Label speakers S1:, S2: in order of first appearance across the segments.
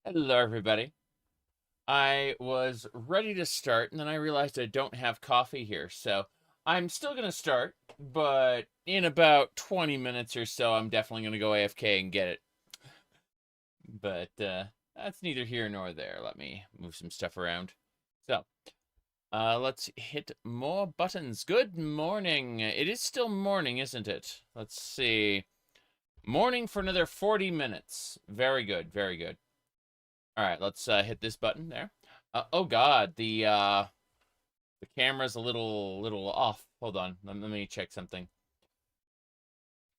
S1: Hello, everybody. I was ready to start, and then I realized I don't have coffee here, so I'm still going to start, but in about 20 minutes or so, I'm definitely going to go AFK and get it. But that's neither here nor there. Let me move some stuff around. So, let's hit more buttons. Good morning. It is still morning, isn't it? Let's see. Morning for another 40 minutes. Very good, very good. All right, let's hit this button there. Oh God, the camera's a little off. Hold on, let me check something.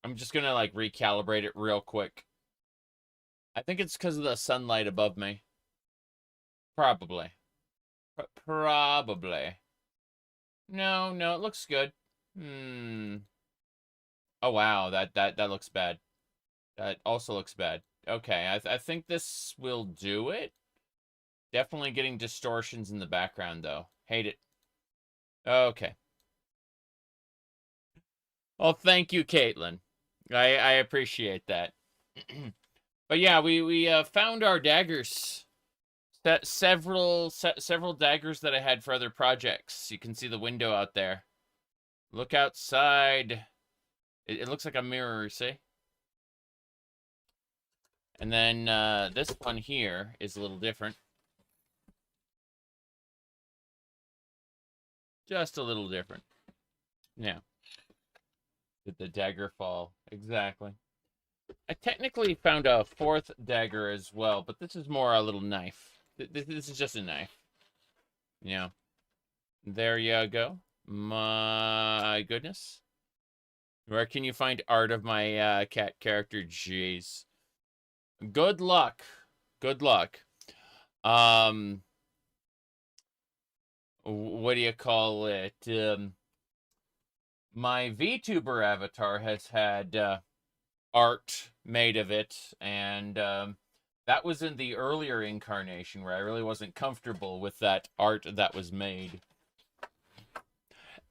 S1: I'm just gonna like recalibrate it real quick. I think it's because of the sunlight above me. Probably. Probably. No, no, it looks good. Hmm. Oh wow, that looks bad. That also looks bad. Okay, I think this will do it. Definitely getting distortions in the background though. Hate it. Okay. Well, thank you, Caitlin. I appreciate that. But yeah, we found our daggers. Several daggers that I had for other projects. You can see the window out there. Look outside. It looks like a mirror, see? And then this one here is a little different. Just a little different. Yeah. Did the dagger fall? Exactly. I technically found a fourth dagger as well, but this is more a little knife. This is just a knife. Yeah. There you go. My goodness. Where can you find art of my cat character? Jeez. Good luck. Good luck. Um, what do you call it? My VTuber avatar has had art made of it, and that was in the earlier incarnation where I really wasn't comfortable with that art that was made.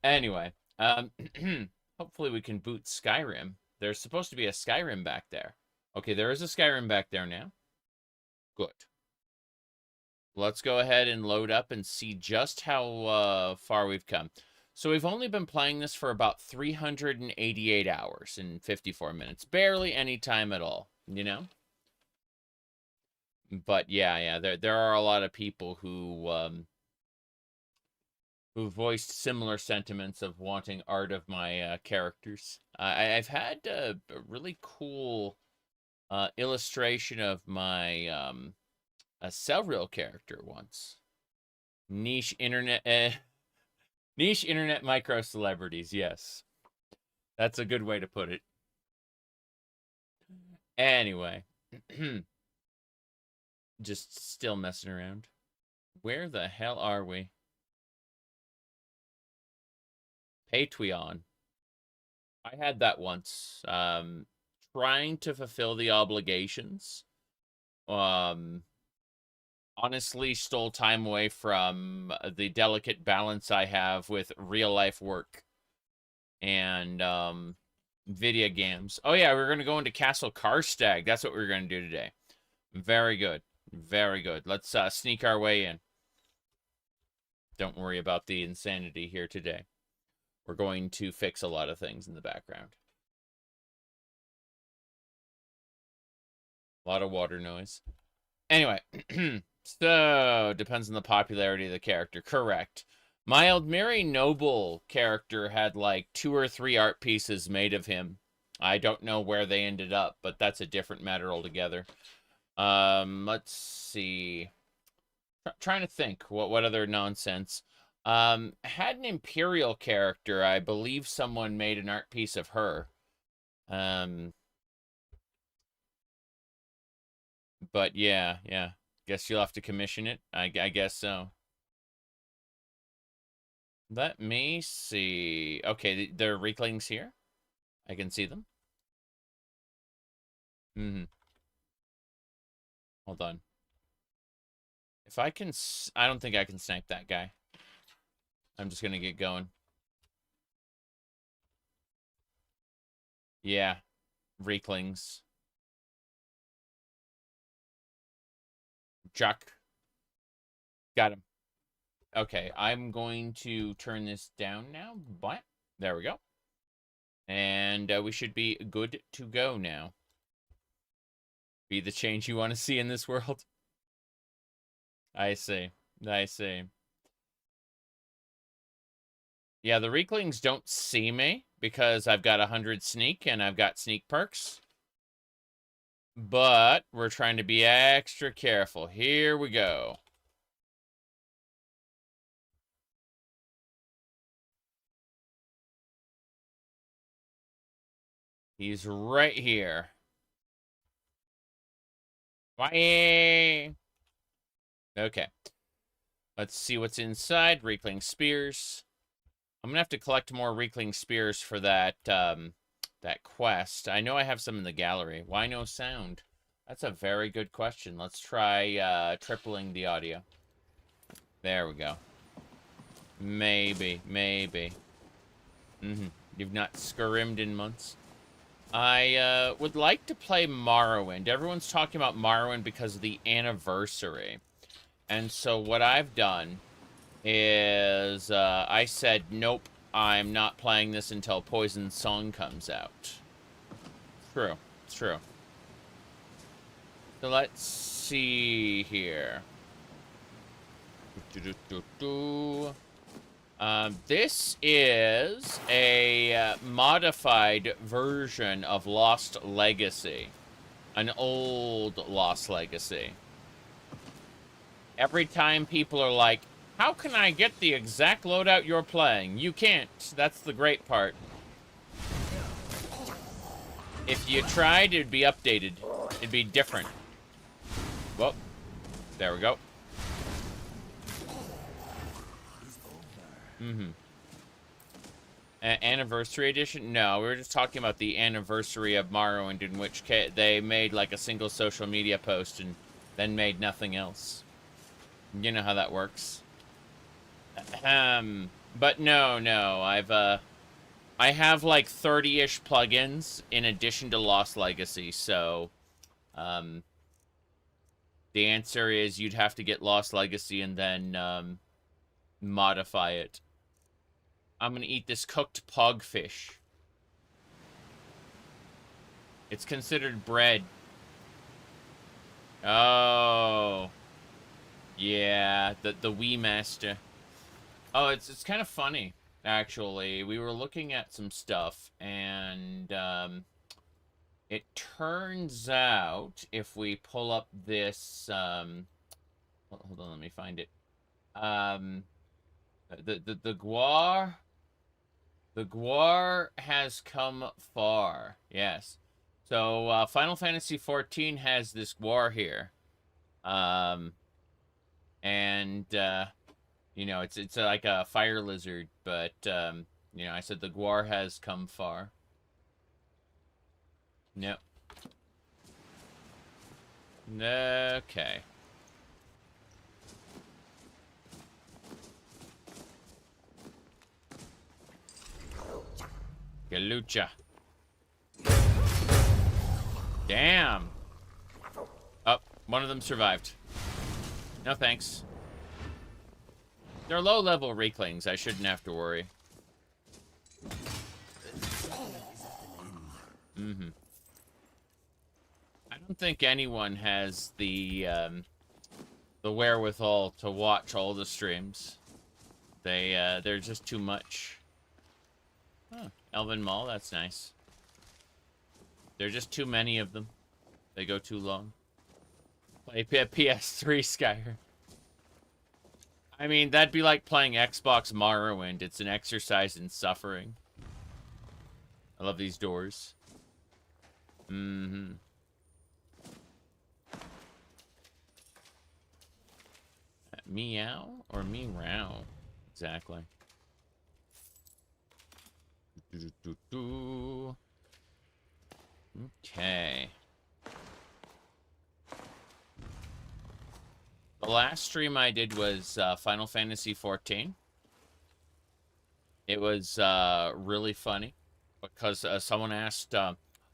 S1: Anyway, hopefully we can boot Skyrim. There's supposed to be a Skyrim back there. Okay, there is a Skyrim back there now. Good. Let's go ahead and load up and see just how far we've come. So we've only been playing this for about 388 hours and 54 minutes. Barely any time at all, you know? But yeah, there are a lot of people who voiced similar sentiments of wanting art of my characters. I've had a really cool illustration of my a Cellreal character once. Niche internet, niche internet micro celebrities. Yes, that's a good way to put it. Anyway, just still messing around. Where the hell are we? Patreon. I had that once. Trying to fulfill the obligations. Um, honestly, stole time away from the delicate balance I have with real life work and video games. Oh yeah, we're gonna go into Castle Karstag. That's what we're gonna do today. Very good, very good. Let's sneak our way in. Don't worry about the insanity here today. We're going to fix a lot of things in the background. A lot of water noise. Anyway, so depends on the popularity of the character. Correct. My Eldmiri Noble character had like 2 or 3 art pieces made of him. I don't know where they ended up, but that's a different matter altogether. Let's see. Trying to think what other nonsense. Had an Imperial character. I believe someone made an art piece of her. Um, but yeah. Guess you'll have to commission it. I guess so. Let me see. Okay, there are Reeklings here. I can see them. Hmm. Hold on. If I can, I don't think I can snipe that guy. I'm just gonna get going. Yeah, Reeklings. Chuck. Got him. Okay, I'm going to turn this down now. But there we go. And we should be good to go now. Be the change you want to see in this world. I see. I see. Yeah, the Reeklings don't see me because I've got 100 sneak and I've got sneak perks. But we're trying to be extra careful. Here we go. He's right here. Why? Okay. Let's see what's inside. Reekling spears. I'm gonna have to collect more Reekling spears for that that quest. I know I have some in the gallery. Why no sound? That's a very good question. Let's try tripling the audio. There we go. Maybe. You've not Skyrim'd in months. I would like to play Morrowind. Everyone's talking about Morrowind because of the anniversary. And so what I've done is I said, nope, I'm not playing this until Poison's Song comes out. True. So let's see here. This is a modified version of Lost Legacy. An old Lost Legacy. Every time people are like, how can I get the exact loadout you're playing? You can't. That's the great part. If you tried, it'd be updated. It'd be different. Well, there we go. Anniversary edition? No, we were just talking about the anniversary of Morrowind, in which they made like a single social media post and then made nothing else. You know how that works. But no, I have like 30-ish plugins in addition to Lost Legacy, so the answer is you'd have to get Lost Legacy and then modify it. I'm gonna eat this cooked pogfish. It's considered bread. Oh. Yeah, the Wii Master. Oh, it's kind of funny, actually. We were looking at some stuff, and it turns out if we pull up this hold on, let me find it. The Gwar has come far. Yes. So Final Fantasy XIV has this Gwar here. And you know, it's like a fire lizard, but you know, I said the Gwar has come far. Nope. Okay. Galucha. Damn. Oh, one of them survived. No thanks. They're low-level Reeklings. I shouldn't have to worry. I don't think anyone has the wherewithal to watch all the streams. They're just too much. Oh, Elven Mall, that's nice. There's just too many of them. They go too long. Play PS3 Skyrim. I mean, that'd be like playing Xbox Morrowind. It's an exercise in suffering. I love these doors. Meow or meow? Exactly. Okay. The last stream I did was Final Fantasy XIV. It was really funny because someone asked,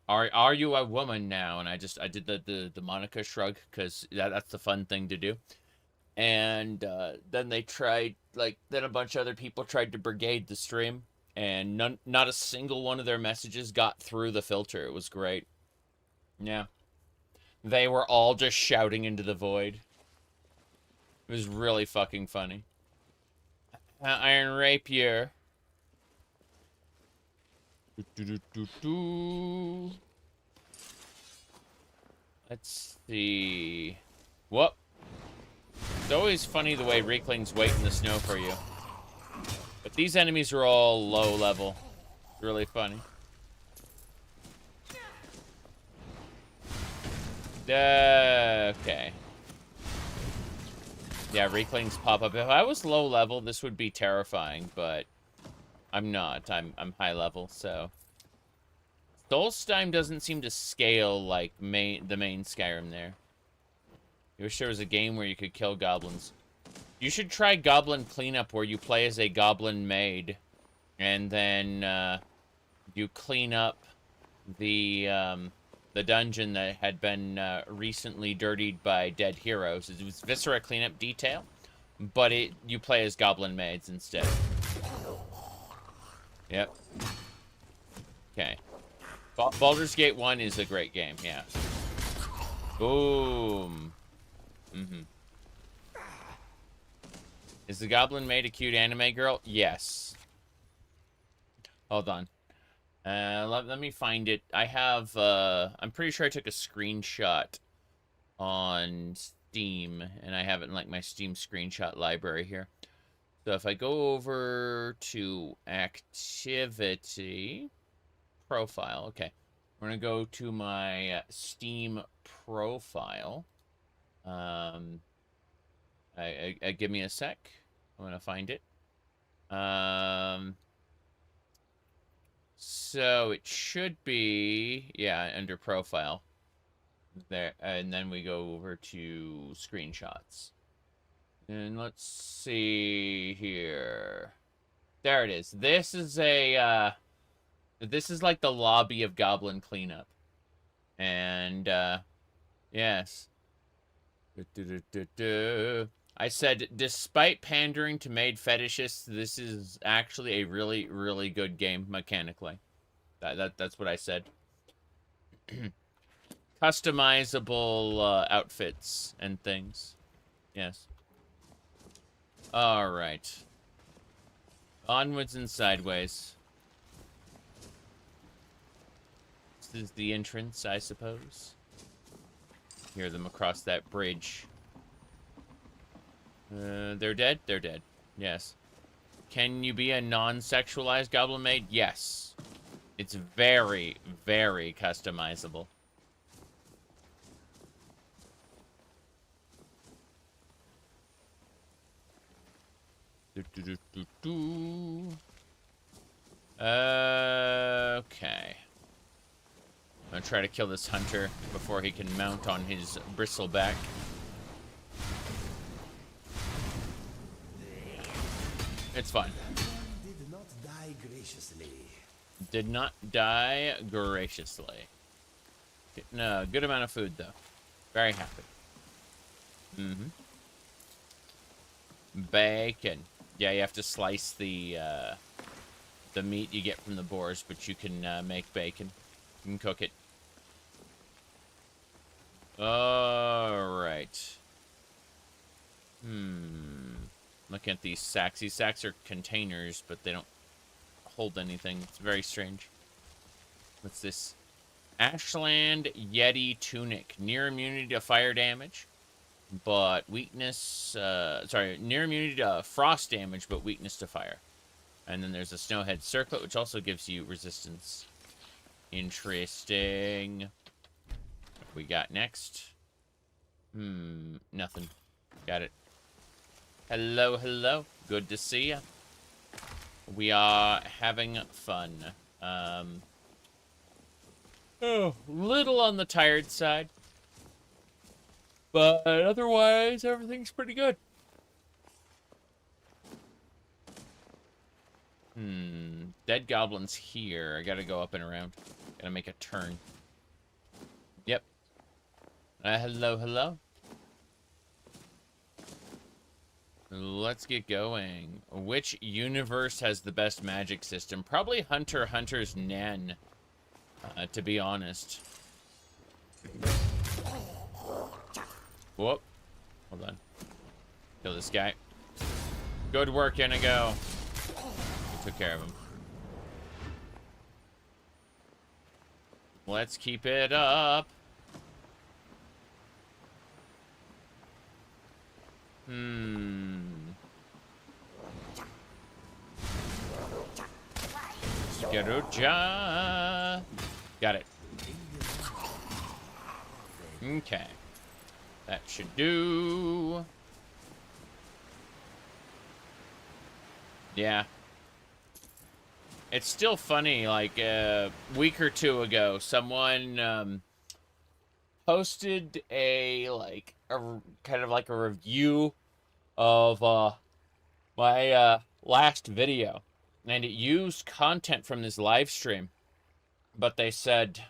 S1: Are you a woman now? And I did the Monica shrug, because that's the fun thing to do. And then they tried, like, then a bunch of other people tried to brigade the stream, and not a single one of their messages got through the filter. It was great. Yeah. They were all just shouting into the void. It was really fucking funny. Iron Rapier. Let's see. Whoop. It's always funny the way Reeklings wait in the snow for you. But these enemies are all low level. It's really funny. Okay. Yeah, Reeklings pop up. If I was low level, this would be terrifying, but I'm not. I'm high level, so. Solstheim doesn't seem to scale like the main Skyrim there. I wish there was a game where you could kill goblins. You should try Goblin Cleanup, where you play as a goblin maid, and then you clean up the dungeon that had been recently dirtied by dead heroes. It was Viscera Cleanup Detail, but you play as goblin maids instead. Yep. Okay. Baldur's Gate 1 is a great game, yeah. Boom. Is the goblin maid a cute anime girl? Yes. Hold on. Let me find it. I have, I'm pretty sure I took a screenshot on Steam, and I have it in, like, my Steam screenshot library here. So if I go over to activity, profile, okay. We're gonna go to my Steam profile. Give me a sec. I'm gonna find it. So it should be, yeah, under profile. There, and then we go over to screenshots. And let's see here. There it is. This is this is like the lobby of Goblin Cleanup. And, yes. I said, despite pandering to maid fetishists, this is actually a really, really good game mechanically. That's what I said. Customizable outfits and things. Yes. Alright. Onwards and sideways. This is the entrance, I suppose. Hear them across that bridge. They're dead? They're dead. Yes. Can you be a non-sexualized goblin maid? Yes. It's very, very customizable. Okay. I'm gonna try to kill this hunter before he can mount on his bristleback. It's fine.
S2: Did not die graciously.
S1: Did not die graciously. No, good amount of food though. Very happy. Bacon. Yeah, you have to slice the meat you get from the boars, but you can make bacon. You can cook it. Alright. Looking at these sacks. These sacks are containers, but they don't hold anything. It's very strange. What's this? Ashland Yeti Tunic. Near immunity to fire damage, but weakness... sorry, near immunity to frost damage, but weakness to fire. And then there's a Snowhead Circlet, which also gives you resistance. Interesting. What we got next? Nothing. Got it. Hello, hello. Good to see ya. We are having fun. Little on the tired side. But otherwise, everything's pretty good. Dead goblins here. I gotta go up and around. Gotta make a turn. Hello, hello. Let's get going. Which universe has the best magic system? Probably Hunter x Hunter's Nen, to be honest. Whoop. Hold on. Kill this guy. Good work, Inigo. You took care of him. Let's keep it up. Garuja. Got it. Okay. That should do. Yeah. It's still funny, like a week or two ago, someone posted a kind of like a review of my last video, and it used content from this live stream, but they said,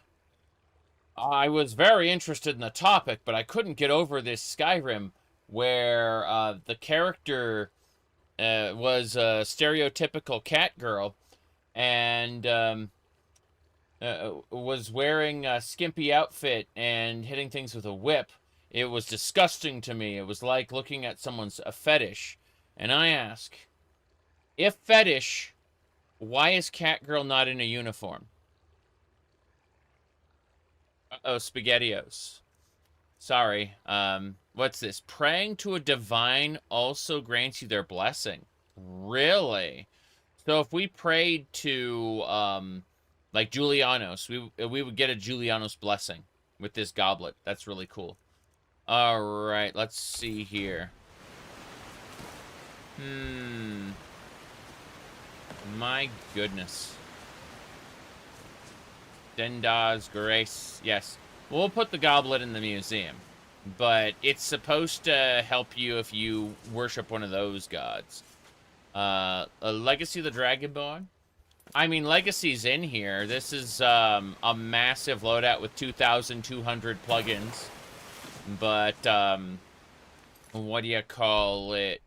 S1: I was very interested in the topic, but I couldn't get over this Skyrim where the character was a stereotypical cat girl and was wearing a skimpy outfit and hitting things with a whip. It was disgusting to me. It was like looking at someone's fetish. And I ask, if fetish, why is Catgirl not in a uniform? Uh-oh, SpaghettiOs. Sorry. What's this? Praying to a divine also grants you their blessing. Really? So if we prayed to, like Julianos, we would get a Julianos blessing with this goblet. That's really cool. All right, let's see here. My goodness. Denda's Grace. Yes. We'll put the goblet in the museum. But it's supposed to help you if you worship one of those gods. A Legacy of the Dragonborn. I mean, Legacy's in here. This is a massive loadout with 2,200 plugins. But, what do you call it?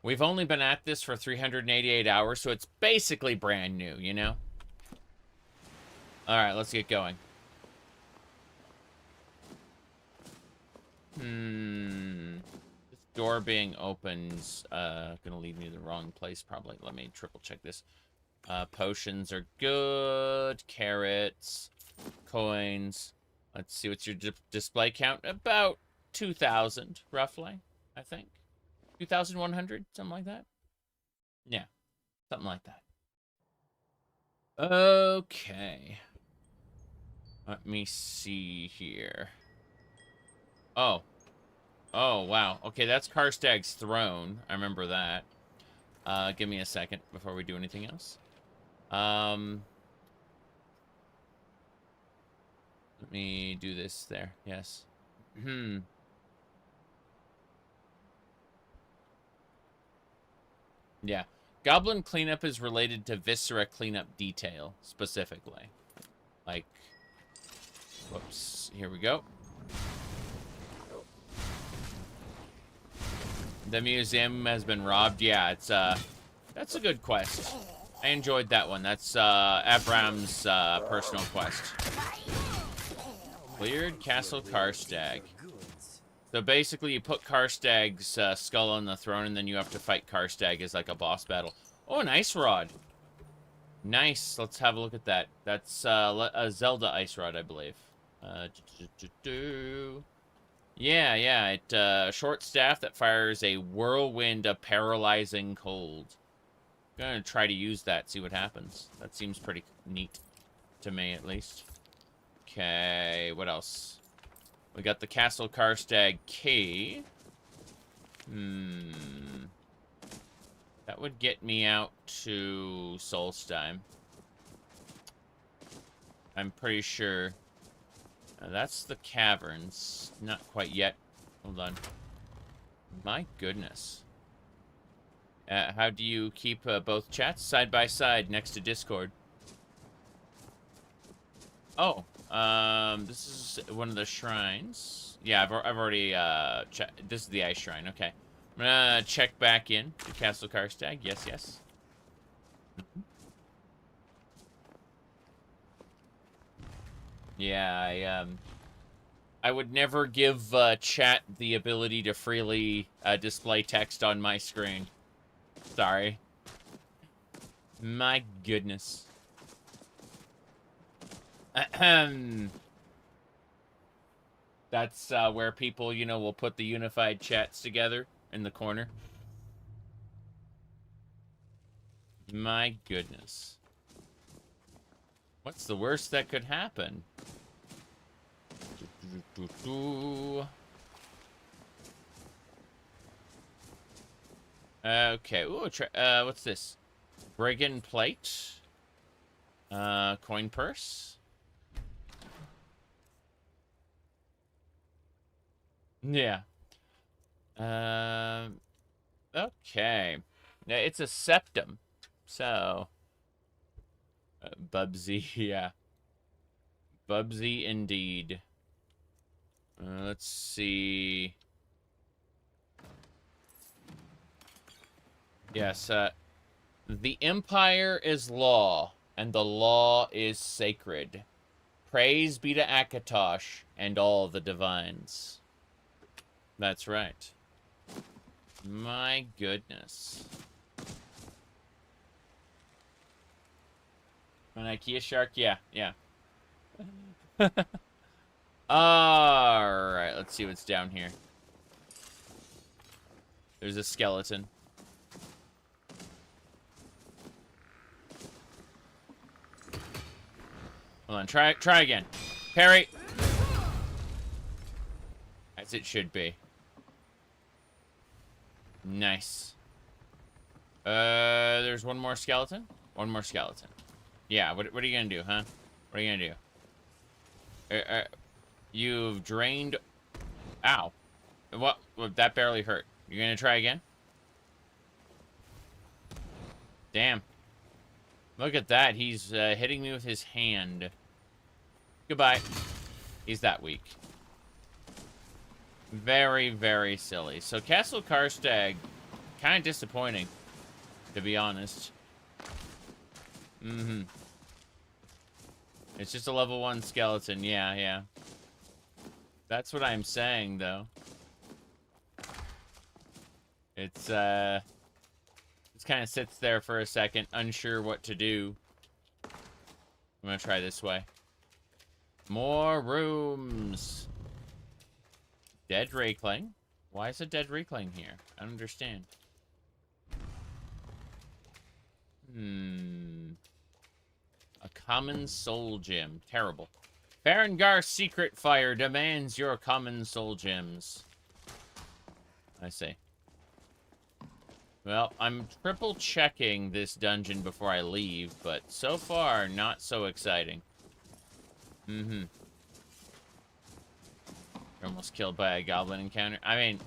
S1: We've only been at this for 388 hours, so it's basically brand new, you know? Alright, let's get going. This door being open's gonna lead me to the wrong place, probably. Let me triple check this. Potions are good. Carrots. Coins. Let's see, what's your display count? About 2,000, roughly, I think. 2,100, something like that? Yeah, something like that. Okay. Let me see here. Oh. Oh, wow. Okay, that's Karstag's throne. I remember that. Give me a second before we do anything else. Let me do this there. Yes. Yeah. Goblin cleanup is related to Viscera cleanup detail, specifically. Like, whoops. Here we go. The museum has been robbed. Yeah, it's, that's a good quest. I enjoyed that one. That's, Avram's, personal quest. Cleared Castle Karstag. So basically, you put Karstag's skull on the throne, and then you have to fight Karstag as like a boss battle. Oh, an ice rod. Nice. Let's have a look at that. That's a Zelda ice rod, I believe. Yeah. It short staff that fires a whirlwind of paralyzing cold. I'm gonna try to use that. See what happens. That seems pretty neat to me, at least. Okay, what else? We got the Castle Karstag key. That would get me out to Solstheim. I'm pretty sure. That's the caverns. Not quite yet. Hold on. My goodness. How do you keep both chats side by side next to Discord? Oh, This is one of the shrines. Yeah, I've already checked. This is the ice shrine. Okay, I'm gonna check back in to Castle Karstag. Yes, yes. Yeah, I would never give chat the ability to freely display text on my screen. Sorry. My goodness. Ahem. That's where people, you know, will put the unified chats together in the corner. My goodness. What's the worst that could happen? Okay. Ooh, what's this? Brigand plate. Coin purse. Yeah. Okay. Yeah, it's a septum. So. Bubsy, yeah. Bubsy indeed. Let's see. Yes, the Empire is law, and the law is sacred. Praise be to Akatosh and all the divines. That's right. My goodness. An IKEA shark? Yeah, yeah. Alright, let's see what's down here. There's a skeleton. Hold on, try again. Parry! As it should be. Nice. There's one more skeleton? One more skeleton. Yeah, what are you gonna do, huh? What are you gonna do? You've drained... Ow. What? That barely hurt. You gonna try again? Damn. Look at that. He's hitting me with his hand. Goodbye. He's that weak. Very, very silly. So Castle Karstag, kind of disappointing, to be honest. Mm-hmm. It's just a level 1 skeleton. Yeah, yeah. That's what I'm saying, though. It kind of sits there for a second, unsure what to do. I'm gonna try this way. More rooms. Dead Rakeling. Why is a dead Rakeling here? I don't understand. A common soul gem. Terrible. Farengar's secret fire demands your common soul gems. I see. Well, I'm triple checking this dungeon before I leave, but so far, not so exciting. Mm-hmm. You're almost killed by a goblin encounter. I mean,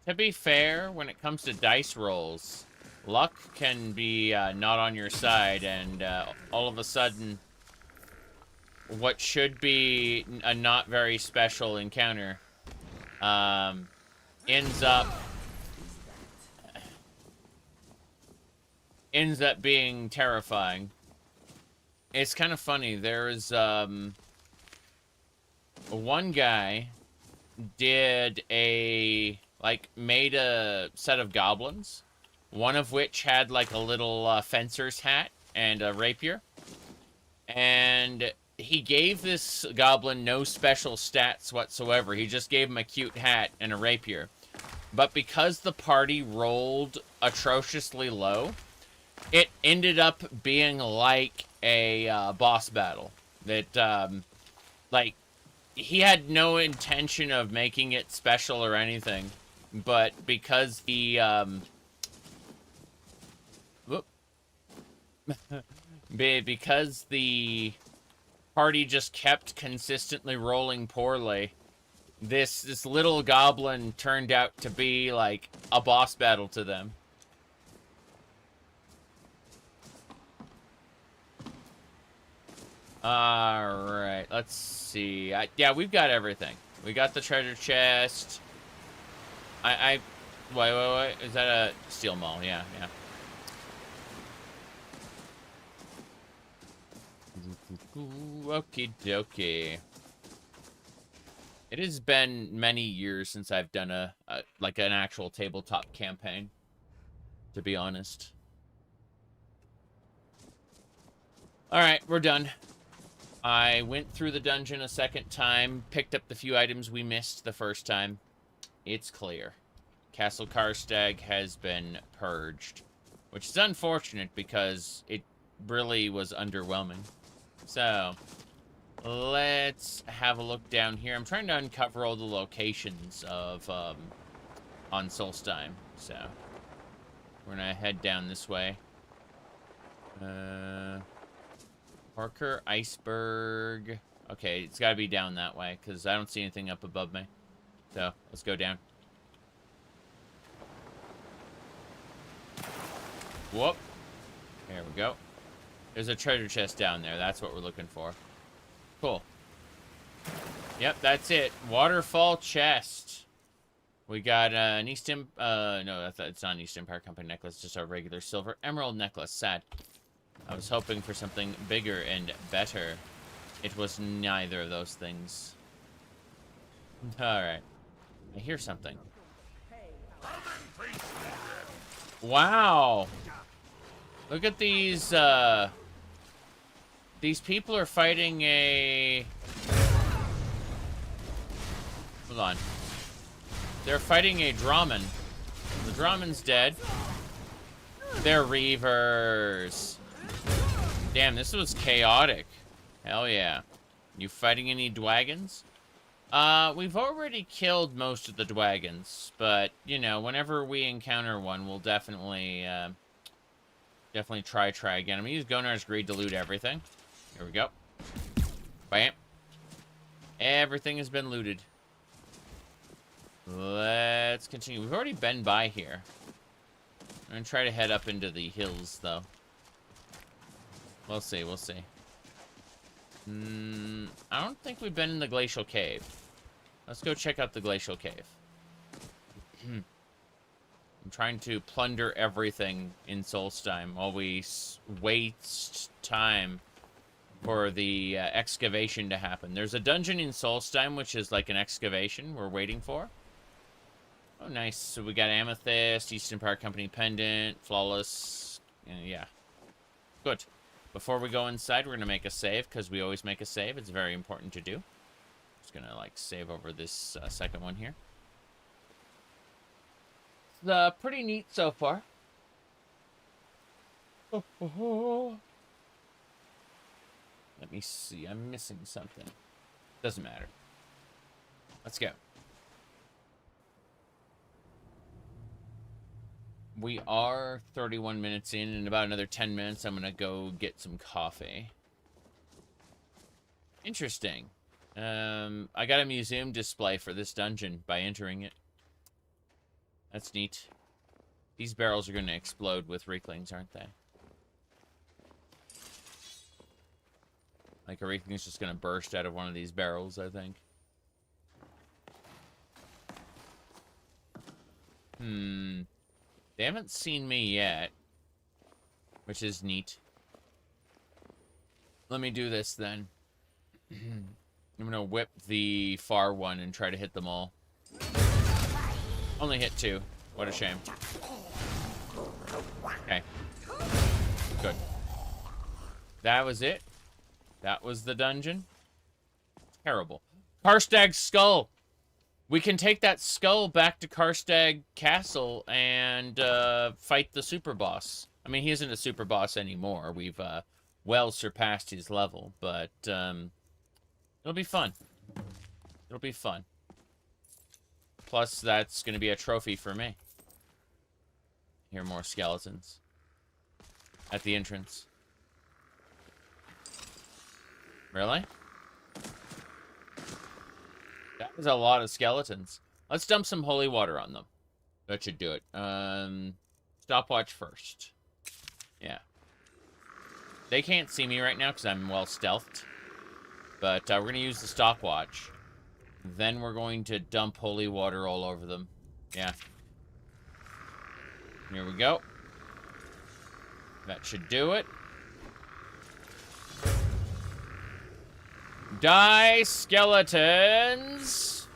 S1: to be fair, when it comes to dice rolls, luck can be not on your side, and all of a sudden, what should be a not very special encounter ends up being terrifying. It's kind of funny. There's one guy made a set of goblins, one of which had like a little fencer's hat and a rapier, and he gave this goblin no special stats whatsoever. He just gave him a cute hat and a rapier. But because the party rolled atrociously low, it ended up being like a boss battle. That, like, he had no intention of making it special or anything. But because the, because the party just kept consistently rolling poorly, this little goblin turned out to be like a boss battle to them. Alright, let's see. Yeah, we've got everything. We got the treasure chest. Wait. Is that a steel maul? Yeah. Okie dokie. It has been many years since I've done like an actual tabletop campaign, to be honest. Alright, we're done. I went through the dungeon a second time, picked up the few items we missed the first time. It's clear. Castle Karstag has been purged, which is unfortunate because it really was underwhelming. So, let's have a look down here. I'm trying to uncover all the locations of, on Solstheim. So, we're gonna head down this way. Parker, Iceberg. Okay, it's gotta be down that way, because I don't see anything up above me. So, let's go down. Whoop. There we go. There's a treasure chest down there. That's what we're looking for. Cool. Yep, that's it. Waterfall chest. We got an East no, it's not an East Empire Company necklace. Just a regular silver emerald necklace. Sad. I was hoping for something bigger and better. It was neither of those things. Alright. I hear something. Wow. Look at these people are fighting a... Hold on. They're fighting a Draman. The Draman's dead. They're Reavers. Damn, this was chaotic. Hell yeah. You fighting any Dwagons? We've already killed most of the Dwagons, but, you know, whenever we encounter one, we'll definitely try again. I'm gonna use Gonar's Greed to loot everything. Here we go. Bam. Everything has been looted. Let's continue. We've already been by here. I'm gonna try to head up into the hills, though. We'll see. I don't think we've been in the Glacial Cave. Let's go check out the Glacial Cave. I'm trying to plunder everything in Solstheim while we waste time for the excavation to happen. There's a dungeon in Solstheim, which is like an excavation we're waiting for. Oh, nice. So we got Amethyst, Eastern Power Company Pendant, Flawless. Yeah. Good. Before we go inside, we're going to make a save, because we always make a save. It's very important to do. Just going to, like, save over this second one here. It's pretty neat so far. Let me see. I'm missing something. Doesn't matter. Let's go. We are 31 minutes in. In about another 10 minutes, I'm going to go get some coffee. Interesting. I got a museum display for this dungeon by entering it. That's neat. These barrels are going to explode with Reeklings, aren't they? Like a Reekling's just going to burst out of one of these barrels, I think. They haven't seen me yet, which is neat. Let me do this then. I'm gonna whip the far one and try to hit them all. Only hit 2. What a shame. Okay. Good. That was it. That was the dungeon. Terrible. Karstag's skull! We can take that skull back to Karstag Castle and fight the super boss. I mean, he isn't a super boss anymore. We've well surpassed his level, but it'll be fun. It'll be fun. Plus, that's going to be a trophy for me. Hear more skeletons at the entrance. Really? That was a lot of skeletons. Let's dump some holy water on them. That should do it. Stopwatch first. Yeah. They can't see me right now because I'm well stealthed. But we're going to use the stopwatch. Then we're going to dump holy water all over them. Yeah. Here we go. That should do it. Die, skeletons!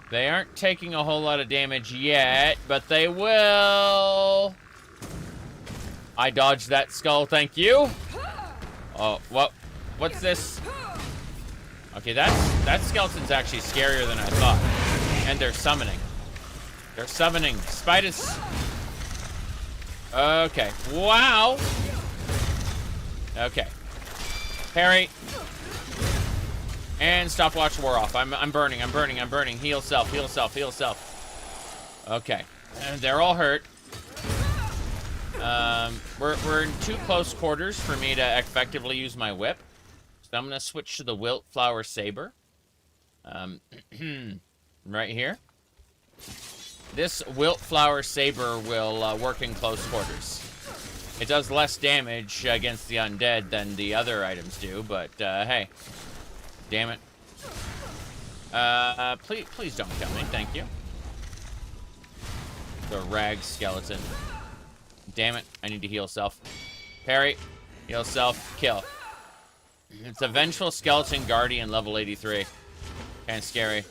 S1: They aren't taking a whole lot of damage yet, but they will. I dodged that skull, thank you. Oh, what's this? Okay, that skeleton's actually scarier than I thought. And they're summoning. They're summoning. Spiders. Okay. Wow. Okay. Parry. And stopwatch wore off. I'm burning. Heal self. Okay. And they're all hurt. We're in too close quarters for me to effectively use my whip. So I'm gonna switch to the Wildflower Saber. Right here. This Wildflower Saber will work in close quarters. It does less damage against the undead than the other items do, but hey. Damn it. Please don't kill me, thank you. The rag skeleton. Damn it, I need to heal self. Parry, heal self, kill. It's a Vengeful Skeleton Guardian, level 83. Kinda scary.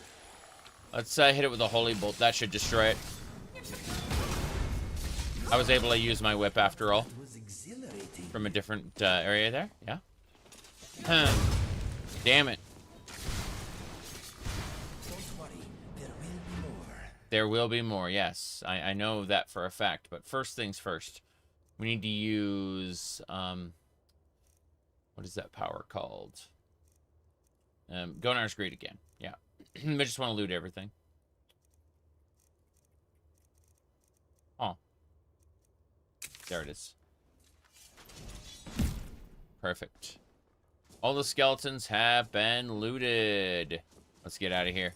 S1: Let's hit it with a Holy Bolt. That should destroy it. I was able to use my whip after all. From a different area there, yeah. Damn it.
S2: Don't worry, there will be more.
S1: There will be more, yes. I know that for a fact. But first things first. We need to use... what is that power called? Gonar's Greed again. Yeah. I just want to loot everything. Oh. There it is. Perfect. All the skeletons have been looted. Let's get out of here.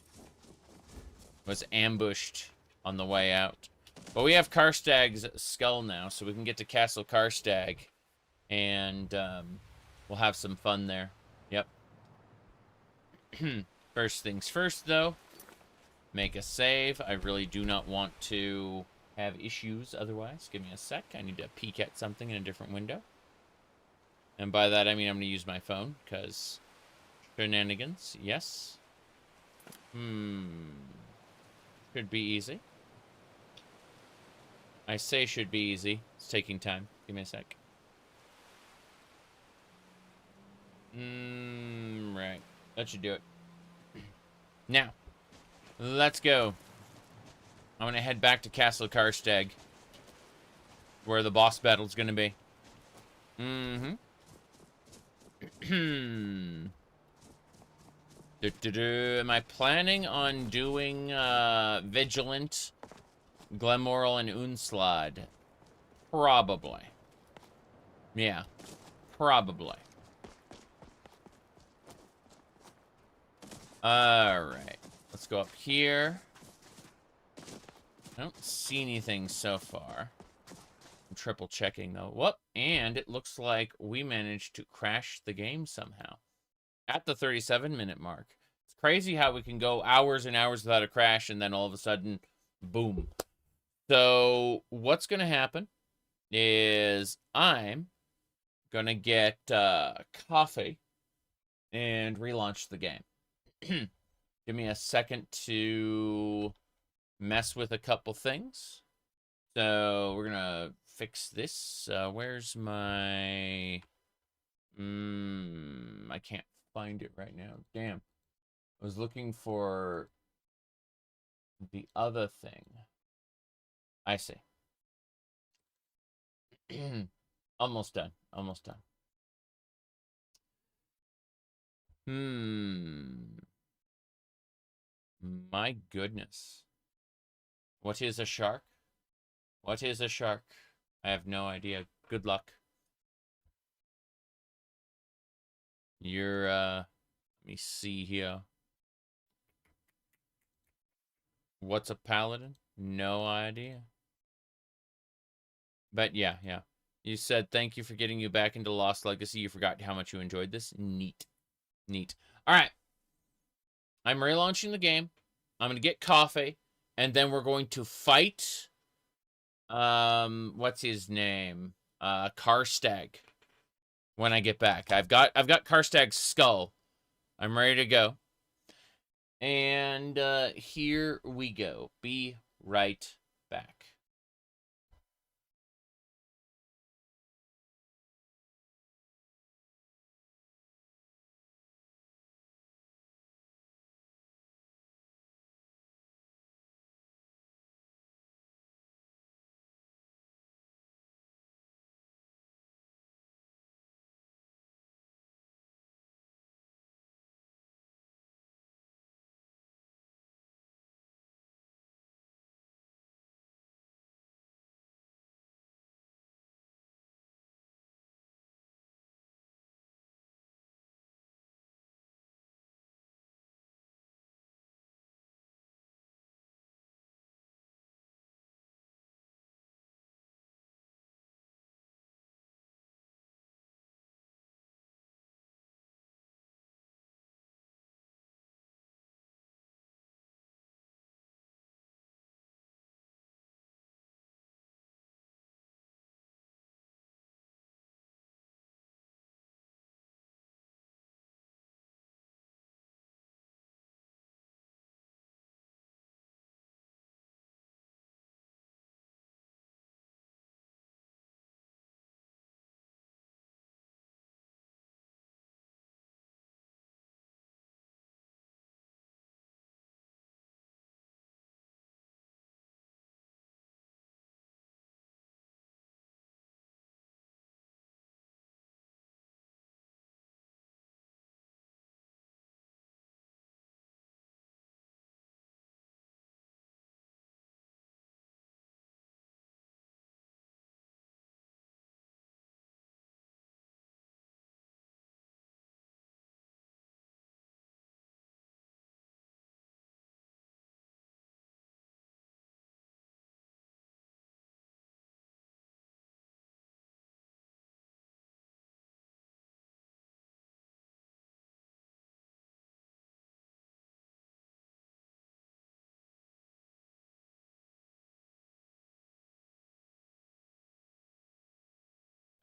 S1: Was ambushed on the way out. But we have Karstag's skull now, so we can get to Castle Karstag. And we'll have some fun there. Yep. First things first, though. Make a save. I really do not want to have issues otherwise. Give me a sec. I need to peek at something in a different window. And by that, I mean I'm going to use my phone, because shenanigans, yes. Should be easy. I say should be easy. It's taking time. Give me a sec. Right. That should do it. Now, let's go. I'm going to head back to Castle Karstag, where the boss battle's going to be. Am I planning on doing Vigilant, Glemoral, and Unslad? Probably. Yeah, probably. Alright, let's go up here. I don't see anything so far. I'm triple checking though. Whoop, and it looks like we managed to crash the game somehow. At the 37-minute mark. It's crazy how we can go hours and hours without a crash and then all of a sudden, boom. So, what's going to happen is I'm going to get coffee and relaunch the game. Give me a second to mess with a couple things. So, we're going to fix this. Where's my... I can't find it right now. Damn. I was looking for the other thing. I see. Almost done. Almost done. My goodness. What is a shark? What is a shark? I have no idea. Good luck. You're, let me see here. What's a paladin? No idea. But yeah. You said thank you for getting you back into Lost Legacy. You forgot how much you enjoyed this. Neat. Neat. All right. I'm relaunching the game. I'm going to get coffee. And then we're going to fight... what's his name? Karstag. When I get back. I've got Karstag's skull. I'm ready to go. And here we go. Be right back.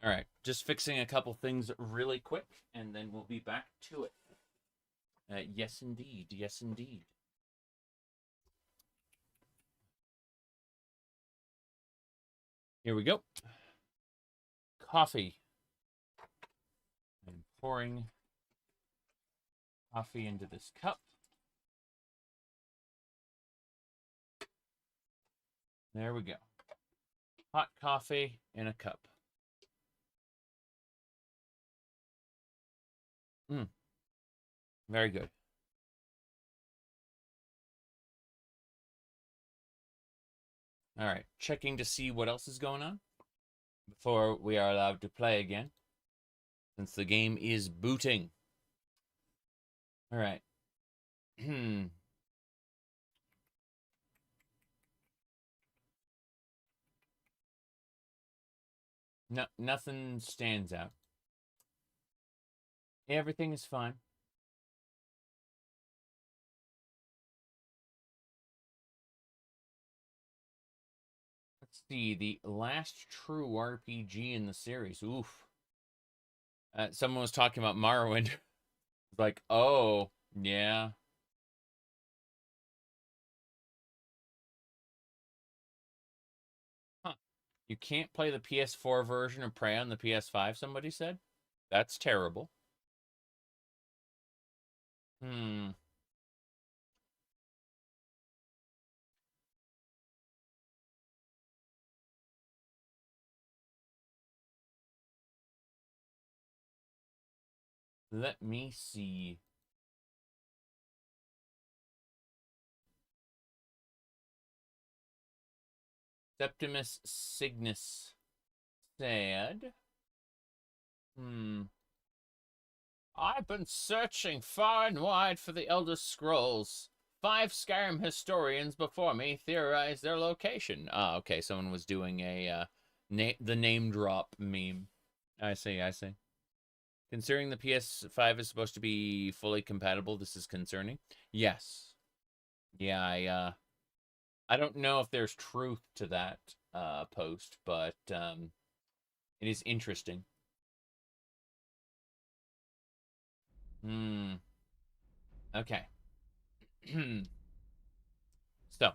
S1: All right, just fixing a couple things really quick, and then we'll be back to it. Yes, indeed. Yes, indeed. Here we go. Coffee. I'm pouring coffee into this cup. There we go. Hot coffee in a cup. Very good. All right, checking to see what else is going on before we are allowed to play again, since the game is booting. All right. No, nothing stands out. Everything is fine. Let's see, the last true RPG in the series. Oof. Someone was talking about Morrowind. Like, oh, yeah. Huh. You can't play the PS4 version of Prey on the PS5, somebody said? That's terrible. Hmm. Let me see. Septimus Cygnus said, I've been searching far and wide for the Elder Scrolls. 5 Skyrim historians before me theorized their location. Ah, okay, someone was doing a The name drop meme. I see, I see. Considering the PS5 is supposed to be fully compatible, this is concerning. Yes. Yeah, I don't know if there's truth to that post, but it is interesting. Hmm. Okay. So,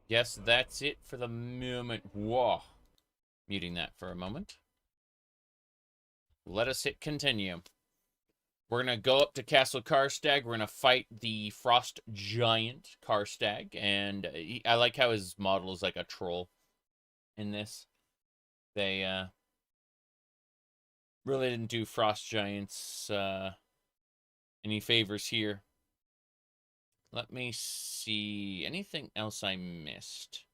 S1: yes, that's it for the moment. Whoa. Muting that for a moment. Let us hit continue. We're going to go up to Castle Karstag. We're going to fight the Frost Giant Karstag. And I like how his model is like a troll in this. They really didn't do Frost Giants any favors here. Let me see. Anything else I missed?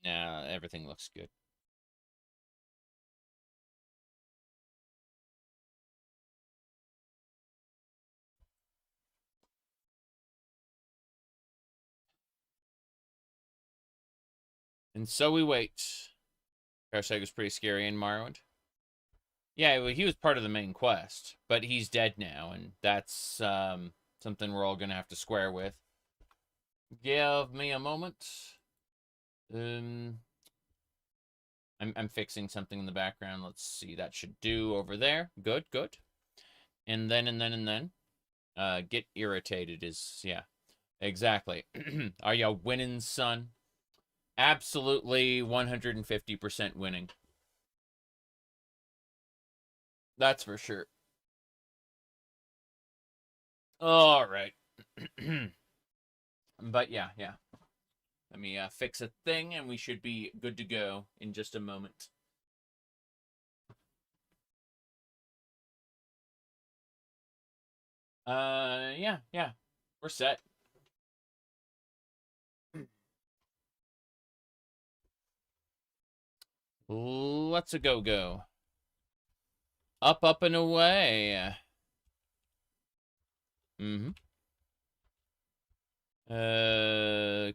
S1: Nah, everything looks good. And so we wait. Karstag was pretty scary in Morrowind. Yeah, well, he was part of the main quest, but he's dead now, and that's something we're all gonna have to square with. Give me a moment. I'm fixing something in the background. Let's see. That should do over there. Good, good. And then. Get irritated is, yeah. Exactly. Are you winning, son? Absolutely 150% winning. That's for sure. All right. But yeah. Let me fix a thing, and we should be good to go in just a moment. Yeah. We're set. Let's go. Up and away.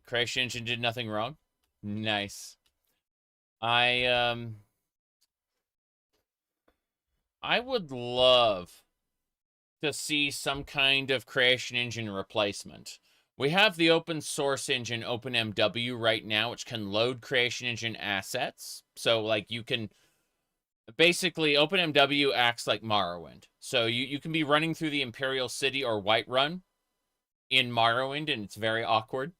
S1: Crash engine did nothing wrong. Nice. I would love to see some kind of creation engine replacement. We have the open source engine OpenMW right now, which can load creation engine assets. So, like, you can... Basically, OpenMW acts like Morrowind. So you can be running through the Imperial City or Whiterun in Morrowind, and it's very awkward.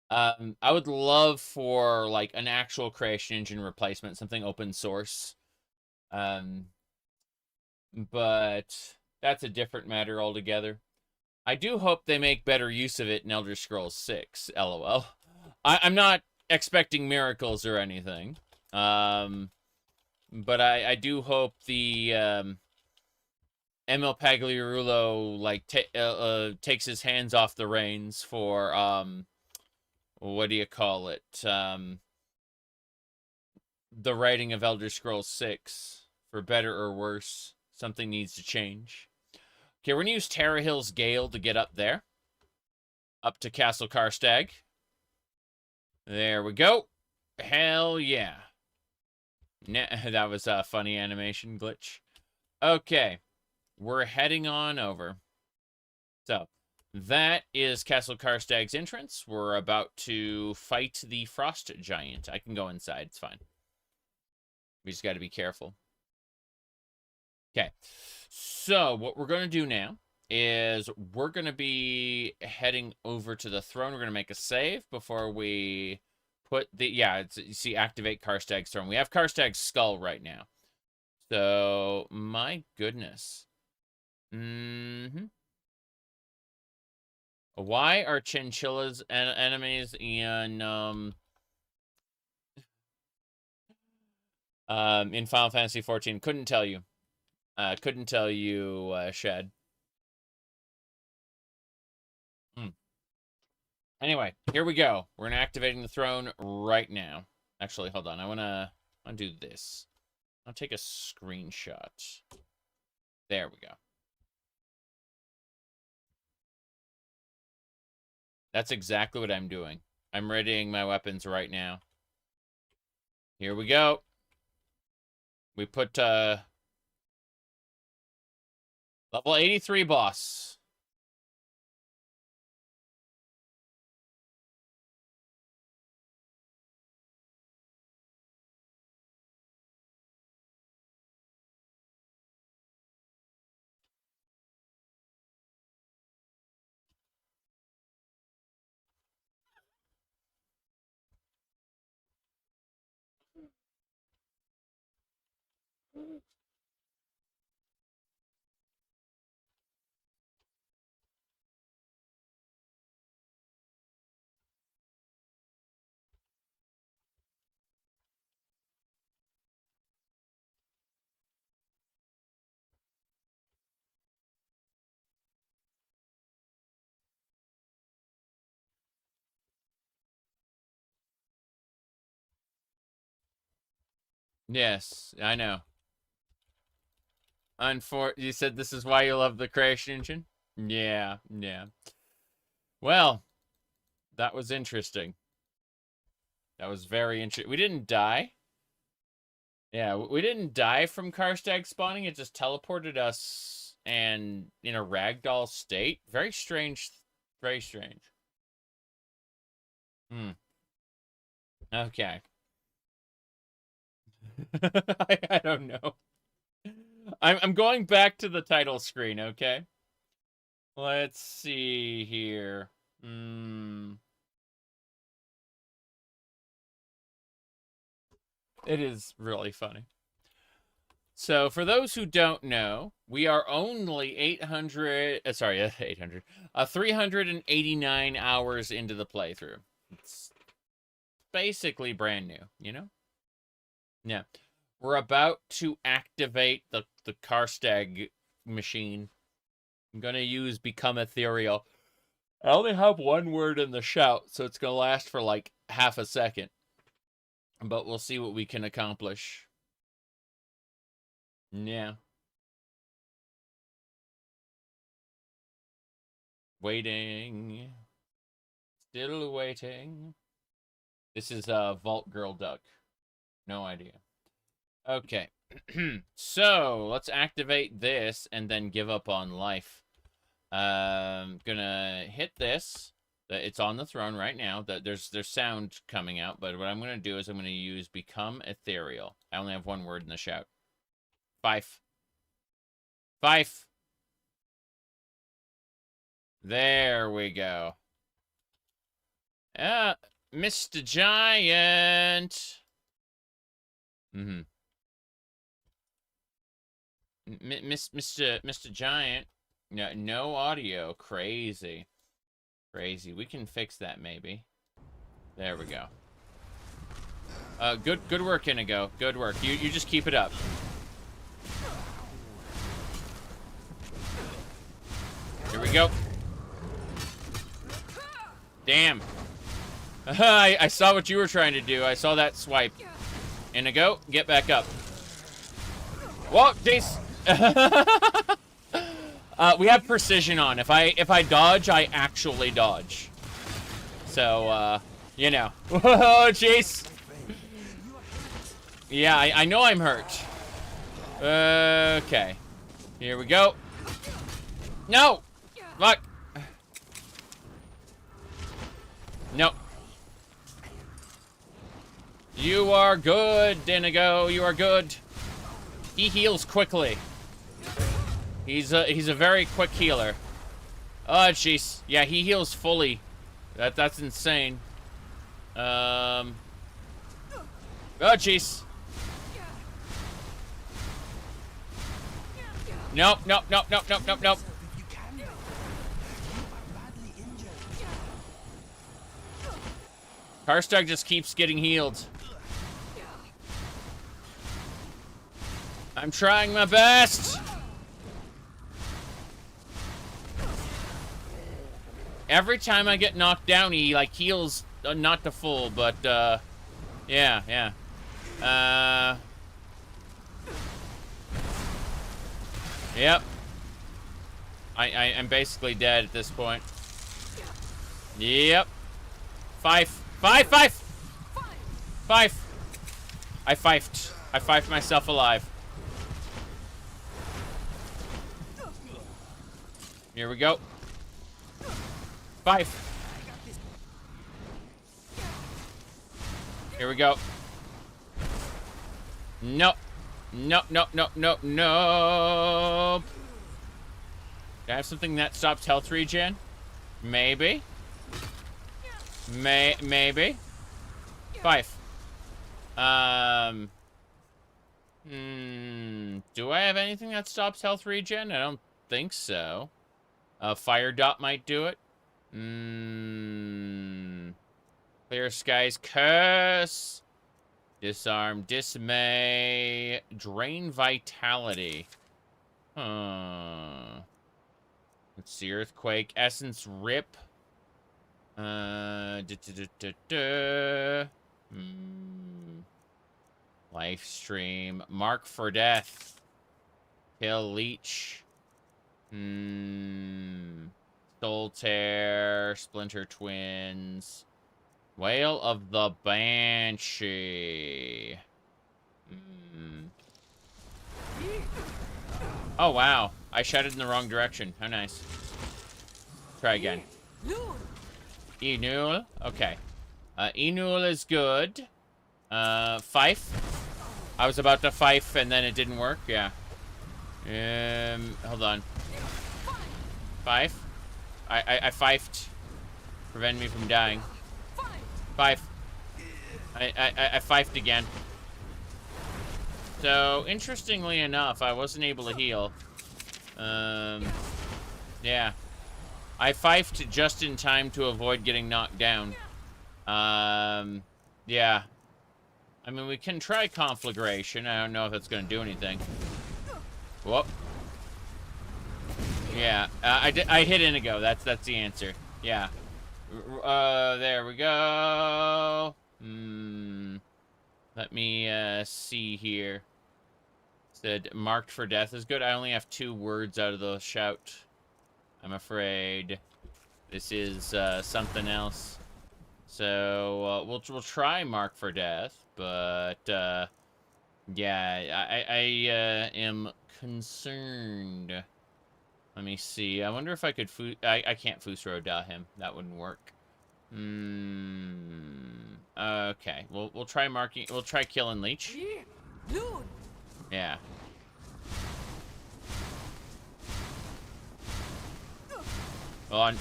S1: I would love for, like, an actual creation engine replacement, something open source. But that's a different matter altogether. I do hope they make better use of it in Elder Scrolls 6, lol. I'm not expecting miracles or anything. But I do hope the Emil Pagliarulo, like, takes his hands off the reins for, what do you call it? The writing of Elder Scrolls 6, for better or worse. Something needs to change. Okay, we're going to use Terra Hill's Gale to get up there. Up to Castle Karstag. There we go. Hell yeah. That was a funny animation glitch. Okay. We're heading on over. So, that is Castle Karstag's entrance. We're about to fight the Frost Giant. I can go inside. It's fine. We just got to be careful. Okay. So, what we're going to do now is we're going to be heading over to the throne. We're going to make a save before we put the... Yeah, you see, activate Karstag's throne. We have Karstag's skull right now. So, my goodness. Why are chinchillas enemies in Final Fantasy 14? Couldn't tell you. Couldn't tell you, Shed. Anyway, here we go. We're activating the throne right now. Actually, hold on. I wanna do this. I'll take a screenshot. There we go. That's exactly what I'm doing. I'm readying my weapons right now. Here we go. We put, level 83 boss. Yes, I know. You said this is why you love the creation engine? Yeah, yeah. Well, that was interesting. That was very interesting. We didn't die. Yeah, we didn't die from Karstag spawning. It just teleported us and in a ragdoll state. Very strange. Very strange. Hmm. Okay. I don't know. I'm going back to the title screen, okay? Let's see here. It is really funny. So, for those who don't know, we are only 389 hours into the playthrough. It's basically brand new, you know? Yeah. We're about to activate the Karstag machine. I'm going to use Become Ethereal. I only have one word in the shout, so it's going to last for like half a second. But we'll see what we can accomplish. Yeah. Waiting. Still waiting. This is Vault Girl Duck. No idea. Okay. So, let's activate this and then give up on life. Gonna hit this. It's on the throne right now. There's sound coming out, but what I'm gonna do is I'm gonna use Become Ethereal. I only have one word in the shout. Fife. Fife. There we go. Mr. Giant. Mr. Giant. No audio. Crazy. Crazy. We can fix that maybe. There we go. Good work, Inigo. Good work. You just keep it up. Here we go. Damn. I saw what you were trying to do. I saw that swipe. Inigo, get back up. Whoa, Jace. We have precision on. If I dodge, I actually dodge. So, you know. Whoa, Jace. Yeah, I know I'm hurt. Okay. Here we go. No! Fuck. Nope. You are good, Inigo. You are good. He heals quickly. He's a very quick healer. Oh, jeez. Yeah, he heals fully. That's insane. Oh, jeez. Nope, nope, nope, nope, nope, nope, nope. Karstag just keeps getting healed. I'm trying my best. Every time I get knocked down, he like heals, not to full, but yeah. Yep. I'm basically dead at this point. Yep. Five. Five. Five. Five. I fifed. I fifed myself alive. Here we go. Five. Here we go. Nope. Nope, nope, nope, nope, nope. Do I have something that stops health regen? Maybe. Maybe. Five. Do I have anything that stops health regen? I don't think so. Fire dot might do it. Clear skies curse. Disarm, dismay, drain vitality. Let's see, earthquake, essence rip. Life stream, mark for death. Kill leech. Soul tear, splinter twins. Wail of the Banshee. Oh, wow. I shouted in the wrong direction. How nice. Try again. Enul. Okay. Enul is good. Fife. I was about to fife and then it didn't work. Yeah. Hold on. Fife. I fifed. Prevent me from dying. Five. I fifed again. So, interestingly enough, I wasn't able to heal. Yeah. I fifed just in time to avoid getting knocked down. Yeah. I mean, we can try conflagration. I don't know if that's going to do anything. Whoop. Yeah. I hit Inigo. That's the answer. Yeah. There we go. Let me, see here. Said marked for death is good. I only have 2 words out of the shout. I'm afraid this is, something else. So, we'll try mark for death, but, yeah, I am concerned. Let me see. I wonder if I could I can't Fusro-da him. That wouldn't work. Okay. We'll try marking. We'll try killing leech. Yeah. Come on.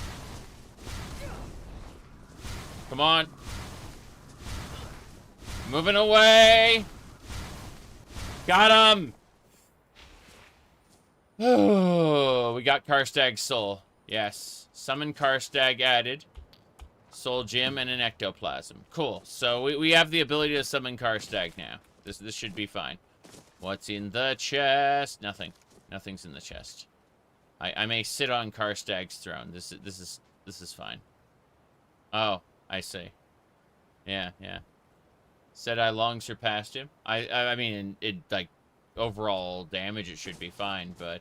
S1: Come on. Moving away. Got him. Oh, we got Karstag's soul. Yes. Summon Karstag added. Soul gem and an ectoplasm. Cool. So we have the ability to summon Karstag now. This should be fine. What's in the chest? Nothing. Nothing's in the chest. I may sit on Karstag's throne. This is fine. Oh, I see. Yeah, yeah. Said I long surpassed him. I mean, it like overall damage, it should be fine, but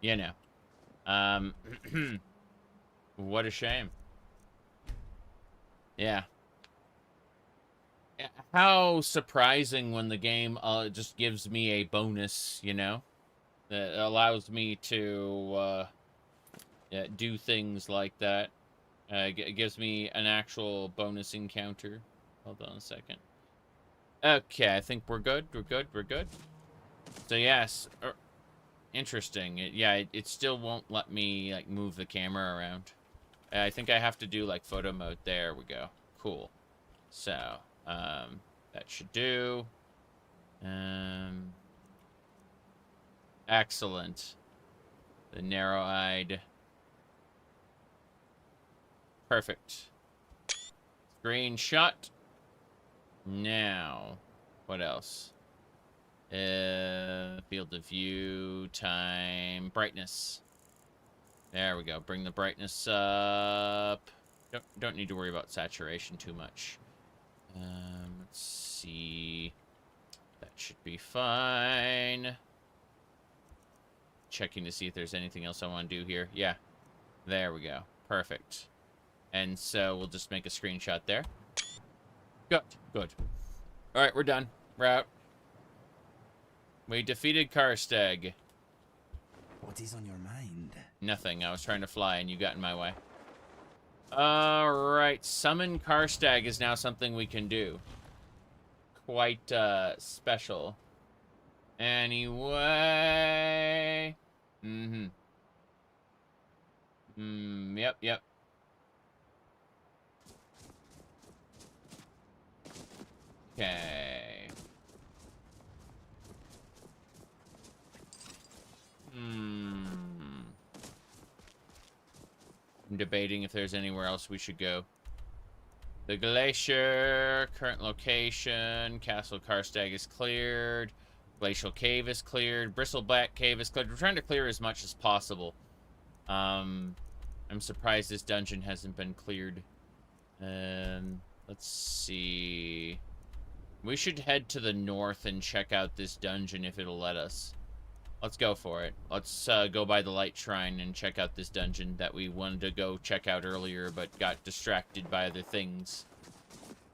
S1: you know, what a shame. Yeah. How surprising when the game just gives me a bonus, you know, that allows me to do things like that. It gives me an actual bonus encounter. Hold on a second. Okay, I think we're good. We're good. We're good. So yes, interesting. It still won't let me like move the camera around. I think I have to do like photo mode. There we go. Cool. So that should do. Excellent. The narrow-eyed. Perfect. Screenshot. Now, what else? Field of view, time, brightness. There we go. Bring the brightness up. Don't need to worry about saturation too much. Let's see. That should be fine. Checking to see if there's anything else I want to do here. Yeah. There we go. Perfect. And so we'll just make a screenshot there. Good, good. All right, we're done. We're out. We defeated Karstag.
S2: What is on your mind?
S1: Nothing. I was trying to fly and you got in my way. Alright. Summon Karstag is now something we can do. Quite, special. Anyway. Yep. Okay. I'm debating if there's anywhere else we should go. The glacier, current location, Castle Karstag is cleared. Glacial Cave is cleared. Bristleback Cave is cleared. We're trying to clear as much as possible. I'm surprised this dungeon hasn't been cleared. Let's see. We should head to the north and check out this dungeon if it'll let us. Let's go for it. Let's go by the light shrine and check out this dungeon that we wanted to go check out earlier, but got distracted by other things.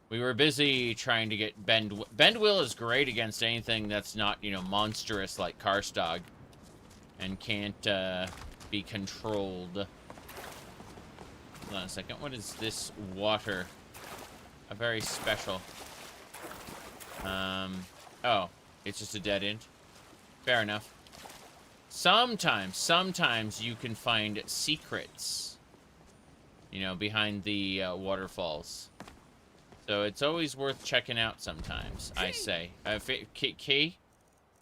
S1: We were busy trying to get Bend. Bendwill is great against anything that's not, you know, monstrous like Karstag, and can't be controlled. Hold on a second. What is this water? A very special. Oh, it's just a dead end. Fair enough. Sometimes you can find secrets, you know, behind the waterfalls. So it's always worth checking out sometimes, I say. Key?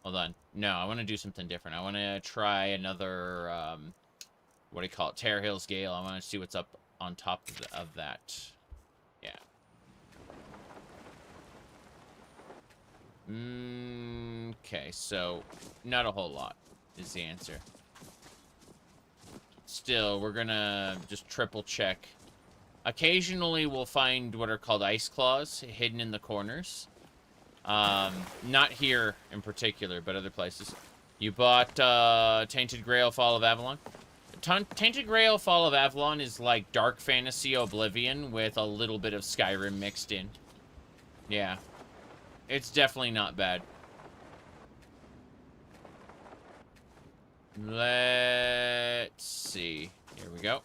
S1: Hold on. No, I want to do something different. I want to try another, what do you call it? Tear Hills Gale. I want to see what's up on top of that. Yeah. Okay, so not a whole lot is the answer. Still, we're gonna just triple check. Occasionally, we'll find what are called ice claws hidden in the corners. Not here in particular, but other places. You bought Tainted Grail Fall of Avalon? Tainted Grail Fall of Avalon is like Dark Fantasy Oblivion with a little bit of Skyrim mixed in. Yeah. It's definitely not bad. Let's see. Here we go.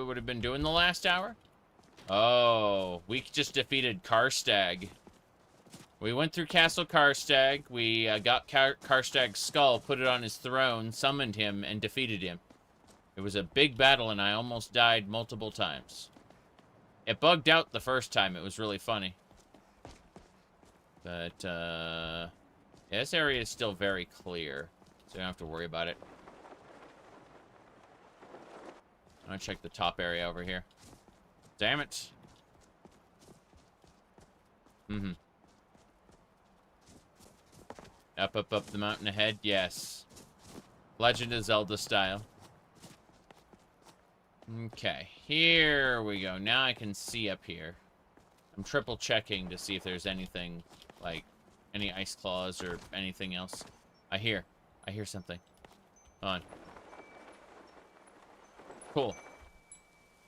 S1: What have been doing the last hour? Oh, we just defeated Karstag. We went through Castle Karstag. We got Karstag's skull, put it on his throne, summoned him, and defeated him. It was a big battle, and I almost died multiple times. It bugged out the first time. It was really funny. But, yeah, this area is still very clear, so you don't have to worry about it. I'm gonna check the top area over here. Damn it. Up the mountain ahead? Yes. Legend of Zelda style. Okay, here we go. Now I can see up here. I'm triple checking to see if there's anything, like, any ice claws or anything else. I hear something. Hold on. Cool.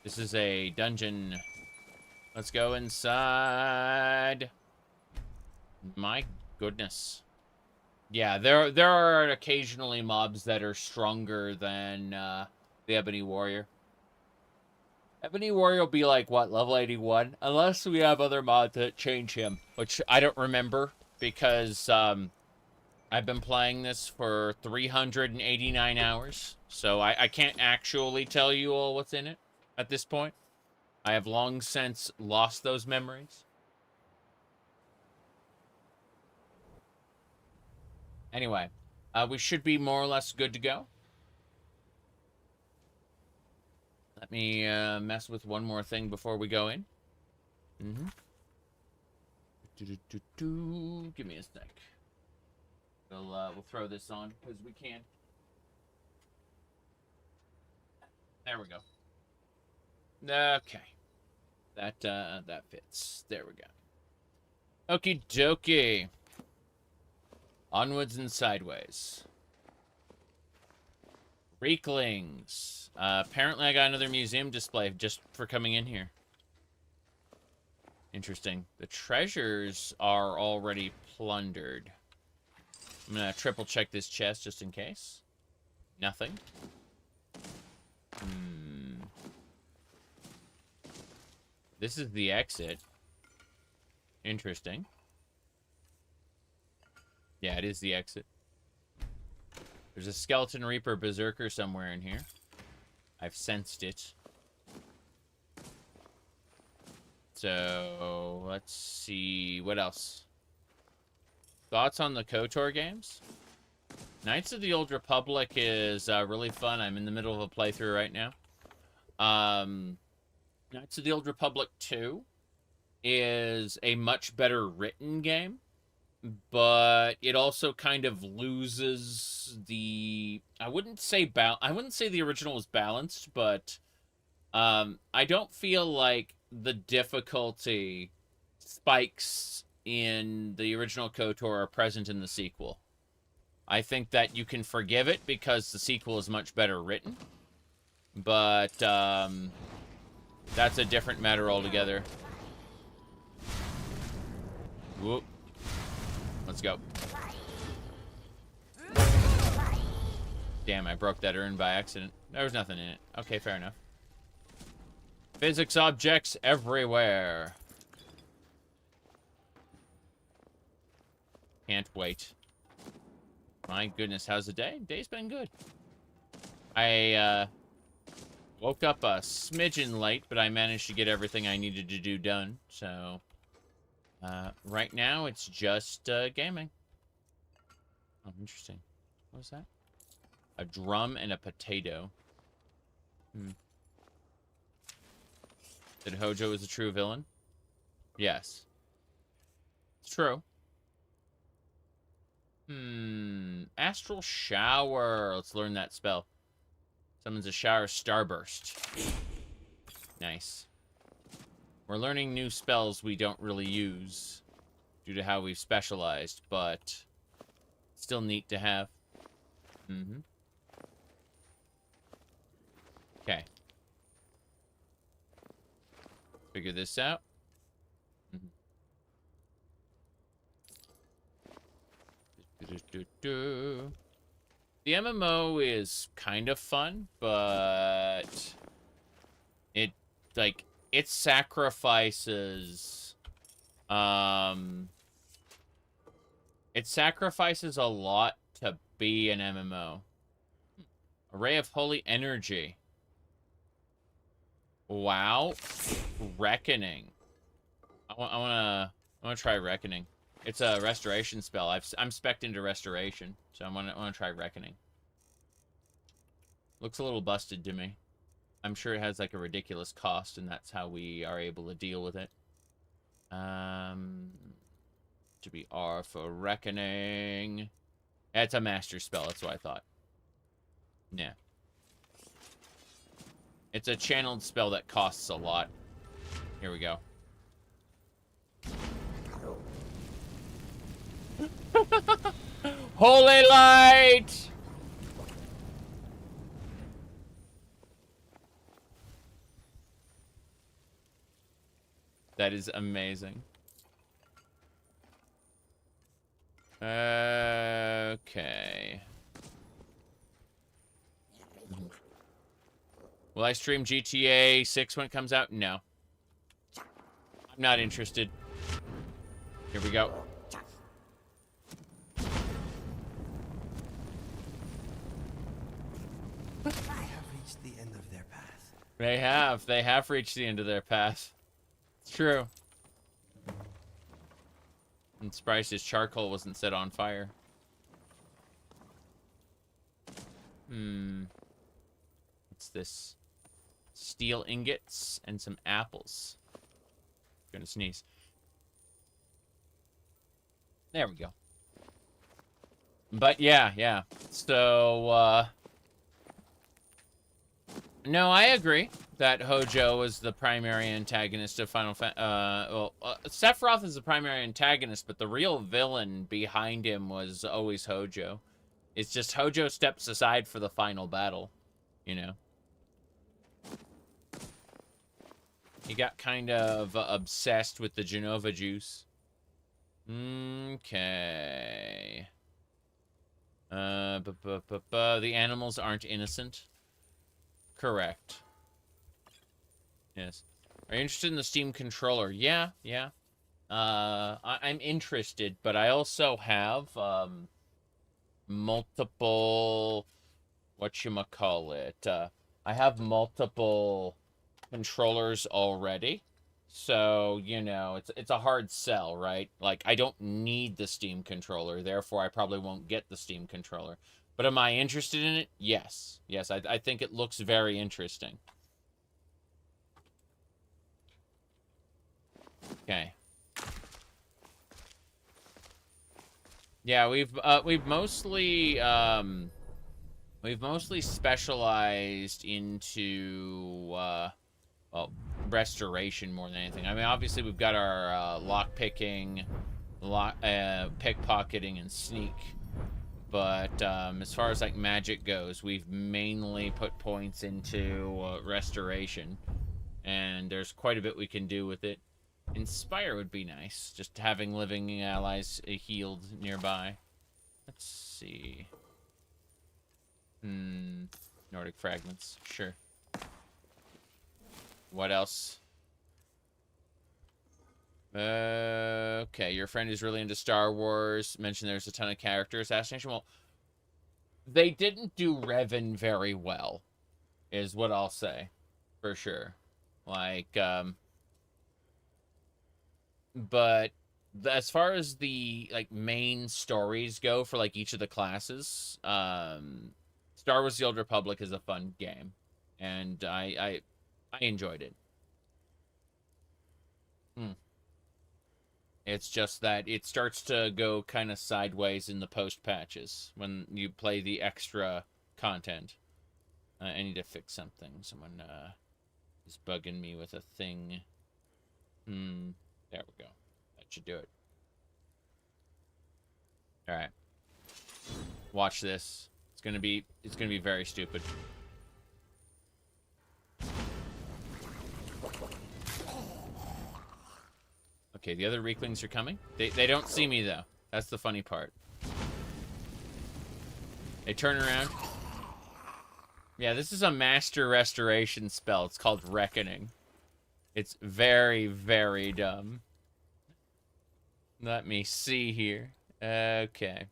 S1: This is a dungeon. Let's go inside. My goodness. Yeah, there are occasionally mobs that are stronger than the Ebony Warrior. Ebony Warrior will be like, what, level 81? Unless we have other mods that change him, which I don't remember because I've been playing this for 389 hours, so I can't actually tell you all what's in it at this point. I have long since lost those memories. Anyway, we should be more or less good to go. Let me mess with one more thing before we go in. Give me a sec. We'll throw this on because we can. There we go. Okay. That fits. There we go. Okie dokie. Onwards and sideways. Reeklings. Apparently I got another museum display just for coming in here. Interesting. The treasures are already plundered. I'm gonna triple check this chest just in case. Nothing. This is the exit. Interesting. Yeah, it is the exit. There's a skeleton reaper berserker somewhere in here. I've sensed it. So, let's see. What else? Thoughts on the KOTOR games? Knights of the Old Republic is really fun. I'm in the middle of a playthrough right now. Knights of the Old Republic 2 is a much better written game, but it also kind of loses the... I wouldn't say the original was balanced, but I don't feel like the difficulty spikes in the original KOTOR are present in the sequel. I think that you can forgive it because the sequel is much better written. But, that's a different matter altogether. Whoop. Let's go. Damn, I broke that urn by accident. There was nothing in it. Okay, fair enough. Physics objects everywhere. Can't wait. My goodness, how's the day? Day's been good. I, woke up a smidgen late, but I managed to get everything I needed to do done. So, right now, it's just, gaming. Oh, interesting. What was that? A drum and a potato. That Hojo is a true villain? Yes. It's true. Astral Shower. Let's learn that spell. Summons a shower starburst. Nice. We're learning new spells we don't really use due to how we've specialized, but still neat to have. Okay. Figure this out. The MMO is kind of fun, but it sacrifices a lot to be an MMO. Array of holy energy. Wow. Reckoning. I wanna try Reckoning. It's a restoration spell. I'm spec'd into restoration, so I wanna try Reckoning. Looks a little busted to me. I'm sure it has like a ridiculous cost, and that's how we are able to deal with it. To be R for Reckoning. It's a master spell. That's what I thought. Yeah. It's a channeled spell that costs a lot. Here we go. Holy light! That is amazing. Okay. Will I stream GTA 6 when it comes out? No. I'm not interested. Here we go.
S2: They have reached the end of their path.
S1: They have. They have reached the end of their path. It's true. I'm surprised his charcoal wasn't set on fire. What's this? Steel ingots and some apples. Gonna sneeze. There we go. But yeah. So, no, I agree that Hojo was the primary antagonist of Final Fantasy. Sephiroth is the primary antagonist, but the real villain behind him was always Hojo. It's just Hojo steps aside for the final battle, you know? He got kind of obsessed with the Genova juice. Okay. The animals aren't innocent. Correct. Yes. Are you interested in the Steam controller? Yeah. I'm interested, but I also have, multiple, whatchamacallit, I have multiple controllers already. So, you know, it's a hard sell, right? Like, I don't need the Steam controller, therefore I probably won't get the Steam controller. But am I interested in it? Yes. Yes, I think it looks very interesting. Okay. Yeah, we've mostly specialized into well, restoration more than anything. I mean, obviously we've got our lock picking, pickpocketing, and sneak. But as far as like magic goes, we've mainly put points into restoration, and there's quite a bit we can do with it. Inspire would be nice, just having living allies healed nearby. Let's see. Nordic fragments, sure. What else? Okay, your friend is really into Star Wars. Mentioned there's a ton of character assassination. Well, they didn't do Revan very well, is what I'll say, for sure. Like, but as far as the like main stories go for like each of the classes, Star Wars: The Old Republic is a fun game, and I enjoyed it. It's just that it starts to go kind of sideways in the post patches when you play the extra content. I need to fix something. Someone is bugging me with a thing. There we go. That should do it. All right. Watch this. It's gonna be very stupid. Okay, the other Reeklings are coming. They don't see me, though. That's the funny part. They turn around. Yeah, this is a master restoration spell. It's called Reckoning. It's very, very dumb. Let me see here. Okay.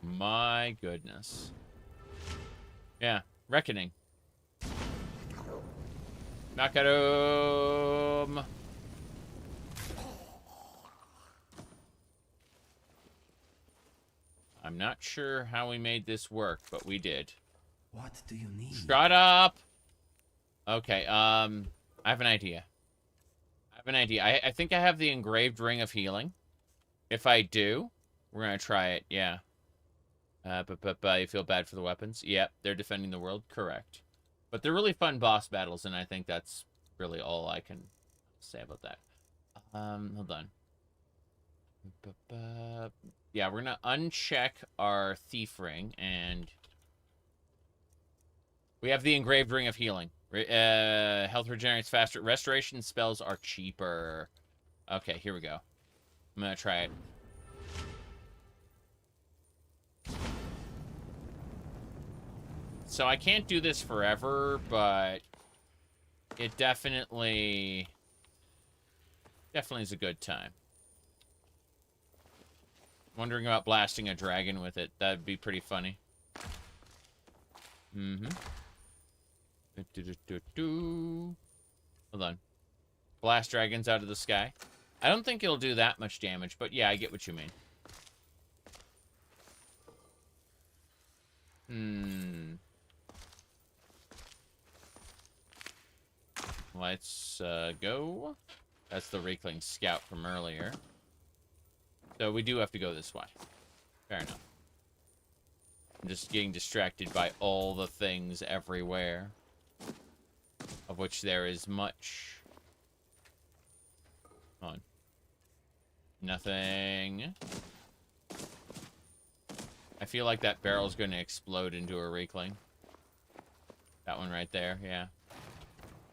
S1: My goodness. Yeah, Reckoning. Nakarum. I'm not sure how we made this work, but we did.
S2: What do you need?
S1: Shut up! Okay, I have an idea. I think I have the engraved ring of healing. If I do, we're gonna try it, yeah. But you feel bad for the weapons? Yep, they're defending the world, correct. But they're really fun boss battles, and I think that's really all I can say about that. Hold on. Yeah, we're gonna uncheck our thief ring, and we have the engraved ring of healing. Health regenerates faster. Restoration spells are cheaper. Okay, here we go. I'm gonna try it. So I can't do this forever, but it definitely is a good time. Wondering about blasting a dragon with it. That'd be pretty funny. Hold on. Blast dragons out of the sky. I don't think it'll do that much damage, but yeah, I get what you mean. Let's go. That's the Reekling scout from earlier. So we do have to go this way. Fair enough. I'm just getting distracted by all the things everywhere. Of which there is much. Come on. Nothing. I feel like that barrel's going to explode into a Reekling. That one right there, yeah.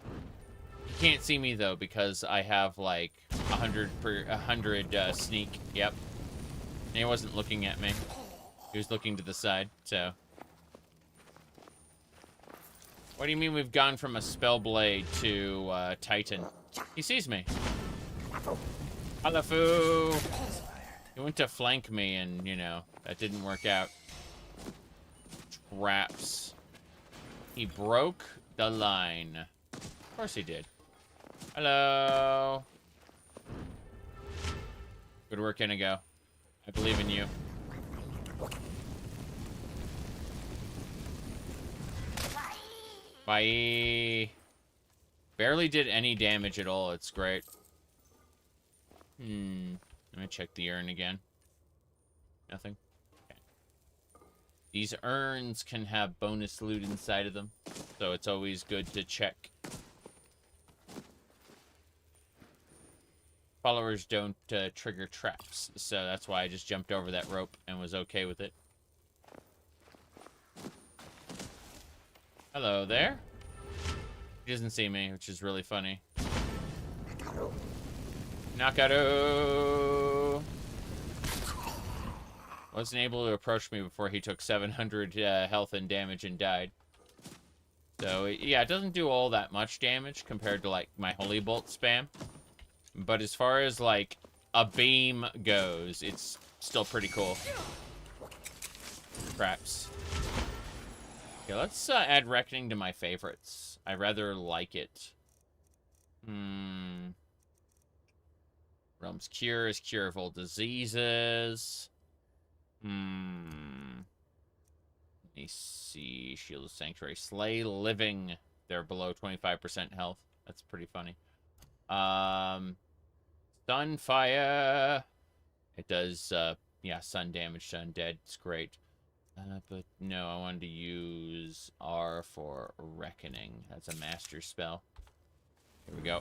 S1: You can't see me, though, because I have, like, 100 sneak. Yep. And he wasn't looking at me. He was looking to the side, so... What do you mean we've gone from a Spellblade to Titan? He sees me. Halafu! He went to flank me, and, you know, that didn't work out. Traps. He broke the line. Of course he did. Hello. Good work, Inigo. I believe in you. Bye. Barely did any damage at all. It's great. Let me check the urn again. Nothing. Okay. These urns can have bonus loot inside of them, so it's always good to check. Followers don't trigger traps, so that's why I just jumped over that rope and was okay with it. Hello there. He doesn't see me, which is really funny. Nakaru! Wasn't able to approach me before he took 700 health and damage and died. So, yeah, it doesn't do all that much damage compared to, like, my Holy Bolt spam. But as far as, like, a beam goes, it's still pretty cool. Perhaps. Okay, let's add Reckoning to my favorites. I rather like it. Realm's Cure is cure of all diseases. Let me see. Shield of Sanctuary. Slay Living. They're below 25% health. That's pretty funny. Sunfire. It does, yeah, sun damage to undead. It's great. But no, I wanted to use R for Reckoning. That's a master spell. Here we go.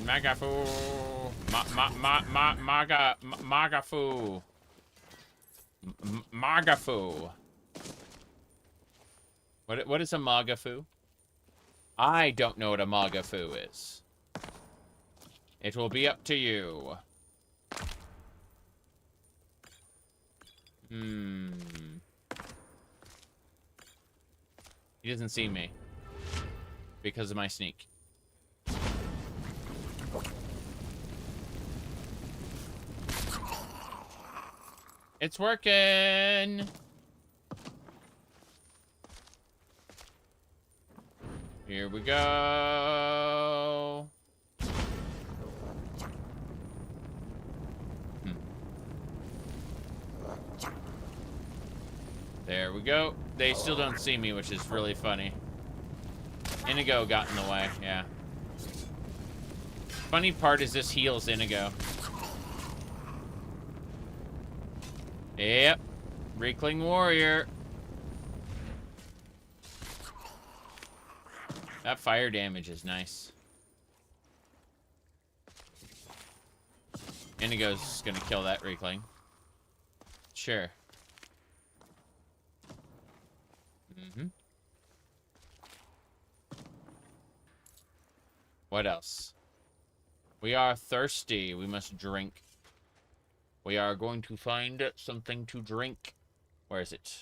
S1: Magafu! Magafu! Magafu! What is a Magafu? I don't know what a Magafu is. It will be up to you. He doesn't see me. Because of my sneak. It's working! Here we go! There we go. They still don't see me, which is really funny. Inigo got in the way, yeah. Funny part is this heals Inigo. Yep. Reekling Warrior. That fire damage is nice. Inigo's gonna kill that Reekling. Sure. What else? We are thirsty. We must drink. We are going to find something to drink. Where is it?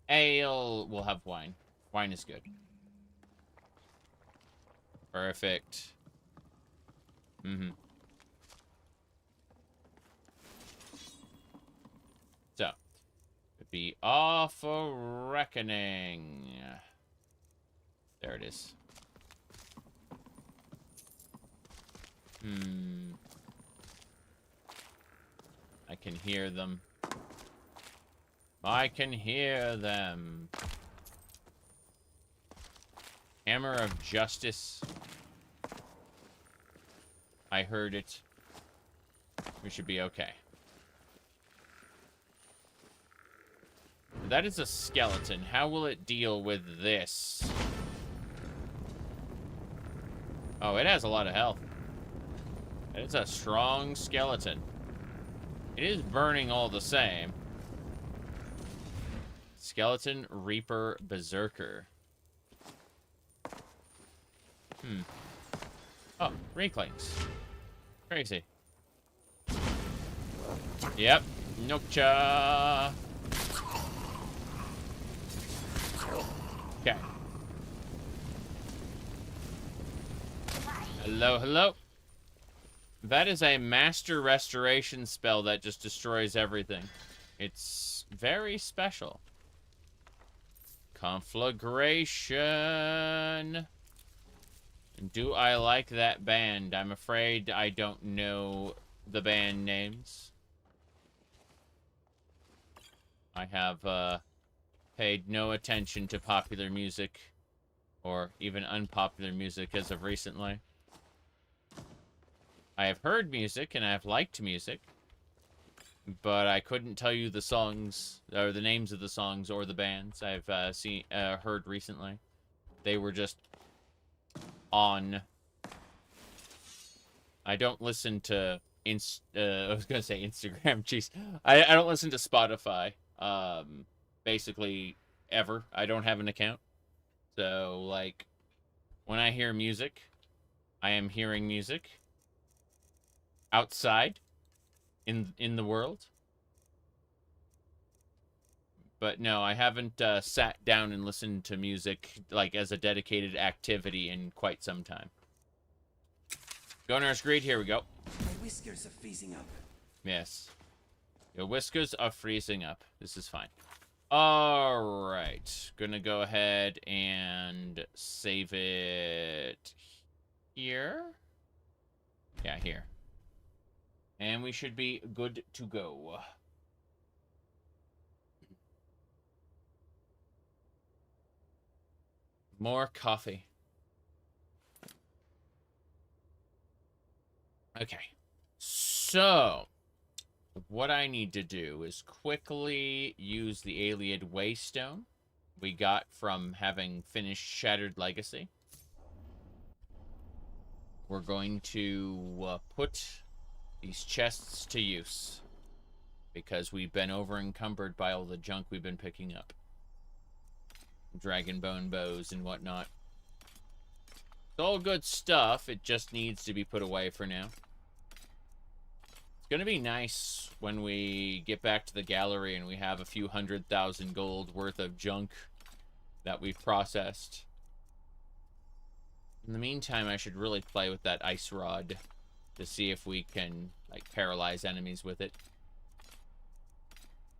S1: Ale. We'll have wine. Wine is good. Perfect. So, it'd be off a reckoning. There it is. I can hear them. I can hear them. Hammer of Justice. I heard it. We should be okay. That is a skeleton. How will it deal with this? Oh, it has a lot of health. It's a strong skeleton. It is burning all the same. Skeleton Reaper Berserker. Oh, Rinklings. Crazy. Yep. Nokcha. Okay. Hello, hello. That is a master restoration spell that just destroys everything. It's very special. Conflagration. Do I like that band? I'm afraid I don't know the band names. I have paid no attention to popular music or even unpopular music as of recently. I have heard music and I have liked music, but I couldn't tell you the songs or the names of the songs or the bands I've heard recently. They were just on. I don't listen to I was gonna say Instagram. Jeez, I don't listen to Spotify. Basically ever. I don't have an account, so like when I hear music, I am hearing music outside in the world. But no, I haven't sat down and listened to music like as a dedicated activity in quite some time. Gunner's Greed, here we go.
S2: My whiskers are freezing up.
S1: Yes. Your whiskers are freezing up. This is fine. Alright. Gonna go ahead and save it here. Yeah, here. And we should be good to go. More coffee. Okay. So, what I need to do is quickly use the Ayleid Waystone we got from having finished Shattered Legacy. We're going to put these chests to use because we've been over encumbered by all the junk we've been picking up. Dragon bone bows and whatnot. It's all good stuff. It just needs to be put away for now. It's going to be nice when we get back to the gallery and we have a few 100,000 gold worth of junk that we've processed. In the meantime, I should really play with that ice rod to see if we can, like, paralyze enemies with it.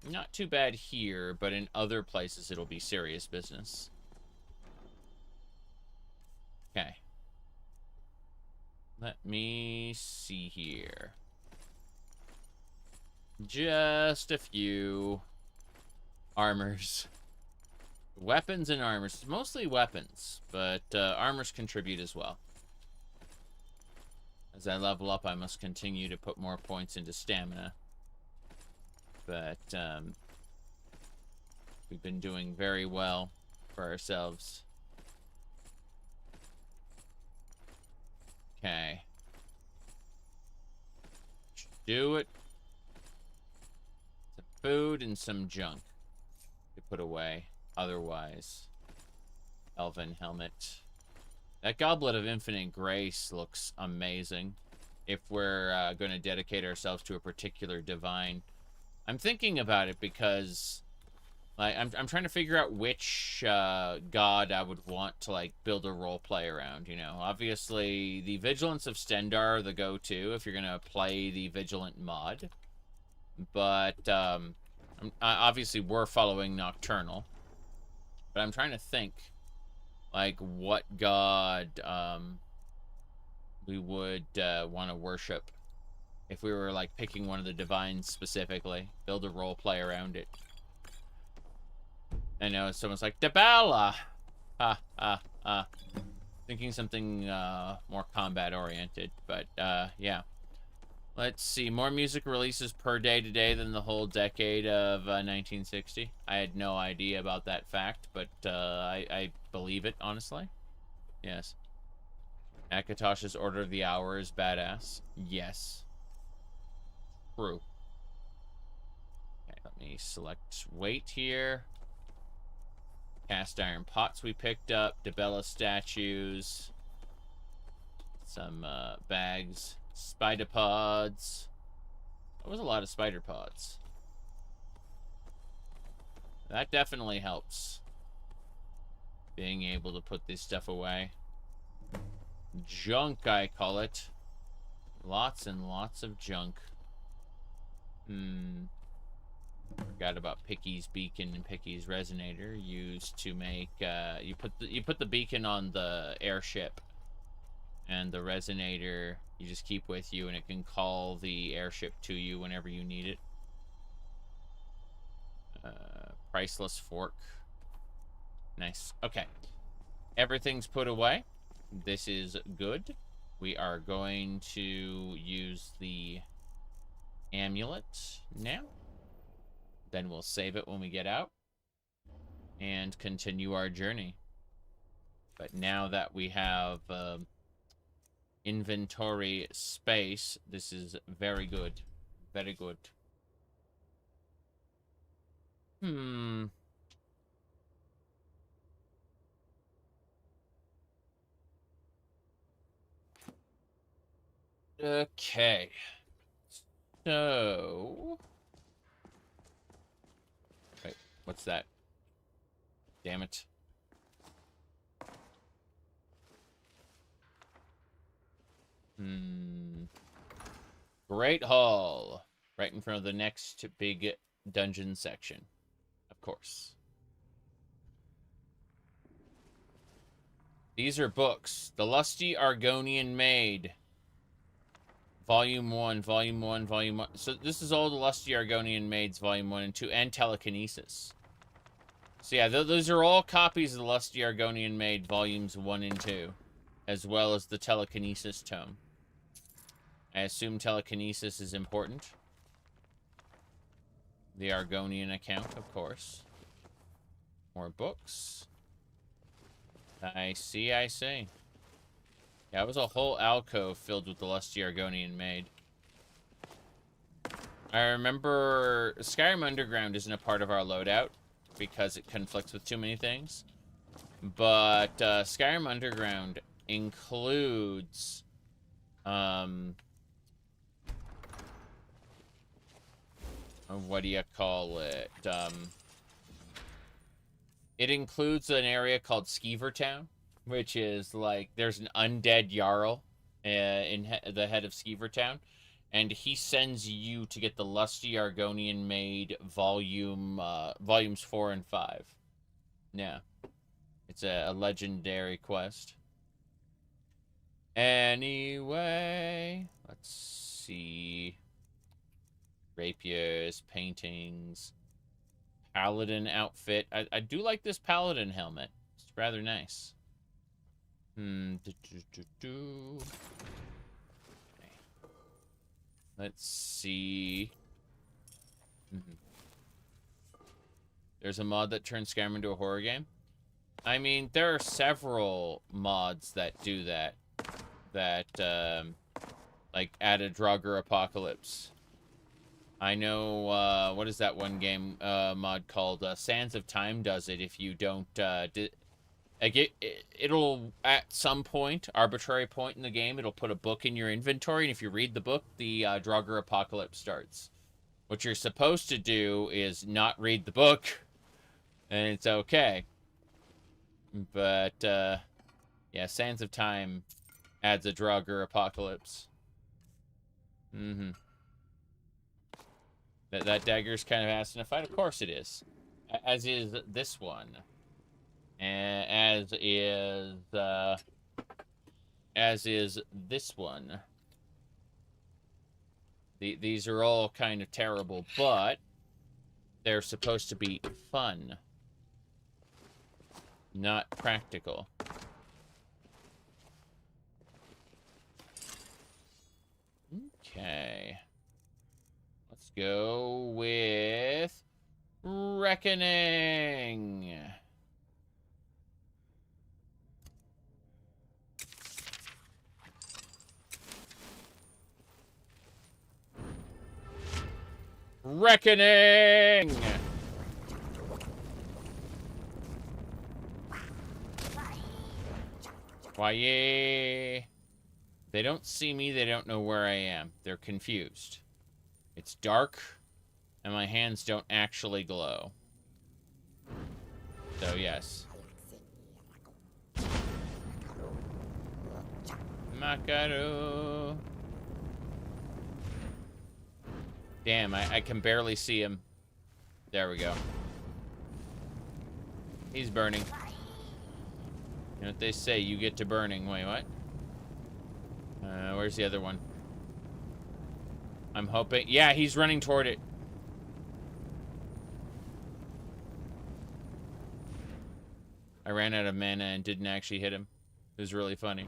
S1: Not too bad here, but in other places it'll be serious business. Okay. Let me see here. Just a few armors. Weapons and armors. Mostly weapons, but armors contribute as well. As I level up, I must continue to put more points into stamina. But we've been doing very well for ourselves. Okay. Do it. Some food and some junk to put away. Otherwise, elven helmet. That Goblet of Infinite Grace looks amazing. If we're going to dedicate ourselves to a particular divine. I'm thinking about it because, like, I'm trying to figure out which god I would want to, like, build a roleplay around, you know. Obviously, the Vigilance of Stendarr are the go-to if you're going to play the Vigilant mod. But, obviously, we're following Nocturnal. But I'm trying to think, like, what god we would want to worship. If we were, like, picking one of the divines specifically, build a role play around it. I know someone's like, Dabala! Thinking something more combat-oriented, but, yeah. Let's see, more music releases per day today than the whole decade of 1960. I had no idea about that fact, but I believe it, honestly. Yes. Akatosh's Order of the Hour is badass. Yes. True. Okay, let me select weight here. Cast iron pots we picked up. Dac0da statues. Some bags. Spider pods. That was a lot of spider pods. That definitely helps. Being able to put this stuff away. Junk, I call it. Lots and lots of junk. Forgot about Picky's beacon and Picky's resonator, used to make you put the beacon on the airship, and the resonator you just keep with you, and it can call the airship to you whenever you need it. Priceless fork. Nice. Okay. Everything's put away. This is good. We are going to use the amulet now. Then we'll save it when we get out and continue our journey. But now that we have inventory space, this is very good. Very good. Okay. So... Wait, what's that? Damn it. Great Hall. Right in front of the next big dungeon section. Of course. These are books. The Lusty Argonian Maid. Volume 1, Volume 1, Volume 1. So this is all the Lusty Argonian Maids, Volume 1 and 2, and Telekinesis. So yeah, those are all copies of the Lusty Argonian Maid, Volumes 1 and 2. As well as the Telekinesis tome. I assume Telekinesis is important. The Argonian account, of course. More books. I see, I see. Yeah, it was a whole alcove filled with the Lusty Argonian Maid. I remember Skyrim Underground isn't a part of our loadout because it conflicts with too many things. But Skyrim Underground includes what do you call it? It includes an area called Skeever Town, which is like there's an undead Jarl in the head of Skeever Town, and he sends you to get the Lusty Argonian Maid volumes 4 and 5. Yeah, it's a legendary quest. Anyway, let's see. Rapiers, paintings, paladin outfit. I do like this paladin helmet. It's rather nice. Okay. Let's see. There's a mod that turns Skyrim into a horror game. I mean, there are several mods that do that. Like add a Draugr Apocalypse. I know, what is that one game mod called? Sands of Time does it if you don't, it'll, at some point, arbitrary point in the game, it'll put a book in your inventory, and if you read the book, the Draugr Apocalypse starts. What you're supposed to do is not read the book, and it's okay. But, yeah, Sands of Time adds a Draugr Apocalypse. That dagger's kind of ass in a fight? Of course it is. As is this one. As is this one. These are all kind of terrible, but they're supposed to be fun. Not practical. Okay. Let's go with Reckoning. reckoning! Why, yeah. They don't see me, they don't know where I am. They're confused. It's dark, and my hands don't actually glow. So, yes. Makaru. Damn, I can barely see him. There we go. He's burning. You know what they say, you get to burning. Wait, what? Where's the other one? I'm hoping... Yeah, he's running toward it. I ran out of mana and didn't actually hit him. It was really funny.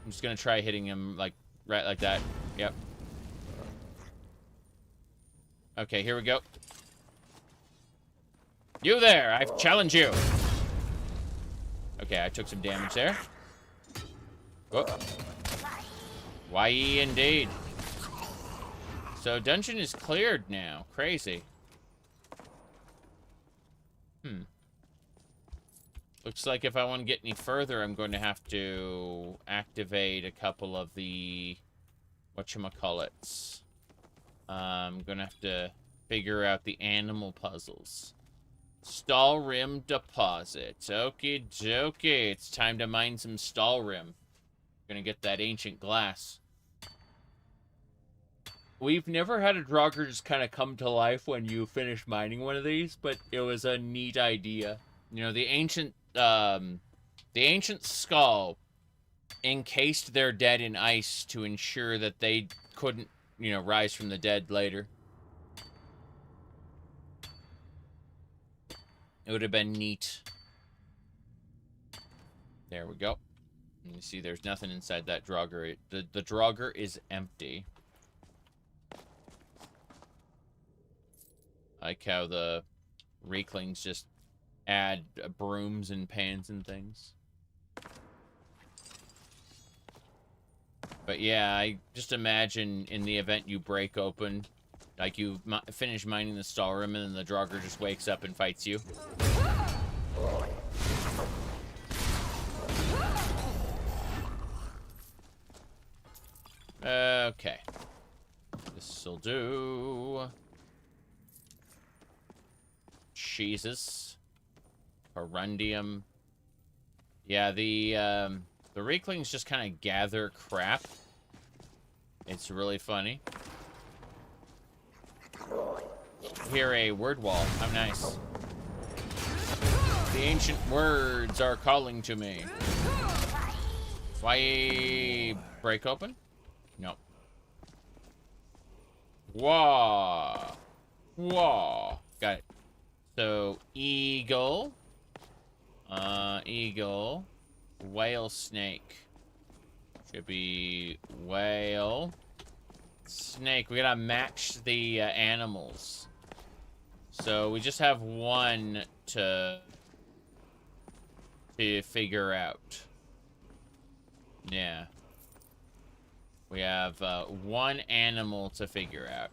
S1: I'm just gonna try hitting him, like, right like that. Yep. Okay, here we go. You there! I challenge you! Okay, I took some damage there. Oh. Why indeed. So, dungeon is cleared now. Crazy. Looks like if I want to get any further, I'm going to have to activate a couple of the... whatchamacallits. I'm going to have to figure out the animal puzzles. Stalrim deposit. Okie dokie. It's time to mine some Stalrim. Gonna get that ancient glass. We've never had a Draugr just kind of come to life when you finish mining one of these, but it was a neat idea. You know, the ancient skull encased their dead in ice to ensure that they couldn't, you know, rise from the dead later. It would have been neat. There we go. You see, there's nothing inside that Draugr. The Draugr is empty. I like how the Reeklings just add brooms and pans and things. But yeah, I just imagine in the event you break open, like you finish mining the Stalrim and then the Draugr just wakes up and fights you. Okay. This'll do. Jesus. Corundium. Yeah, the Reeklings just kind of gather crap. It's really funny. Hear a word wall. How nice. The ancient words are calling to me. Why break open? No. Wah. Wah. Got it. So, eagle. Eagle. Whale snake. Should be whale. Snake. We gotta match the animals. So, we just have one to figure out. Yeah. We have one animal to figure out.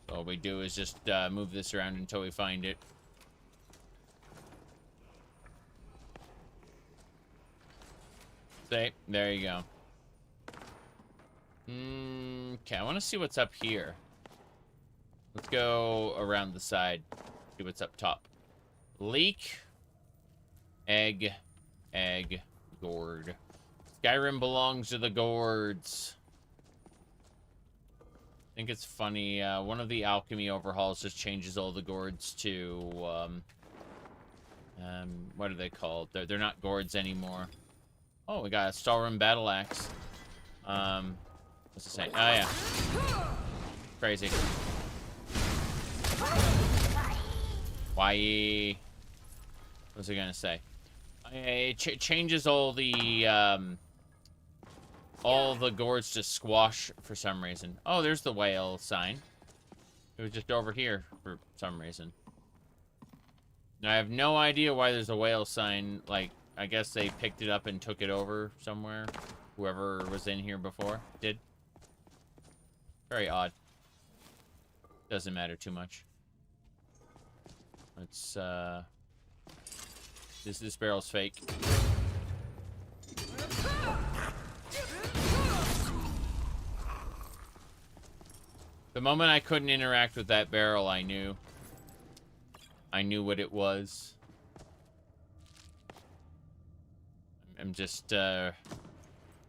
S1: So all we do is just move this around until we find it. See? There you go. Okay, I want to see what's up here. Let's go around the side. See what's up top. Leek. Egg. Egg. Gourd. Skyrim belongs to the gourds. I think it's funny. One of the alchemy overhauls just changes all the gourds to, what are they called? They're not gourds anymore. Oh, we got a Stalrim battle axe. What's it say? Oh, yeah. Crazy. Why? What's it gonna say? It changes all the gourds to squash for some reason. Oh, there's the whale sign. It was just over here for some reason. Now, I have no idea why there's a whale sign. Like, I guess they picked it up and took it over somewhere. Whoever was in here before did. Very odd. Doesn't matter too much. Let's, this barrel's fake. The moment I couldn't interact with that barrel, I knew. I knew what it was. I'm just,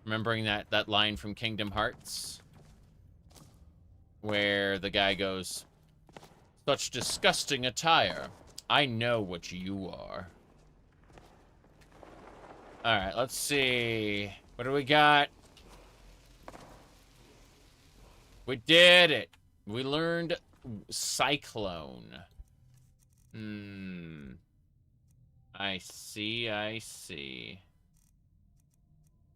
S1: remembering that line from Kingdom Hearts. Where the guy goes, "Such disgusting attire. I know what you are." Alright, let's see. What do we got? We did it. We learned Cyclone. I see.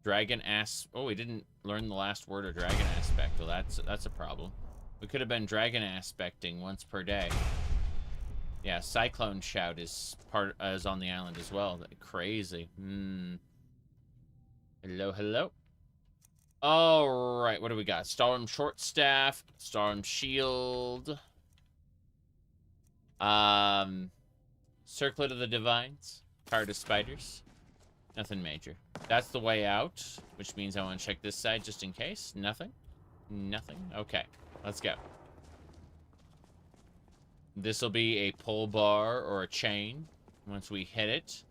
S1: Dragon ass. Oh, we didn't learn the last word of dragon aspect. Well, that's a problem. We could have been dragon aspecting once per day. Yeah, Cyclone Shout is on the island as well. Crazy. Hello. All right, what do we got? Storm Short Staff, Storm Shield, Circlet of the Divines, Card of Spiders. Nothing major. That's the way out, which means I want to check this side just in case. Nothing. Okay, let's go. This will be a pull bar or a chain once we hit it.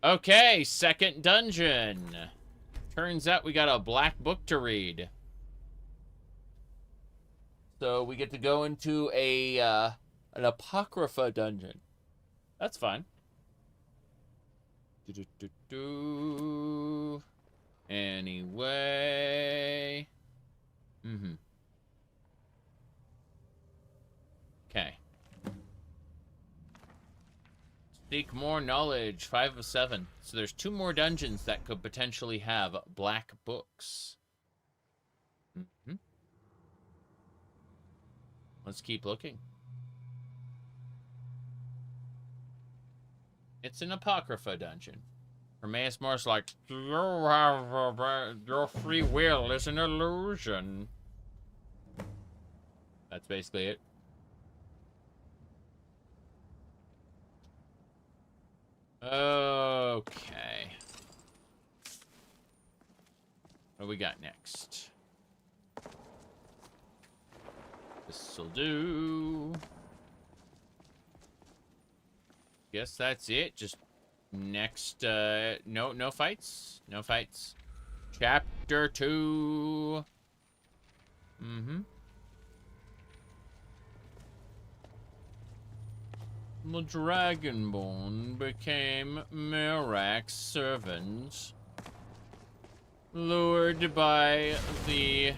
S1: Okay, second dungeon. Turns out we got a black book to read. So we get to go into an Apocrypha dungeon. That's fun. Anyway. Okay. Seek more knowledge. 5 of 7. So there's 2 more dungeons that could potentially have black books. Let's keep looking. It's an Apocrypha dungeon. Hermaeus Morris like, your free will is an illusion. That's basically it. Okay. What do we got next? This'll do. Guess that's it. Just next, no fights? No fights. Chapter 2. The Dragonborn became Merak's servant, lured by the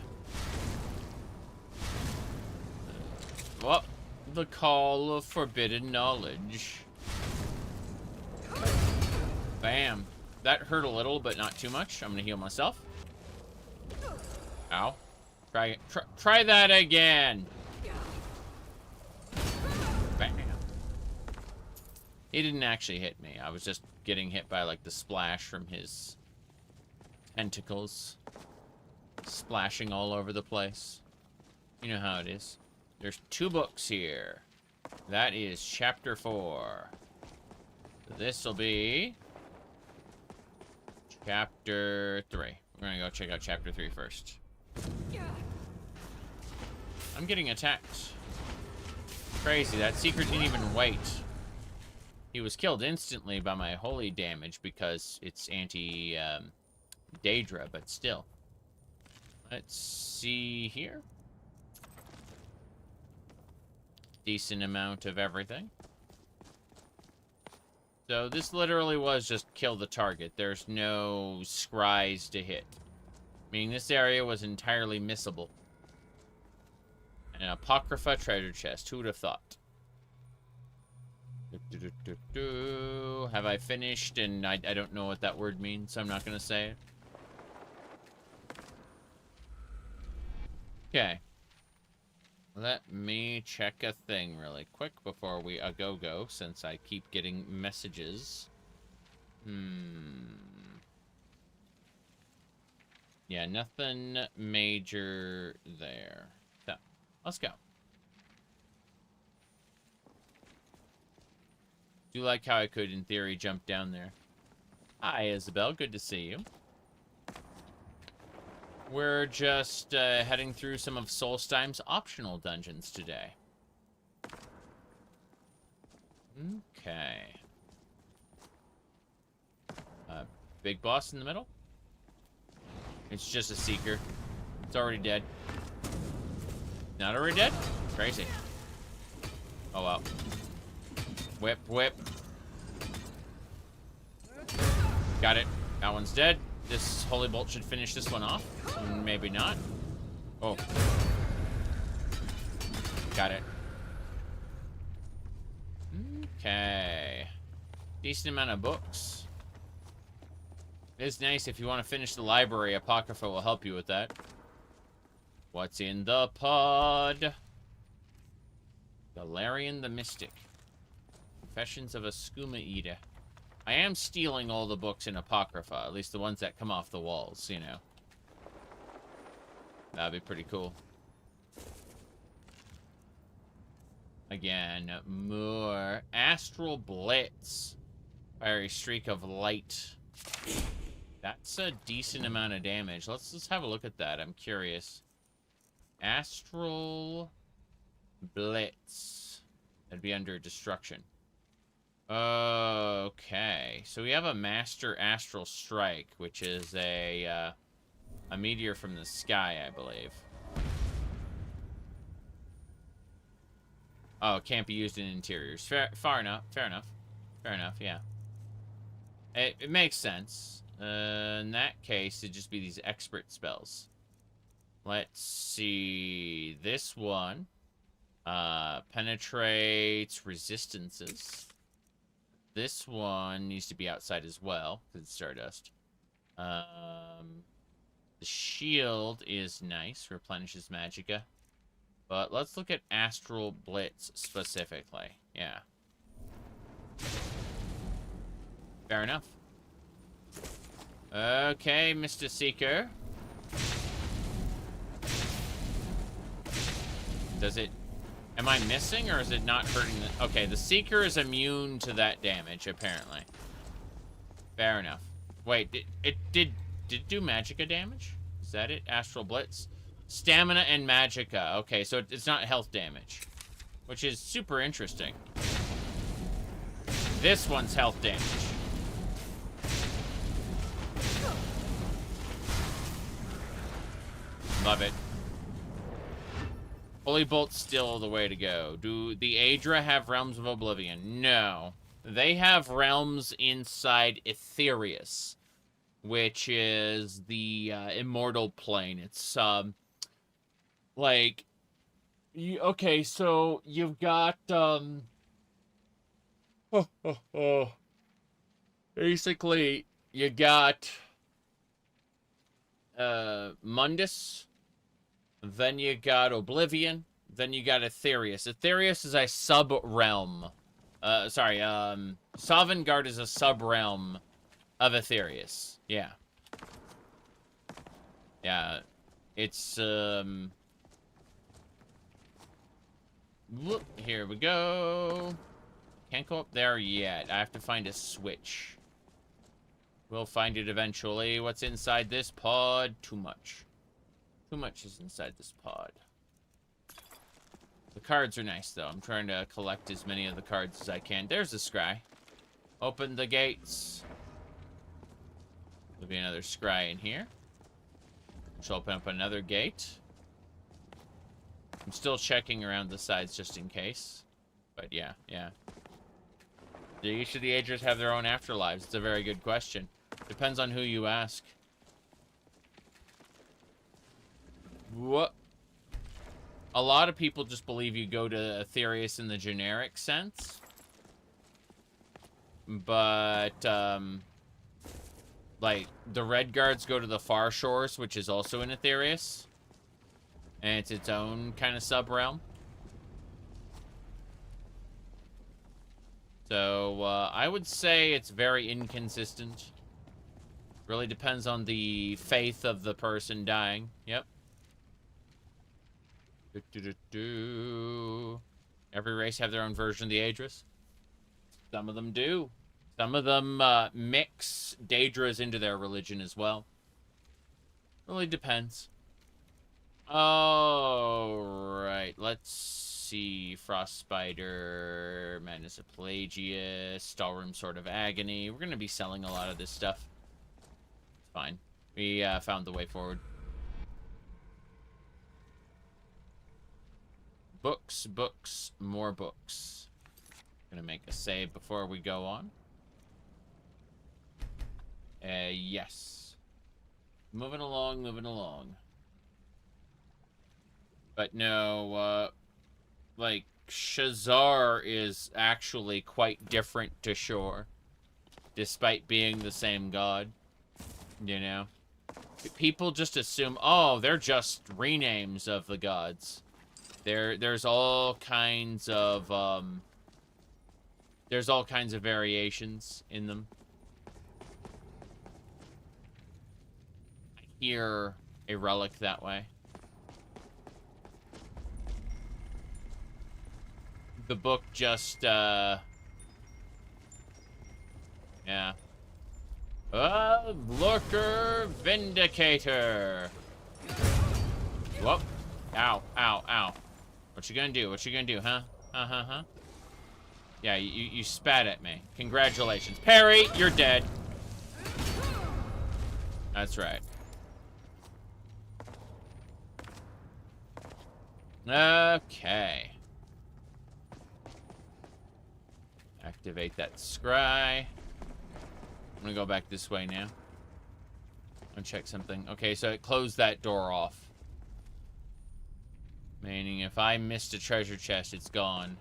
S1: call of forbidden knowledge. Bam. That hurt a little, but not too much. I'm gonna heal myself. Ow. Try that again. Bam. He didn't actually hit me. I was just getting hit by, like, the splash from his tentacles. Splashing all over the place. You know how it is. There's 2 books here. That is chapter 4. This'll be chapter 3. We're gonna go check out chapter 3 first. I'm getting attacked. Crazy, that secret didn't even wait. He was killed instantly by my holy damage because it's anti Dac0da, but still. Let's see here. Decent amount of everything. So this literally was just kill the target. There's no scries to hit. Meaning this area was entirely missable. An Apocrypha treasure chest. Who would have thought? Have I finished? And I don't know what that word means, so I'm not going to say it. Okay. Let me check a thing really quick before we go, since I keep getting messages. Yeah, nothing major there. So, let's go. Do like how I could, in theory, jump down there. Hi, Isabel. Good to see you. We're just heading through some of Solstheim's optional dungeons today. Okay. Big boss in the middle. It's just a seeker. It's already dead. Not already dead? Crazy. Oh, wow. Whip, whip. Got it. That one's dead. This holy bolt should finish this one off. Maybe not. Oh. Got it. Okay. Decent amount of books. It is nice if you want to finish the library. Apocrypha will help you with that. What's in the pod? Galarian the Mystic. Confessions of a Skooma Eater. I am stealing all the books in Apocrypha. At least the ones that come off the walls, you know. That'd be pretty cool. Again, more Astral Blitz. Fiery Streak of Light. That's a decent amount of damage. Let's just have a look at that. I'm curious. Astral Blitz. That'd be under Destruction. Okay. So we have a Master Astral Strike, which is a meteor from the sky, I believe. Oh, it can't be used in interiors. Fair enough. Fair enough. Fair enough, yeah. It makes sense. In that case, it'd just be these expert spells. Let's see. This one penetrates resistances. This one needs to be outside as well, because it's Stardust. The shield is nice. Replenishes Magicka. But let's look at Astral Blitz specifically. Yeah. Fair enough. Okay, Mr. Seeker. Does it... Am I missing, or is it not hurting the... Okay, the Seeker is immune to that damage, apparently. Fair enough. Wait, did it do Magicka damage? Is that it? Astral Blitz? Stamina and Magicka. Okay, so it's not health damage. Which is super interesting. This one's health damage. Love it. Holy Bolt's still the way to go. Do the Dac0da have Realms of Oblivion? No. They have realms inside Aetherius, which is the immortal plane. It's, like... okay, so you've got, basically, you got, Mundus, then you got Oblivion, then you got Aetherius. Aetherius is a sub-realm. Sovngarde is a sub-realm of Aetherius. Yeah. Yeah. It's, Look, here we go. Can't go up there yet. I have to find a switch. We'll find it eventually. What's inside this pod? Too much. Too much is inside this pod. The cards are nice, though. I'm trying to collect as many of the cards as I can. There's the scry. Open the gates. There'll be another scry in here, which will open up another gate. I'm still checking around the sides just in case. But yeah, yeah. Do each of the Dac0das have their own afterlives? It's a very good question. Depends on who you ask. What? A lot of people just believe you go to Aetherius in the generic sense. But, like, the Red Guards go to the Far Shores, which is also in Aetherius. And it's its own kind of sub-realm. So, I would say it's very inconsistent. Really depends on the faith of the person dying. Yep. Every race have their own version of the Aedrus. Some of them do. Some of them mix Daedras into their religion as well. Really depends. Alright, let's see. Frost Spider, Madness of Pelagius, Stallroom Sword of Agony. We're going to be selling a lot of this stuff. It's fine. We found the way forward. Books, books, more books. Gonna make a save before we go on. Yes. Moving along, moving along. But no, like, Shazar is actually quite different to Shore. Despite being the same god. You know? People just assume, oh, they're just renames of the gods. There's all kinds of variations in them. I hear a relic that way. The book just yeah. Lurker Vindicator. Whoop. Ow, ow, ow. What you gonna do? What you gonna do, huh? Huh? Yeah, you spat at me. Congratulations. Parry, you're dead. That's right. Okay. Activate that scry. I'm gonna go back this way now. I'm gonna check something. Okay, so it closed that door off. Meaning if I missed a treasure chest, it's gone.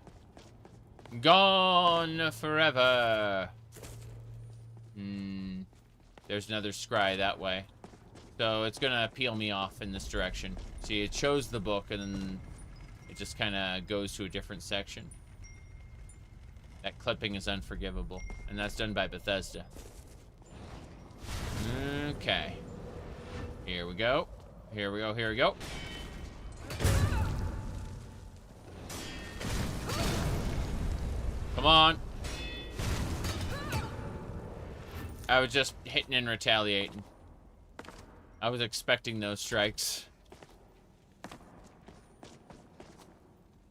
S1: Gone forever. There's another scry that way. So it's gonna peel me off in this direction. See, it shows the book and then it just kind of goes to a different section. That clipping is unforgivable. And that's done by Bethesda. Okay. Here we go. Here we go, here we go. Come on. I was just hitting and retaliating. I was expecting those strikes.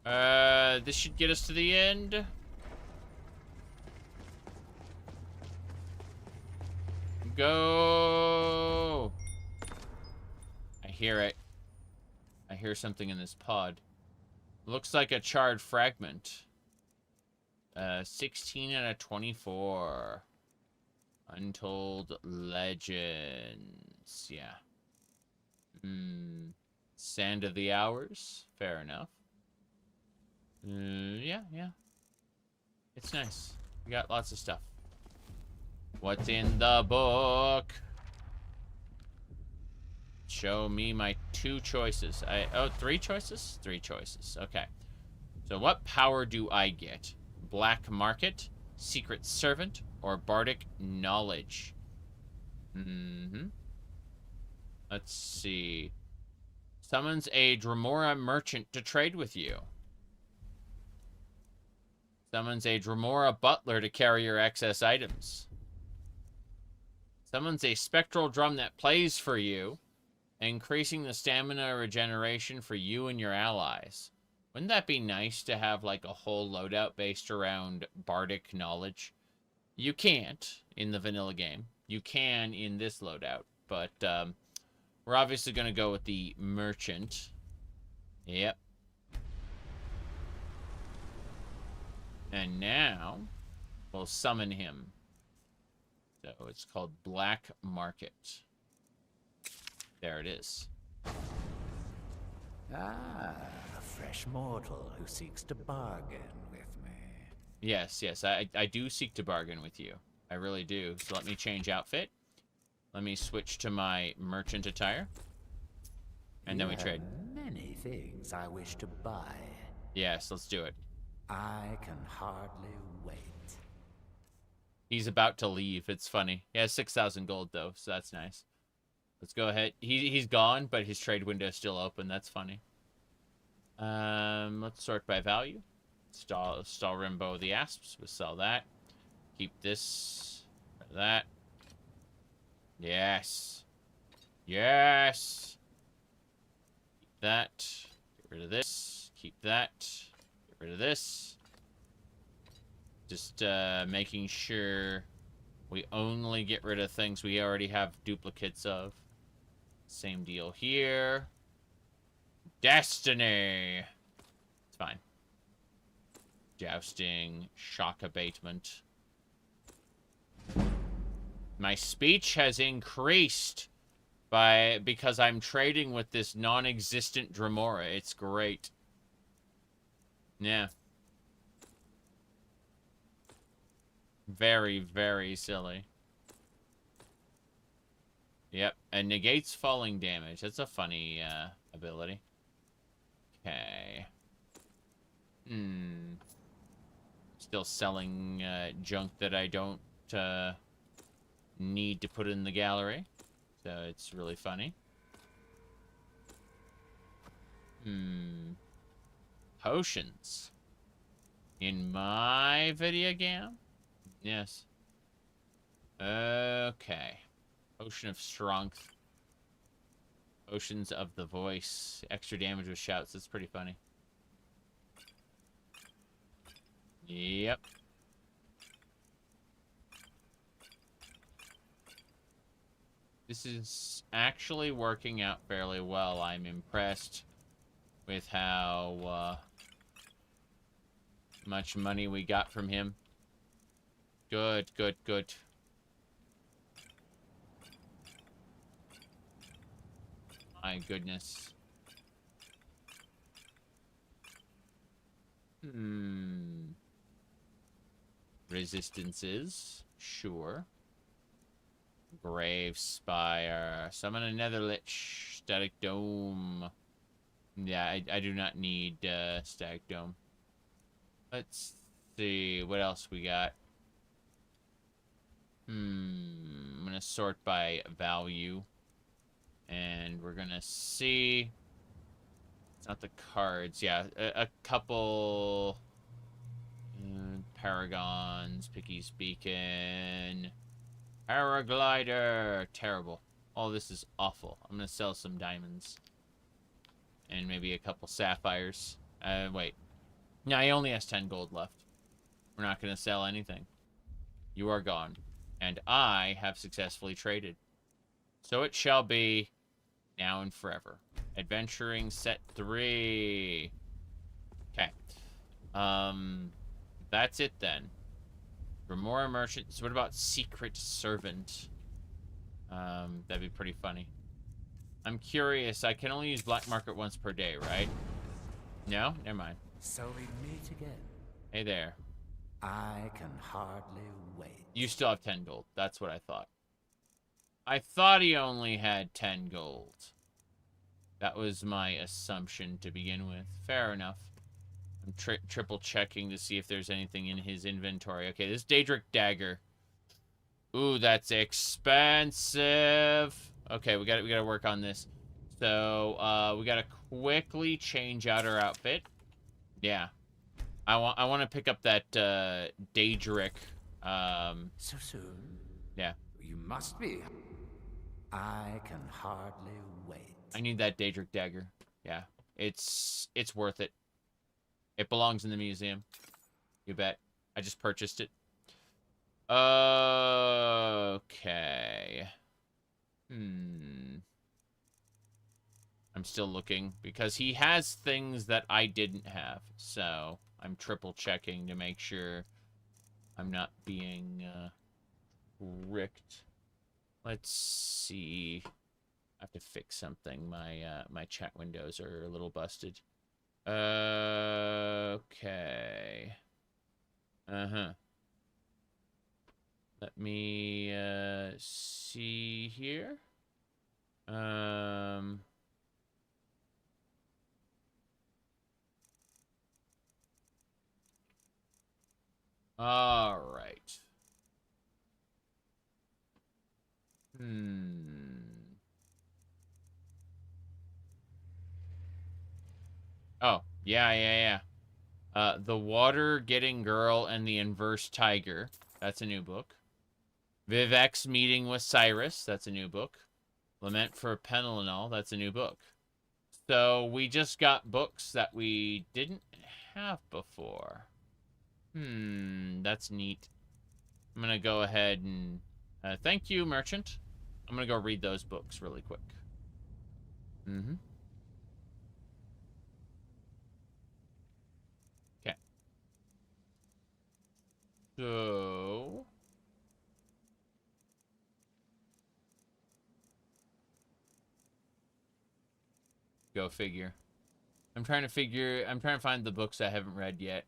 S1: This should get us to the end. Go. I hear it. I hear something in this pod. Looks like a charred fragment. 16 out of 24. Untold Legends. Yeah. Sand of the Hours. Fair enough. Yeah. It's nice. We got lots of stuff. What's in the book? Show me my 2 choices. Oh, 3 choices? 3 choices. Okay. So what power do I get? Black Market, Secret Servant, or Bardic Knowledge? Let's see. Summons a Dremora merchant to trade with you. Summons a Dremora butler to carry your excess items. Summons a spectral drum that plays for you, increasing the stamina regeneration for you and your allies. Wouldn't that be nice to have like a whole loadout based around Bardic Knowledge? You can't in the vanilla game. You can in this loadout, but we're obviously going to go with the merchant. Yep. And now we'll summon him. So it's called Black Market. There it is.
S3: Ah, a fresh mortal who seeks to bargain with me.
S1: Yes, I do seek to bargain with you. I really do. So let me change outfit. Let me switch to my merchant attire. And then we trade.
S3: Many things I wish to buy.
S1: Yes, let's do it.
S3: I can hardly wait.
S1: He's about to leave. It's funny. He has 6,000 gold, though, so that's nice. Let's go ahead. He's gone, but his trade window is still open. That's funny. Let's sort by value. Stalrimbo the Asps. We'll sell that. Keep this. That. Yes. Yes. Keep that. Get rid of this. Keep that. Get rid of this. Just making sure we only get rid of things we already have duplicates of. Same deal here. Destiny. It's fine. Jousting. Shock abatement. My speech has increased because I'm trading with this non-existent Dremora. It's great. Yeah. Very, very silly. Yep, and negates falling damage. That's a funny ability. Okay. Still selling junk that I don't need to put in the gallery. So it's really funny. Potions. In my video game? Yes. Okay. Potion of Strength. Potions of the Voice. Extra damage with shouts. That's pretty funny. Yep. This is actually working out fairly well. I'm impressed with how much money we got from him. Good, good, good. My goodness. Resistances. Sure. Grave Spire. Summon a Netherlich. Static Dome. Yeah, I do not need Static Dome. Let's see. What else we got? I'm gonna sort by value. And we're gonna see. It's not the cards. Yeah, a couple Paragons, Picky's Beacon, Paraglider. Terrible. All this is awful. I'm gonna sell some diamonds. And maybe a couple sapphires. Wait. No, he only has 10 gold left. We're not gonna sell anything. You are gone. And I have successfully traded. So it shall be now and forever. Adventuring set 3. Okay. That's it then. Remora Merchants. What about Secret Servant? That'd be pretty funny. I'm curious. I can only use Black Market once per day, right? No? Never mind.
S3: So we meet again.
S1: Hey there.
S3: I can hardly wait.
S1: You still have 10 gold. That's what I thought. I thought he only had 10 gold. That was my assumption to begin with. Fair enough. I'm triple checking to see if there's anything in his inventory. Okay, this Daedric dagger. Ooh, that's expensive. Okay, we gotta work on this. So we gotta quickly change out our outfit. Yeah, I want to pick up that Daedric.
S3: So soon?
S1: Yeah.
S3: You must be. I can hardly wait.
S1: I need that Daedric dagger. Yeah, it's worth it. It belongs in the museum. You bet. I just purchased it. Okay. I'm still looking because he has things that I didn't have. So I'm triple checking to make sure I'm not being tricked. Let's see. I have to fix something. My chat windows are a little busted. Okay. Let me see here. All right. Yeah. The Water Getting Girl and the Inverse Tiger. That's a new book. Vivek's Meeting with Cyrus. That's a new book. Lament for Penelonal. That's a new book. So we just got books that we didn't have before. That's neat. I'm going to go ahead and... thank you, merchant. I'm going to go read those books really quick. Okay. So... Go figure. I'm trying to find the books I haven't read yet.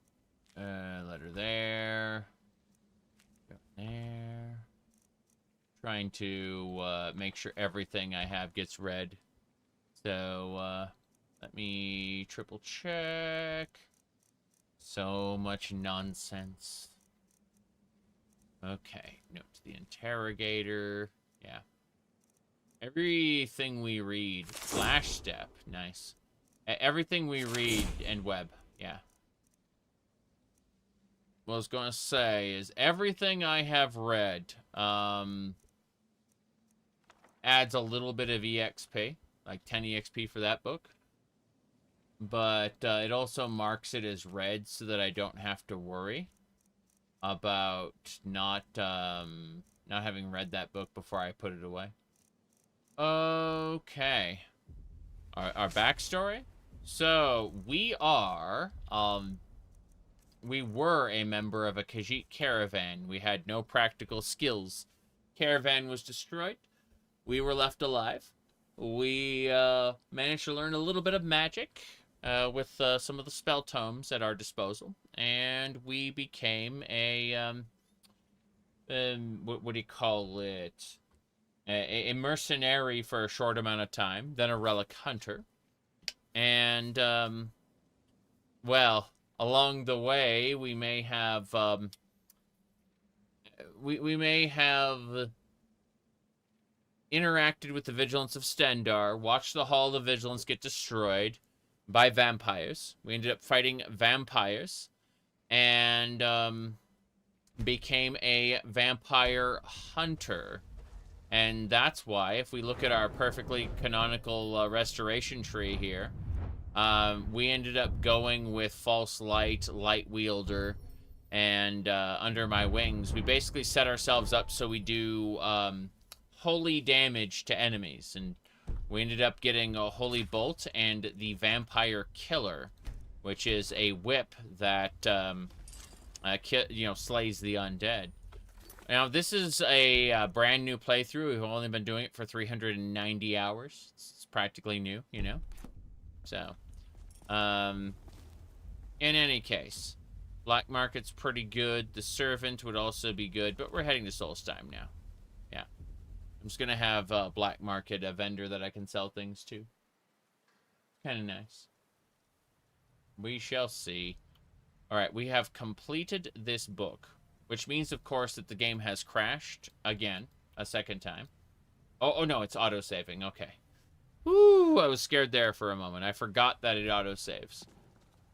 S1: Letter there. Go there. Trying to make sure everything I have gets read. So, let me triple check. So much nonsense. Okay, note to the interrogator. Yeah. Everything we read. Flash step. Nice. Everything we read and web. Yeah. What I was going to say is everything I have read adds a little bit of EXP. Like 10 EXP for that book. But it also marks it as read so that I don't have to worry about not having read that book before I put it away. Okay. Our backstory? So, we were a member of a Khajiit caravan. We had no practical skills. Caravan was destroyed. We were left alive. We managed to learn a little bit of magic with some of the spell tomes at our disposal. And we became a, what do you call it? A mercenary for a short amount of time, then a relic hunter. And, well, along the way, we may have, we may have interacted with the Vigilance of Stendar, watched the Hall of Vigilance get destroyed by vampires. We ended up fighting vampires, and, became a vampire hunter. And that's why, if we look at our perfectly canonical restoration tree here, we ended up going with False Light, Light Wielder, and Under My Wings. We basically set ourselves up so we do holy damage to enemies. And we ended up getting a Holy Bolt and the Vampire Killer, which is a whip that, slays the undead. Now, this is a brand new playthrough. We've only been doing it for 390 hours. It's practically new, you know? So, in any case, Black Market's pretty good. The Servant would also be good, but we're heading to Solstheim now. Yeah. I'm just going to have Black Market, a vendor that I can sell things to. Kind of nice. We shall see. All right, we have completed this book. Which means, of course, that the game has crashed again, a second time. Oh no, it's auto-saving. Okay. Woo, I was scared there for a moment. I forgot that it auto-saves.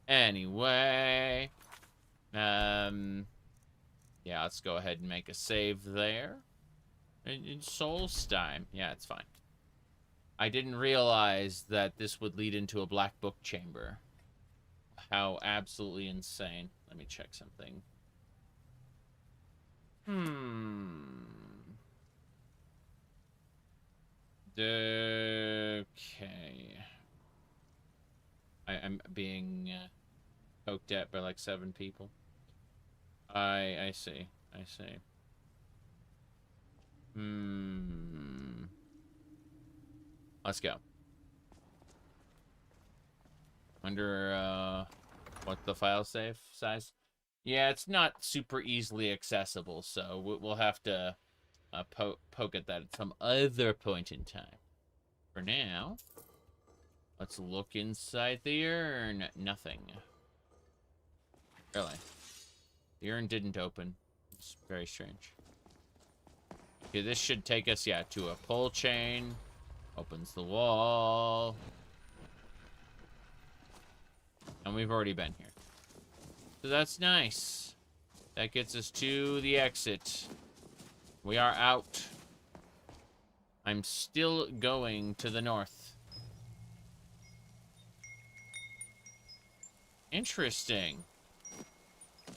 S1: Anyway. Yeah, let's go ahead and make a save there. In Solstheim. Yeah, it's fine. I didn't realize that this would lead into a black book chamber. How absolutely insane. Let me check something. Okay. I'm being poked at by like 7 people. I see. I see. Let's go. Wonder what the file save size? Yeah, it's not super easily accessible, so we'll have to poke at that at some other point in time. For now, let's look inside the urn. Nothing. Really. The urn didn't open. It's very strange. Okay, this should take us, yeah, to a pull chain. Opens the wall. And we've already been here. So that's nice. That gets us to the exit. We are out. I'm still going to the north. Interesting.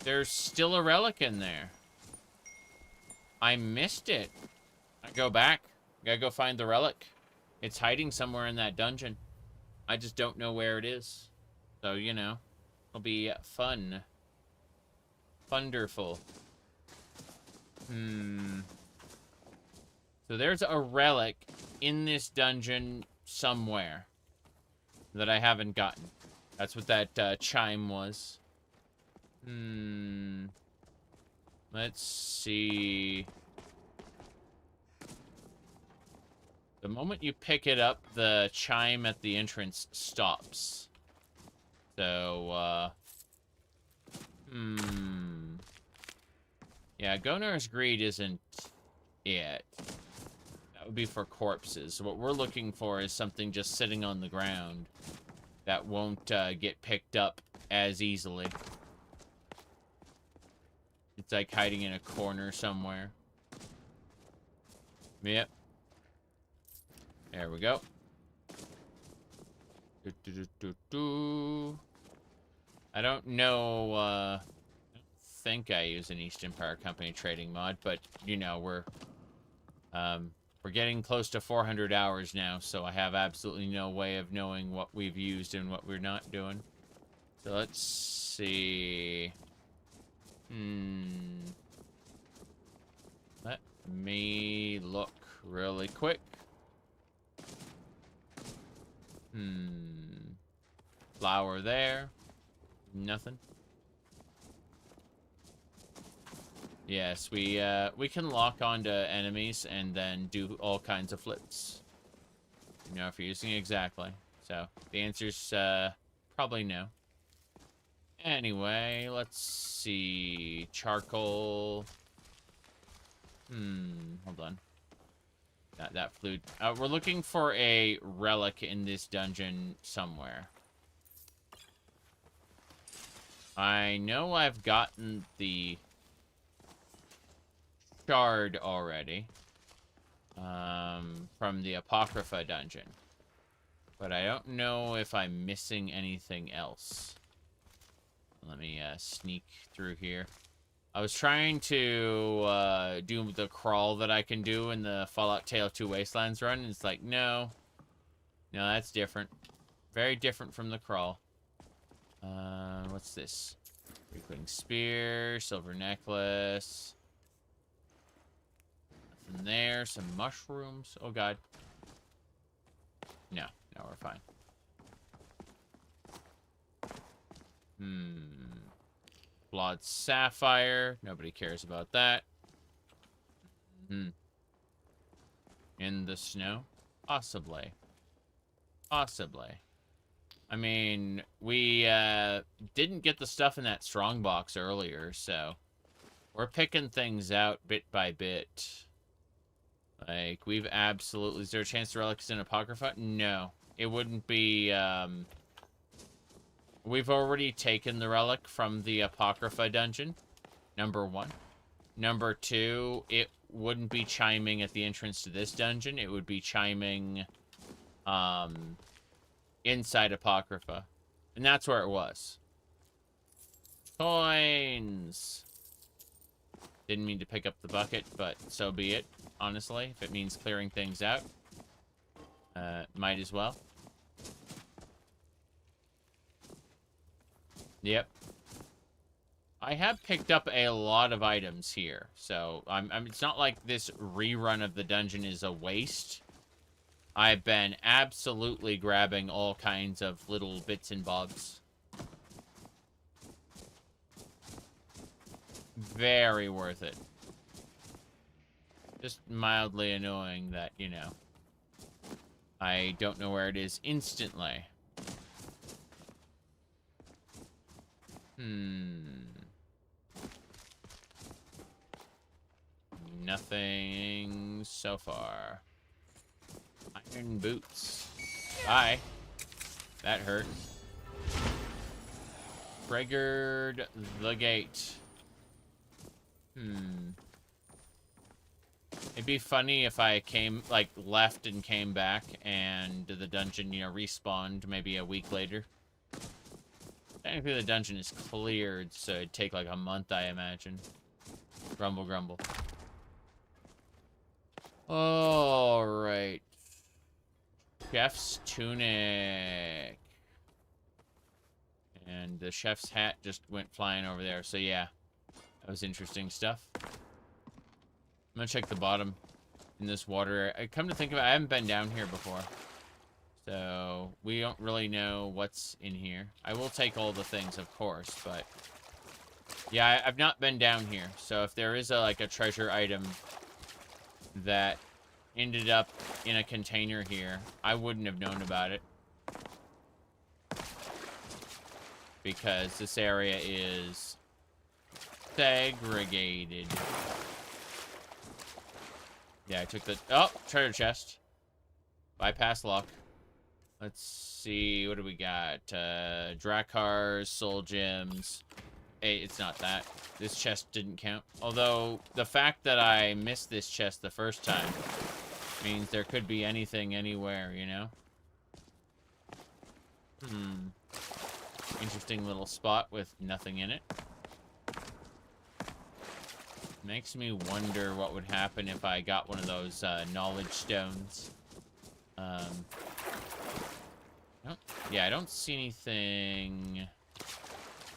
S1: There's still a relic in there. I missed it. I go back. Gotta go find the relic. It's hiding somewhere in that dungeon. I just don't know where it is. So, you know, it'll be fun. Wonderful. So there's a relic in this dungeon somewhere that I haven't gotten. That's what that chime was. Let's see. The moment you pick it up, the chime at the entrance stops. So, yeah, Gonar's Greed isn't it. That would be for corpses. What we're looking for is something just sitting on the ground that won't get picked up as easily. It's like hiding in a corner somewhere. Yep. There we go. I don't know, I don't think I use an East Empire Company trading mod, but, you know, we're getting close to 400 hours now, so I have absolutely no way of knowing what we've used and what we're not doing. So let's see. Let me look really quick. Flower there. Nothing. Yes, we can lock onto enemies and then do all kinds of flips. You know, if you're using it exactly. So, the answer's probably no. Anyway, let's see. Charcoal. Hold on. That flew. We're looking for a relic in this dungeon somewhere. I know I've gotten the shard already. From the Apocrypha dungeon. But I don't know if I'm missing anything else. Let me sneak through here. I was trying to do the crawl that I can do in the Fallout Tale 2 Wastelands run, and it's like, no. No, that's different. Very different from the crawl. What's this? Frequenting spear, silver necklace. Nothing there. Some mushrooms. Oh, God. No, we're fine. Blood sapphire. Nobody cares about that. In the snow? Possibly. Possibly. I mean, we didn't get the stuff in that strongbox earlier, so we're picking things out bit by bit. Like, we've absolutely... Is there a chance the relic's in Apocrypha? No. It wouldn't be, We've already taken the relic from the Apocrypha dungeon, number 1. Number 2, it wouldn't be chiming at the entrance to this dungeon. It would be chiming, inside Apocrypha. And that's where it was. Coins! Didn't mean to pick up the bucket, but so be it, honestly. If it means clearing things out. Might as well. Yep. I have picked up a lot of items here, so it's not like this rerun of the dungeon is a waste. I've been absolutely grabbing all kinds of little bits and bobs. Very worth it. Just mildly annoying that, you know, I don't know where it is instantly. Nothing so far. Iron boots. Bye. That hurt. Triggered the gate. It'd be funny if I left and came back and the dungeon, you know, respawned maybe a week later. Technically the dungeon is cleared, so it'd take like a month, I imagine. Grumble, grumble. Alright. Chef's tunic. And the chef's hat just went flying over there, so yeah. That was interesting stuff. I'm gonna check the bottom in this water. I come to think of it, I haven't been down here before. So, we don't really know what's in here. I will take all the things, of course, but... Yeah, I've not been down here. So, if there is a treasure item that ended up in a container here, I wouldn't have known about it. Because this area is segregated. Yeah, I took the... Oh! Treasure chest. Bypass lock. Let's see. What do we got? Drakars, soul gems. Hey, it's not that. This chest didn't count. Although, the fact that I missed this chest the first time means there could be anything anywhere, you know? Interesting little spot with nothing in it. Makes me wonder what would happen if I got one of those knowledge stones. Yeah, I don't see anything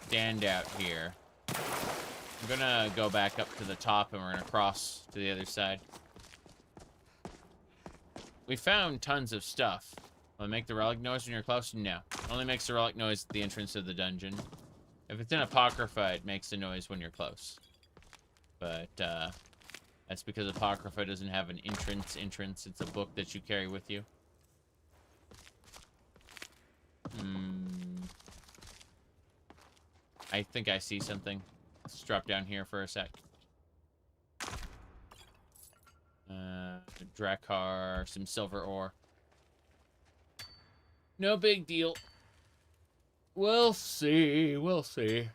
S1: stand out here. I'm gonna go back up to the top and we're gonna cross to the other side. We found tons of stuff. Will it make the relic noise when you're close? No. It only makes the relic noise at the entrance of the dungeon. If it's in Apocrypha, it makes the noise when you're close. But, that's because Apocrypha doesn't have an entrance. It's a book that you carry with you. I think I see something. Let's drop down here for a sec. Drakar, some silver ore. No big deal. We'll see. We'll see.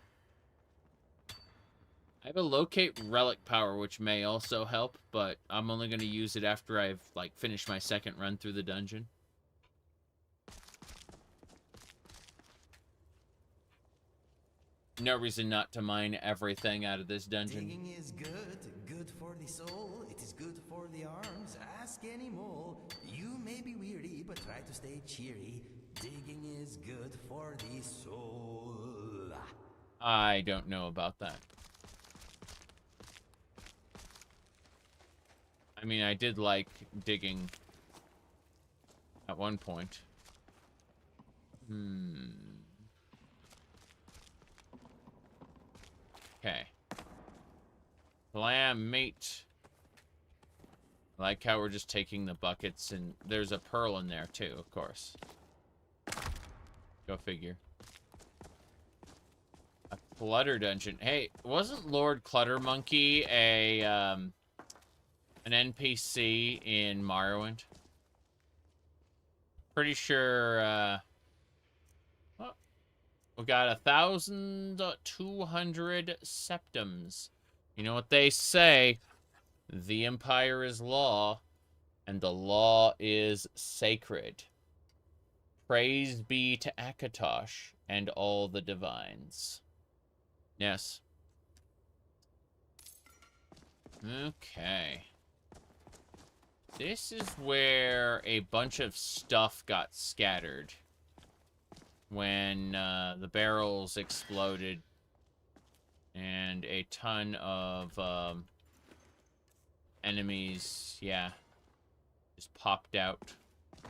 S1: I have a locate relic power, which may also help, but I'm only going to use it after I've, finished my second run through the dungeon. No reason not to mine everything out of this dungeon.
S2: Digging is good for the soul, it is good for the arms. Ask any mole. You may be weary, but try to stay cheery. Digging is good for the soul.
S1: I don't know about that. I mean, I did like digging at one point. Okay. Lamb meat. I like how we're just taking the buckets, and there's a pearl in there too, of course. Go figure. A clutter dungeon. Hey, wasn't Lord Clutter Monkey an NPC in Morrowind? Pretty sure, we got 1,200 septums. You know what they say? The Empire is law, and the law is sacred. Praise be to Akatosh and all the divines. Yes. Okay. This is where a bunch of stuff got scattered when the barrels exploded and a ton of enemies, yeah, just popped out. I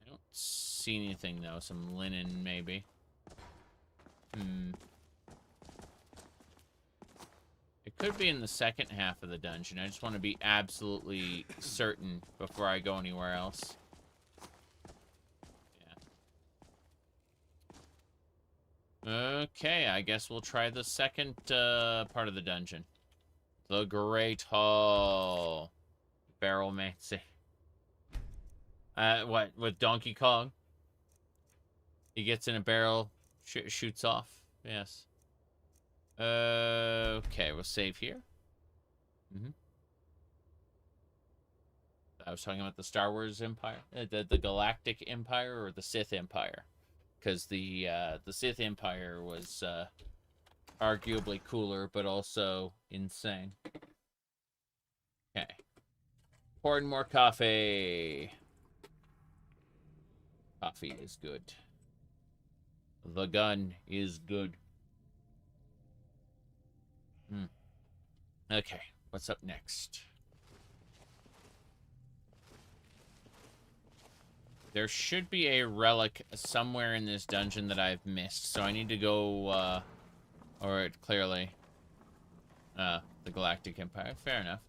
S1: don't see anything though. Some linen maybe. It could be in the second half of the dungeon. I just want to be absolutely certain before I go anywhere else. Okay, I guess we'll try the second part of the dungeon. The Great Hall. Barrelmancy. What, with Donkey Kong? He gets in a barrel, shoots off. Yes. Okay, we'll save here. I was talking about the Star Wars Empire, the Galactic Empire, or the Sith Empire, because the Sith Empire was arguably cooler, but also insane. Okay, pouring more coffee. Coffee is good. The gun is good. Okay, what's up next? There should be a relic somewhere in this dungeon that I've missed, so I need to go, or clearly, the Galactic Empire. Fair enough.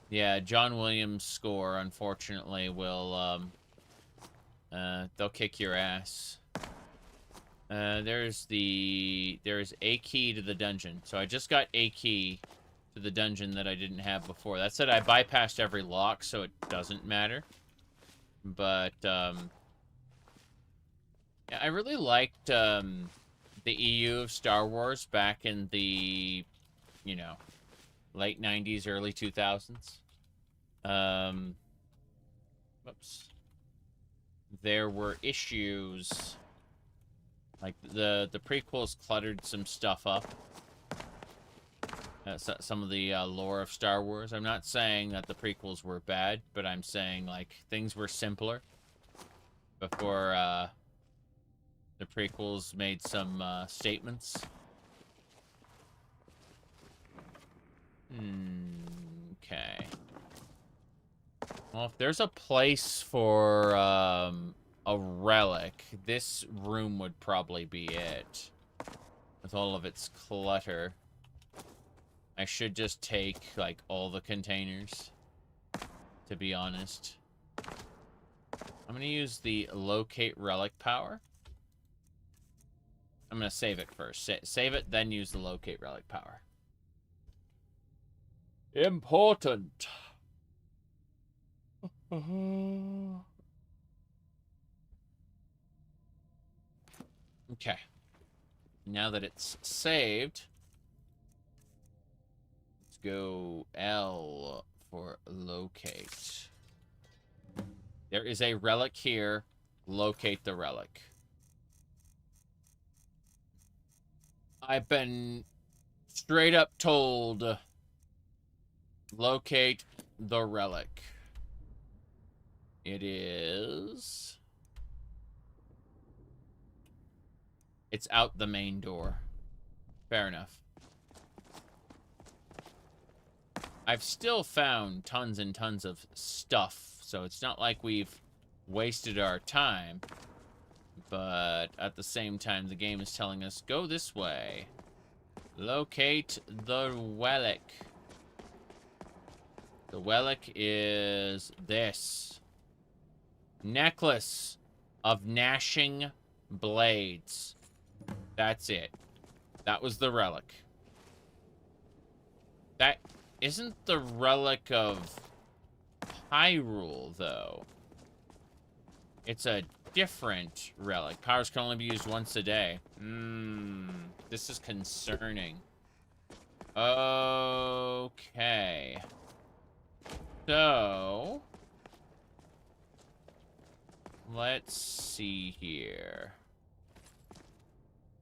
S1: Yeah, John Williams' score, unfortunately, will, they'll kick your ass. There's a key to the dungeon. So I just got a key to the dungeon that I didn't have before. That said, I bypassed every lock, so it doesn't matter. But, yeah, I really liked, the EU of Star Wars back in the, you know, late 90s, early 2000s. Whoops. There were issues, like the prequels cluttered some stuff up. Some of the lore of Star Wars. I'm not saying that the prequels were bad, but I'm saying, like, things were simpler before the prequels made some statements. Okay. Well, if there's a place for a relic, this room would probably be it. With all of its clutter. I should just take, like, all the containers, to be honest. I'm gonna use the locate relic power. I'm gonna save it first. Save it, then use the locate relic power. Important. Okay. Now that it's saved, let's go L for locate. There is a relic here. Locate the relic. I've been straight up told, locate the relic. It is... It's out the main door. Fair enough. I've still found tons and tons of stuff, so it's not like we've wasted our time. But at the same time, the game is telling us, go this way. Locate the relic. The relic is this. Necklace of gnashing blades. That's it. That was the relic. That isn't the relic of Hyrule, though. It's a different relic. Powers can only be used once a day. This is concerning. Okay. So... let's see here.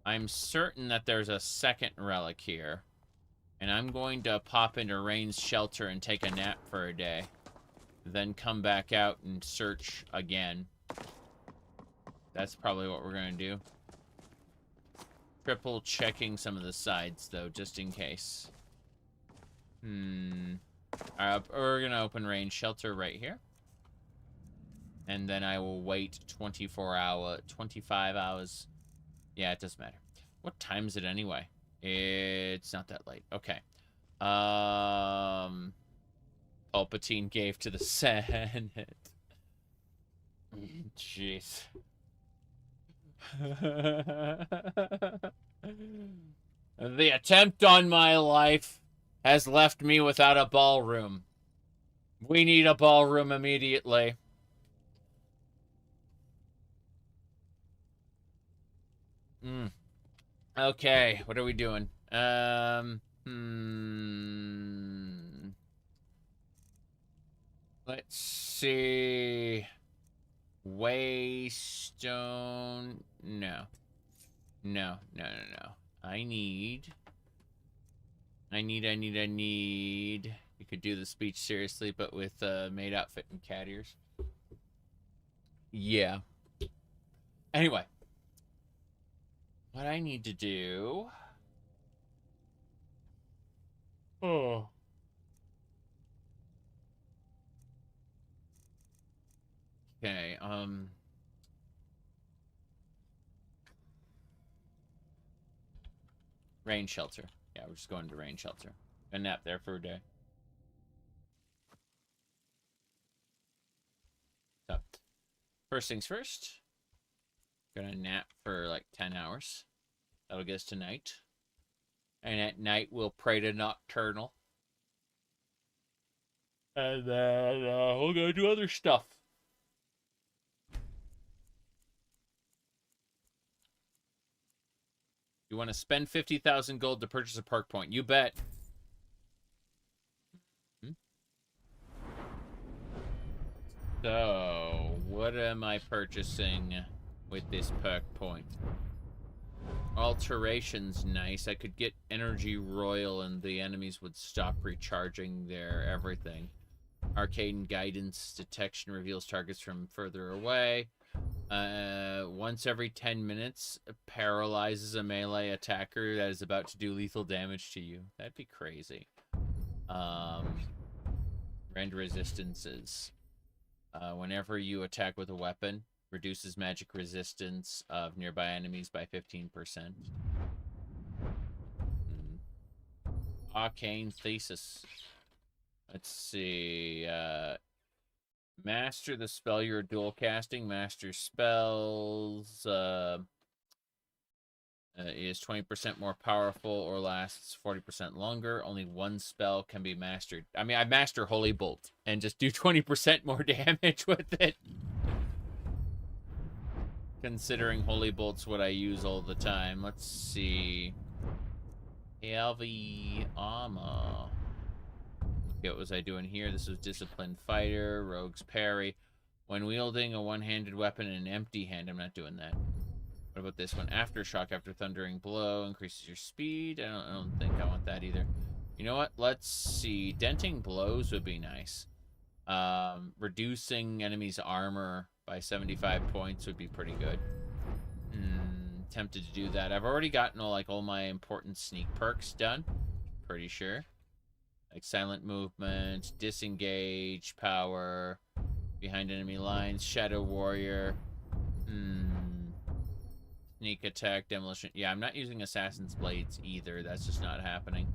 S1: I'm certain that there's a second relic here. And I'm going to pop into Rain's shelter and take a nap for a day. Then come back out and search again. That's probably what we're going to do. Triple checking some of the sides, though, just in case. Alright, we're going to open Rain's shelter right here. And then I will wait 25 hours. Yeah, it doesn't matter. What time is it anyway? It's not that late. Okay. Palpatine gave to the Senate. Jeez. The attempt on my life has left me without a ballroom. We need a ballroom immediately. Okay, what are we doing? Let's see. Waystone. No. No. I need. You could do the speech seriously, but with maid outfit and cat ears. Yeah. Anyway. What I need to do. Oh. Okay, rain shelter. Yeah, we're just going to rain shelter. A nap there for a day. So, first things first. Gonna nap for like 10 hours. That'll get us to night. And at night, we'll pray to Nocturnal. And then we'll go do other stuff. You want to spend 50,000 gold to purchase a perk point. You bet. So, what am I purchasing with this perk point? Alteration's nice. I could get Energy Royal and the enemies would stop recharging their everything. Arcane Guidance detection reveals targets from further away. Once every 10 minutes, paralyzes a melee attacker that is about to do lethal damage to you. That'd be crazy. Rend resistances. Whenever you attack with a weapon, reduces magic resistance of nearby enemies by 15%. Arcane Thesis. Let's see. Master the spell you're dual casting. Master spells is 20% more powerful or lasts 40% longer. Only one spell can be mastered. I mean, I master Holy Bolt and just do 20% more damage with it. Considering Holy Bolt's what I use all the time. Let's see. Heavy armor. Okay, what was I doing here? This was Disciplined Fighter, Rogue's Parry. When wielding a one-handed weapon in an empty hand, I'm not doing that. What about this one? Aftershock after Thundering Blow increases your speed. I don't think I want that either. You know what? Let's see. Denting Blows would be nice. Reducing enemies' armor by 75 points would be pretty good. Tempted to do that. I've already gotten all my important sneak perks done. Pretty sure. Like silent movement, disengage, power, behind enemy lines, shadow warrior, sneak attack, demolition. Yeah, I'm not using assassin's blades either. That's just not happening.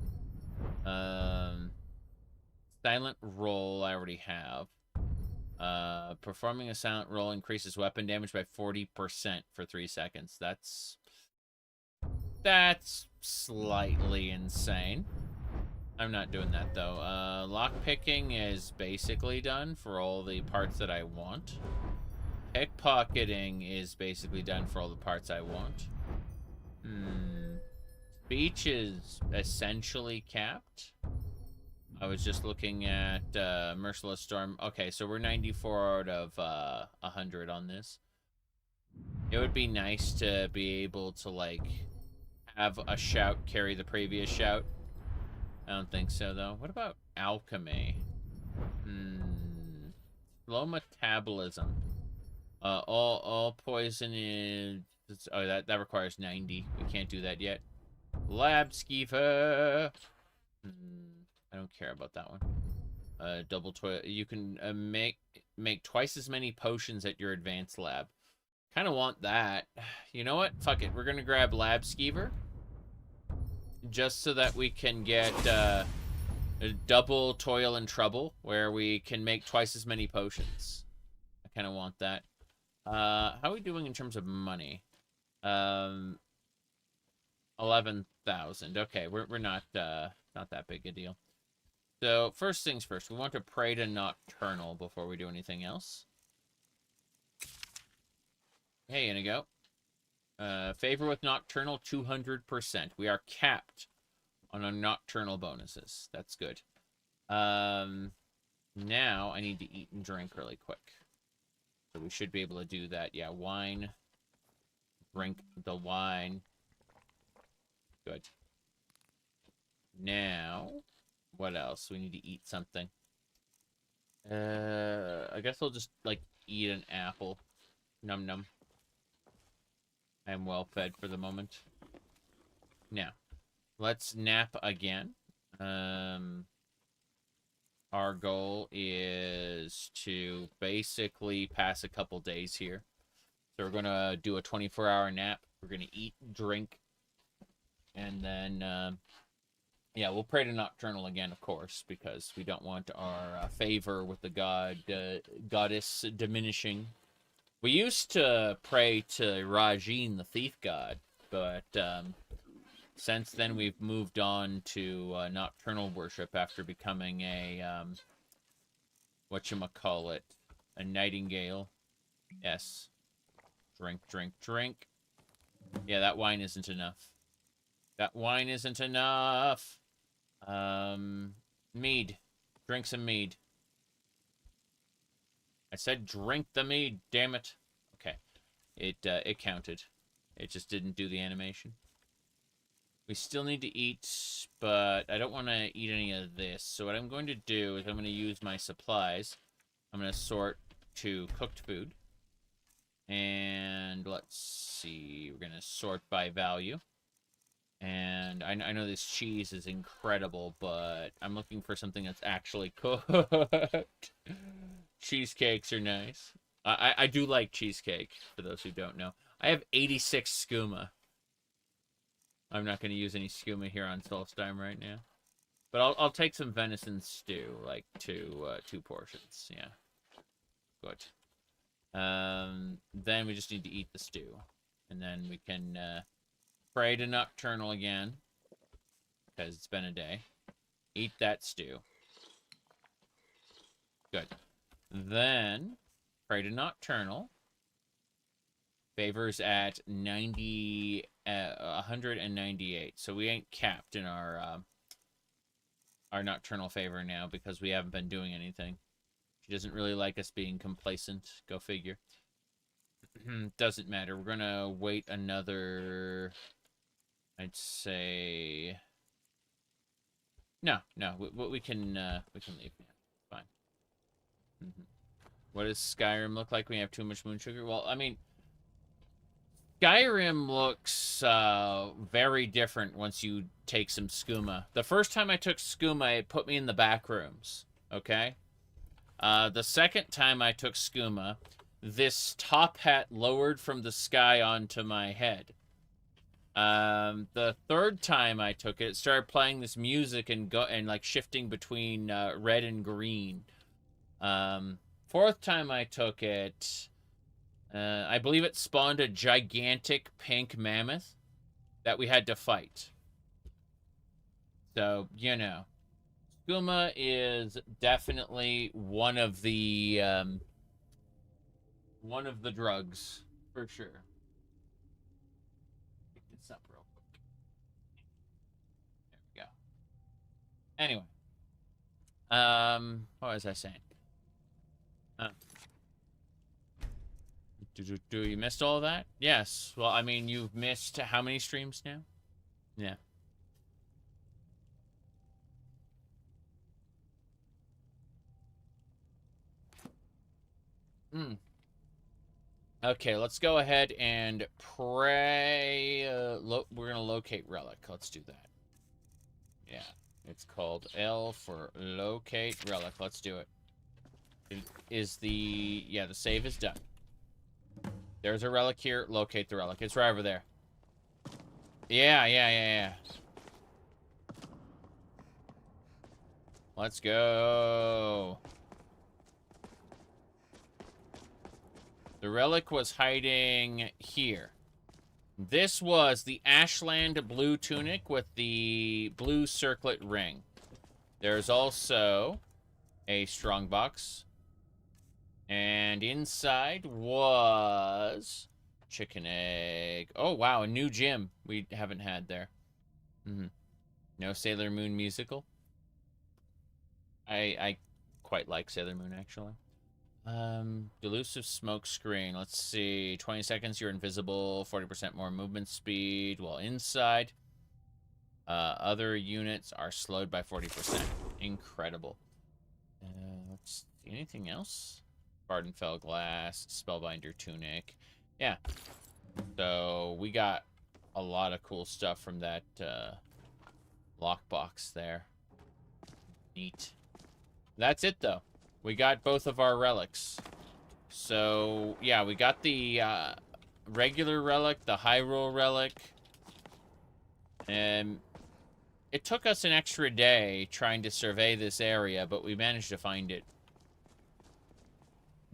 S1: Silent roll I already have. Performing a silent roll increases weapon damage by 40% for 3 seconds. That's slightly insane. I'm not doing that, though. Lockpicking is basically done for all the parts that I want. Pickpocketing is basically done for all the parts I want. Speech is essentially capped. I was just looking at Merciless Storm. Okay, so we're 94 out of 100 on this. It would be nice to be able to, like, have a shout carry the previous shout. I don't think so, though. What about alchemy? Low metabolism. All poison is... Oh, that requires 90. We can't do that yet. Lab Skeever. I don't care about that one. Double toilet. You can make twice as many potions at your advanced lab. Kind of want that. You know what? Fuck it. We're gonna grab Lab Skeever. Just so that we can get a double toil and trouble, where we can make twice as many potions. I kind of want that. How are we doing in terms of money? 11,000. Okay, we're not that big a deal. So first things first, we want to pray to Nocturnal before we do anything else. Hey, Inigo. Favor with nocturnal 200%. We are capped on our nocturnal bonuses. That's good. Now I need to eat and drink really quick. So we should be able to do that. Yeah, wine. Drink the wine. Good. Now, what else? We need to eat something. I guess I'll just, like, eat an apple. Num num. I'm well fed for the moment. Now, let's nap again. Our goal is to basically pass a couple days here. So we're going to do a 24-hour nap. We're going to eat, drink, and then, yeah, we'll pray to Nocturnal again, of course, because we don't want our favor with the goddess diminishing. We used to pray to Rajin, the thief god, but since then we've moved on to nocturnal worship after becoming a whatchamacallit, a nightingale. Yes. Drink, drink, drink. Yeah, that wine isn't enough. That wine isn't enough. Mead. Drink some mead. I said drink the mead, damn it. Okay. It counted. It just didn't do the animation. We still need to eat, but I don't want to eat any of this. So what I'm going to do is I'm going to use my supplies. I'm going to sort to cooked food. And let's see. We're going to sort by value. And I know this cheese is incredible, but I'm looking for something that's actually cooked. Cheesecakes are nice. I do like cheesecake, for those who don't know. I have 86 skooma. I'm not going to use any skooma here on Solstheim right now. But I'll take some venison stew, like two portions. Yeah. Good. Then we just need to eat the stew. And then we can pray to Nocturnal again. Because it's been a day. Eat that stew. Good. Then, pray to Nocturnal. Favors at 198. So we ain't capped in our Nocturnal favor now because we haven't been doing anything. She doesn't really like us being complacent. Go figure. Doesn't matter. We're gonna wait another, I'd say. No. We can leave now. Fine. What does Skyrim look like when you have too much moon sugar? Well, I mean, Skyrim looks very different once you take some skooma. The first time I took skooma, it put me in the back rooms. Okay? The second time I took skooma, this top hat lowered from the sky onto my head. The third time I took it, it started playing this music and like shifting between red and green. Fourth time I took it, I believe it spawned a gigantic pink mammoth that we had to fight. So, you know, skooma is definitely one of the drugs for sure. Pick this up real quick. There we go. Anyway, what was I saying? Do you missed all of that? Yes. Well, I mean, you've missed how many streams now? Yeah. Okay, let's go ahead and pray. We're going to locate relic. Let's do that. Yeah. It's called L for locate relic. Let's do it. Yeah, the save is done. There's a relic here. Locate the relic. It's right over there. Yeah. Let's go. The relic was hiding here. This was the Ashland blue tunic with the blue circlet ring. There's also a strongbox. And inside was Chicken egg. Oh, wow, a new gym we haven't had there. No Sailor Moon musical. I quite like Sailor Moon, actually. Delusive smoke screen. Let's see. 20 seconds, you're invisible. 40% more movement speed while inside. Other units are slowed by 40%. Incredible. Let's see. Anything else? Vardenfell glass, Spellbinder tunic. Yeah. So we got a lot of cool stuff from that lockbox there. Neat. That's it, though. We got both of our relics. So, yeah, we got the regular relic, the Hyrule relic. And it took us an extra day trying to survey this area, but we managed to find it.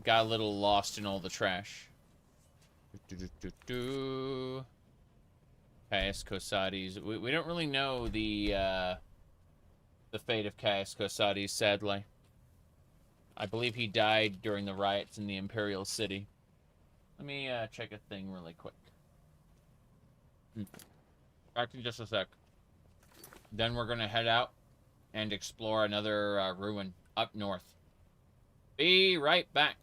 S1: Got a little lost in all the trash. Caius Cosades. We don't really know the fate of Caius Cosades, sadly. I believe he died during the riots in the Imperial City. Let me check a thing really quick. Back in just a sec. Then we're gonna head out and explore another ruin up north. Be right back.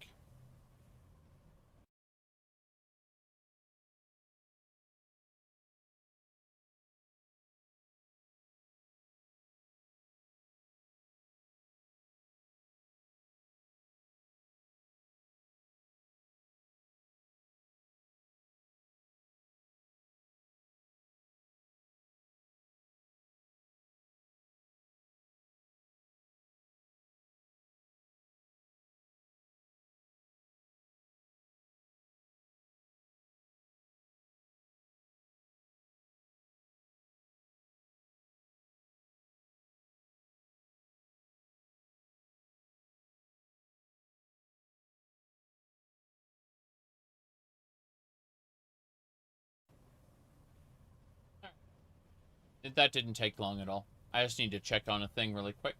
S1: That didn't take long at all. I just need to check on a thing really quick.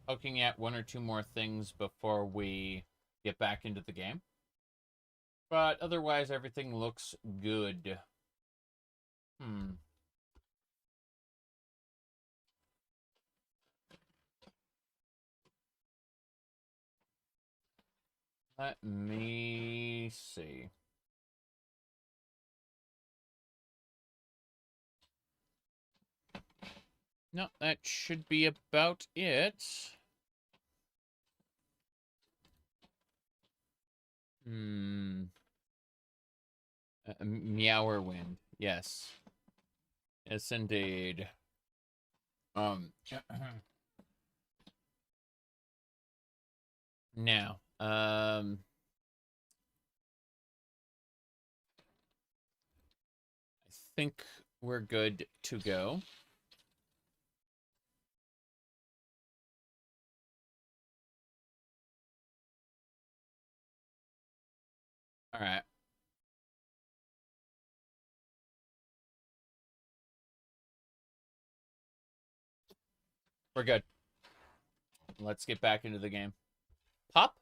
S1: Poking at one or two more things before we get back into the game. But otherwise, everything looks good. Let me see. No, that should be about it. Meower wind. Yes. Yes, indeed. Now, I think we're good to go. All right. We're good. Let's get back into the game. Pop.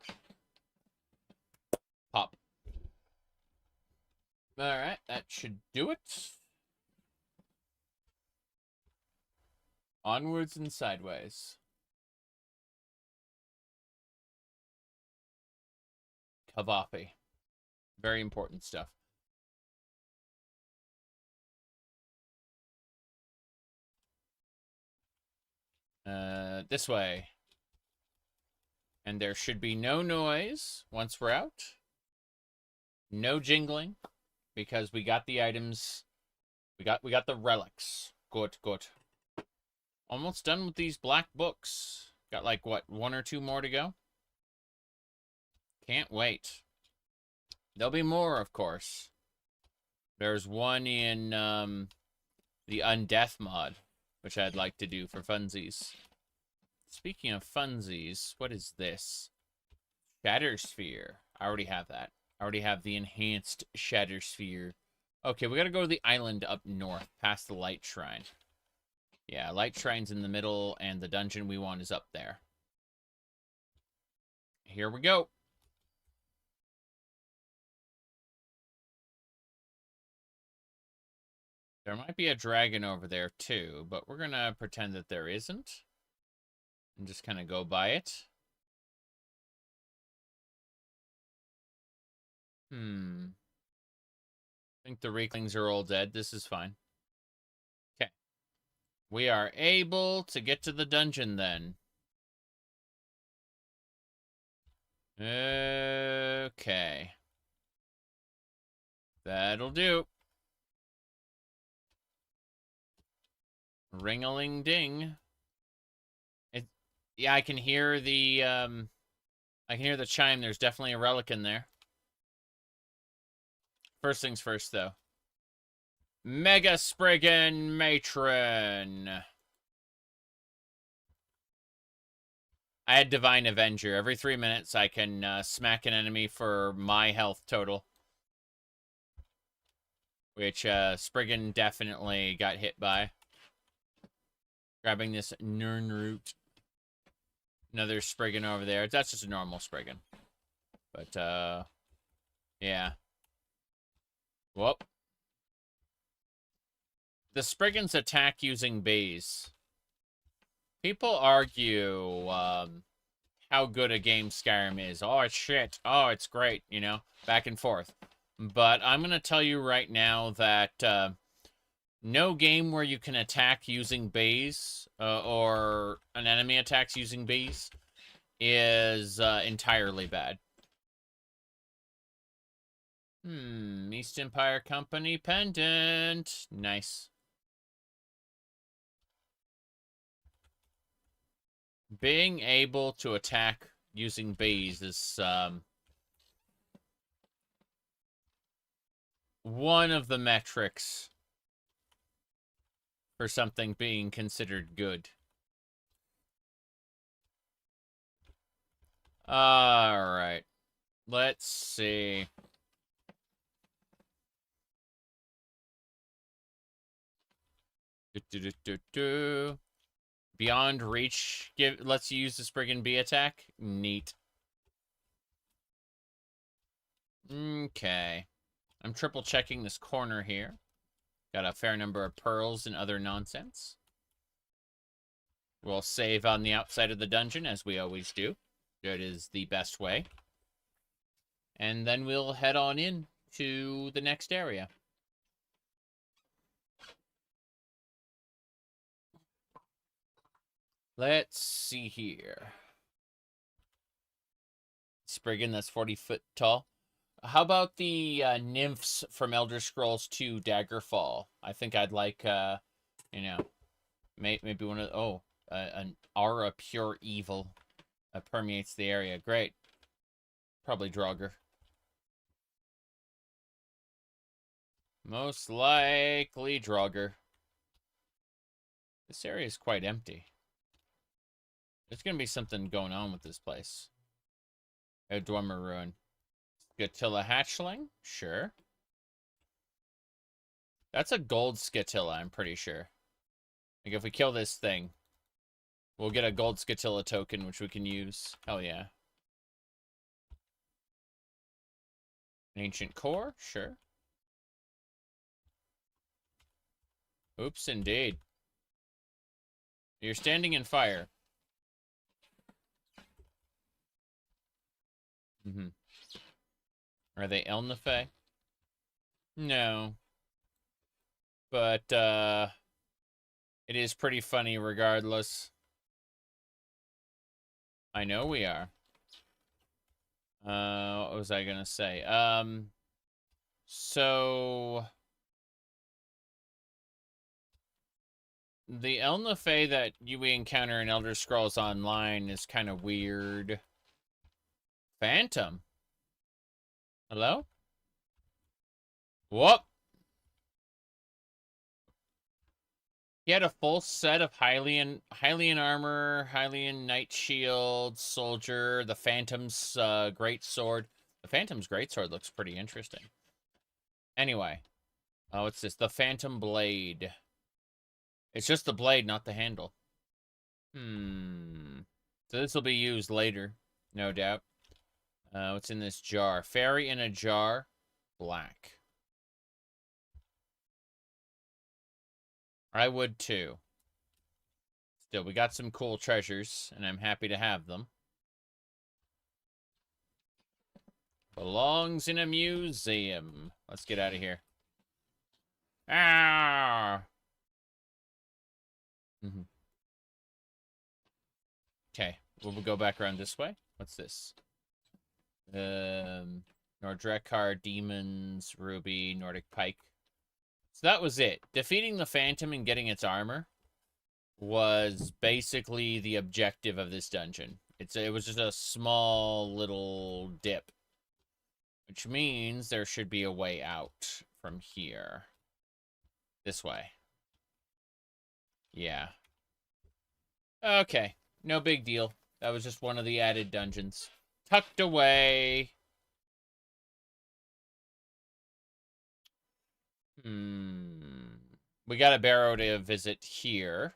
S1: Pop. All right, that should do it. Onwards and sideways. Kavapi. Very important stuff. This way. And there should be no noise once we're out. No jingling, because we got the items. We got the relics. Good, good. Almost done with these black books. Got like what, one or two more to go? Can't wait. There'll be more, of course. There's one in the Undeath mod, which I'd like to do for funsies. Speaking of funsies, what is this? Shattersphere. I already have that. I already have the enhanced Shattersphere. Okay, we gotta go to the island up north, past the Light Shrine. Yeah, Light Shrine's in the middle, and the dungeon we want is up there. Here we go. There might be a dragon over there too, but we're gonna pretend that there isn't. And just kind of go by it. I think the Reeklings are all dead. This is fine. Okay. We are able to get to the dungeon then. Okay. That'll do. Ring-a-ling-ding. Yeah, I can hear the chime. There's definitely a relic in there. First things first, though. Mega Spriggan Matron. I had Divine Avenger. Every 3 minutes, I can smack an enemy for my health total. Which Spriggan definitely got hit by. Grabbing this Nirnroot. Another Spriggan over there. That's just a normal Spriggan. But, yeah. Whoop. The Spriggans attack using bays. People argue how good a game Skyrim is. Oh, it's shit. Oh, it's great, you know, back and forth. But I'm going to tell you right now that no game where you can attack using bays or an enemy attacks using bays is entirely bad. East Empire Company pendant. Nice. Being able to attack using bays is one of the metrics for something being considered good. Alright. Let's see. Beyond reach lets you use the Spriggan Bee attack. Neat. Okay. I'm triple checking this corner here. Got a fair number of pearls and other nonsense. We'll save on the outside of the dungeon, as we always do. That is the best way. And then we'll head on in to the next area. Let's see here. Spriggan, that's 40 foot tall. How about the nymphs from Elder Scrolls 2 Daggerfall? I think I'd like, you know, maybe one of... an aura pure evil permeates the area. Great. Probably Draugr. Most likely Draugr. This area is quite empty. There's going to be something going on with this place. A Dwemer Ruin. Scatilla Hatchling? Sure. That's a gold Scatilla, I'm pretty sure. Like, if we kill this thing, we'll get a gold Scatilla token, which we can use. Hell yeah. An Ancient Core? Sure. Oops, indeed. You're standing in fire. Are they Elnafay? No. But, it is pretty funny regardless. I know we are. What was I gonna say? So... the Elnafay that we encounter in Elder Scrolls Online is kind of weird. Phantom? Hello? Whoop! He had a full set of Hylian armor, Hylian Knight Shield, Soldier, the Phantom's Great Sword. The Phantom's Great Sword looks pretty interesting. Anyway. Oh, what's this? The Phantom Blade. It's just the blade, not the handle. So this will be used later, no doubt. What's in this jar? Fairy in a jar. Black. I would too. Still, we got some cool treasures, and I'm happy to have them. Belongs in a museum. Let's get out of here. Ah! Okay, we'll go back around this way. What's this? Nordrekar, Demons, Ruby, Nordic Pike. So that was it. Defeating the Phantom and getting its armor was basically the objective of this dungeon. It was just a small little dip. Which means there should be a way out from here. This way. Yeah. Okay. No big deal. That was just one of the added dungeons. Tucked away. We got a barrow to visit here.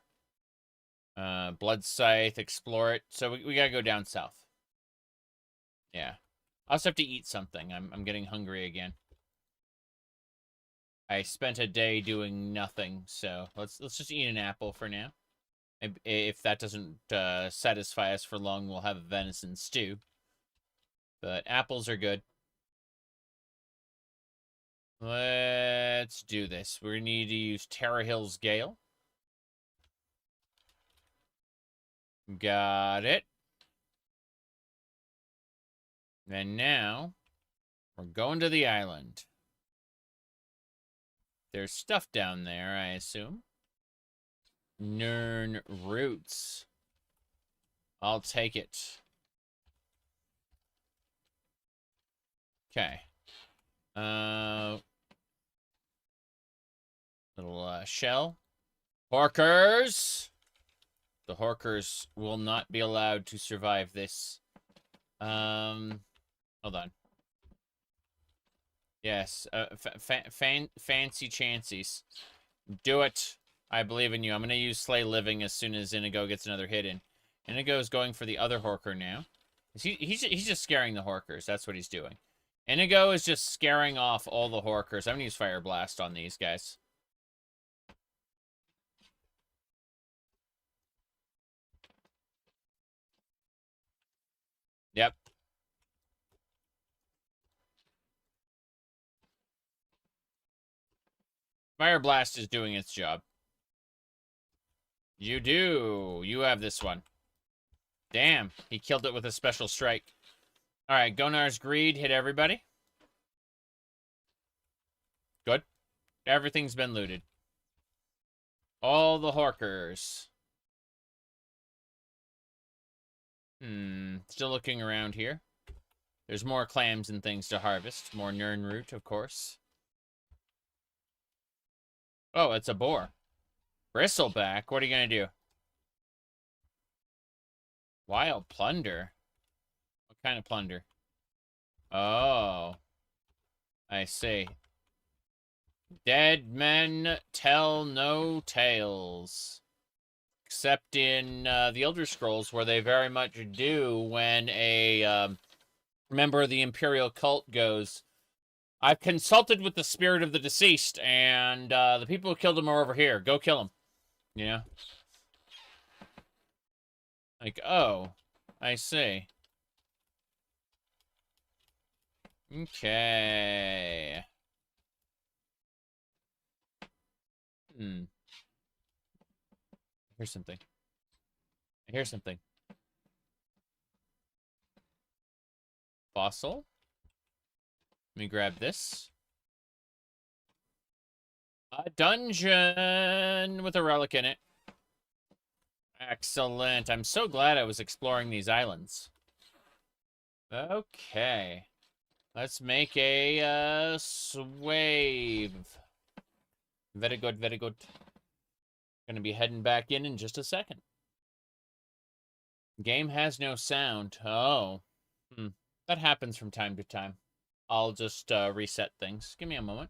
S1: Blood Scythe, explore it. So we gotta go down south. Yeah. I also have to eat something. I'm getting hungry again. I spent a day doing nothing, so let's just eat an apple for now. If that doesn't satisfy us for long, we'll have a venison stew. But apples are good. Let's do this. We need to use Terra Hill's Gale. Got it. And now, we're going to the island. There's stuff down there, I assume. Nern roots. I'll take it. Okay. Little shell. Horkers! The Horkers will not be allowed to survive this. Hold on. Yes, fancy chancies. Do it. I believe in you. I'm going to use Slay Living as soon as Inigo gets another hit in. Inigo is going for the other Horker now. He's just scaring the Horkers. That's what he's doing. Inigo is just scaring off all the Horkers. I'm going to use Fire Blast on these guys. Yep. Fire Blast is doing its job. You do. You have this one. Damn, he killed it with a special strike. Alright, Gonar's Greed hit everybody. Good. Everything's been looted. All the Horkers. Still looking around here. There's more clams and things to harvest. More Nern root, of course. Oh, it's a boar. Bristleback? What are you going to do? Wild plunder? What kind of plunder? Oh. I see. Dead men tell no tales. Except in the Elder Scrolls, where they very much do when a member of the Imperial cult goes, I've consulted with the spirit of the deceased, and the people who killed him are over here. Go kill him. You know? Like, oh, I see. Okay. Here's something. Here's something. Fossil. Let me grab this. A dungeon with a relic in it. Excellent. I'm so glad I was exploring these islands. Okay. Let's make a swave. Very good, very good. Gonna be heading back in just a second. Game has no sound. Oh. That happens from time to time. I'll just reset things. Give me a moment.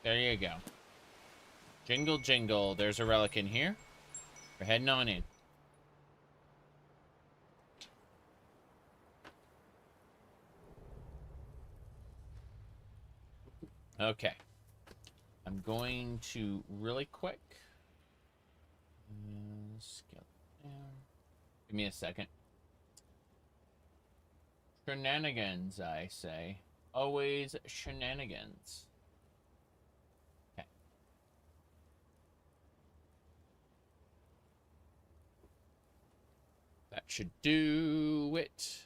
S1: There you go. Jingle, jingle. There's a relic in here. We're heading on in. Okay. I'm going to really quick. Give me a second. Shenanigans, I say. Always shenanigans. Okay. That should do it.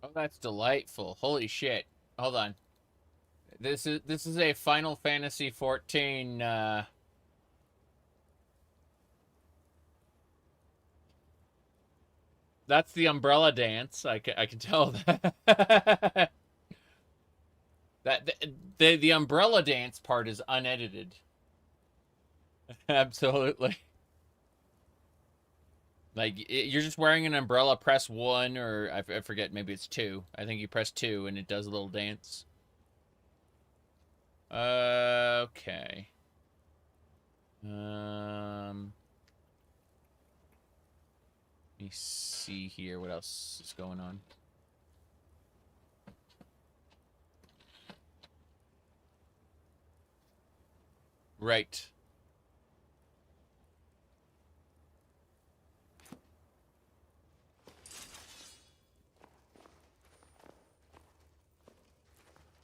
S1: Oh, that's delightful. Holy shit. Hold on. This is a Final Fantasy 14 that's the umbrella dance. I can tell that. The umbrella dance part is unedited. Absolutely. Like, you're just wearing an umbrella, press 1, or I forget, maybe it's 2. I think you press 2 and it does a little dance. Okay. Let me see here what else is going on. Right.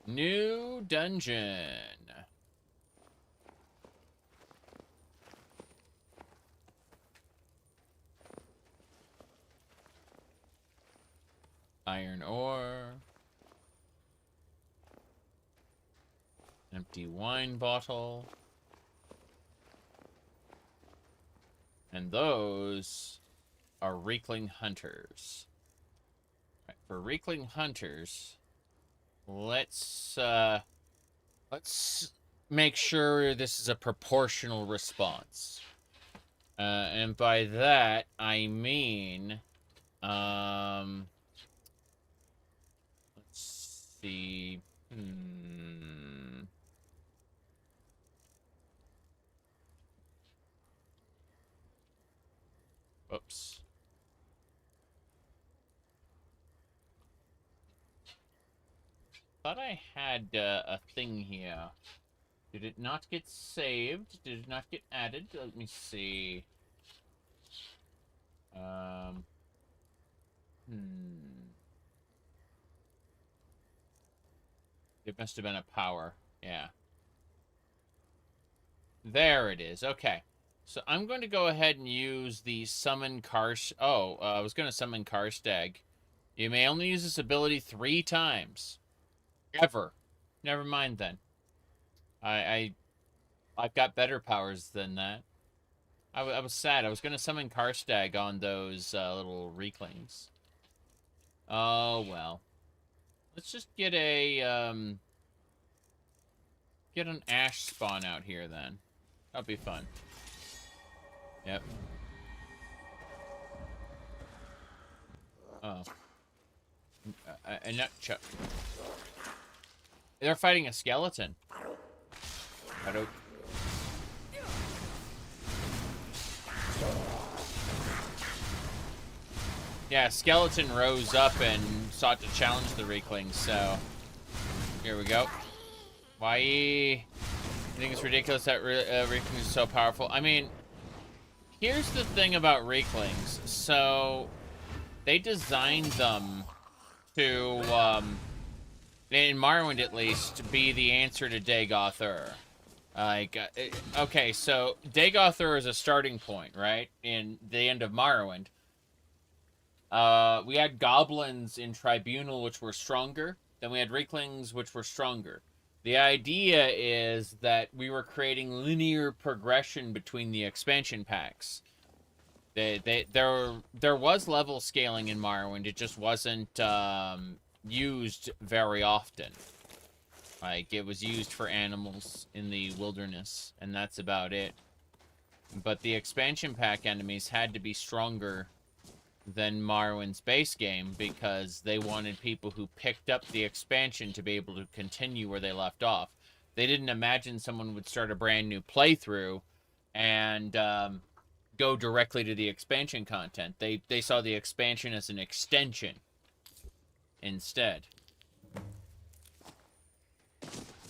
S1: New dungeon. Iron ore. Empty wine bottle. And those are Reekling Hunters. Right, for Reekling Hunters, let's make sure this is a proportional response. And by that, I mean, let's see. Oops. Thought I had a thing here. Did it not get saved? Did it not get added? Let me see. It must have been a power. Yeah. There it is. Okay. So I'm going to go ahead and use the summon I was going to summon Karstag. You may only use this ability 3 times. Ever. Never mind then. I've got better powers than that. I was sad. I was going to summon Karstag on those little Reeklings. Oh, well. Let's just get a, get an ash spawn out here, then. That'll be fun. Yep. Oh. A nutchuck. They're fighting a skeleton. I don't... Yeah, skeleton rose up and sought to challenge the Reeklings, so... Here we go. Why? I think it's ridiculous that Reeklings are so powerful. I mean, here's the thing about Reeklings. So, they designed them to, in Morrowind at least, to be the answer to Dac0da. Like, okay, so Dac0da is a starting point, right? In the end of Morrowind. We had goblins in Tribunal, which were stronger. Then we had Reeklings, which were stronger. The idea is that we were creating linear progression between the expansion packs. There was level scaling in Morrowind. It just wasn't used very often. Like, it was used for animals in the wilderness, and that's about it. But the expansion pack enemies had to be stronger than Morrowind's base game because they wanted people who picked up the expansion to be able to continue where they left off. They didn't imagine someone would start a brand new playthrough and go directly to the expansion content. They saw the expansion as an extension instead.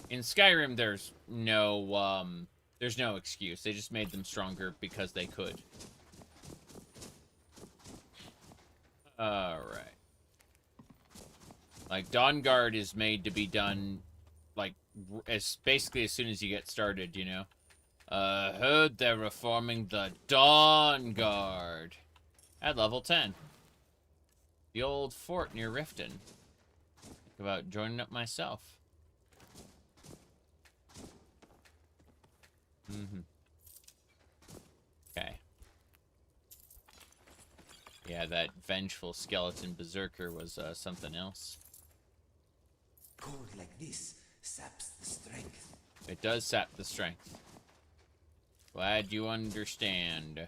S1: In Skyrim, there's no excuse. They just made them stronger because they could. Alright. Like, Dawnguard is made to be done, like, basically as soon as you get started, you know? Heard they're reforming the Dawnguard. At level 10. The old fort near Riften. Think about joining up myself. Okay. Yeah, that vengeful skeleton berserker was something else.
S2: Cold like this saps the strength.
S1: It does sap the strength. Glad you understand.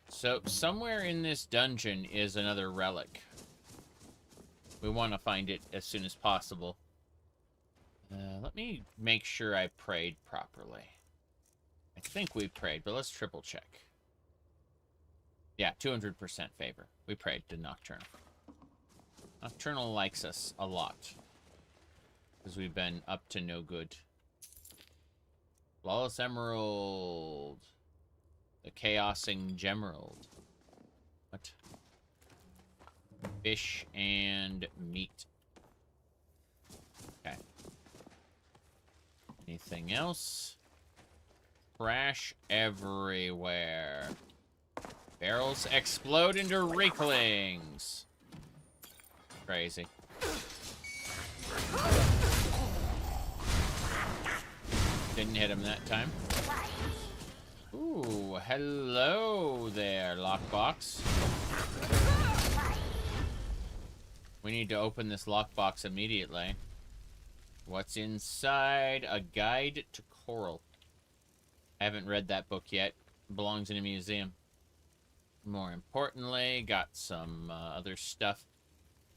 S1: So, somewhere in this dungeon is another relic. We want to find it as soon as possible. Let me make sure I prayed properly. I think we prayed, but let's triple check. Yeah, 200% favor. We prayed to Nocturnal. Nocturnal likes us a lot. Because we've been up to no good. Flawless Emerald. The Chaosing Gemerald. What? Fish and meat. Okay. Anything else? Trash everywhere. Barrels explode into Reeklings. Crazy. Didn't hit him that time. Ooh, hello there, lockbox. We need to open this lockbox immediately. What's inside? A guide to coral. I haven't read that book yet. It belongs in a museum. More importantly, got some other stuff.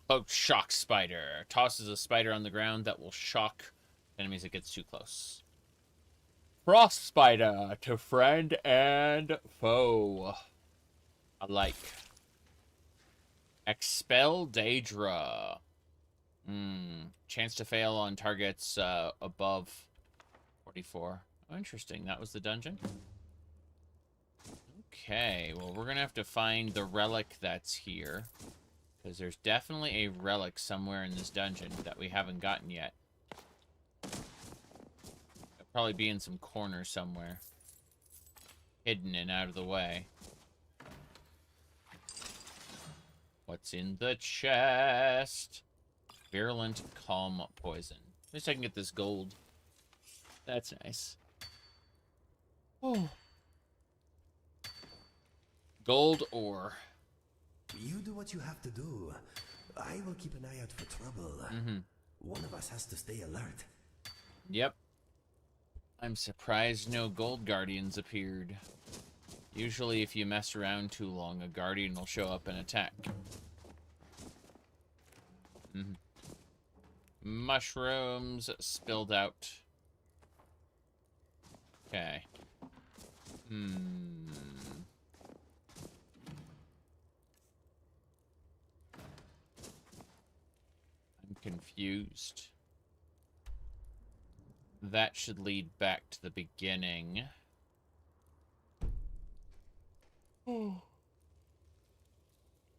S1: Oh, shock spider. Tosses a spider on the ground that will shock enemies that gets too close. Frost spider to friend and foe. I like. Expel Dac0da. Chance to fail on targets above 44. Oh, interesting. That was the dungeon. Okay, well, we're gonna have to find the relic that's here. Because there's definitely a relic somewhere in this dungeon that we haven't gotten yet. It'll probably be in some corner somewhere. Hidden and out of the way. What's in the chest? Virulent calm poison. At least I can get this gold. That's nice. Oh. Gold ore.
S2: You do what you have to do. I will keep an eye out for trouble. One of us has to stay alert.
S1: Yep. I'm surprised no gold guardians appeared. Usually if you mess around too long, a guardian will show up and attack. Mushrooms spilled out. Okay. I'm confused. That should lead back to the beginning. I'm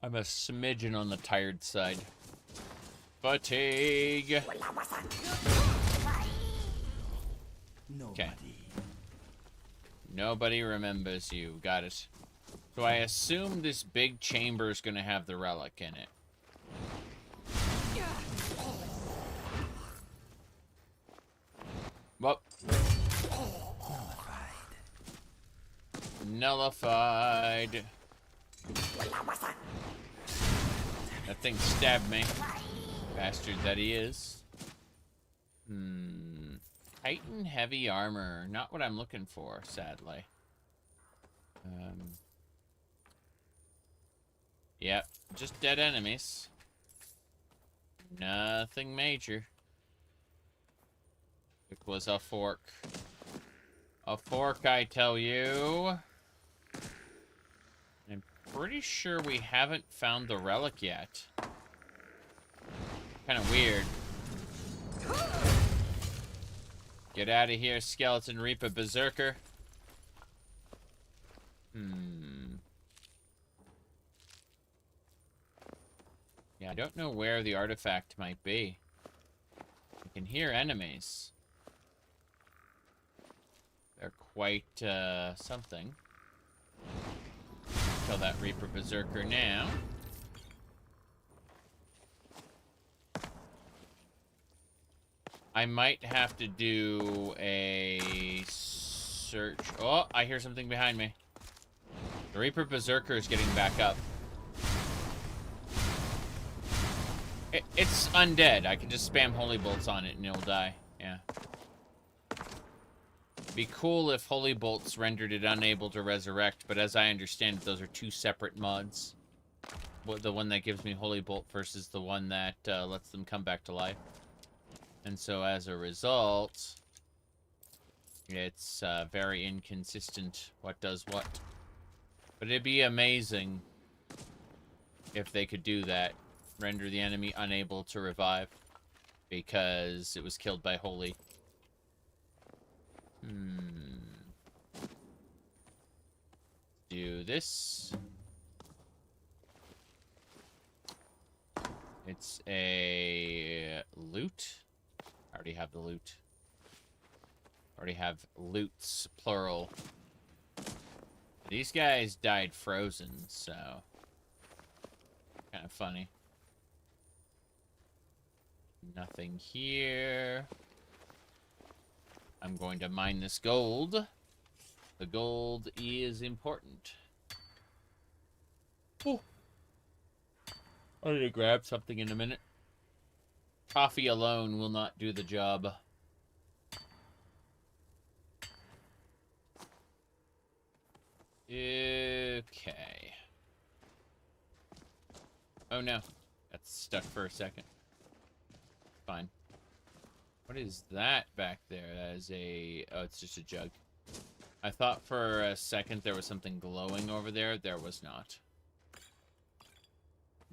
S1: a smidgen on the tired side. Fatigue. Okay. Nobody remembers you. Got it. So I assume this big chamber is going to have the relic in it. Well. Nullified. That thing stabbed me. Bastard that he is. Titan heavy armor. Not what I'm looking for, sadly. Yep, just dead enemies. Nothing major. It was a fork. A fork, I tell you. pretty sure we haven't found the relic yet. Kind of weird. Get out of here, Skeleton Reaper Berserker. Yeah, I don't know where the artifact might be. I can hear enemies. They're quite, something. Kill that Reaper Berserker now. I might have to do a search. Oh, I hear something behind me. The Reaper Berserker is getting back up. It's undead. I can just spam Holy Bolts on it and it'll die. Yeah. It'd be cool if Holy Bolts rendered it unable to resurrect, but as I understand it, those are two separate mods. The one that gives me Holy Bolt versus the one that lets them come back to life. And so as a result, it's very inconsistent what does what. But it'd be amazing if they could do that. Render the enemy unable to revive because it was killed by Holy. Do this. It's a loot. I already have the loot. Already have loots, plural. These guys died frozen, so kind of funny. Nothing here. I'm going to mine this gold. The gold is important. Oh. I'm going to grab something in a minute. Coffee alone will not do the job. Okay. Oh no. Got stuck for a second. Fine. What is that back there? That is a... Oh, it's just a jug. I thought for a second there was something glowing over there. There was not.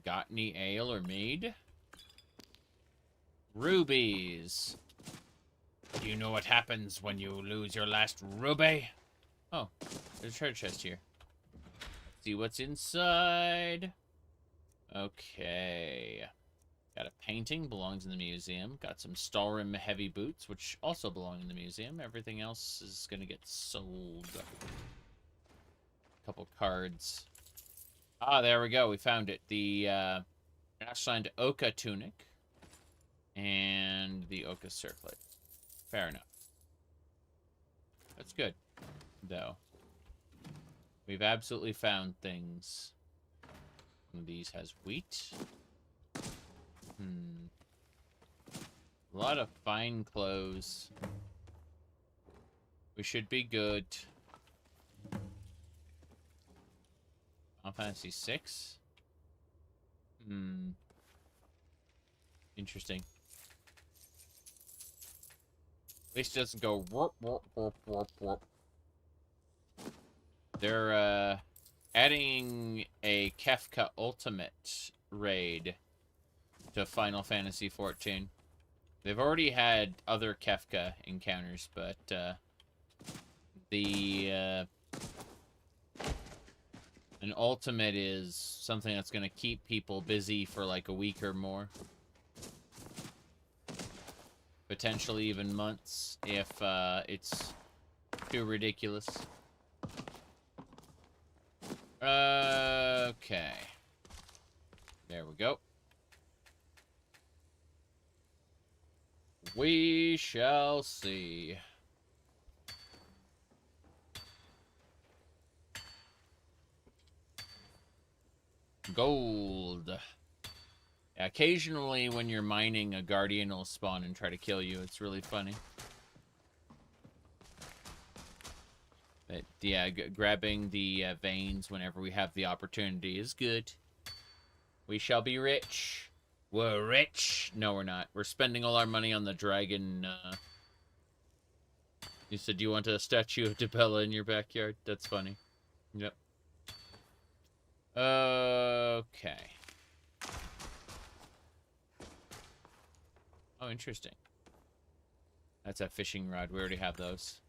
S1: Got any ale or mead? Rubies. Do you know what happens when you lose your last ruby? Oh, there's a treasure chest here. Let's see what's inside. Okay. Got a painting, belongs in the museum. Got some Skyrim heavy boots, which also belong in the museum. Everything else is going to get sold. Couple cards. Ah, there we go. We found it. The Ashland Oka tunic and the Oka circlet. Fair enough. That's good, though. We've absolutely found things. One of these has wheat. A lot of fine clothes. We should be good. Final Fantasy 6? Interesting. At least it doesn't go warp, warp, warp, warp, warp. They're, adding a Kefka Ultimate raid to Final Fantasy 14. They've already had other Kefka encounters, but an ultimate is something that's going to keep people busy for like a week or more. Potentially even months if it's too ridiculous. Okay. There we go. We shall see. Gold. Occasionally when you're mining, a guardian will spawn and try to kill you. It's really funny. But yeah, grabbing the veins whenever we have the opportunity is good. We shall be rich. We're rich. No, we're not. We're spending all our money on the dragon. You said you want a statue of Dabella in your backyard? That's funny. Yep. Okay. Oh, interesting. That's a fishing rod. We already have those.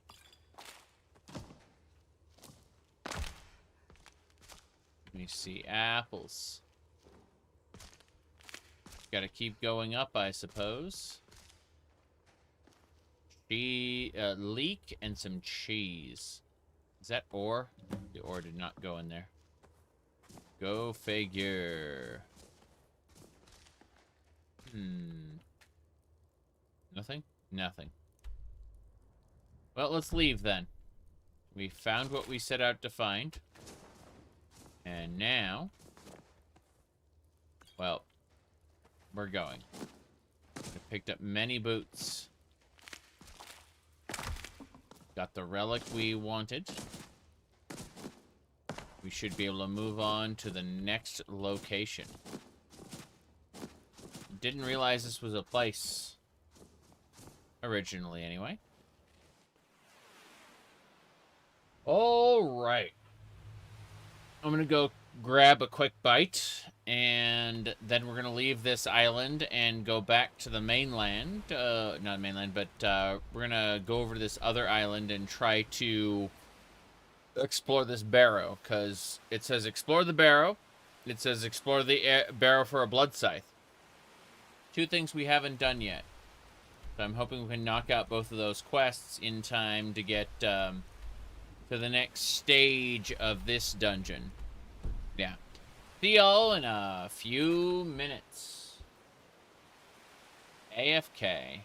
S1: Let me see. Apples. Gotta keep going up, I suppose. Leek and some cheese. Is that ore? The ore did not go in there. Go figure. Nothing? Nothing. Well, let's leave then. We found what we set out to find. And now... well, we're going. I picked up many boots. Got the relic we wanted. We should be able to move on to the next location. Didn't realize this was a place. Originally, anyway. Alright. I'm gonna go grab a quick bite, and then we're gonna leave this island and go back to the mainland. Not mainland, but we're gonna go over to this other island and try to explore this barrow, because it says explore the barrow. It says explore the barrow for a blood scythe. Two things we haven't done yet. So I'm hoping we can knock out both of those quests in time to get to the next stage of this dungeon. Yeah. See y'all in a few minutes. AFK.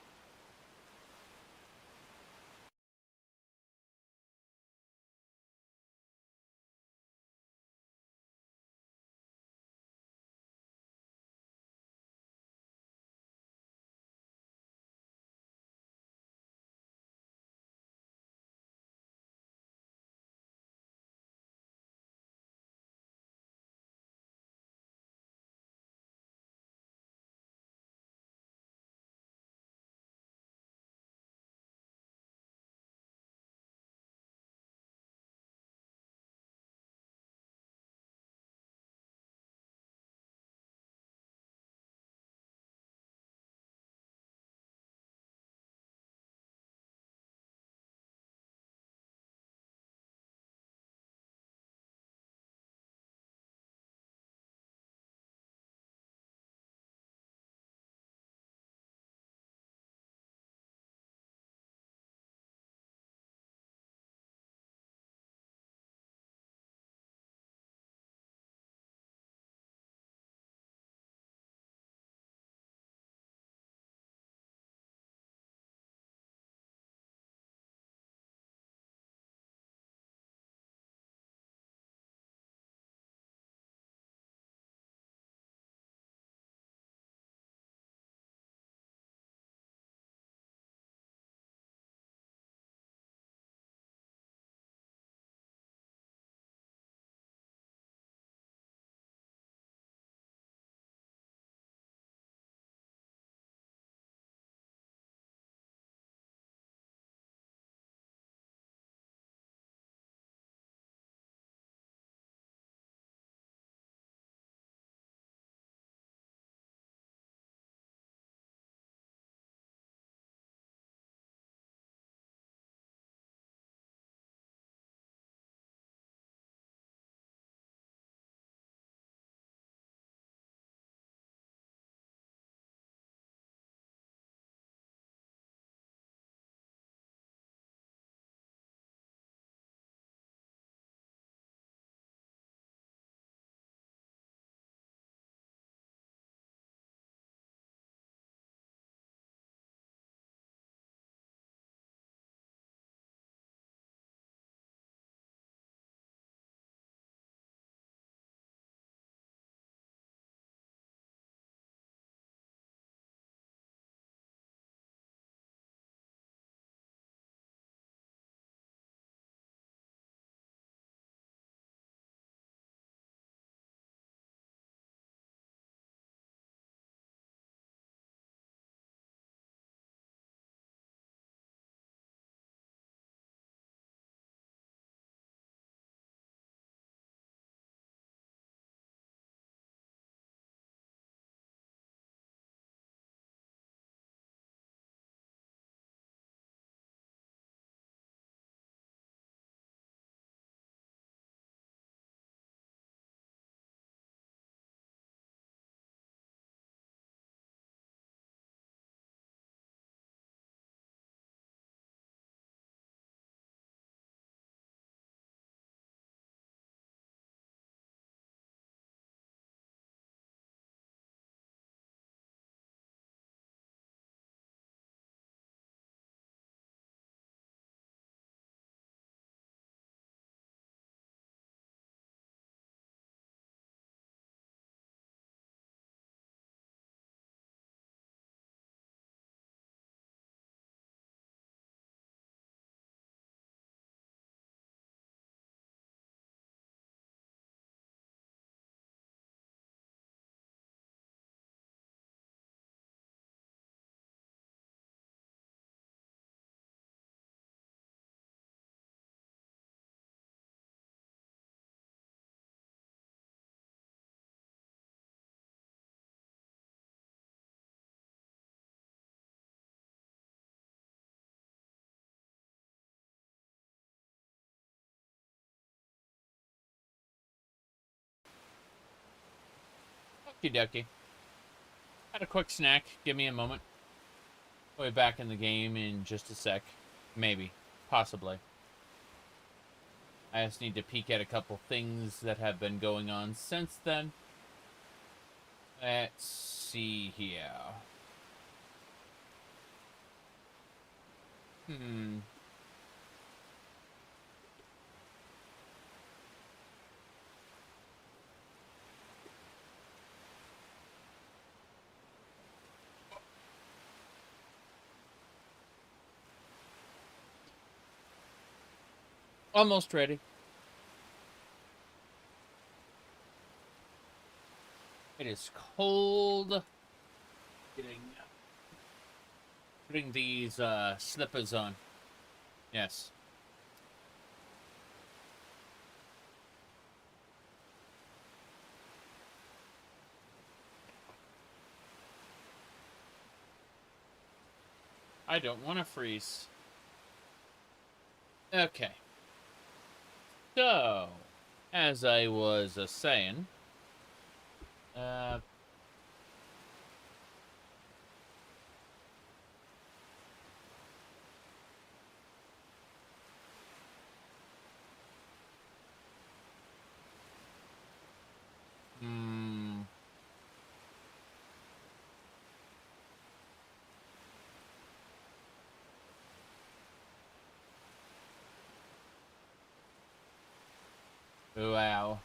S1: Okie dokie. Had a quick snack. Give me a moment. I'll be back in the game in just a sec. Maybe. Possibly. I just need to peek at a couple things that have been going on since then. Let's see here. Almost ready. It is cold. Putting these slippers on. Yes. I don't want to freeze. Okay. So, as I was saying, wow.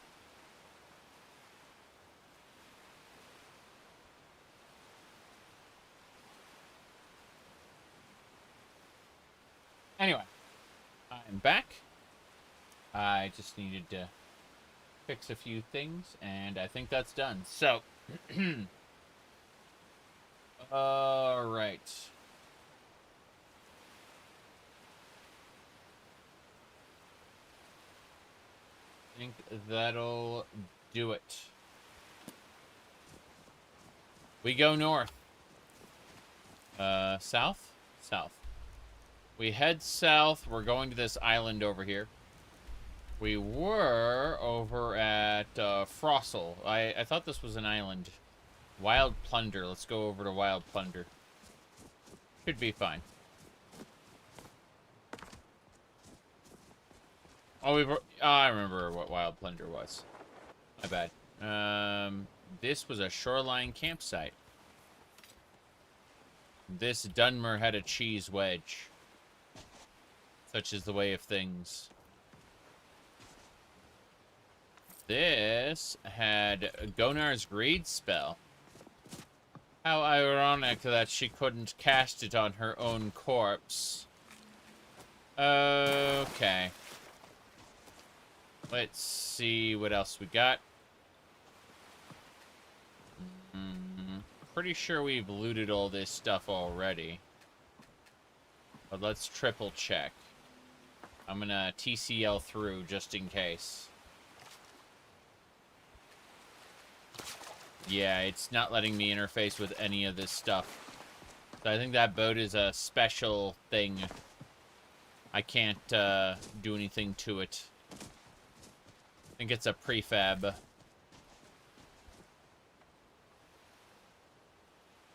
S1: Anyway, I'm back. I just needed to fix a few things, and I think that's done. So, all right. I think that'll do it. We go north. South? South. We head south. We're going to this island over here. We were over at Frossel. I thought this was an island. Wild Plunder. Let's go over to Wild Plunder. Should be fine. Oh, I remember what Wild Plunder was. My bad. This was a shoreline campsite. This Dunmer had a cheese wedge. Such is the way of things. This had Gonar's Greed spell. How ironic that she couldn't cast it on her own corpse. Okay. Let's see what else we got. Pretty sure we've looted all this stuff already. But let's triple check. I'm gonna TCL through just in case. Yeah, it's not letting me interface with any of this stuff. So I think that boat is a special thing. I can't do anything to it. I think it's a prefab.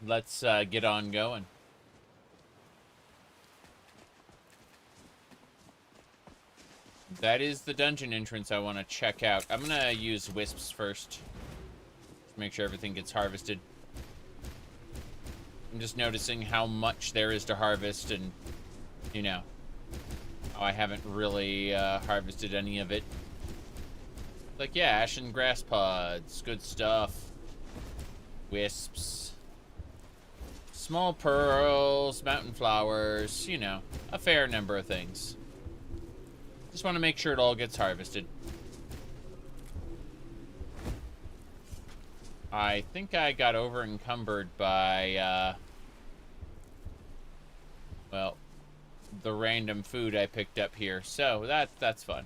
S1: Let's get on going. That is the dungeon entrance I want to check out. I'm going to use wisps first. To make sure everything gets harvested. I'm just noticing how much there is to harvest and, you know, how I haven't really harvested any of it. Like, yeah, ashen grass pods. Good stuff. Wisps. Small pearls, mountain flowers, you know, a fair number of things. Just want to make sure it all gets harvested. I think I got over encumbered by, well, the random food I picked up here. So that's fun.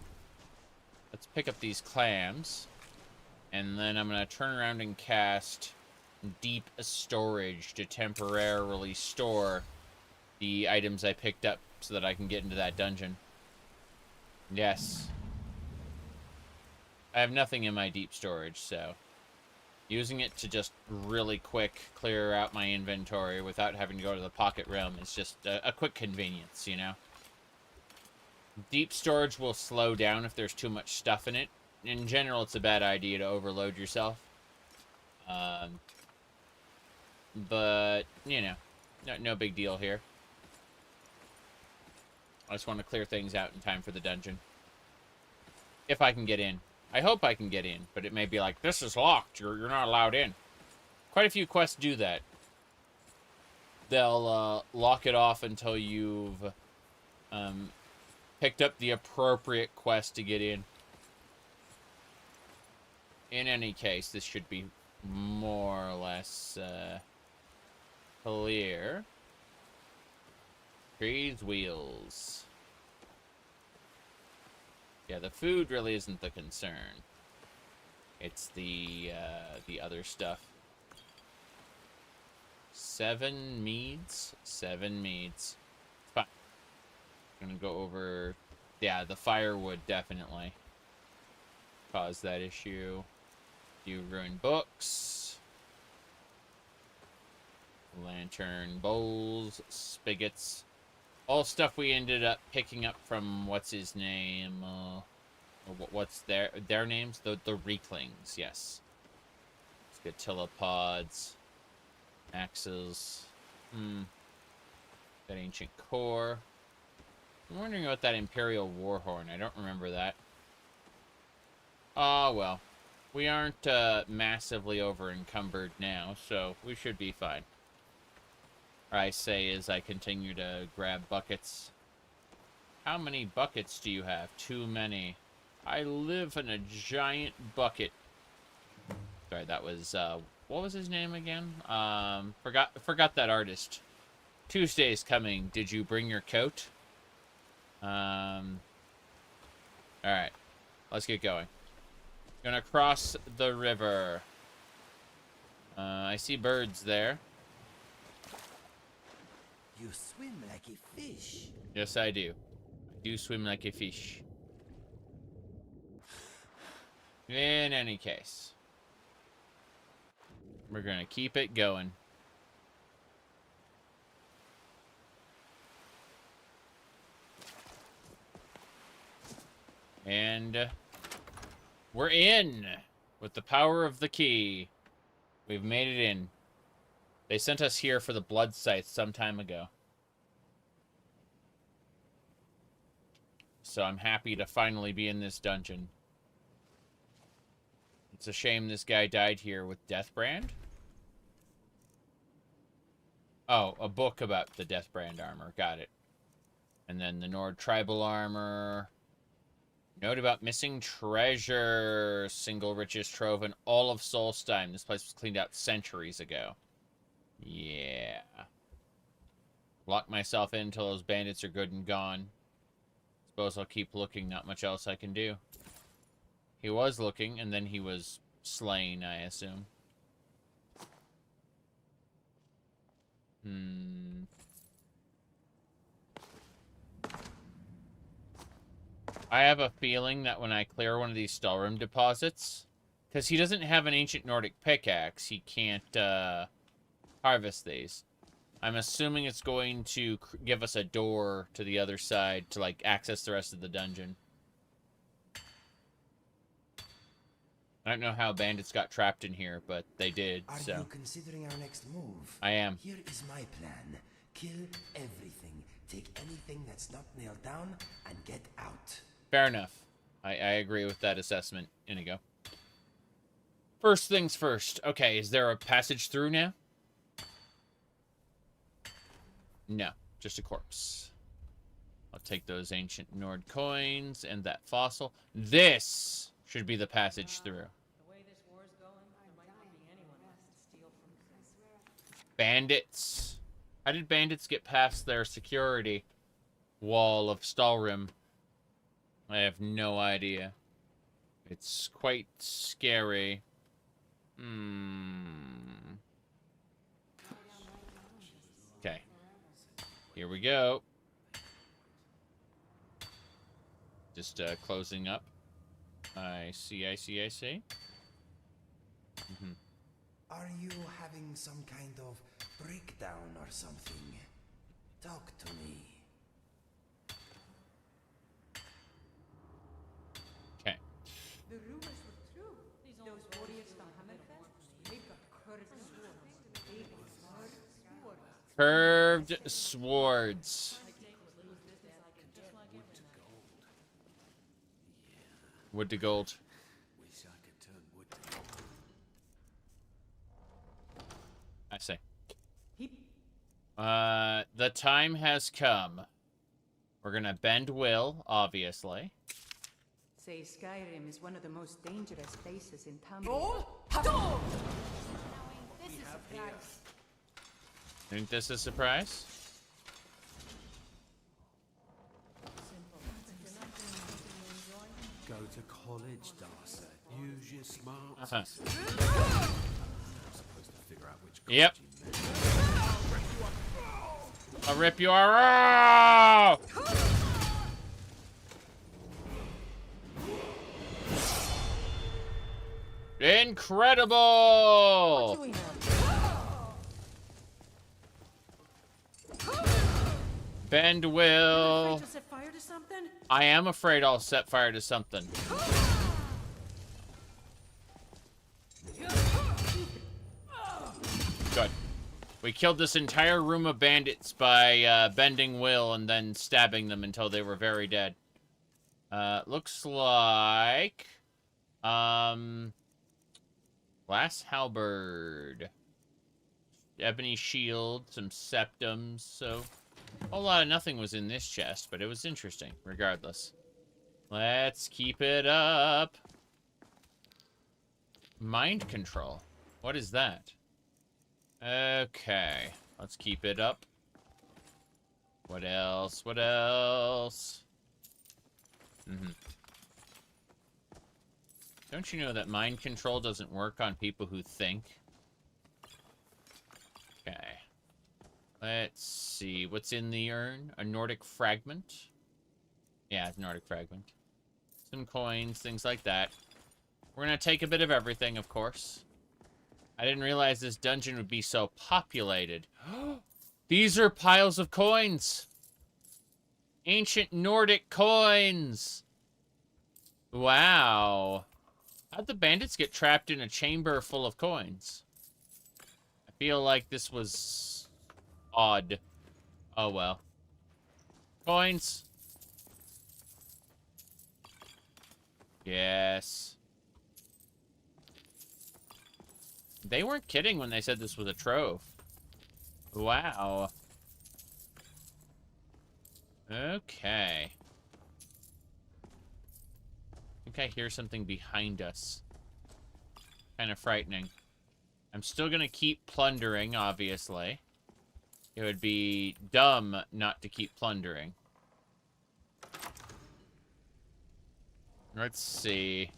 S1: Let's pick up these clams. And then I'm going to turn around and cast deep storage to temporarily store the items I picked up so that I can get into that dungeon. Yes. I have nothing in my deep storage, so Using it to just really quick clear out my inventory without having to go to the pocket realm is just a quick convenience, you know? Deep storage will slow down if there's too much stuff in it. In general, it's a bad idea to overload yourself. But, you know, no big deal here. I just want to clear things out in time for the dungeon. If I can get in. I hope I can get in, but it may be like, this is locked, you're not allowed in. Quite a few quests do that. They'll lock it off until you've picked up the appropriate quest to get in. In any case, this should be more or less clear. Trees, wheels. Yeah, the food really isn't the concern. It's the other stuff. 7 meads? 7 meads. Fine. I'm gonna go over... Yeah, the firewood definitely caused that issue. You ruined books. Lantern, bowls, spigots. All stuff we ended up picking up from, what's his name? What's their names? The Reeklings, yes. Scatilopods. Axes. That ancient core. I'm wondering about that Imperial Warhorn. I don't remember that. Oh, well. We aren't massively over-encumbered now, so we should be fine. I say as I continue to grab buckets. How many buckets do you have? Too many. I live in a giant bucket. Sorry, that was, what was his name again? Forgot that artist. Tuesday's coming. Did you bring your coat? Alright. Let's get going. Gonna cross the river. I see birds there.
S2: You swim like a fish.
S1: Yes, I do. I do swim like a fish. In any case, we're gonna keep it going. And we're in with the power of the key. We've made it in. They sent us here for the blood scythe some time ago. So I'm happy to finally be in this dungeon. It's a shame this guy died here with Deathbrand. Oh, a book about the Deathbrand armor. Got it. And then the Nord tribal armor. Note about missing treasure. Single richest trove in all of Solstheim. This place was cleaned out centuries ago. Yeah. Lock myself in until those bandits are good and gone. Suppose I'll keep looking. Not much else I can do. He was looking, and then he was slain, I assume. I have a feeling that when I clear one of these Stalrim deposits, because he doesn't have an ancient Nordic pickaxe, he can't harvest these. I'm assuming it's going to give us a door to the other side to, like, access the rest of the dungeon. I don't know how bandits got trapped in here, but they did,
S2: Are
S1: so.
S2: you considering our next move?
S1: I am.
S2: Here is my plan. Kill everything. Take anything that's not nailed down and get out.
S1: Fair enough. I agree with that assessment, Inigo. First things first. Okay, is there a passage through now? No, just a corpse. I'll take those ancient Nord coins and that fossil. This should be the passage through.
S4: The way this war's going, there might not be anyone left to steal from.
S1: Bandits. How did bandits get past their security wall of Stalrim? I have no idea. It's quite scary. Okay. Here we go. Just closing up. I see.
S2: Are you having some kind of breakdown or something? Talk to me.
S1: Okay.
S4: The rumors were true. Those warriors from Ohmes-raht, they've got curved swords. Big curved swords.
S1: Curved swords. Wood to gold.
S2: Wish I could turn wood to gold.
S1: I see.
S4: He
S1: The time has come. We're gonna bend will, obviously.
S4: say Skyrim is one of the most dangerous places in town.
S1: Think this is a surprise?
S5: Go to college, Darcy. Use your smarts.
S1: Uh-huh.
S5: I'm supposed to figure out which college
S1: Yep.
S5: you meant.
S1: I'll rip you out! Incredible!
S4: Doing
S1: Bend will.
S4: to set fire to something?
S1: I am afraid I'll set fire to something. Good. We killed this entire room of bandits by bending will and then stabbing them until they were very dead. Looks like... glass halberd. Ebony shield, some septums, so... a whole lot of nothing was in this chest, but it was interesting, regardless. Let's keep it up. Mind control. What is that? Okay. Let's keep it up. What else? What else? Don't you know that mind control doesn't work on people who think? Okay. Let's see. What's in the urn? A Nordic fragment? Yeah, Nordic fragment. Some coins, things like that. We're gonna take a bit of everything, of course. I didn't realize this dungeon would be so populated. These are piles of coins! Ancient Nordic coins! Wow. How'd the bandits get trapped in a chamber full of coins? I feel like this was... odd. Oh, well. Coins. Yes. They weren't kidding when they said this was a trove. Wow. Okay. I think I hear something behind us. Kind of frightening. I'm still gonna keep plundering, obviously. It would be dumb not to keep plundering. Let's see.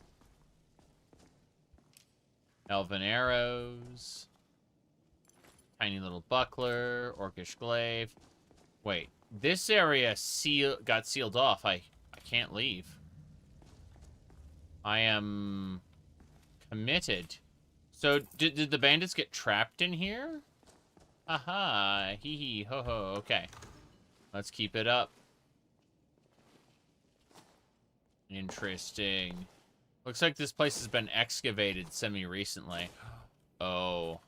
S1: Elven arrows. Tiny little buckler. Orcish glaive. Wait. This area got sealed off. I can't leave. I am committed. So, did the bandits get trapped in here? Aha. Hee hee. Ho ho. Okay. Let's keep it up. Interesting. Looks like this place has been excavated semi-recently. Oh.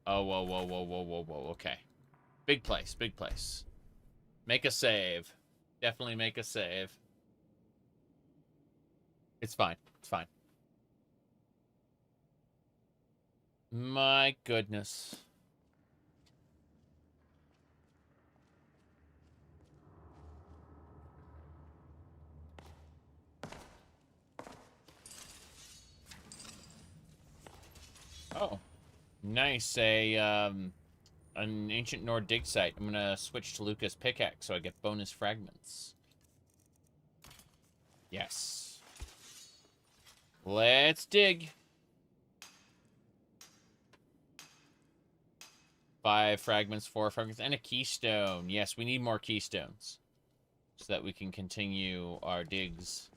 S1: Oh, whoa, whoa, whoa, whoa, whoa, whoa. Okay. Big place, big place. Make a save. Definitely make a save. It's fine. It's fine. My goodness. Oh, nice. An ancient Nord dig site. I'm gonna switch to Lucas' pickaxe so I get bonus fragments. Yes. Let's dig. 5 fragments, 4 fragments, and a keystone. Yes, we need more keystones so that we can continue our digs.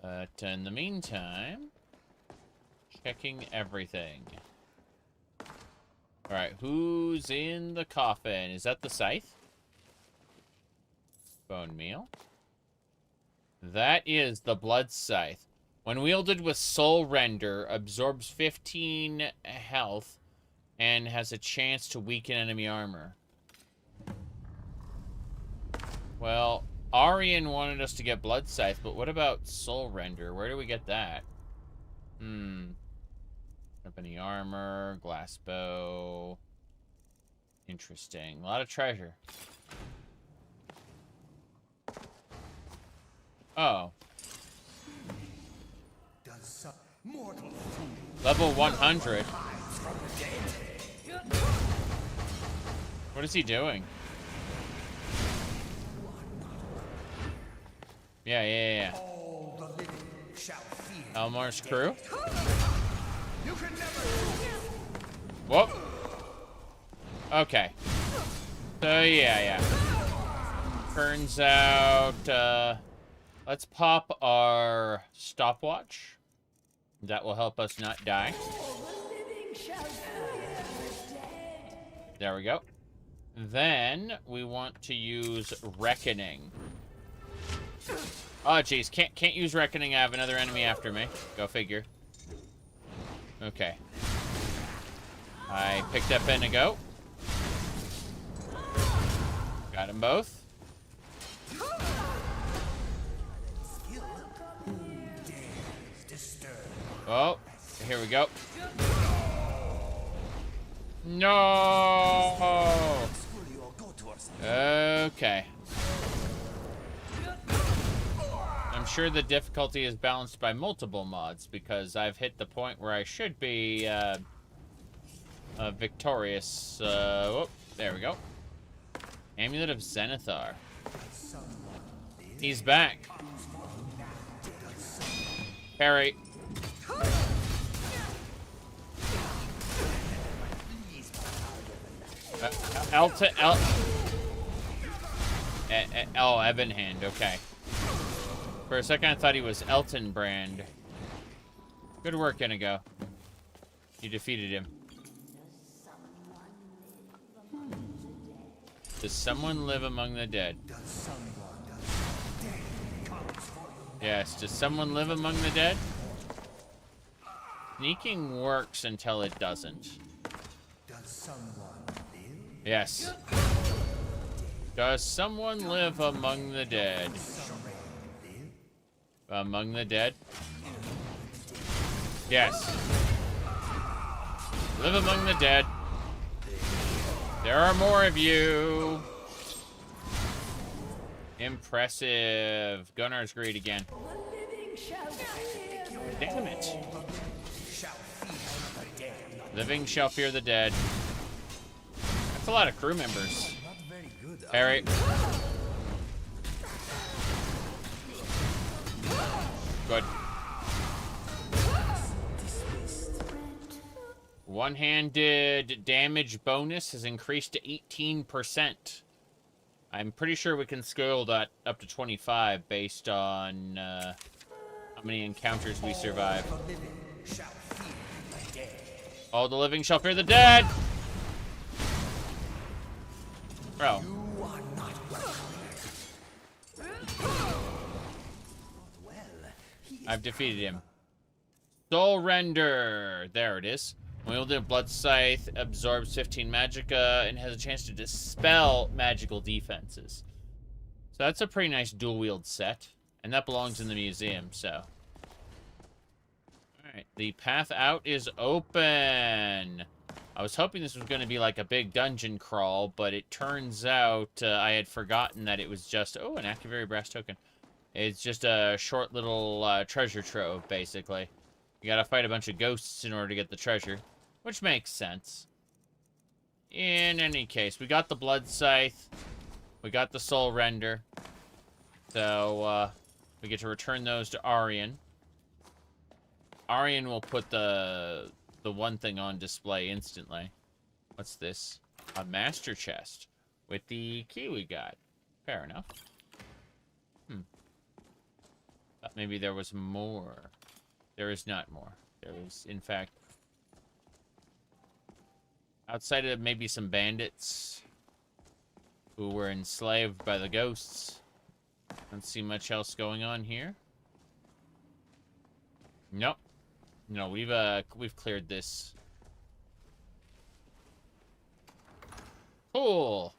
S1: But in the meantime... Checking everything. Alright, who's in the coffin? Is that the scythe? Bone meal. That is the blood scythe. When wielded with soul render, absorbs 15 health and has a chance to weaken enemy armor. Well, Aryan wanted us to get blood scythe, but what about soul render? Where do we get that? Company armor, glass bow. Interesting. A lot of treasure. Oh. Level 100. What is he doing? Yeah. Elmar's crew? Whoop. Okay. So, yeah. Turns out, let's pop our stopwatch. That will help us not die. There we go. Then, we want to use Reckoning. Oh, jeez. Can't use Reckoning. I have another enemy after me. Go figure. Okay. I picked up and a go. Got them both. Oh, here we go. No! Okay. I'm sure the difficulty is balanced by multiple mods because I've hit the point where I should be victorious. Whoop, there we go. Amulet of Zenithar. He's back. Parry. Evan Hand, okay. For a second I thought he was Elton Brand. Good work, Inigo. You defeated him. Does someone live among the dead? Yes, does someone live among the dead? Sneaking works until it doesn't. Yes. Does someone live among the dead? Among the dead? Yes. Live among the dead. There are more of you. Impressive. Gunnar's greed again. Damn it. Living shall fear the dead. That's a lot of crew members. Parry. Good. One-handed damage bonus has increased to 18%. I'm pretty sure we can scale that up to 25 based on how many encounters we survive. All the living shall fear the dead! Bro. I've defeated him. Soul Render. There it is. Wielded Blood Scythe absorbs 15 magicka and has a chance to dispel magical defenses. So that's a pretty nice dual wield set. And that belongs in the museum, so. Alright, the path out is open. I was hoping this was going to be like a big dungeon crawl, but it turns out I had forgotten that it was just... Oh, an Activary Brass token. It's just a short little treasure trove, basically. You gotta fight a bunch of ghosts in order to get the treasure, which makes sense. In any case, we got the Blood Scythe. We got the Soul Render. So, we get to return those to Aryan. Aryan will put the one thing on display instantly. What's this? A master chest with the key we got. Fair enough. Thought maybe there was more. There is not more. There was, in fact, outside of maybe some bandits who were enslaved by the ghosts. Don't see much else going on here. Nope. No, we've cleared this. Cool.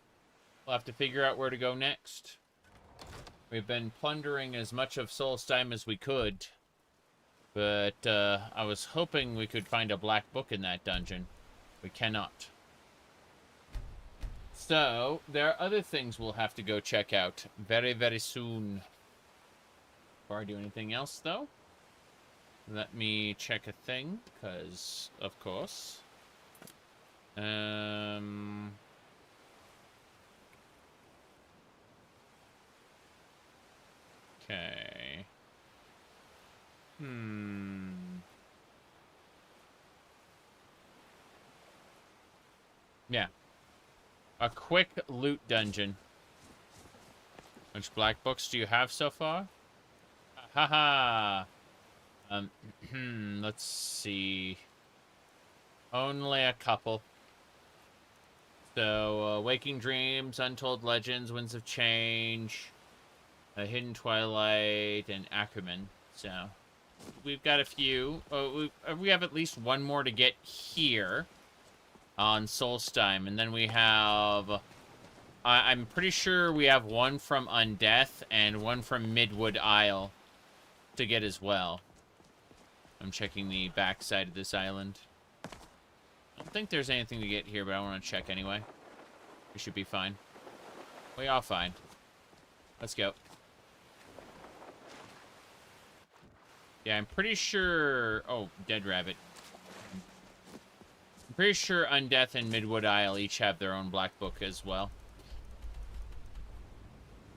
S1: We'll have to figure out where to go next. We've been plundering as much of Solstheim as we could, but I was hoping we could find a black book in that dungeon. We cannot. So, there are other things we'll have to go check out very, very soon. Before I do anything else, though, let me check a thing, because, of course. Okay. Yeah. A quick loot dungeon. Which black books do you have so far? Haha. Let's see. Only a couple. So, Waking Dreams, Untold Legends, Winds of Change, Hidden Twilight, and Ackerman. So, we've got a few. We have at least one more to get here on Solstheim, and then we have... I'm pretty sure we have one from Undeath and one from Midwood Isle to get as well. I'm checking the backside of this island. I don't think there's anything to get here, but I want to check anyway. We should be fine. We are fine. Let's go. Yeah, I'm pretty sure... Oh, dead rabbit. I'm pretty sure Undeath and Midwood Isle each have their own black book as well.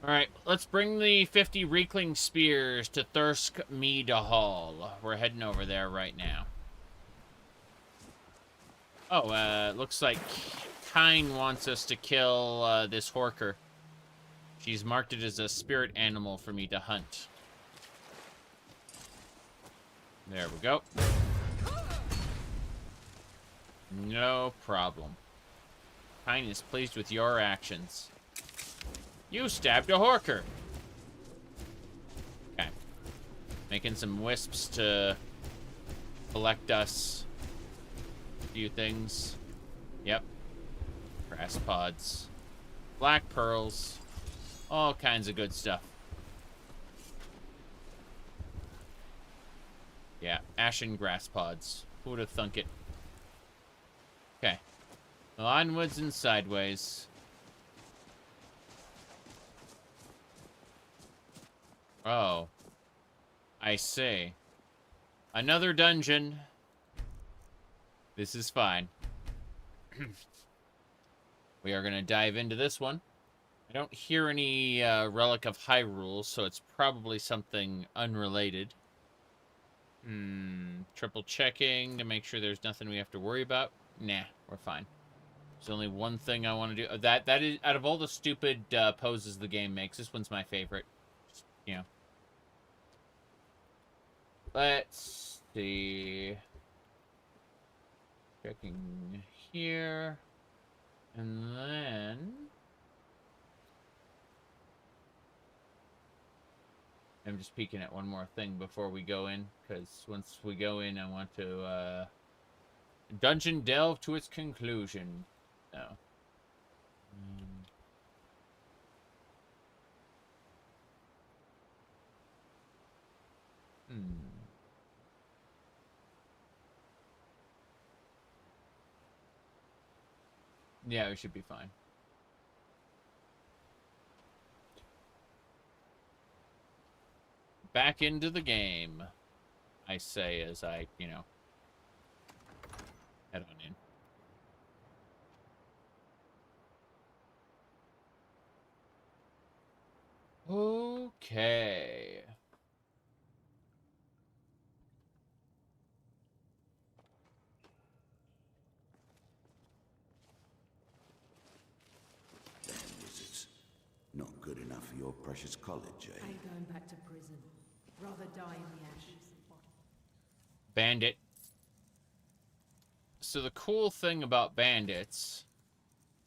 S1: Alright, let's bring the 50 Reekling Spears to Thirsk Mead Hall. We're heading over there right now. Oh, looks like Kine wants us to kill this Horker. She's marked it as a spirit animal for me to hunt. There we go. No problem. Kine is pleased with your actions. You stabbed a Horker. Okay. Making some wisps to collect us a few things. Yep. Grass pods. Black pearls. All kinds of good stuff. Yeah, ashen grass pods. Who would have thunk it? Okay. Onwards and sideways. Oh. I see. Another dungeon. This is fine. We are going to dive into this one. I don't hear any Relic of Hyrule, so it's probably something unrelated. Triple checking to make sure there's nothing we have to worry about. Nah, we're fine. There's only one thing I want to do. That is, out of all the stupid poses the game makes, this one's my favorite. Just, you know. Let's see. Checking here. And then... I'm just peeking at one more thing before we go in, because once we go in, I want to, dungeon delve to its conclusion. So. Yeah, we should be fine. Back into the game, I say as I, you know, head on in. Okay.
S5: Damn wizards. Not good enough for your precious college, eh?
S4: I ain't going back to prison. Rather die in the ashes.
S1: Bandit. So the cool thing about bandits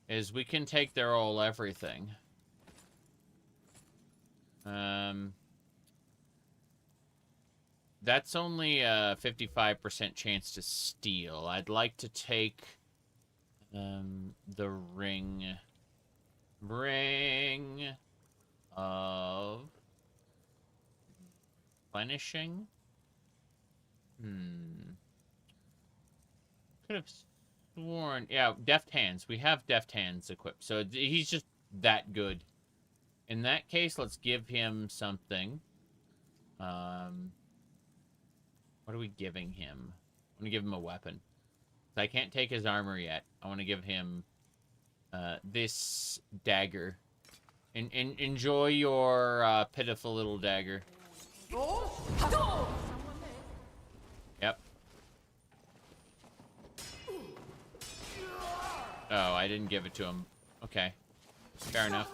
S1: is we can take their all everything. That's only a 55% chance to steal. I'd like to take the ring of replenishing. Could have sworn, yeah, deft hands. We have deft hands equipped, so he's just that good. In that case, let's give him something. What are we giving him? I'm gonna give him a weapon. I can't take his armor yet. I want to give him this dagger. Enjoy your pitiful little dagger. Yep. Oh, I didn't give it to him. Okay. Fair enough.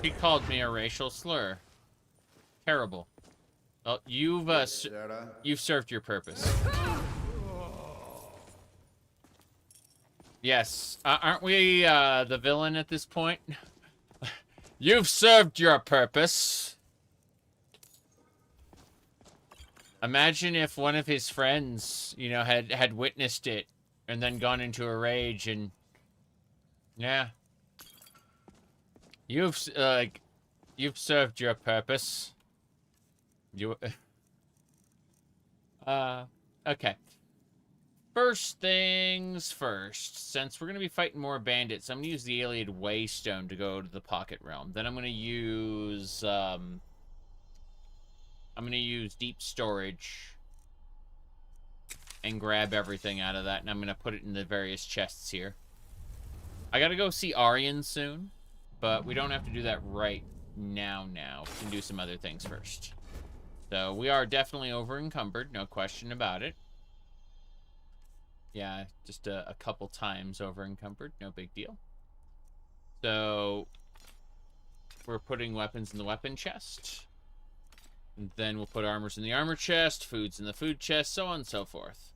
S1: He called me a racial slur. Terrible. Well, you've served your purpose. Yes. Aren't we the villain at this point? You've served your purpose. Imagine if one of his friends, you know, had witnessed it and then gone into a rage and... Yeah. You've served your purpose. You... Okay. First things first. Since we're going to be fighting more bandits, I'm going to use the Alien Waystone to go to the Pocket Realm. Then I'm going to use... I'm going to use Deep Storage and grab everything out of that, and I'm going to put it in the various chests here. I got to go see Aryan soon, but we don't have to do that right now. We can do some other things first. So we are definitely over-encumbered, no question about it. Yeah, just a couple times over-encumbered, no big deal. So we're putting weapons in the weapon chest. And then we'll put armors in the armor chest, foods in the food chest, so on and so forth.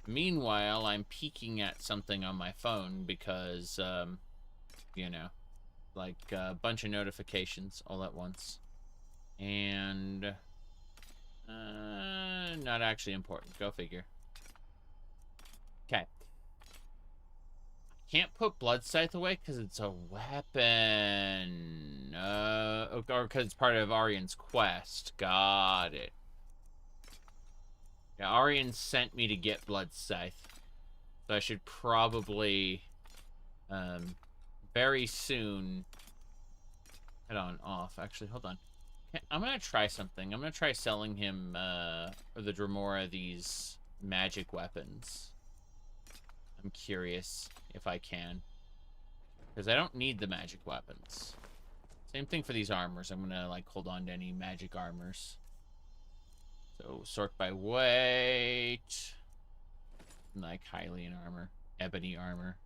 S1: Meanwhile, I'm peeking at something on my phone because, you know, like a bunch of notifications all at once. And, not actually important. Go figure. Okay. Can't put Blood Scythe away because it's a weapon. Or because it's part of Aryan's quest. Got it. Yeah, Aryan sent me to get Blood Scythe. So I should probably, very soon, head on off. Actually, hold on. I'm going to try something. I'm going to try selling him, or the Dac0da, these magic weapons. I'm curious if I can. Because I don't need the magic weapons. Same thing for these armors. I'm gonna, like, hold on to any magic armors. So, sort by weight. Like, Hylian armor. Ebony armor.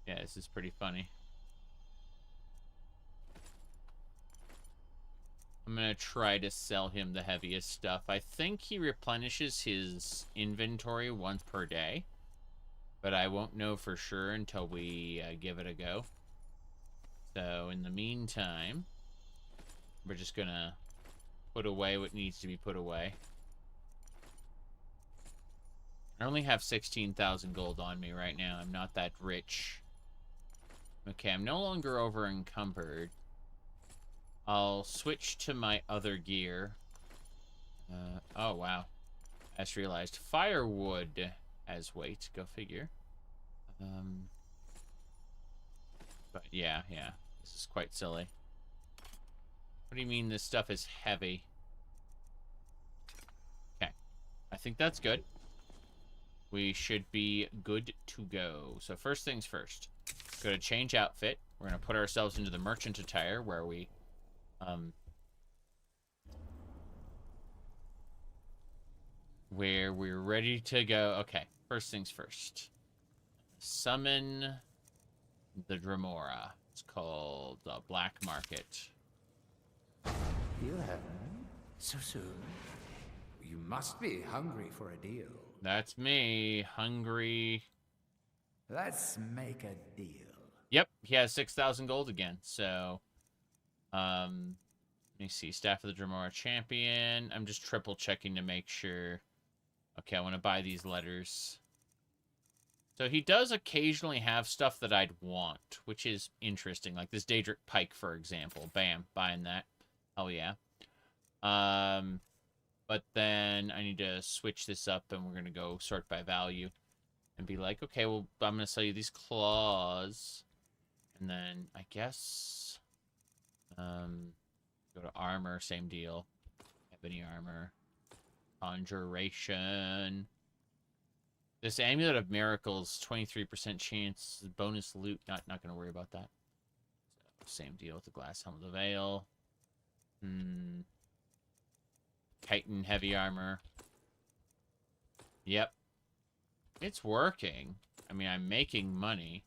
S1: Yeah, this is pretty funny. I'm gonna try to sell him the heaviest stuff. I think he replenishes his inventory once per day. But I won't know for sure until we give it a go. So, in the meantime, we're just gonna put away what needs to be put away. I only have 16,000 gold on me right now. I'm not that rich. Okay, I'm no longer over encumbered. I'll switch to my other gear. Oh, wow. I just realized firewood has weight. Go figure. But yeah. This is quite silly. What do you mean this stuff is heavy? Okay. I think that's good. We should be good to go. So first things first. Go to change outfit. We're going to put ourselves into the merchant attire where we... where we're ready to go. Okay, first things first. Summon the Dac0da. It's called the Black Market.
S3: You have So soon? You must be hungry for a deal.
S1: That's me, hungry.
S3: Let's make a deal.
S1: Yep, he has 6,000 gold again. So, let me see. Staff of the Dac0da Champion. I'm just triple checking to make sure. Okay, I want to buy these letters. So he does occasionally have stuff that I'd want, which is interesting. Like this Daedric Pike, for example. Bam, buying that. Hell yeah. But then I need to switch this up, and we're going to go sort by value. And be like, okay, well, I'm going to sell you these claws. And then, I guess, go to armor, same deal. Ebony armor. Conjuration. This Amulet of Miracles, 23% chance, bonus loot. Not going to worry about that. So, same deal with the Glass Helmet of Veil. Chitin heavy armor. Yep. It's working. I mean, I'm making money.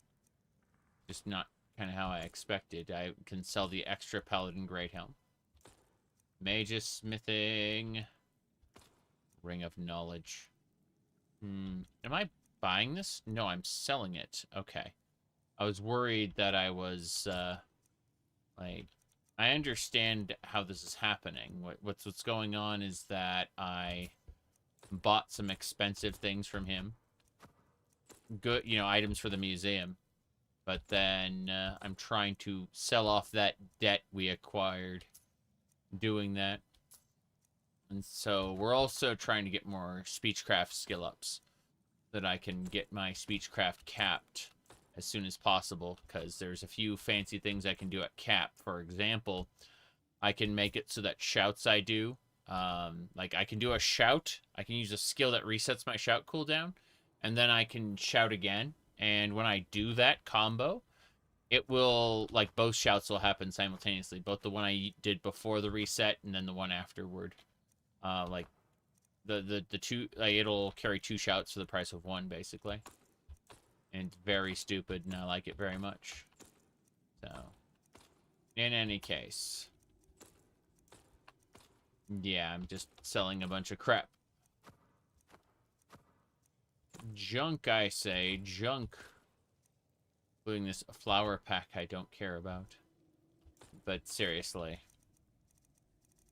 S1: Just not kind of how I expected. I can sell the extra Paladin Great Helm. Magus Smithing. Ring of Knowledge. Am I buying this? No, I'm selling it. Okay. I was worried that I was, like... I understand how this is happening. What's going on is that I bought some expensive things from him. Good, you know, items for the museum. But then I'm trying to sell off that debt we acquired doing that. And so we're also trying to get more speechcraft skill ups so that I can get my speechcraft capped as soon as possible, because there's a few fancy things I can do at cap. For example, I can make it so that shouts I do, like I can do a shout, I can use a skill that resets my shout cooldown, and then I can shout again, and when I do that combo, it will, like, both shouts will happen simultaneously, both the one I did before the reset and then the one afterward. Like, the two, like, it'll carry 2 shouts for the price of 1, basically. And it's very stupid, and I like it very much. So, in any case. Yeah, I'm just selling a bunch of crap. Junk, I say. Junk. Including this flower pack I don't care about. But seriously.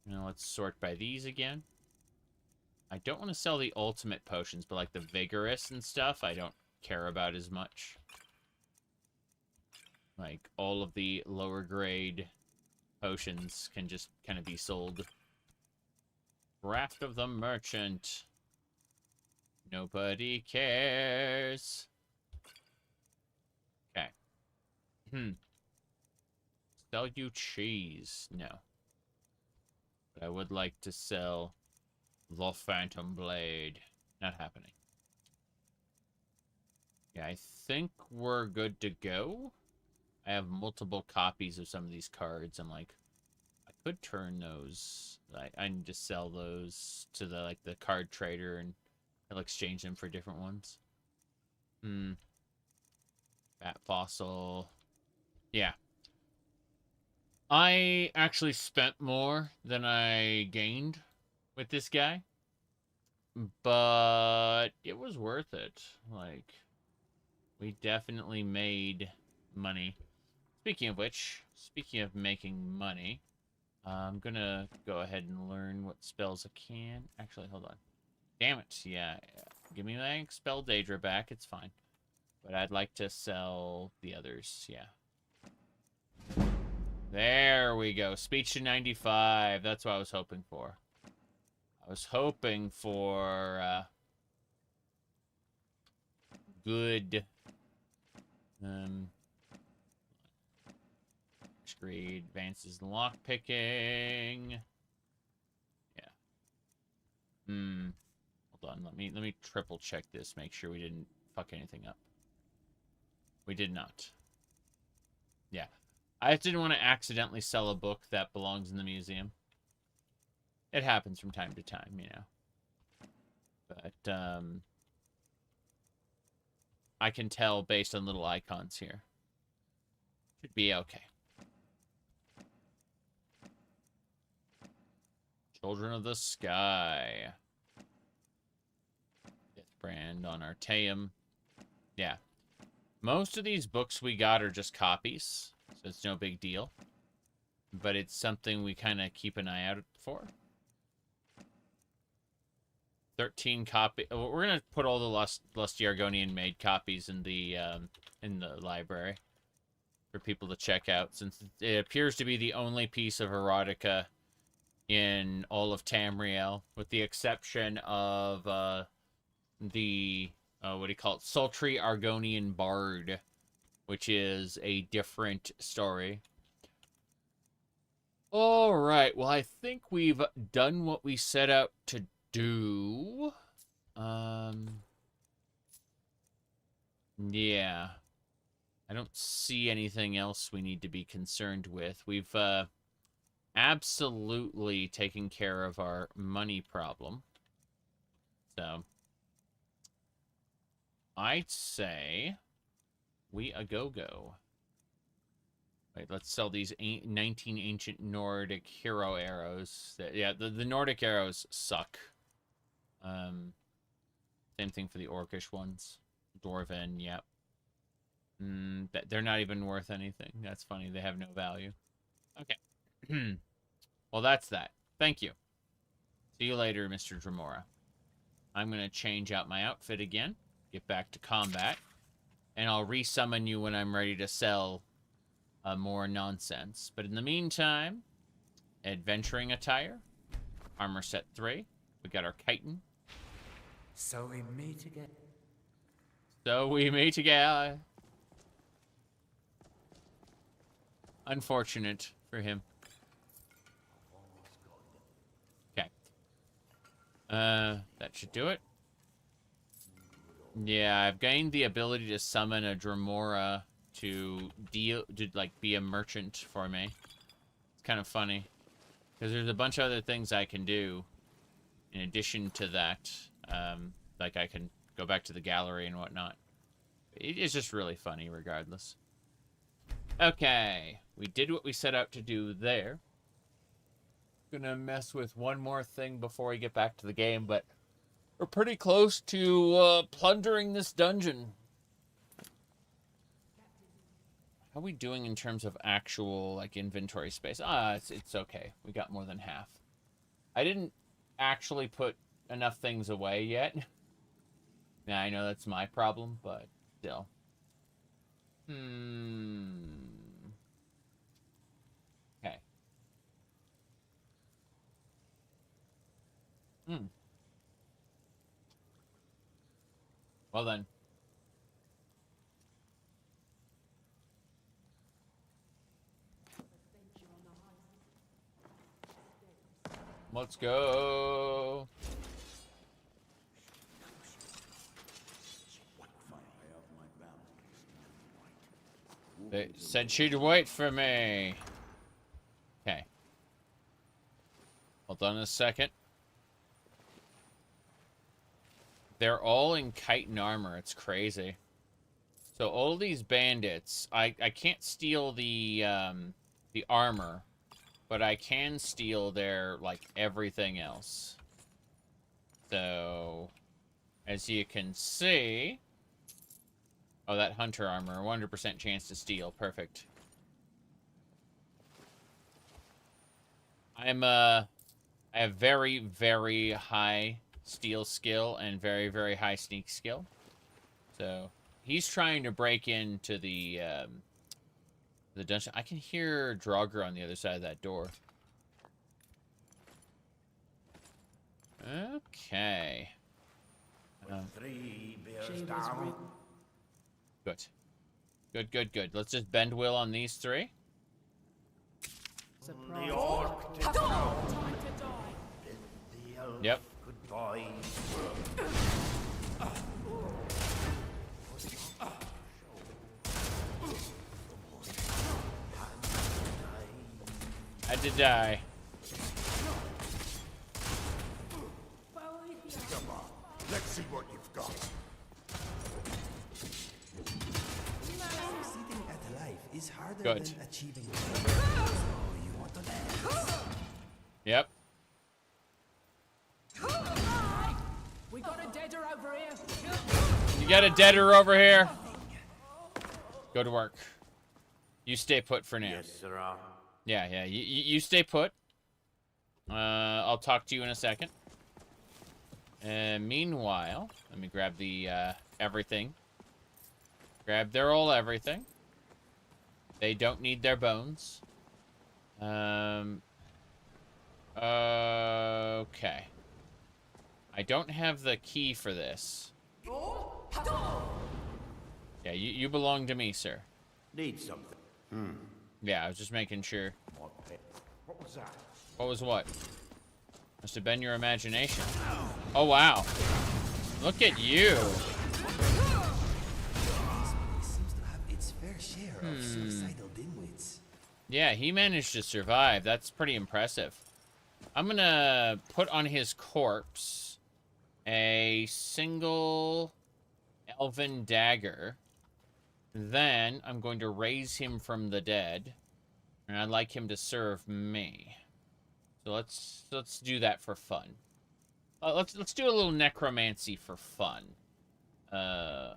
S1: Now let's sort by these again. I don't want to sell the ultimate potions, but like the vigorous and stuff, I don't care about as much. Like, all of the lower grade potions can just kind of be sold. Raft of the Merchant. Nobody cares. Okay. Sell you cheese. No. But I would like to sell the Phantom Blade. Not happening. Yeah, I think we're good to go. I have multiple copies of some of these cards. I'm like, I could turn those. I need to sell those to the the card trader, and I'll exchange them for different ones. Bat fossil. Yeah. I actually spent more than I gained with this guy, but it was worth it. Like, we definitely made money. Speaking of which, speaking of making money, I'm gonna go ahead and learn what spells I can. Actually, hold on. Damn it, yeah. Give me my Expel Daedra back, it's fine. But I'd like to sell the others, yeah. There we go. Speech to 95. That's what I was hoping for. I was hoping for good greed, advances in lockpicking. Yeah. Hold on, let me triple check this, make sure we didn't fuck anything up. We did not. Yeah. I just didn't want to accidentally sell a book that belongs in the museum. It happens from time to time, you know. But, I can tell based on little icons here. Should be okay. Children of the Sky. Death Brand on Artaeum. Yeah. Most of these books we got are just copies, so it's no big deal. But it's something we kind of keep an eye out for. 13 copy. We're gonna put all the Lusty Argonian made copies in the library for people to check out, since it appears to be the only piece of erotica in all of Tamriel, with the exception of the what do you call it? Sultry Argonian Bard, which is a different story. All right. Well, I think we've done what we set out to do. Yeah. I don't see anything else we need to be concerned with. We've absolutely taken care of our money problem. So, I'd say we a go-go. Wait, let's sell these 19 ancient Nordic hero arrows. Yeah, the Nordic arrows suck. Same thing for the Orcish ones. Dwarven, yep. They're not even worth anything. That's funny. They have no value. Okay. Well, that's that. Thank you. See you later, Mr. Dremora. I'm going to change out my outfit again. Get back to combat. And I'll resummon you when I'm ready to sell more nonsense. But in the meantime, adventuring attire. Armor set 3. We got our chitin.
S3: So we meet again.
S1: So we meet again. Unfortunate for him. Okay. That should do it. Yeah, I've gained the ability to summon a Dremora to be a merchant for me. It's kind of funny. Because there's a bunch of other things I can do in addition to that. Like I can go back to the gallery and whatnot. It's just really funny regardless. Okay. We did what we set out to do there. Gonna mess with one more thing before we get back to the game, but we're pretty close to plundering this dungeon. How are we doing in terms of actual like inventory space? It's okay. We got more than half. I didn't actually put enough things away yet. Yeah, I know that's my problem, but still. Okay. Well then. Let's go. They said she'd wait for me. Okay. Hold on a second. They're all in chitin armor. It's crazy. So all these bandits, I can't steal the armor, but I can steal their like everything else. So as you can see, oh, that hunter armor, 100% chance to steal. Perfect. I have very, very high steal skill and very, very high sneak skill. So he's trying to break into the dungeon. I can hear Draugr on the other side of that door. Okay.
S3: Three bears down.
S1: Good. Good, good, good. Let's just bend will on these three.
S3: The orc did now. Bid the elf
S1: Yep.
S3: goodbye.
S1: Had to die.
S3: Come on, let's see what you've got.
S2: Succeeding at life is harder
S1: Good.
S2: than achieving. So you want to dance?
S1: Yep. You got a deader over here? Go to work. You stay put for now.
S3: Yes, sirrah.
S1: Yeah. You stay put. I'll talk to you in a second. And meanwhile, let me grab the everything. Grab their old everything. They don't need their bones. Okay. I don't have the key for this. Yeah, you belong to me, sir.
S3: Need something.
S1: Yeah, I was just making sure.
S3: What was that?
S1: What was what? Must have been your imagination. Oh, wow. Look at you.
S2: This place seems to have its fair share of suicidal dimwits.
S1: Yeah, he managed to survive. That's pretty impressive. I'm gonna put on his corpse a single elven dagger. Then I'm going to raise him from the dead. And I'd like him to serve me. So let's do that for fun. Let's do a little necromancy for fun. There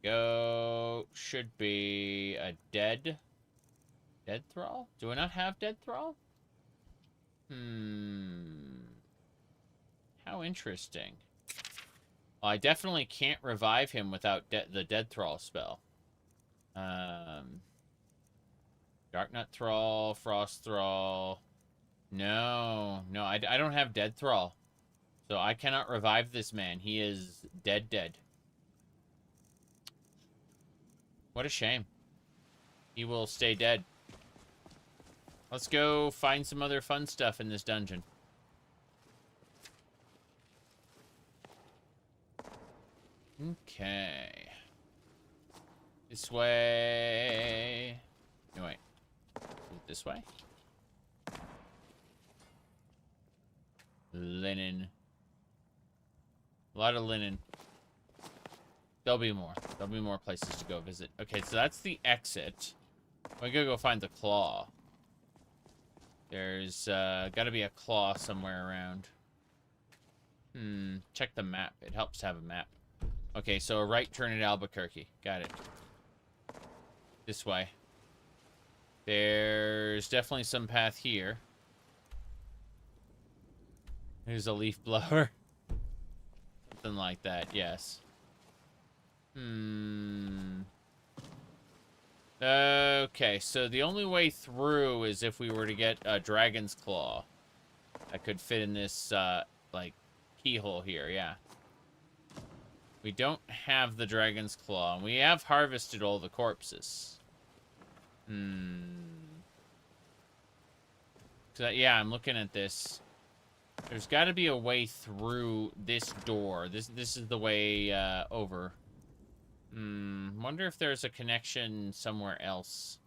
S1: we go. Should be a dead thrall? Do I not have dead thrall? How interesting. Well, I definitely can't revive him without the dead thrall spell. Dark Nut Thrall, Frost Thrall. No, I don't have dead thrall. So I cannot revive this man. He is dead. What a shame. He will stay dead. Let's go find some other fun stuff in this dungeon. Okay. This way. No, wait. Is it this way? Linen. A lot of linen. There'll be more. There'll be more places to go visit. Okay, so that's the exit. We gotta go find the claw. There's gotta be a claw somewhere around. Check the map. It helps to have a map. Okay, so a right turn at Albuquerque. Got it. This way. There's definitely some path here. There's a leaf blower. Something like that, yes. Okay, so the only way through is if we were to get a dragon's claw. That could fit in this, like, keyhole here, yeah. We don't have the dragon's claw, and we have harvested all the corpses. So, yeah, I'm looking at this. There's got to be a way through this door. This is the way over. Wonder if there's a connection somewhere else.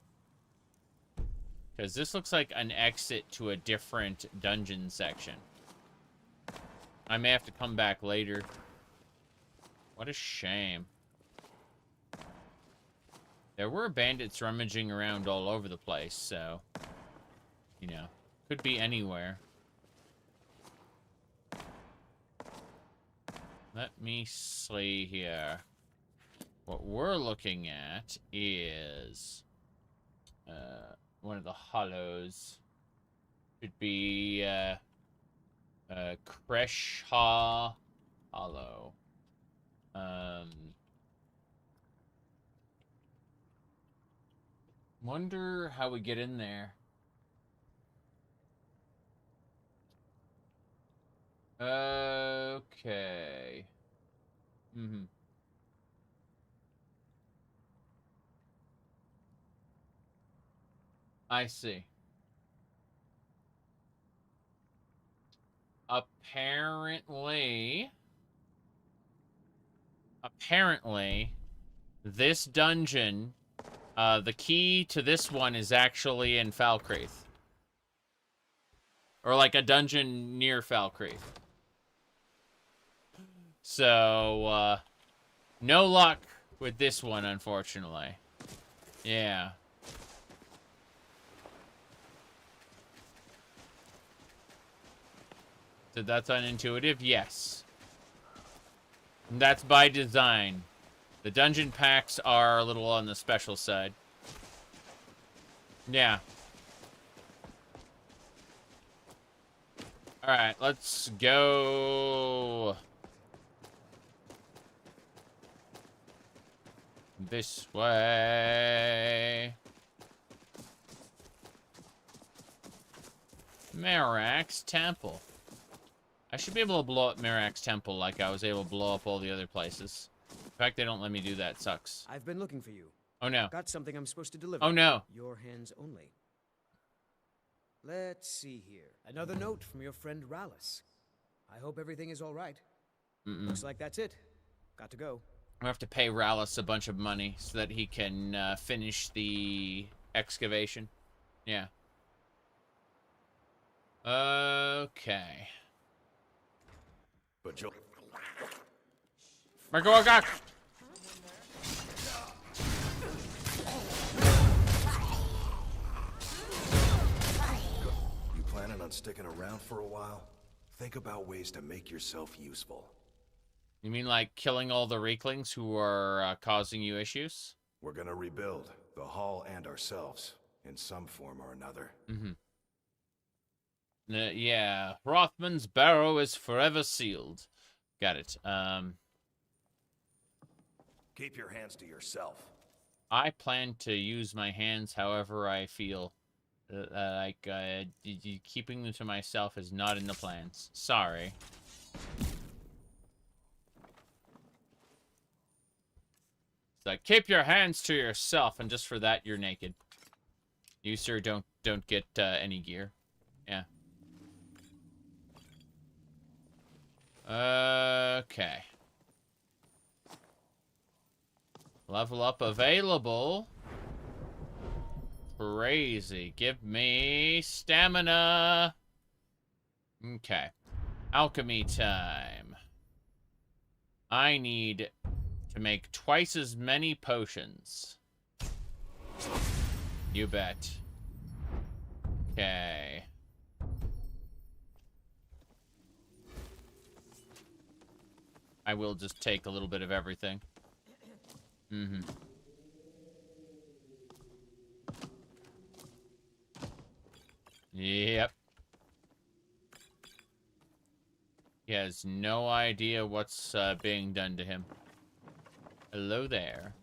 S1: Because this looks like an exit to a different dungeon section. I may have to come back later. What a shame. There were bandits rummaging around all over the place, so... You know, could be anywhere. Let me see here. What we're looking at is one of the hollows. Should be Ohmes-raht Hollow. Wonder how we get in there. Okay. I see. Apparently, this dungeon, the key to this one is actually in Falkreath. Or like a dungeon near Falkreath. So, no luck with this one, unfortunately. Yeah. So that's unintuitive? Yes. That's by design. The dungeon packs are a little on the special side. Yeah. Alright, let's go this way. Merak's Temple. I should be able to blow up Merak's Temple like I was able to blow up all the other places. In fact, they don't let me do that. Sucks.
S6: I've been looking for you.
S1: Oh no.
S6: Got something I'm supposed to deliver.
S1: Oh no.
S6: Your hands only. Let's see here. Another note from your friend Rallis. I hope everything is all right. Looks like that's it. Got to go.
S1: I have to pay Rallis a bunch of money so that he can finish the excavation. Yeah. Okay.
S7: But Joe,
S1: Marco, God.
S7: you planning on sticking around for a while? Think about ways to make yourself useful.
S1: You mean like killing all the Reeklings who are causing you issues?
S7: We're gonna rebuild the hall and ourselves in some form or another.
S1: Yeah, Rothman's barrow is forever sealed. Got it.
S7: Keep your hands to yourself.
S1: I plan to use my hands however I feel. Keeping them to myself is not in the plans. Sorry. It's like, keep your hands to yourself, and just for that, you're naked. You, sir, don't get any gear. Yeah. Okay. Level up available. Crazy. Give me stamina. Okay. Alchemy time. I need to make twice as many potions. You bet. Okay. I will just take a little bit of everything. Yep. He has no idea what's being done to him. Hello there.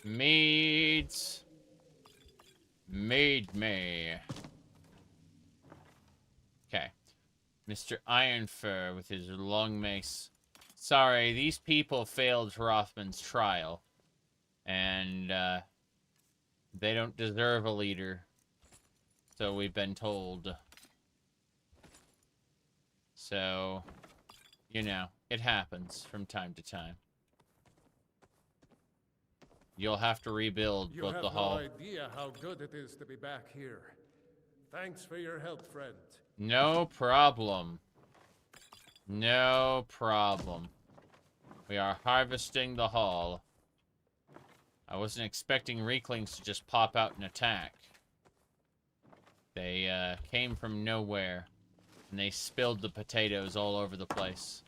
S1: Maids. Maid me. Okay. Mr. Ironfur with his long mace. Sorry, these people failed Rothman's trial. And, they don't deserve a leader. So we've been told. So, you know, it happens from time to time. You'll have to rebuild both the hall.
S8: You have no idea how good it is to be back here. Thanks for your help, friend.
S1: No problem. No problem. We are harvesting the hall. I wasn't expecting Reeklings to just pop out and attack. They came from nowhere, and they spilled the potatoes all over the place.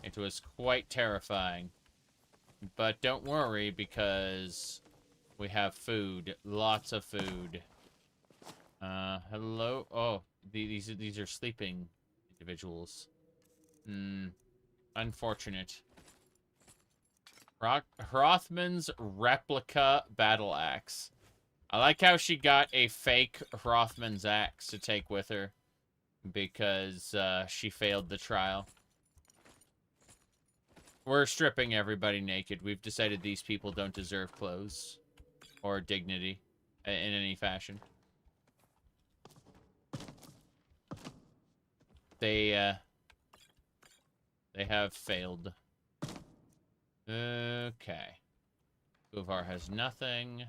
S1: It was quite terrifying. But don't worry, because we have food. Lots of food. Hello? Oh, these are sleeping individuals. Unfortunate. Rothman's replica battle axe. I like how she got a fake Rothman's axe to take with her. Because she failed the trial. We're stripping everybody naked. We've decided these people don't deserve clothes. Or dignity. In any fashion. They have failed. Okay. Uvar has nothing.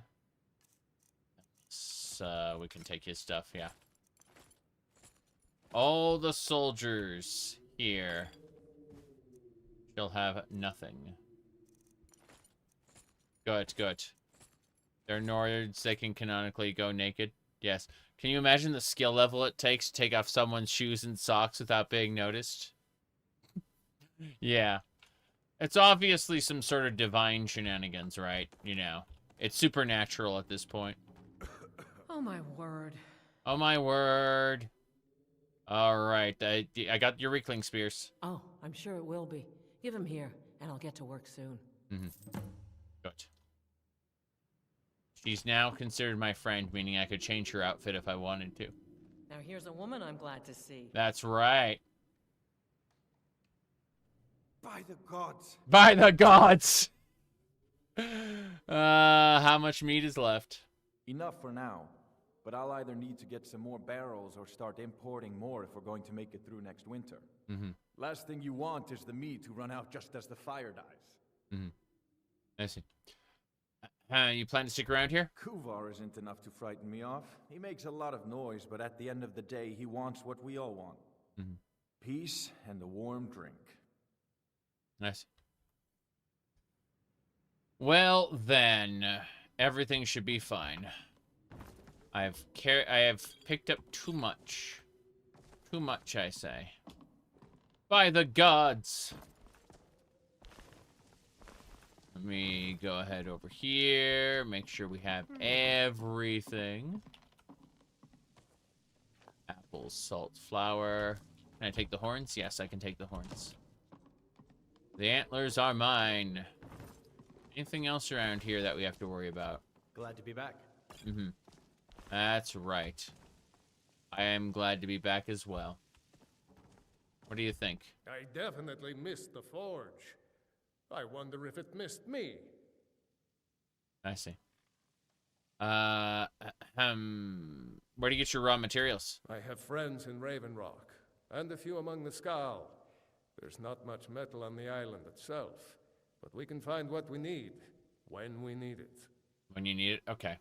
S1: So we can take his stuff, yeah. All the soldiers here shall have nothing. Good, good. They're Nords, they can canonically go naked. Yes. Can you imagine the skill level it takes to take off someone's shoes and socks without being noticed? Yeah. It's obviously some sort of divine shenanigans, right? You know. It's supernatural at this point.
S4: Oh my word.
S1: Oh my word. Alright, I got your Reekling Spears.
S9: Oh, I'm sure it will be. Give him here, and I'll get to work soon.
S1: Good. She's now considered my friend, meaning I could change her outfit if I wanted to.
S9: Now here's a woman I'm glad to see.
S1: That's right.
S10: By the gods!
S1: By the gods! How much meat is left?
S10: Enough for now. But I'll either need to get some more barrels or start importing more if we're going to make it through next winter. Last thing you want is the meat to run out just as the fire dies.
S1: I see. You plan to stick around here?
S10: Kuvar isn't enough to frighten me off. He makes a lot of noise, but at the end of the day, he wants what we all want. Peace and a warm drink.
S1: Nice. Well, then, everything should be fine. I have picked up too much. Too much, I say. By the gods! Let me go ahead over here, make sure we have everything. Apples, salt, flour. Can I take the horns? Yes, I can take the horns. The antlers are mine. Anything else around here that we have to worry about?
S6: Glad to be back.
S1: That's right. I am glad to be back as well. What do you think?
S8: I definitely missed the forge. I wonder if it missed me.
S1: I see. Where do you get your raw materials?
S8: I have friends in Raven Rock, and a few among the Skal. There's not much metal on the island itself, but we can find what we need, when we need it.
S1: When you need it? Okay.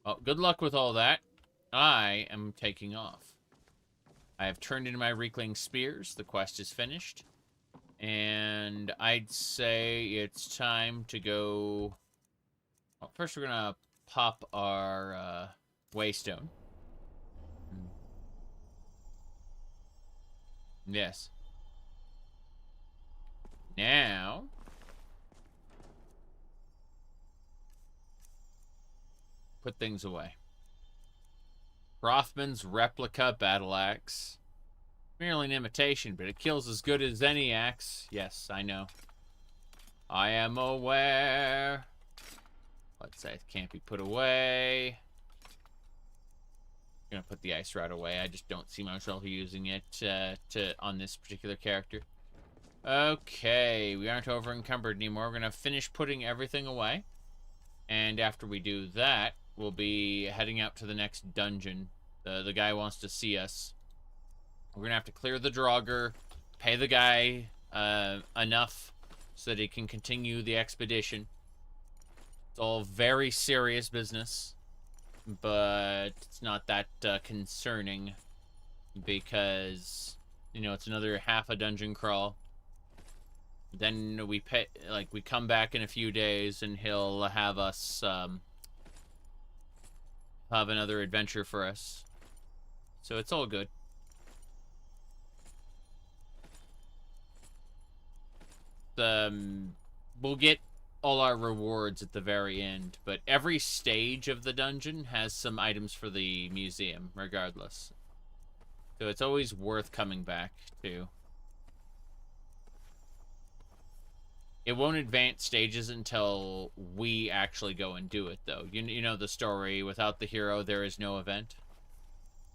S1: Well, good luck with all that. I am taking off. I have turned in my Reekling Spears. The quest is finished. And I'd say it's time to go... Well, first we're going to pop our Waystone. Yes. Now... put things away. Rothman's replica battle axe. Merely an imitation, but it kills as good as any axe. Yes, I know. I am aware. Let's say it can't be put away. I'm gonna put the ice rod away. I just don't see myself using it on this particular character. Okay, we aren't over encumbered anymore. We're gonna finish putting everything away. And after we do that, we'll be heading out to the next dungeon. The guy wants to see us. We're going to have to clear the Draugr, pay the guy enough so that he can continue the expedition. It's all very serious business, but it's not that concerning because, you know, it's another half a dungeon crawl. Then we come back in a few days and he'll have us have another adventure for us. So it's all good. We'll get all our rewards at the very end, but every stage of the dungeon has some items for the museum, regardless. So it's always worth coming back to. It won't advance stages until we actually go and do it, though. You know the story, without the hero, there is no event.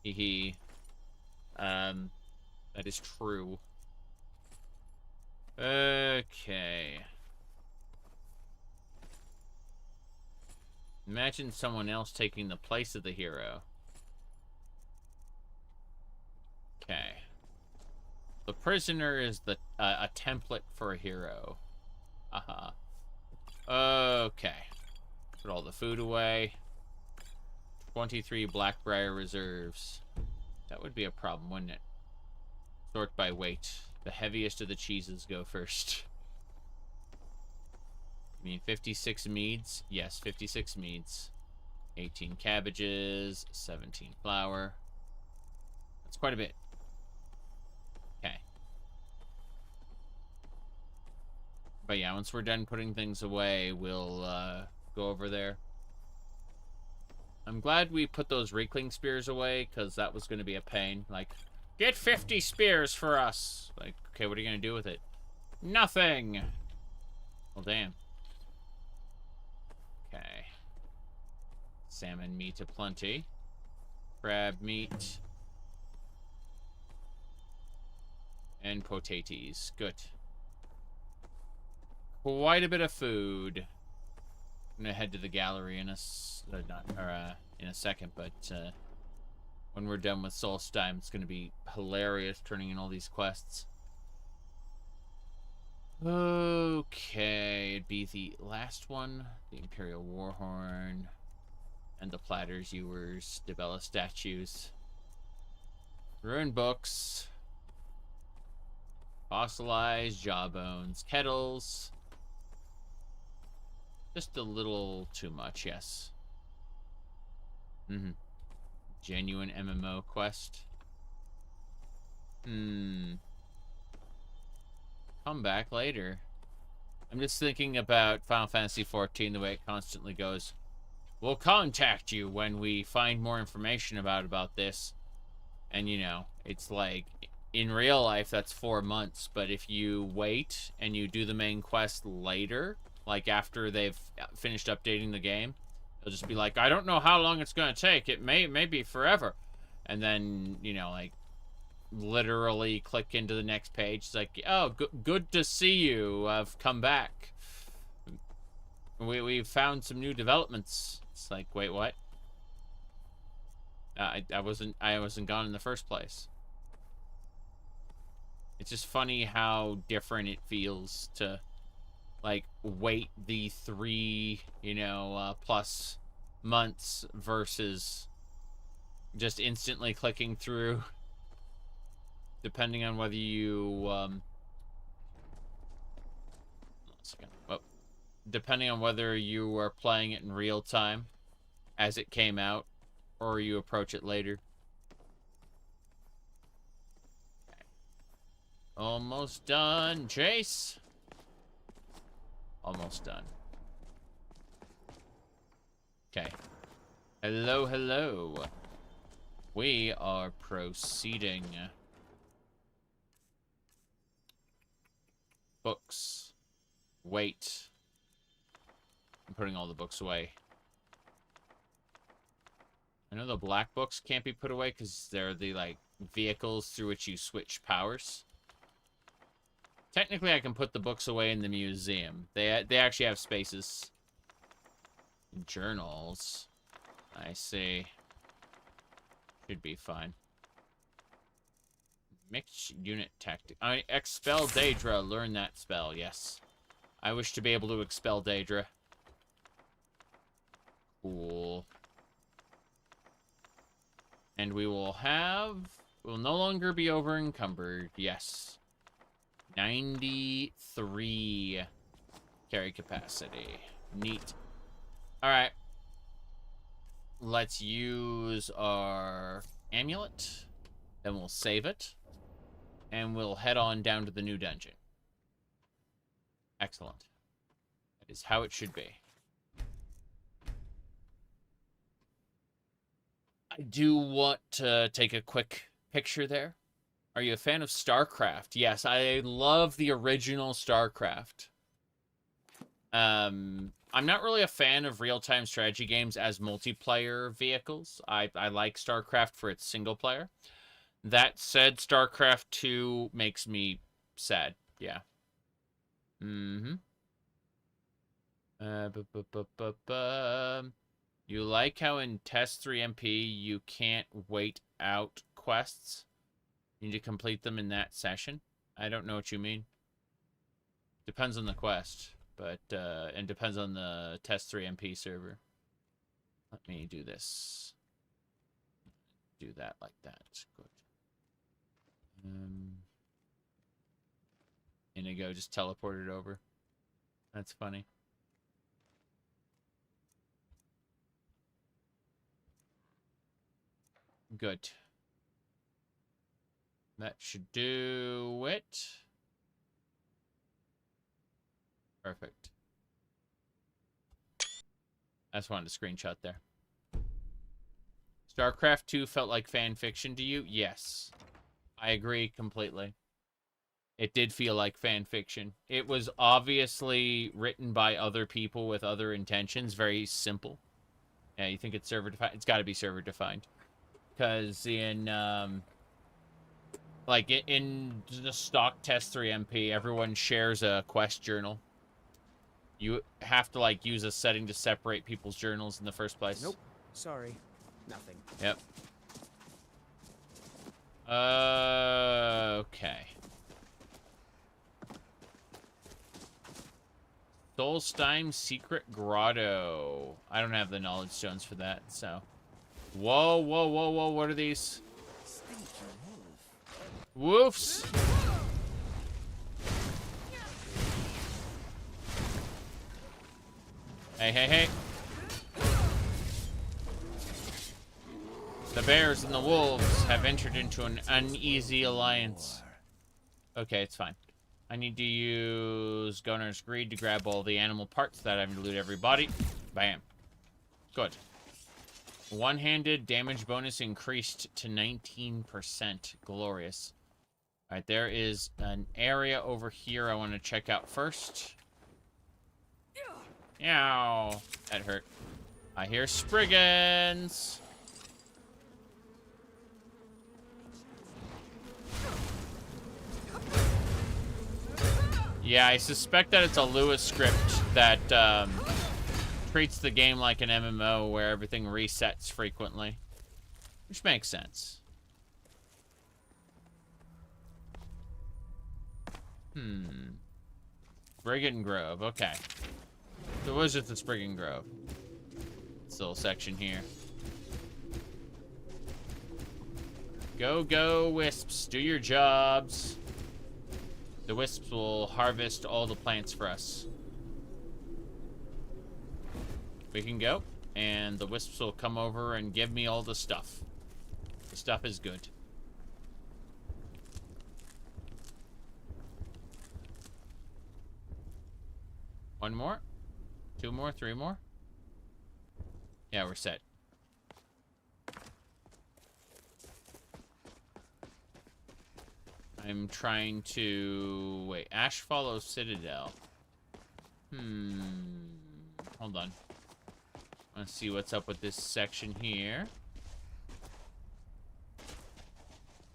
S1: That is true. Okay. Imagine someone else taking the place of the hero. Okay. The prisoner is a template for a hero. Okay. Put all the food away. 23 Blackbriar reserves. That would be a problem, wouldn't it? Sort by weight. The heaviest of the cheeses go first. You mean 56 meads? Yes, 56 meads. 18 cabbages, 17 flour. That's quite a bit. Okay. But yeah, once we're done putting things away, we'll go over there. I'm glad we put those Reekling spears away, because that was going to be a pain. Like, get 50 spears for us! Like, okay, what are you going to do with it? Nothing! Well, damn. Okay. Salmon meat aplenty. Crab meat. And potatoes. Good. Quite a bit of food. I'm gonna head to the gallery in a second, but when we're done with Solstheim, it's gonna be hilarious turning in all these quests. Okay, it'd be the last one, the Imperial Warhorn, and the Platters Ewers, Debella statues, ruined books, fossilized jawbones, kettles. Just a little too much, yes. Genuine MMO quest. Come back later. I'm just thinking about Final Fantasy XIV, the way it constantly goes. We'll contact you when we find more information about this. And, you know, it's like, in real life, that's 4 months. But if you wait and you do the main quest later, like after they've finished updating the game, they'll just be like, I don't know how long it's going to take. It may be forever. And then, you know, like, literally click into the next page. It's like, oh, good to see you. I've come back. We've found some new developments. It's like, wait, what? I wasn't gone in the first place. It's just funny how different it feels to, like, wait the 3, you know, plus months versus just instantly clicking through, depending on whether you, depending on whether you are playing it in real time as it came out, or you approach it later. Almost done, Chase. Almost done. Okay. Hello, hello. We are proceeding. Books. Wait. I'm putting all the books away. I know the black books can't be put away because they're the, like, vehicles through which you switch powers. Technically, I can put the books away in the museum. They actually have spaces. Journals. I see. Should be fine. Mixed unit tactic. Expel Dac0da. Learn that spell. Yes. I wish to be able to expel Dac0da. Cool. And we will no longer be over encumbered. Yes. 93 carry capacity. Neat. Alright. Let's use our amulet. Then we'll save it. And we'll head on down to the new dungeon. Excellent. That is how it should be. I do want to take a quick picture there. Are you a fan of StarCraft? Yes, I love the original StarCraft. I'm not really a fan of real-time strategy games as multiplayer vehicles. I like StarCraft for its single player. That said, StarCraft 2 makes me sad. Yeah. You like how in Test 3 MP you can't wait out quests? You need to complete them in that session? I don't know what you mean. Depends on the quest, but and depends on the Test 3 MP server. Let me do this. Do that like that. Good. Inigo just teleported over. That's funny. Good. That should do it. Perfect. I just wanted to screenshot there. StarCraft 2 felt like fan fiction to you? Yes. I agree completely. It did feel like fan fiction. It was obviously written by other people with other intentions. Very simple. Yeah, you think it's server defined? It's got to be server defined. Because in like in the stock test 3 MP, everyone shares a quest journal. You have to like use a setting to separate people's journals in the first place.
S6: Nope. Sorry. Nothing.
S1: Yep. Okay. Solstheim Secret Grotto. I don't have the knowledge stones for that, so. Whoa, whoa, whoa, whoa, what are these? Woofs! Hey, hey, hey. The bears and the wolves have entered into an uneasy alliance. Okay, it's fine. I need to use Gunner's Greed to grab all the animal parts that I have to loot everybody. Bam. Good. One-handed damage bonus increased to 19%. Glorious. Alright, there is an area over here I want to check out first. Ow. That hurt. I hear Spriggans. Yeah, I suspect that it's a Lewis script that treats the game like an MMO where everything resets frequently. Which makes sense. Brigand Grove, okay. So it was just the Brigand Grove. This little section here. Go, go, wisps. Do your jobs. The wisps will harvest all the plants for us. We can go, and the wisps will come over and give me all the stuff. The stuff is good. One more? 2 more? 3 more? Yeah, we're set. I'm trying to... Wait, Ash follows Citadel. Hold on. Let's see what's up with this section here.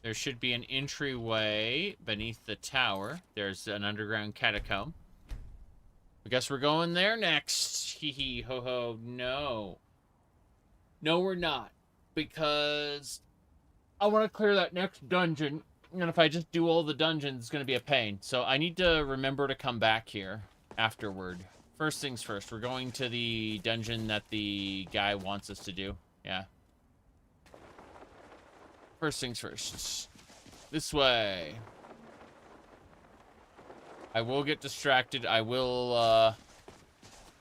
S1: There should be an entryway beneath the tower. There's an underground catacomb. I guess we're going there next. Hee hee ho ho. No. No, we're not. Because I want to clear that next dungeon. And if I just do all the dungeons, it's going to be a pain. So I need to remember to come back here afterward. First things first, we're going to the dungeon that the guy wants us to do. Yeah. First things first. This way. I will get distracted. I will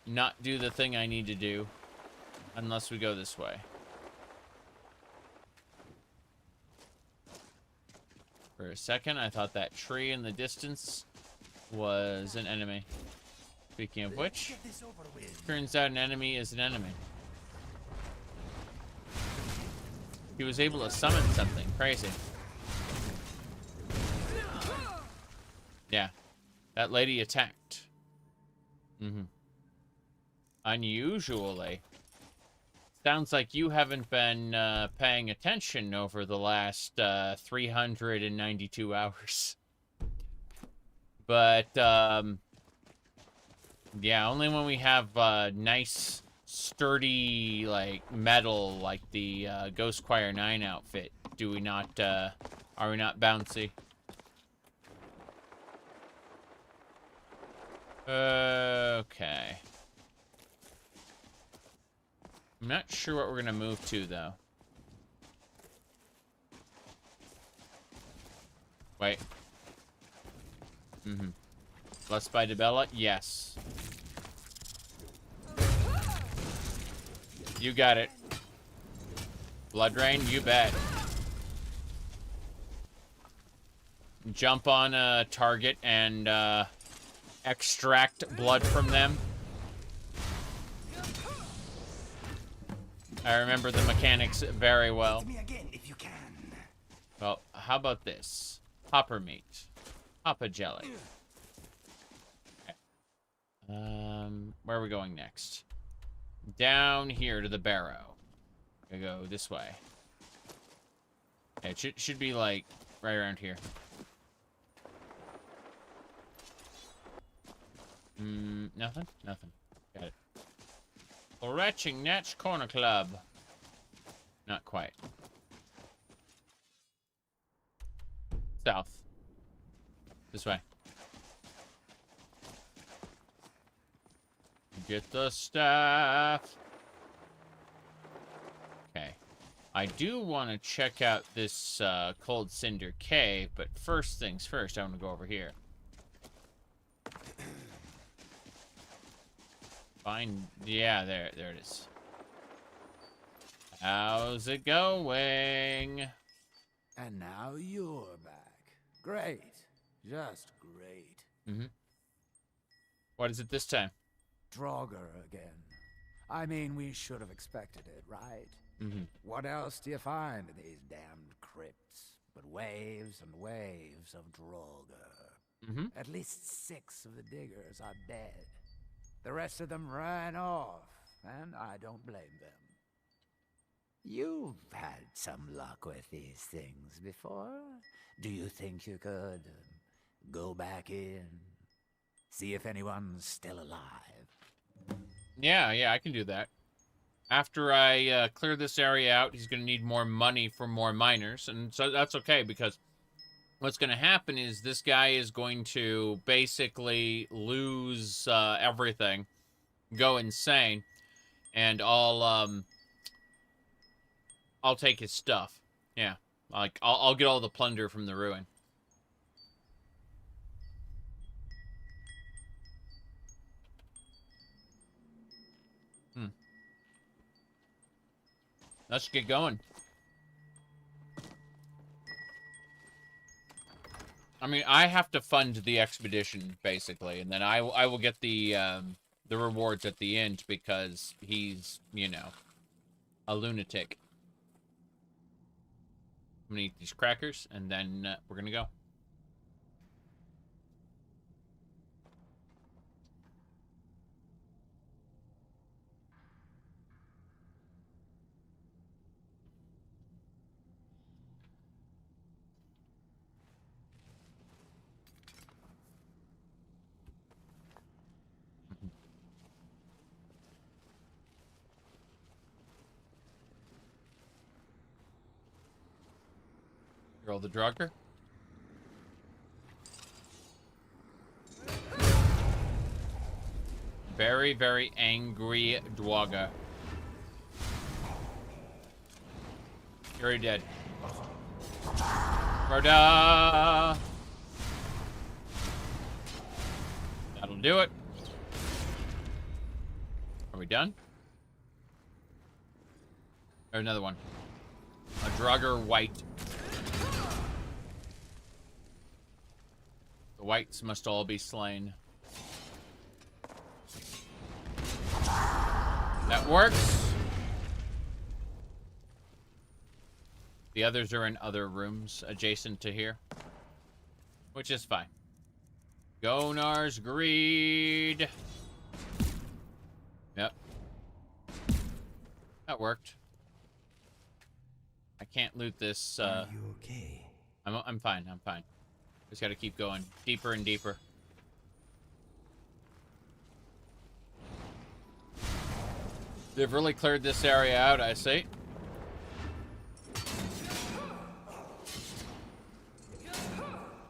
S1: not do the thing I need to do unless we go this way. For a second, I thought that tree in the distance was an enemy. Speaking of which, turns out an enemy is an enemy. He was able to summon something crazy. Yeah, that lady attacked. Unusually. Sounds like you haven't been paying attention over the last 392 hours. But, yeah, only when we have nice, sturdy, like, metal, like the Ghost Choir 9 outfit, do we not, are we not bouncy? Okay. I'm not sure what we're gonna move to, though. Wait. Blessed by Debella? Yes. You got it. Blood Rain? You bet. jump on a target and extract blood from them. I remember the mechanics very well.
S2: Me again if you can.
S1: Well, how about this? Hopper meat. Hopper jelly. Okay. Where are we going next? Down here to the barrow. I go this way. Okay, it should be like right around here. Nothing? Nothing. Got it. Retching Natch Corner Club. Not quite. South. This way. Get the staff. Okay. I do want to check out this Cold Cinder Cave, but first things first, I want to go over here. Yeah, there it is. How's it going?
S3: And now you're back. Great. Just great.
S1: What is it this time?
S3: Draugr again. I mean, we should have expected it, right? What else do you find in these damned crypts but waves and waves of Draugr? At least 6 of the diggers are dead. The rest of them ran off, and I don't blame them. You've had some luck with these things before. Do you think you could go back in, see if anyone's still alive?
S1: Yeah, I can do that. After I clear this area out, he's going to need more money for more miners, and so that's okay, because what's going to happen is this guy is going to basically lose everything, go insane, and I'll take his stuff. Yeah, like I'll get all the plunder from the ruin. Let's get going. I mean, I have to fund the expedition, basically, and then I will get the rewards at the end because he's, you know, a lunatic. I'm gonna eat these crackers, and then we're gonna go. Roll the Draugr. Very, very angry Draugr. You're already dead. Rhoda! That'll do it. Are we done? Or another one. A Draugr white. The whites must all be slain. That works. The others are in other rooms adjacent to here, which is fine. Gonar's greed. Yep. That worked. I can't loot this.
S2: Are you okay?
S1: I'm fine. I'm fine. Just gotta keep going deeper and deeper. They've really cleared this area out, I see.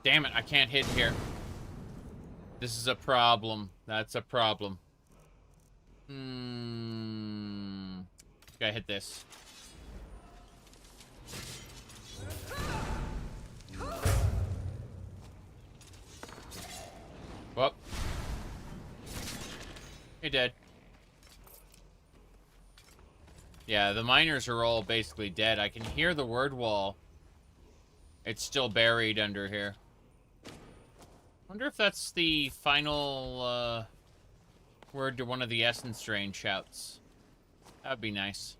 S1: Damn it, I can't hit here. This is a problem. That's a problem. Gotta hit this. Well. You're dead. Yeah, the miners are all basically dead. I can hear the word wall. It's still buried under here. Wonder if that's the final word to one of the Essence Drain shouts. That'd be nice.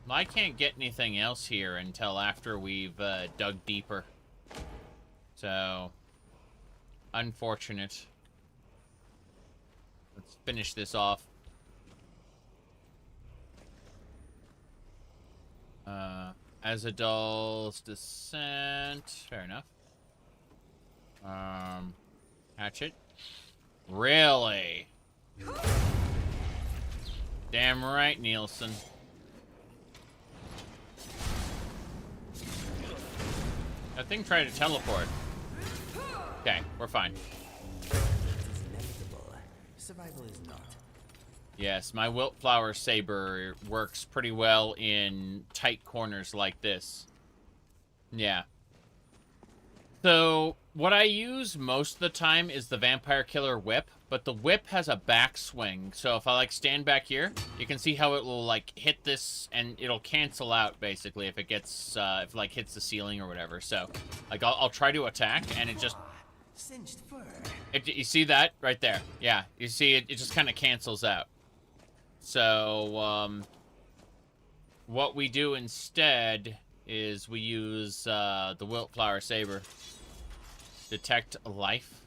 S1: Well, I can't get anything else here until after we've dug deeper. So, unfortunate. Let's finish this off. Azadal's Descent. Fair enough. Hatchet. Really? Damn right, Nielsen. That thing tried to teleport. Okay, we're fine.
S2: It is inevitable. Survival is not.
S1: Yes, my Wildflower Saber works pretty well in tight corners like this. Yeah. So, what I use most of the time is the Vampire Killer Whip, but the whip has a backswing. So if I, like, stand back here, you can see how it will, like, hit this, and it'll cancel out, basically, if it gets, if it, like, hits the ceiling or whatever. So, like, I'll try to attack, and it just...
S2: Singed fur.
S1: You see that? Right there. Yeah, you see it just kind of cancels out. So, what we do instead is we use the Wildflower Saber. Detect life.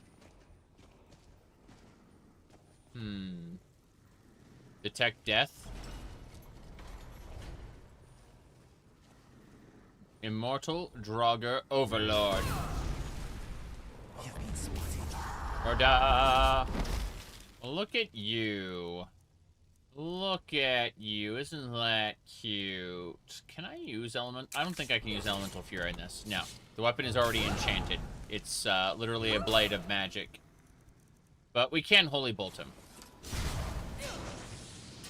S1: Detect death. Immortal Draugr Overlord.
S2: You've been spotted.
S1: Roda. Look at you. Look at you. Isn't that cute? Can I use element? I don't think I can use elemental fury in this. No. The weapon is already enchanted. It's literally a blade of magic. But we can holy bolt him.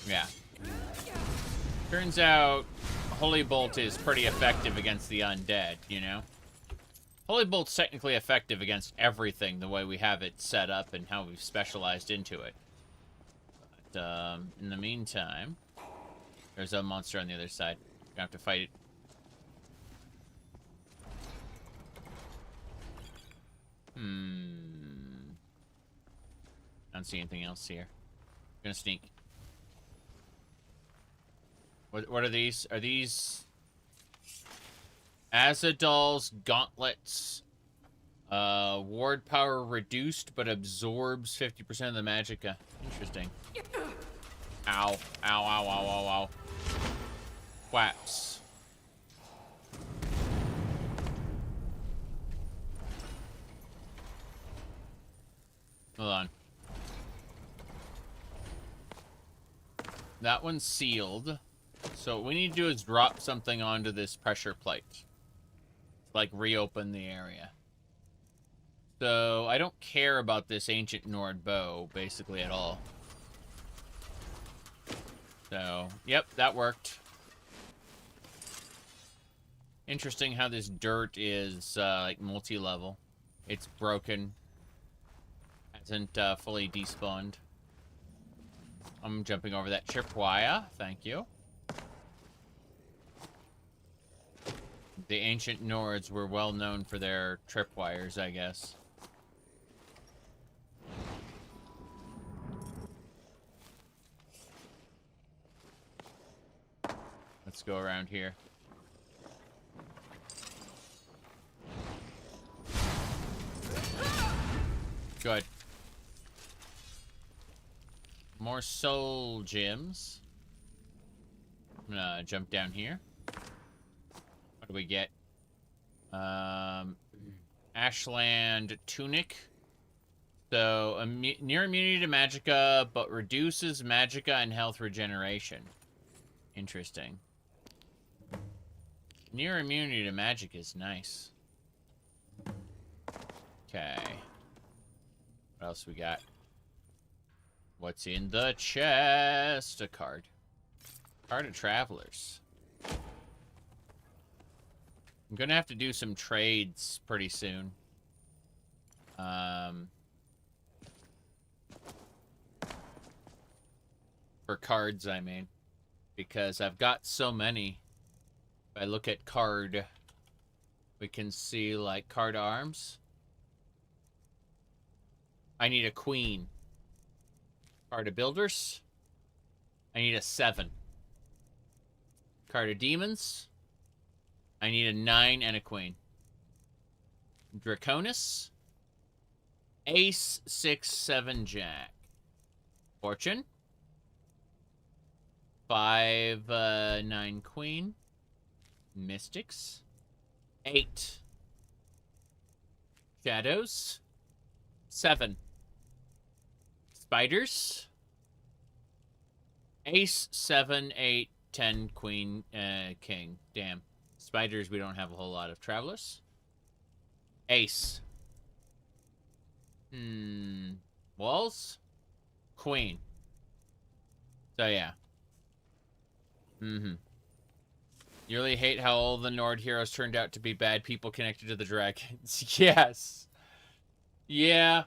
S1: Yeah. Turns out holy bolt is pretty effective against the undead, you know? Holy bolt's technically effective against everything the way we have it set up and how we've specialized into it. But in the meantime, there's a monster on the other side. We're gonna have to fight it. I don't see anything else here. I'm gonna sneak. What are these? Are these Azadal's gauntlets? Ward power reduced, but absorbs 50% of the magicka. Interesting. Ow. Ow, ow, ow, ow, ow. Whaps. Hold on. That one's sealed. So what we need to do is drop something onto this pressure plate. Like, reopen the area. So, I don't care about this ancient Nord bow, basically, at all. So, yep, that worked. Interesting how this dirt is, like, multi-level. It's broken. Hasn't, fully despawned. I'm jumping over that tripwire. Thank you. The ancient Nords were well known for their tripwires, I guess. Let's go around here. Good. More soul gems. I'm gonna jump down here. What do we get? Ashland Tunic. So, near immunity to magicka, but reduces magicka and health regeneration. Interesting. Near immunity to magic is nice. Okay. What else we got? What's in the chest? A card. Card of Travelers. I'm gonna have to do some trades pretty soon. For cards, I mean. Because I've got so many. If I look at card, we can see, like, card arms. I need a queen. Card of builders. I need a 7. Card of demons. I need a 9 and a queen. Draconis. Ace, 6, 7, jack. Fortune. 5, 9, queen. Mystics. 8. Shadows. 7. Spiders. Ace, 7, 8, 10, queen, king. Damn. Spiders, we don't have a whole lot of. Travelers. Ace. Walls. Queen. So, yeah. You really hate how all the Nord heroes turned out to be bad people connected to the dragons. Yes. Yeah.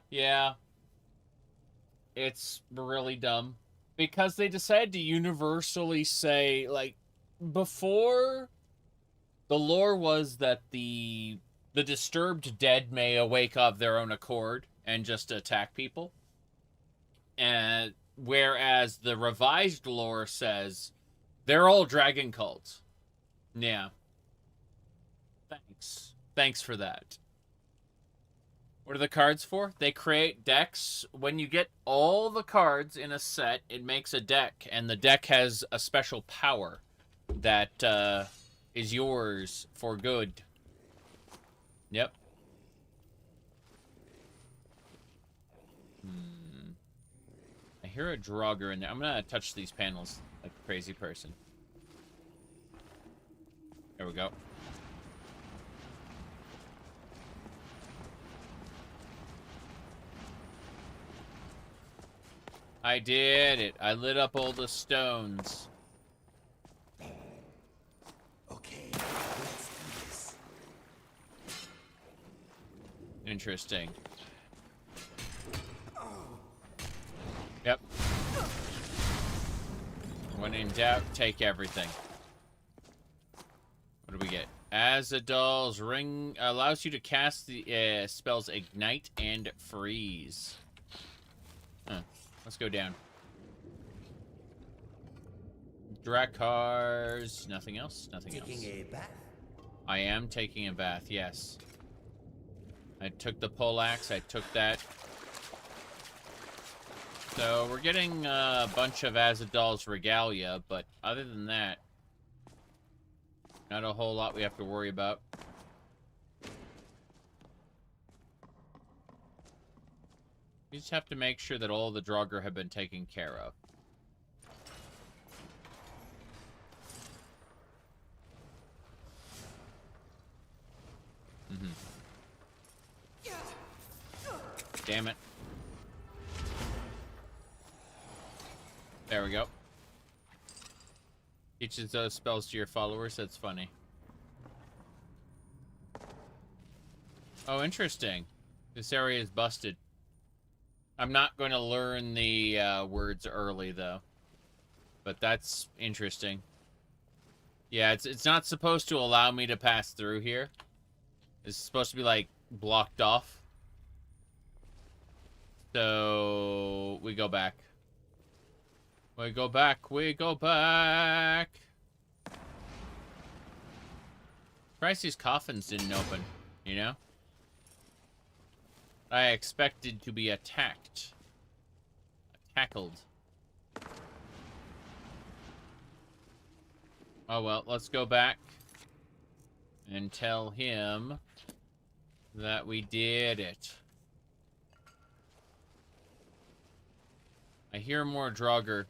S1: It's really dumb. Because they decided to universally say, like, before, the lore was that the disturbed dead may awake of their own accord and just attack people. And whereas the revised lore says they're all dragon cults. Yeah. Thanks for that. What are the cards for? They create decks. When you get all the cards in a set, it makes a deck, and the deck has a special power that is yours for good. Yep. I hear a Draugr in there. I'm gonna touch these panels like a crazy person. There we go. I did it. I lit up all the stones.
S2: Okay, let's do this.
S1: Interesting. Yep. When in doubt, take everything. What do we get? Azadal's Ring allows you to cast the spells Ignite and Freeze. Huh. Let's go down. Drakars. Nothing else? Nothing else.
S2: Taking a bath?
S1: I am taking a bath, yes. I took the poleaxe. I took that. So we're getting a bunch of Azadal's regalia, but other than that, not a whole lot we have to worry about. We just have to make sure that all the Draugr have been taken care of. Damn it. There we go. Teaches those spells to your followers. That's funny. Oh, interesting. This area is busted. I'm not going to learn the words early, though. But that's interesting. Yeah, it's not supposed to allow me to pass through here. It's supposed to be, like, blocked off. So, we go back. We go back. We go back. Christ, these coffins didn't open, you know? I expected to be attacked. Tackled. Oh well, let's go back and tell him that we did it. I hear more Draugr.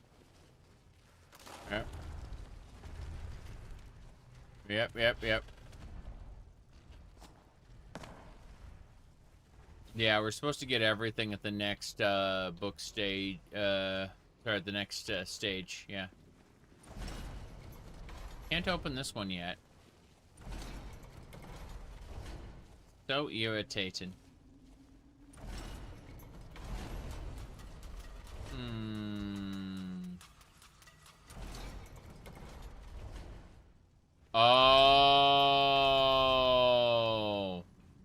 S1: Yep. Yeah, we're supposed to get everything at the next book stage. Sorry, the next stage. Yeah. Can't open this one yet. So irritating. Oh,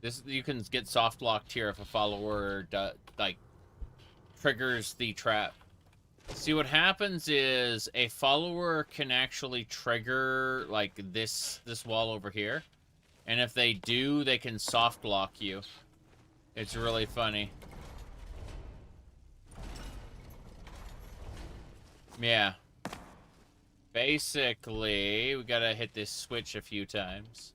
S1: this you can get soft locked here if a follower like triggers the trap. See, what happens is a follower can actually trigger, like, this wall over here. And if they do, they can soft lock you. It's really funny. Yeah. Basically, we gotta hit this switch a few times.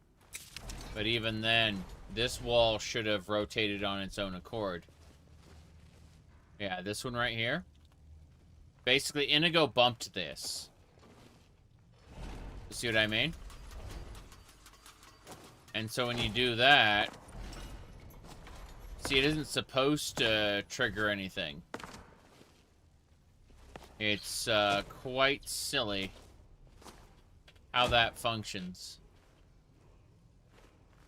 S1: But even then, this wall should have rotated on its own accord. Yeah, this one right here. Basically, Inigo bumped this. See what I mean? And so when you do that... See, it isn't supposed to trigger anything. It's quite silly how that functions.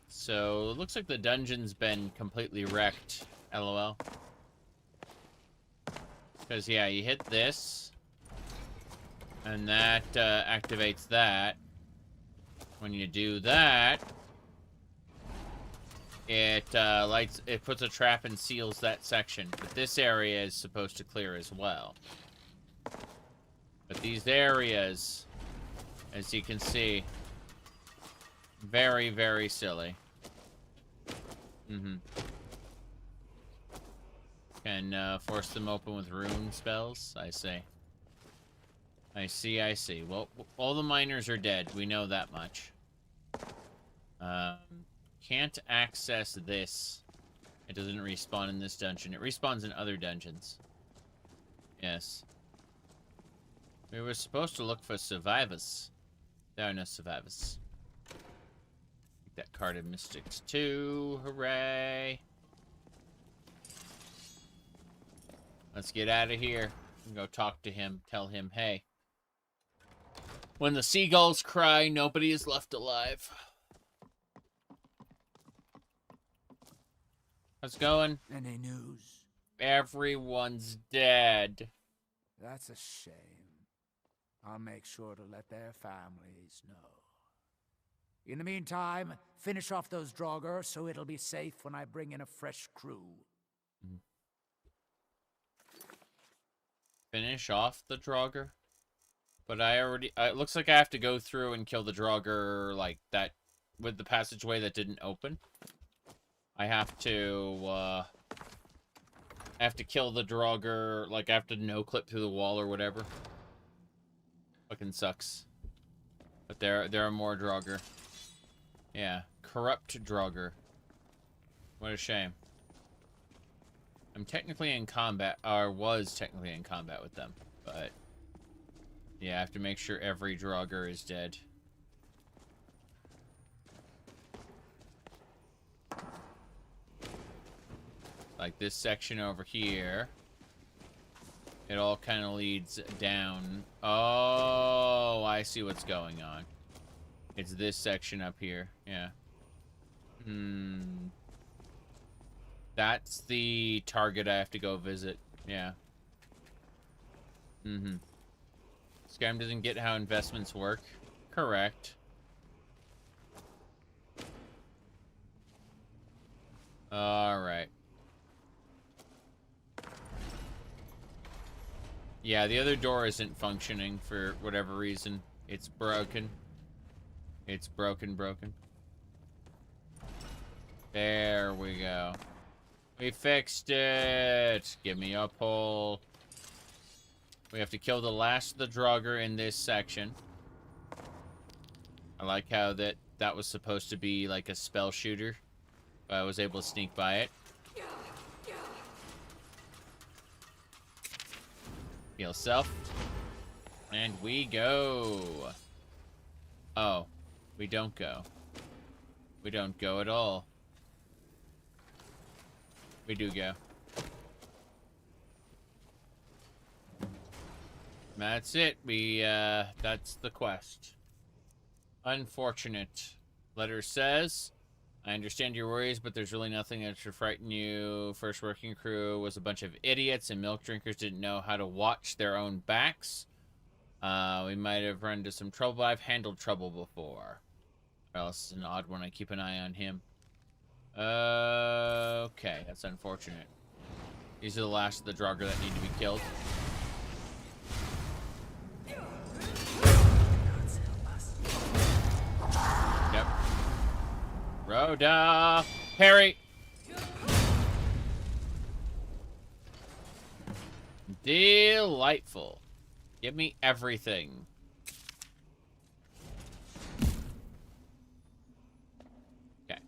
S1: So, it looks like the dungeon's been completely wrecked. LOL. Because, yeah, you hit this. And that activates that. When you do that, it it puts a trap and seals that section. But this area is supposed to clear as well. But these areas, as you can see, very, very silly. Can force them open with rune spells, I see. I see. Well, all the miners are dead. We know that much. Can't access this. It doesn't respawn in this dungeon. It respawns in other dungeons. Yes. We were supposed to look for survivors. There are no survivors. Take that card of Mystics too. Hooray. Let's get out of here and go talk to him. Tell him, hey. When the seagulls cry, nobody is left alive. How's it going?
S3: Any news?
S1: Everyone's dead.
S3: That's a shame. I'll make sure to let their families know. In the meantime, finish off those Draugr so it'll be safe when I bring in a fresh crew.
S1: Finish off the Draugr? But I already... it looks like I have to go through and kill the Draugr, like, that... with the passageway that didn't open. I have to, I have to kill the Draugr, like, I have to no-clip through the wall or whatever. Fucking sucks. But there are more Draugr. Yeah. Corrupt Draugr. What a shame. I'm technically in combat, or was technically in combat with them, but... yeah, I have to make sure every Draugr is dead. Like this section over here. It all kind of leads down. Oh, I see what's going on. It's this section up here. Yeah. That's the target I have to go visit. Yeah. Skyrim doesn't get how investments work. Correct. Alright. Yeah, the other door isn't functioning for whatever reason. It's broken. It's broken. There we go. We fixed it. Give me a pull. We have to kill the last of the Draugr in this section. I like how that was supposed to be like a spell shooter, but I was able to sneak by it. Heal self. And we go. Oh, we don't go. We don't go at all. We do go. That's it. That's the quest. Unfortunate. Letter says, I understand your worries, but there's really nothing that should frighten you. First working crew was a bunch of idiots, and milk drinkers didn't know how to watch their own backs. We might have run into some trouble, but I've handled trouble before. Well, this is an odd one. I keep an eye on him. Okay, that's unfortunate. These are the last of the Draugr that need to be killed. Yep. Rhoda! Parry! Delightful. Give me everything. Okay.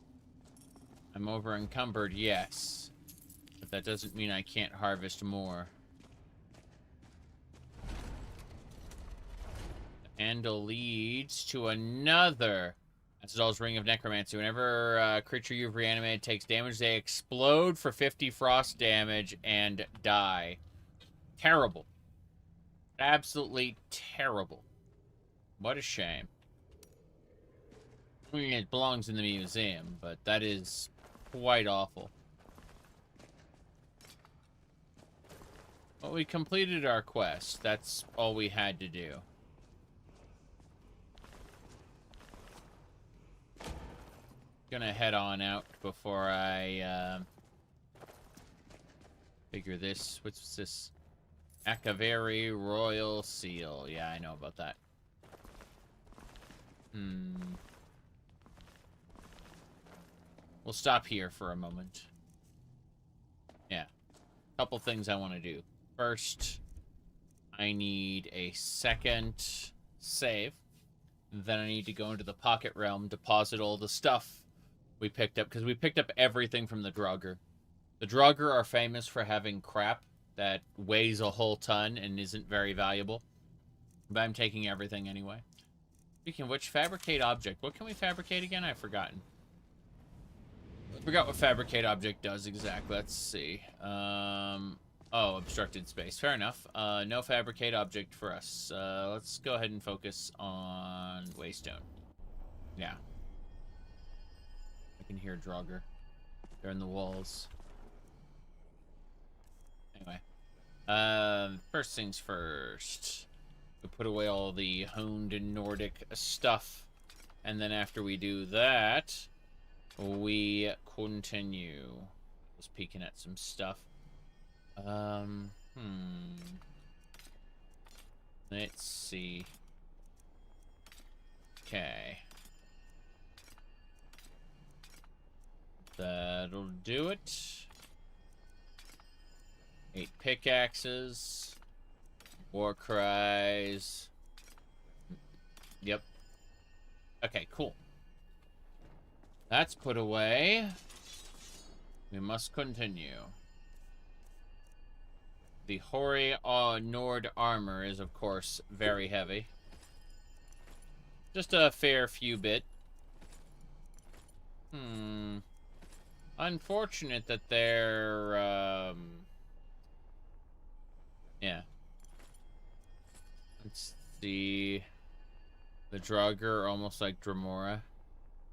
S1: I'm over encumbered, yes. But that doesn't mean I can't harvest more. The handle leads to another Acidol's Ring of Necromancy. Whenever a creature you've reanimated takes damage, they explode for 50 frost damage and die. Terrible. Absolutely terrible. What a shame. I mean, it belongs in the museum, but that is quite awful. Well, we completed our quest. That's all we had to do. Gonna head on out before I figure this. What's this? Akaveri Royal Seal. Yeah, I know about that. We'll stop here for a moment. Yeah. Couple things I want to do. First, I need a second save. Then I need to go into the Pocket Realm, deposit all the stuff we picked up, because we picked up everything from the Draugr. The Draugr are famous for having crap that weighs a whole ton and isn't very valuable. But I'm taking everything anyway. Speaking of which, fabricate object. What can we fabricate again? I've forgotten. I forgot what fabricate object does exactly. Let's see. Oh, obstructed space. Fair enough. No fabricate object for us. Let's go ahead and focus on Waystone. Yeah. I can hear Draugr. They're in the walls. Anyway. First things first. We put away all the honed Nordic stuff. And then after we do that, we continue. Just peeking at some stuff. Let's see. Okay. That'll do it. 8 pickaxes. War cries. Yep. Okay, cool. That's put away. We must continue. The Hoary Nord armor is, of course, very heavy. Just a fair few bit. Unfortunate that they're, yeah. Let's see. The Draugr are almost like Dremora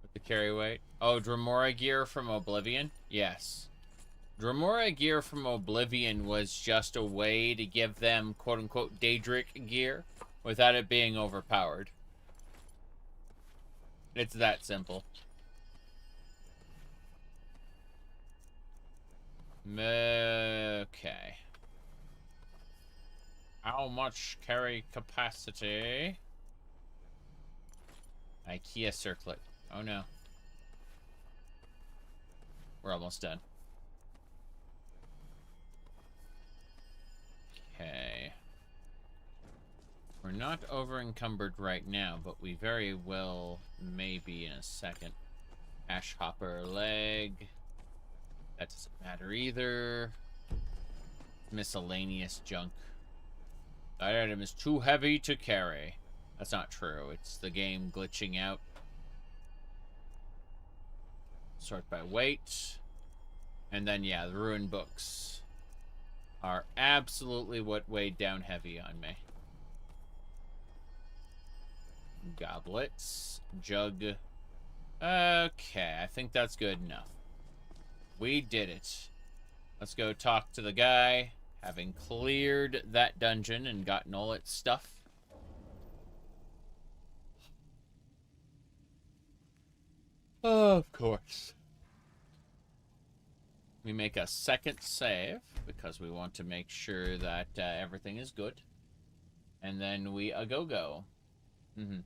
S1: with the carry weight. Oh, Dremora gear from Oblivion? Yes. Dremora gear from Oblivion was just a way to give them quote-unquote Daedric gear without it being overpowered. It's that simple. Okay. How much carry capacity? IKEA circlet. Oh no. We're almost done. Okay. We're not over encumbered right now, but we very well may be in a second. Ash hopper leg. That doesn't matter either. Miscellaneous junk. That item is too heavy to carry. That's not true. It's the game glitching out. Sort by weight. And then, yeah, the ruined books are absolutely what weighed down heavy on me. Goblets. Jug. Okay, I think that's good enough. We did it. Let's go talk to the guy, having cleared that dungeon and gotten all its stuff. Of course. We make a second save because we want to make sure that everything is good. And then we go. Mm-hmm.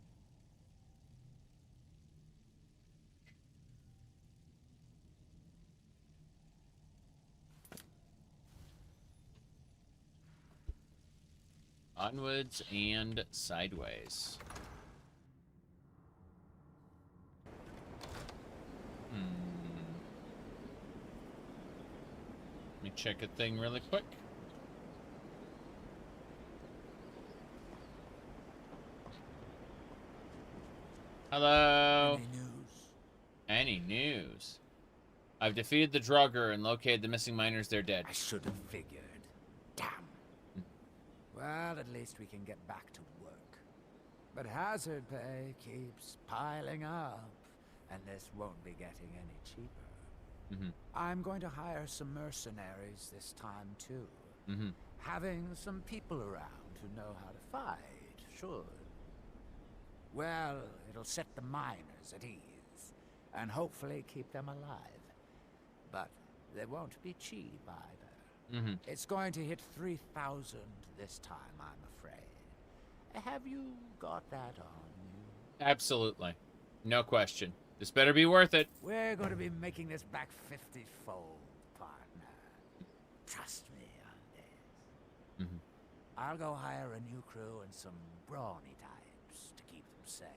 S1: Onwards and sideways. Let me check a thing really quick. Hello.
S3: Any news?
S1: Any news? I've defeated the Draugr and located the missing miners. They're dead.
S3: I should have figured. Damn. Well, at least we can get back to work. But hazard pay keeps piling up, and this won't be getting any cheaper. I'm going to hire some mercenaries this time, too. Having some people around who know how to fight should. Well, it'll set the miners at ease, and hopefully keep them alive. But they won't be cheap either. It's going to hit 3,000 this time, I'm afraid. Have you got that on you?
S1: Absolutely. No question. This better be worth it.
S3: We're going to be making this back 50-fold, partner. Trust me on this. I'll go hire a new crew and some brawny types to keep them safe.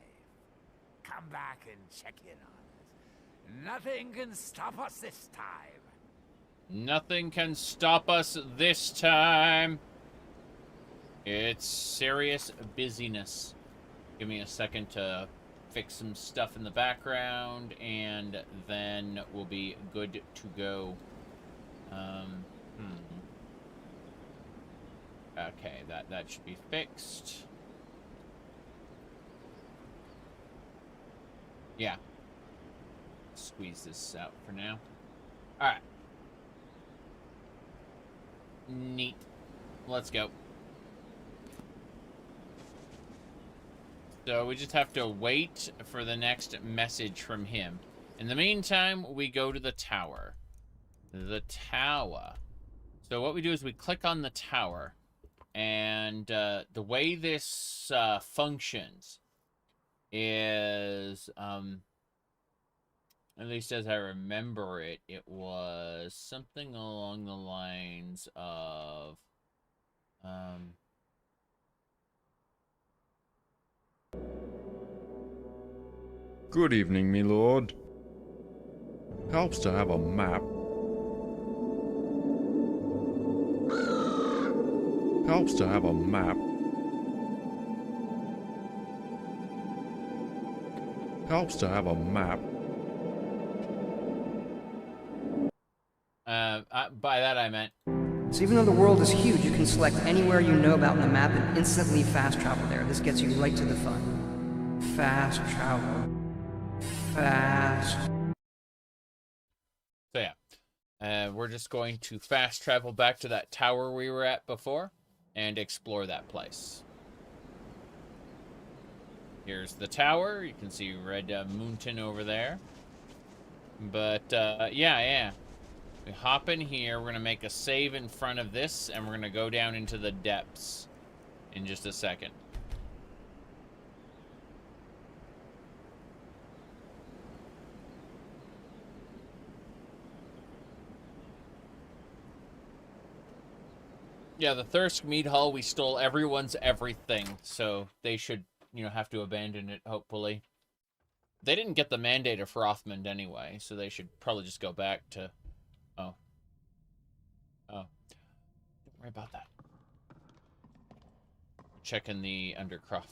S3: Come back and check in on us. Nothing can stop us this time.
S1: Nothing can stop us this time. It's serious busyness. Give me a second to fix some stuff in the background, and then we'll be good to go. Okay, that should be fixed. Yeah. Squeeze this out for now. Alright. Neat. Let's go. So we just have to wait for the next message from him. In the meantime, we go to the tower. The tower. So what we do is we click on the tower. And the way this functions is, at least as I remember it, it was something along the lines of,
S11: Good evening, me lord. Helps to have a map. Helps to have a map. Helps to have a map.
S1: By that I meant...
S12: So even though the world is huge, you can select anywhere you know about on the map and instantly fast travel there. This gets you right to the fun. Fast travel. Fast.
S1: So yeah, we're just going to fast travel back to that tower we were at before and explore that place. Here's the tower. You can see Red Mountain over there. But yeah. We hop in here. We're going to make a save in front of this, and we're going to go down into the depths in just a second. Yeah, the Thirsk Mead Hall, we stole everyone's everything, so they should, have to abandon it, hopefully. They didn't get the Mandate of Frothmond anyway, so they should probably just go back to... Oh. Don't worry about that. Checking the Undercroft.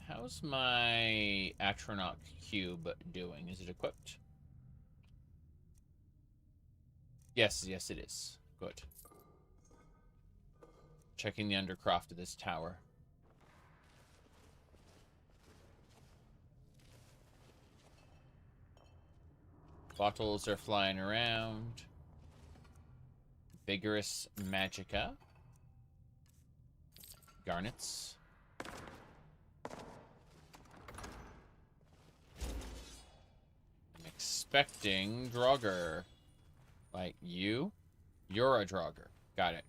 S1: How's my Atronach cube doing? Is it equipped? Yes, it is. Good. Checking the Undercroft of this tower. Bottles are flying around. Vigorous Magicka. Garnets. expecting Draugr. Like, you? You're a Draugr. Got it.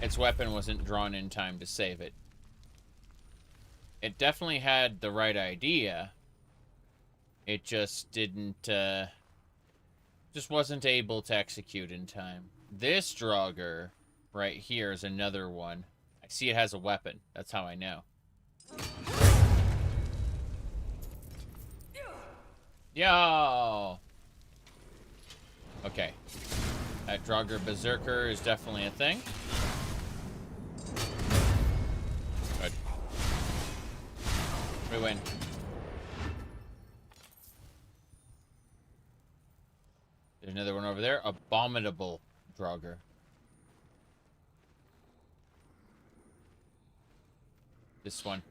S1: Its weapon wasn't drawn in time to save it. It definitely had the right idea. It just didn't, just wasn't able to execute in time. This Draugr right here is another one. I see it has a weapon. That's how I know. Yo! Okay. That Draugr Berserker is definitely a thing. Good. We win. There's another one over there. Abominable Draugr. This one.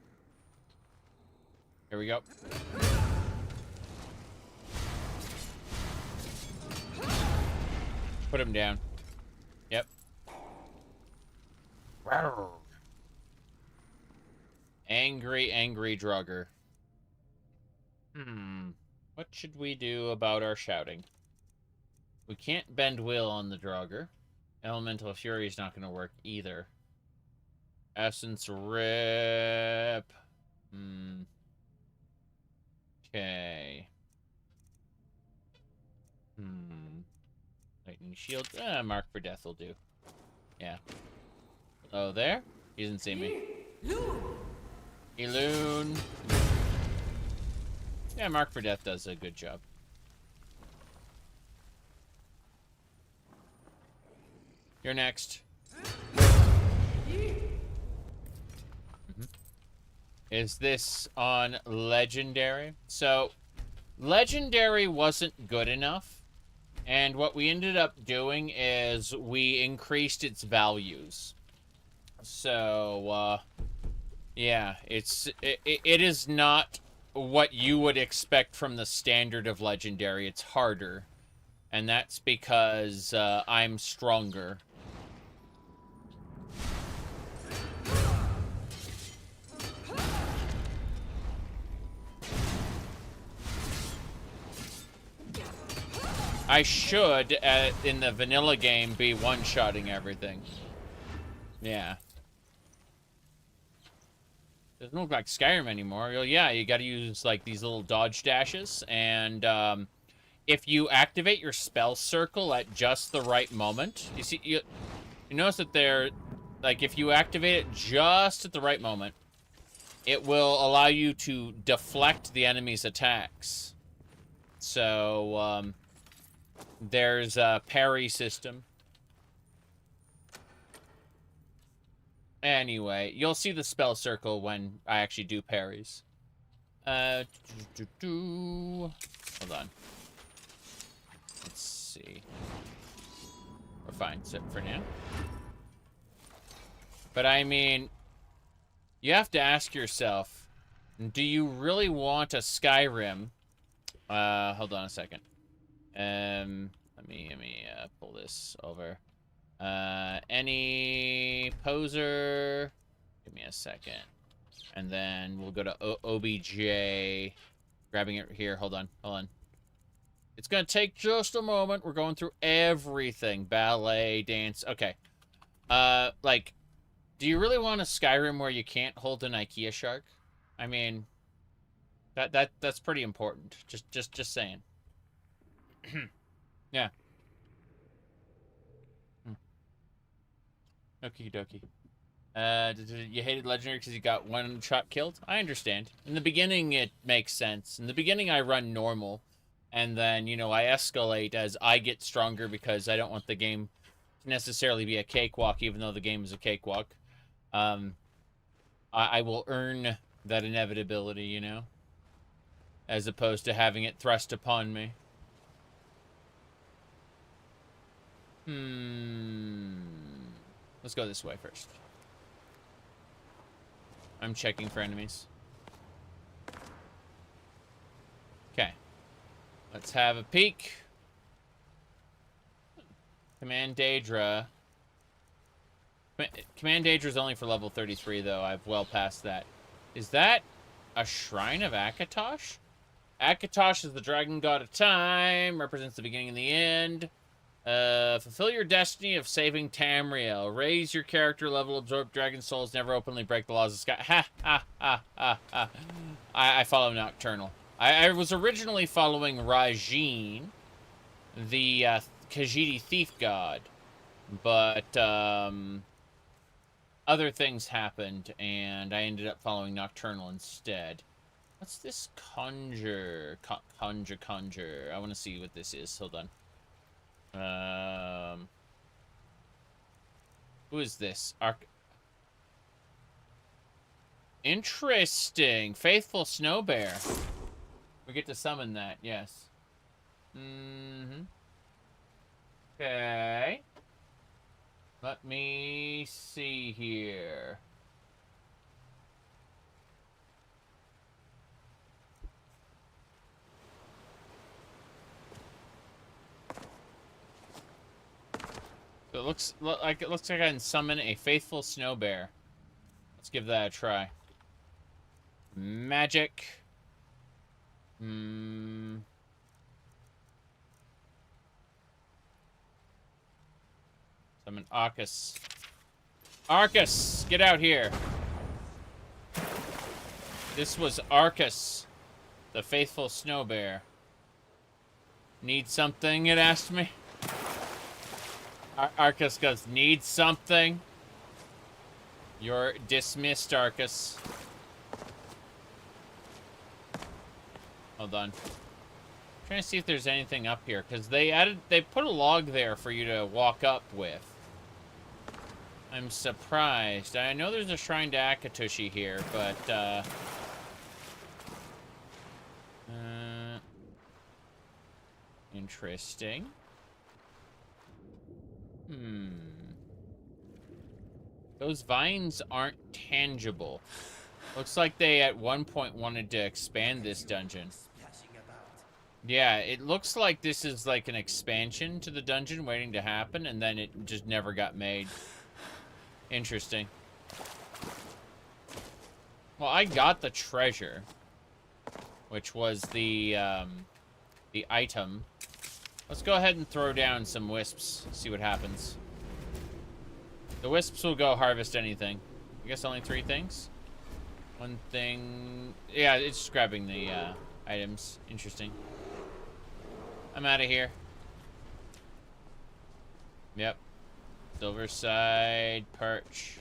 S1: Here we go. Put him down. Yep. Angry, angry Draugr. What should we do about our shouting? We can't bend will on the Draugr. Elemental Fury is not going to work either. Essence Rip. Okay. Lightning Shield. Mark for Death will do. Yeah. Oh, there? He doesn't see me. Eloon. Yeah, Mark for Death does a good job. You're next. Is this on Legendary? So, Legendary wasn't good enough. And what we ended up doing is we increased its values. So, yeah, it is not what you would expect from the standard of Legendary. It's harder. And that's because I'm stronger. I should, in the vanilla game, be one-shotting everything. Yeah. Doesn't look like Skyrim anymore. Yeah, you gotta use, like, these little dodge dashes, and, if you activate your spell circle at just the right moment, you see, you notice that they're, like, if you activate it just at the right moment, it will allow you to deflect the enemy's attacks. So, there's a parry system. Anyway, you'll see the spell circle when I actually do parries. Hold on. Let's see. We're fine for now. But I mean, you have to ask yourself, do you really want a Skyrim? Hold on a second. Let me pull this over. Any poser? Give me a second. And then we'll go to OBJ. Grabbing it here. Hold on. It's gonna take just a moment. We're going through everything. Ballet, dance. Okay. Like, do you really want a Skyrim where you can't hold an IKEA shark? I mean, that's pretty important. Just saying. Yeah. Okie dokie. You hated Legendary because you got one shot killed? I understand. In the beginning, it makes sense. In the beginning, I run normal. And then, you know, I escalate as I get stronger because I don't want the game to necessarily be a cakewalk, even though the game is a cakewalk. I will earn that inevitability, you know? As opposed to having it thrust upon me. Let's go this way first. I'm checking for enemies. Okay. Let's have a peek. Command Dac0da. Command Danger is only for level 33, though. I've well passed that. Is that a Shrine of Akatosh? Akatosh is the dragon god of time, represents the beginning and the end. Fulfill your destiny of saving Tamriel. Raise your character level, absorb dragon souls, never openly break the laws of Sky. Ha, ha, ha, ha, ha. I follow Nocturnal. I was originally following Rajin, the Khajiit thief god, but other things happened, and I ended up following Nocturnal instead. What's this conjure? Conjure. I want to see what this is. Hold on. Who is this? Interesting. Faithful Snow Bear. We get to summon that, yes. Okay. Let me see here. So it looks like I can summon a faithful snow bear. Let's give that a try. Magic. Summon Arcus. Arcus, get out here. This was Arcus, the faithful snow bear. Need something, it asked me. Arcus goes, need something? You're dismissed, Arcus. Hold on. I'm trying to see if there's anything up here, because they put a log there for you to walk up with. I'm surprised. I know there's a shrine to Akatoshi here, but interesting. Those vines aren't tangible. Looks like they at one point wanted to expand this dungeon. Yeah, it looks like this is like an expansion to the dungeon waiting to happen, and then it just never got made. Interesting. Well, I got the treasure, which was the item. Let's go ahead and throw down some wisps, see what happens. The wisps will go harvest anything. I guess only 3 things. One thing... Yeah, it's just grabbing the items. Interesting. I'm out of here. Yep. Silver side, perch.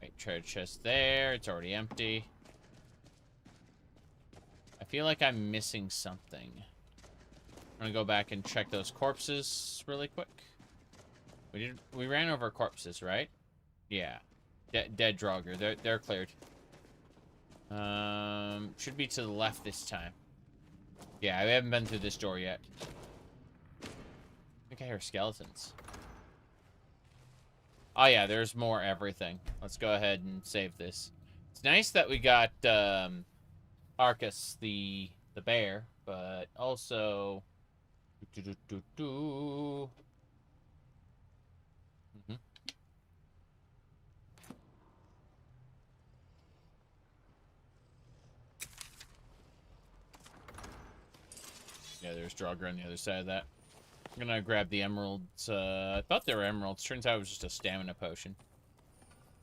S1: Wait, treasure chest there. It's already empty. I feel like I'm missing something. I'm gonna go back and check those corpses really quick. We ran over corpses, right? Yeah. Dead Draugr. They're cleared. Should be to the left this time. Yeah, I haven't been through this door yet. I think I hear skeletons. Oh yeah, there's more everything. Let's go ahead and save this. It's nice that we got Arcus the bear, but also Yeah, there's Draugr on the other side of that. I'm gonna grab the emeralds. I thought they were emeralds. Turns out it was just a stamina potion.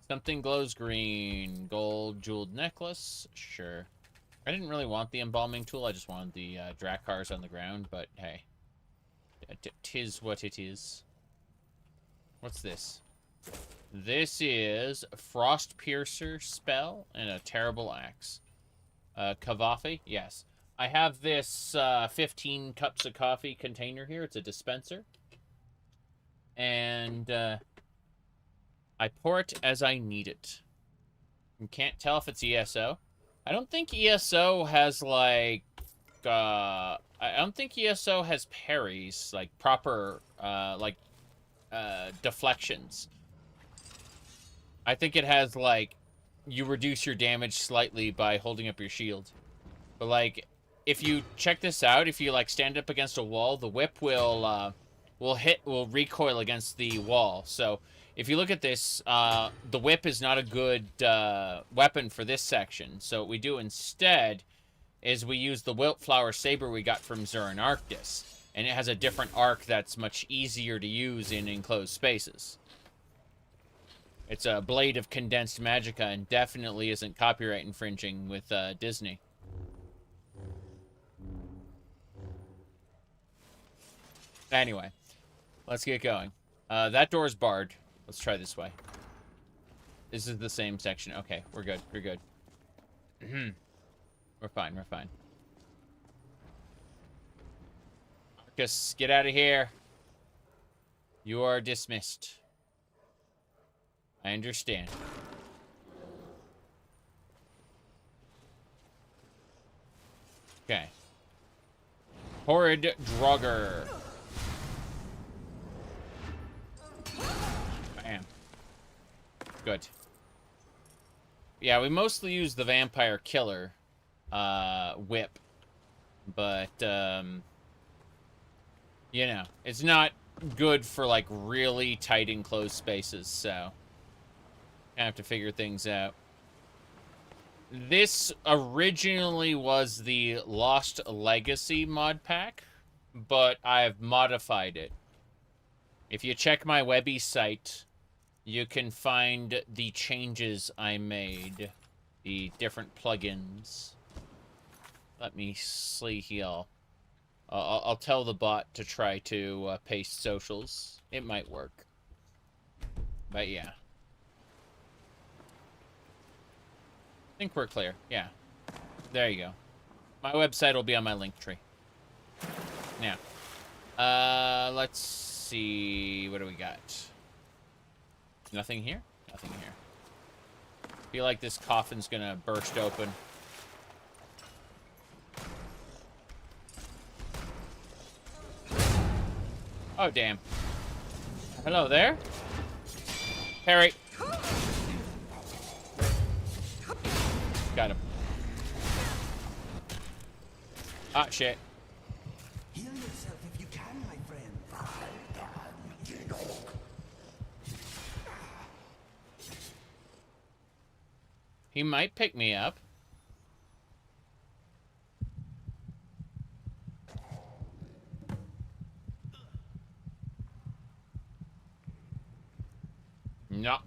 S1: Something glows green. Gold jeweled necklace. Sure. I didn't really want the embalming tool. I just wanted the Drakars on the ground, but hey. Tis what it is. What's this? This is Frost Piercer spell and a terrible axe. Kavafi? Yes. I have this 15 cups of coffee container here. It's a dispenser. And I pour it as I need it. You can't tell if it's ESO. I don't think ESO has, like... I don't think ESO has parries, like, proper, deflections. I think it has, like, you reduce your damage slightly by holding up your shield. But, like... If you check this out, if you, like, stand up against a wall, the whip will will recoil against the wall. So if you look at this, the whip is not a good weapon for this section. So what we do instead is we use the Wildflower Saber we got from Zurin Arctis. And it has a different arc that's much easier to use in enclosed spaces. It's a blade of condensed magicka and definitely isn't copyright infringing with Disney. Anyway, let's get going. That door's barred. Let's try this way. This is the same section. Okay, we're good. We're good. We're fine. We're fine. Marcus, get out of here. You are dismissed. I understand. Okay. Horrid Draugr. Bam. Good. Yeah, we mostly use the Vampire Killer whip. But, you know, it's not good for, like, really tight enclosed spaces, so I have to figure things out. This originally was the Lost Legacy mod pack, but I've modified it. If you check my Webby site, you can find the changes I made, the different plugins. Let me see here. I'll tell the bot to try to paste socials. It might work. But yeah. I think we're clear. Yeah. There you go. My website will be on my link tree. Now. Let's see. What do we got? Nothing here? Nothing here. I feel like this coffin's gonna burst open. Oh, damn. Hello there. Harry. Got him. Ah, shit.
S2: Heal yourself if you can, my friend.
S1: He might pick me up. No.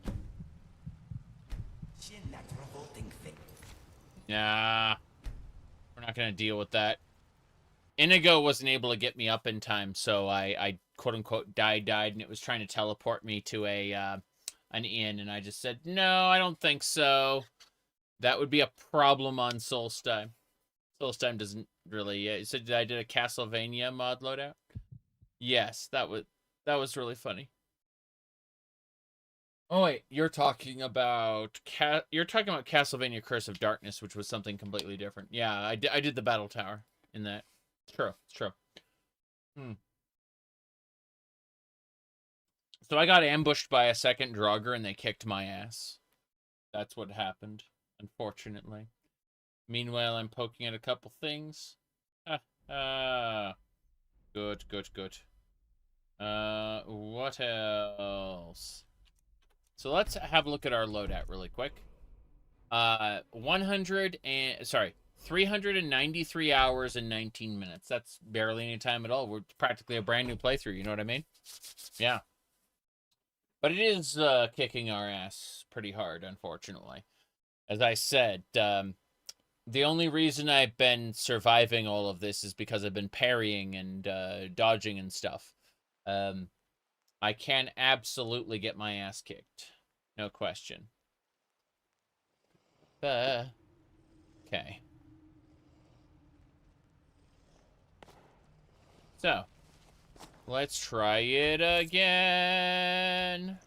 S1: Nah. We're not gonna deal with that. Inigo wasn't able to get me up in time, so I quote-unquote died, and it was trying to teleport me to an inn, and I just said, no, I don't think so. That would be a problem on Solstheim. Solstheim doesn't really... so I did a Castlevania mod loadout? Yes, that was really funny. Oh wait, you're talking about Castlevania Curse of Darkness, which was something completely different. Yeah, I did the Battle Tower in that. It's true. It's true. So I got ambushed by a second Draugr and they kicked my ass. That's what happened, unfortunately. Meanwhile, I'm poking at a couple things. Good, good, good. What else? So let's have a look at our loadout really quick. 393 hours and 19 minutes. That's barely any time at all. We're practically a brand new playthrough, you know what I mean? Yeah. But it is kicking our ass pretty hard, unfortunately. As I said, the only reason I've been surviving all of this is because I've been parrying and dodging and stuff. I can absolutely get my ass kicked. No question. Okay. So, let's try it again.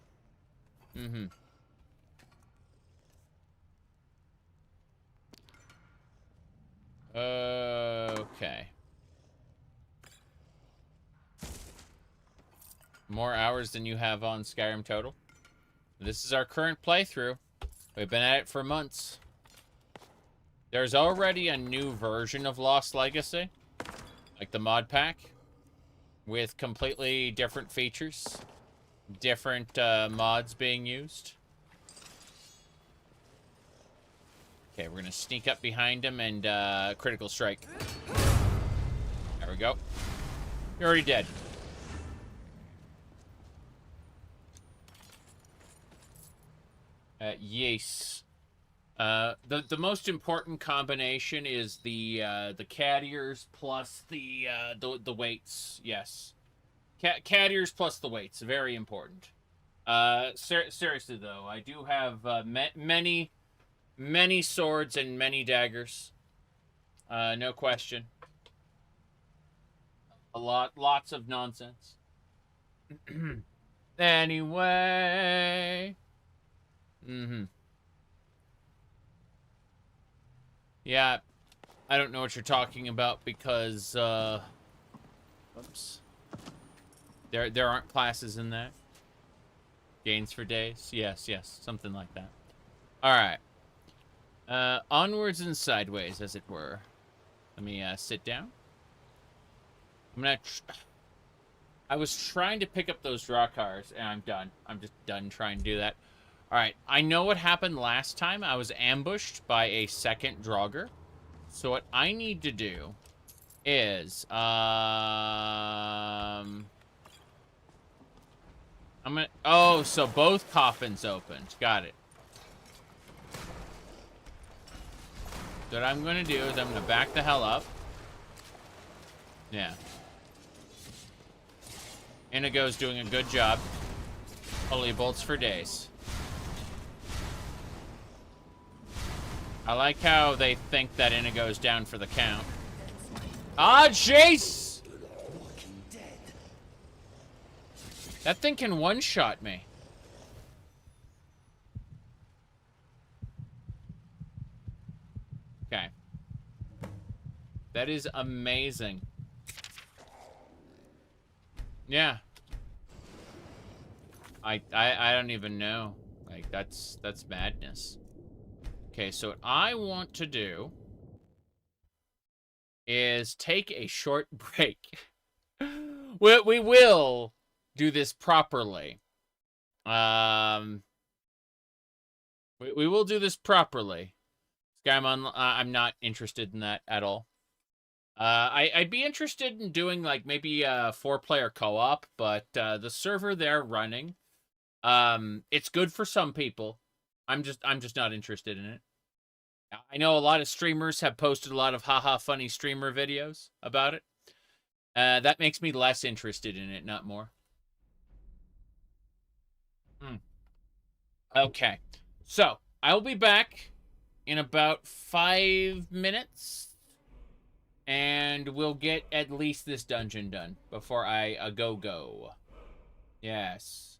S1: Okay. More hours than you have on Skyrim total. This is our current playthrough. We've been at it for months. There's already a new version of Lost Legacy, like the mod pack. with completely different features, different mods being used. Okay, we're gonna sneak up behind him and critical strike. There we go. You're already dead. Yes. The most important combination is the cat ears plus the weights. Yes, cat ears plus the weights. Very important. Seriously though, I do have many swords and many daggers. No question. Lots of nonsense. Anyway. Yeah, I don't know what you're talking about because, oops. There aren't classes in that. Gains for days? Yes, something like that. Alright. Onwards and sideways, as it were. Let me, sit down. I was trying to pick up those draw cars, and I'm done. I'm just done trying to do that. Alright, I know what happened last time. I was ambushed by a second Draugr. So what I need to do is, I'm gonna, oh, so both coffins opened. Got it. So what I'm gonna do is I'm gonna back the hell up. Yeah. Inigo's doing a good job. Holy bolts for days. I like how they think that Inigo's down for the count. Ah, Jace! That thing can one-shot me. Okay. That is amazing. Yeah. I don't even know. Like, that's madness. Okay, so what I want to do is take a short break. We will do this properly. We will do this properly. Skyrim, I'm not interested in that at all. I'd be interested in doing like maybe a 4-player co-op, but the server they're running, it's good for some people. I'm just not interested in it. I know a lot of streamers have posted a lot of haha funny streamer videos about it. That makes me less interested in it, not more. Okay, so I'll be back in about 5 minutes, and we'll get at least this dungeon done before I go. Yes.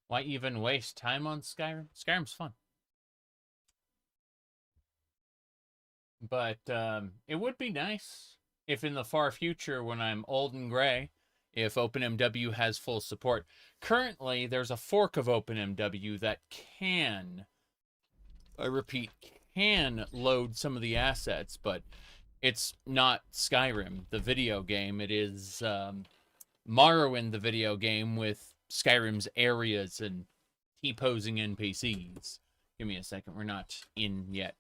S1: Why even waste time on Skyrim? Skyrim's fun. But it would be nice if in the far future, when I'm old and gray, if OpenMW has full support. Currently, there's a fork of OpenMW that can, I repeat, can load some of the assets, but it's not Skyrim, the video game. It is Morrowind, the video game, with Skyrim's areas and T-posing NPCs. Give me a second. We're not in yet.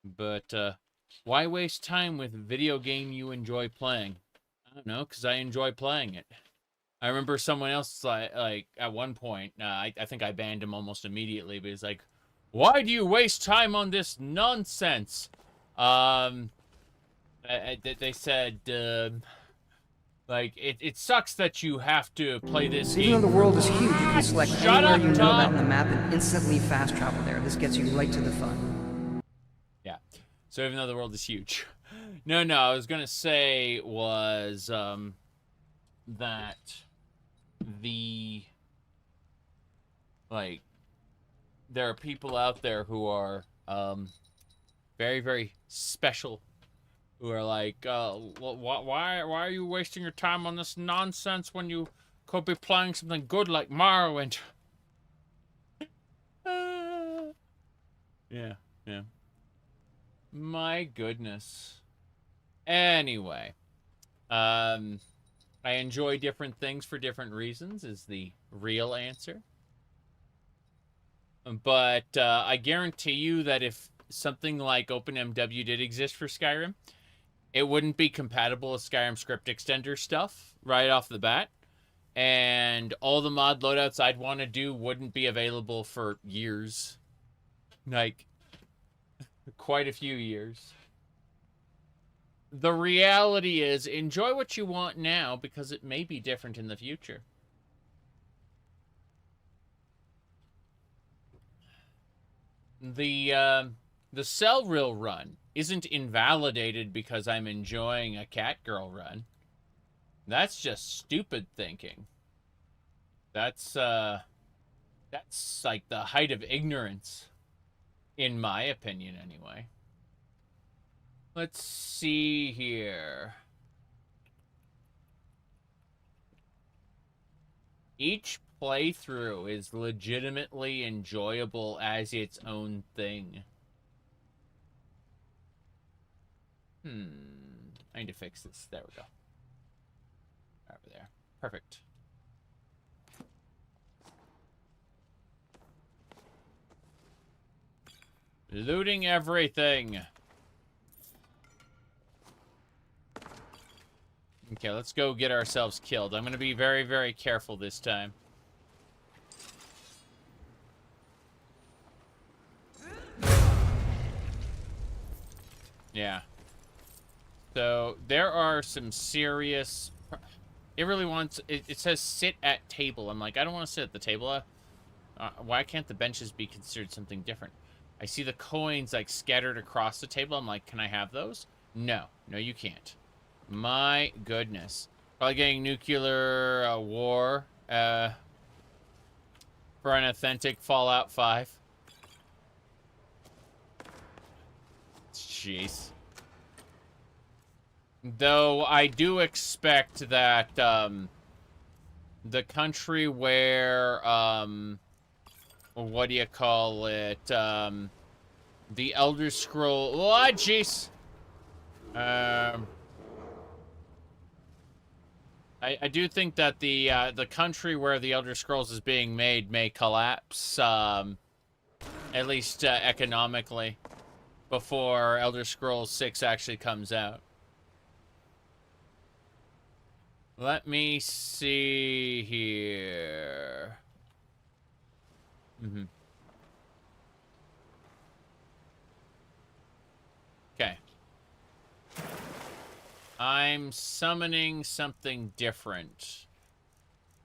S1: But why waste time with a video game you enjoy playing? I don't know, because I enjoy playing it. I remember someone else, like at one point, I think I banned him almost immediately, but he's like, why do you waste time on this nonsense? They said, like, it sucks that you have to play this game.
S12: Even though the world is huge, you can select anywhere you know about the map and instantly fast travel there. This gets you right to the fun.
S1: Yeah. So even though the world is huge. No, I was gonna say was, that the, like, there are people out there who are, very, very special, who are like, why are you wasting your time on this nonsense when you could be playing something good like Morrowind? Yeah. My goodness. Anyway, I enjoy different things for different reasons is the real answer. But I guarantee you that if something like OpenMW did exist for Skyrim, it wouldn't be compatible with Skyrim script extender stuff right off the bat. And all the mod loadouts I'd want to do wouldn't be available for years. Like, quite a few years. The reality is, enjoy what you want now because it may be different in the future. The Cell Rill run isn't invalidated because I'm enjoying a Catgirl run. That's just stupid thinking. That's like the height of ignorance. In my opinion, anyway. Let's see here. Each playthrough is legitimately enjoyable as its own thing. I need to fix this. There we go. Over there. Perfect. Looting everything. Okay, let's go get ourselves killed. I'm going to be very, very careful this time. Yeah. So, there are some serious... It really wants... It says sit at table. I'm like, I don't want to sit at the table. Why can't the benches be considered something different? I see the coins, like, scattered across the table. I'm like, can I have those? No. No, you can't. My goodness. Probably getting nuclear war for an authentic Fallout 5. Jeez. Though I do expect that the country where what do you call it? The Elder Scroll. Oh, jeez. I do think that the country where the Elder Scrolls is being made may collapse, at least economically, before Elder Scrolls 6 actually comes out. Let me see here. Okay. I'm summoning something different.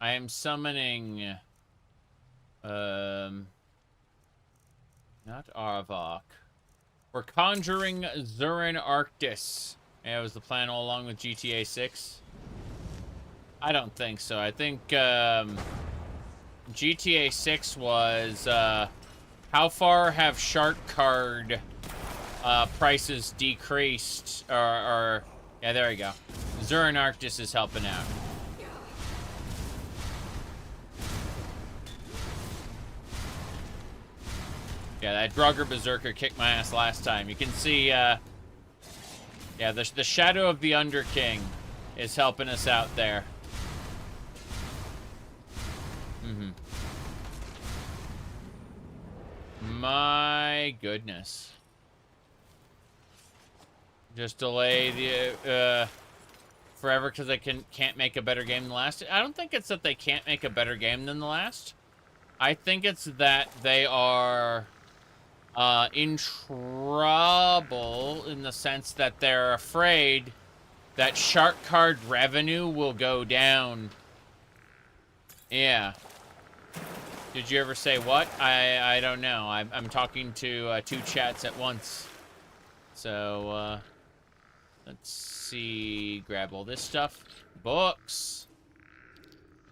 S1: I am summoning... not Arvok. We're conjuring Zurin Arctis. Yeah, it was the plan all along with GTA 6. I don't think so. I think GTA 6 was how far have shark card prices decreased? Or yeah, there we go. Zurin Arctis is helping out. Yeah, that Draugr Berserker kicked my ass last time. You can see, yeah, the Shadow of the Underking is helping us out there. My goodness. Just delay the, forever because they can't make a better game than the last. I don't think it's that they can't make a better game than the last. I think it's that they are in trouble in the sense that they're afraid that shark card revenue will go down. Yeah. Did you ever say what? I don't know. I'm talking to two chats at once. So, let's see. Grab all this stuff. Books.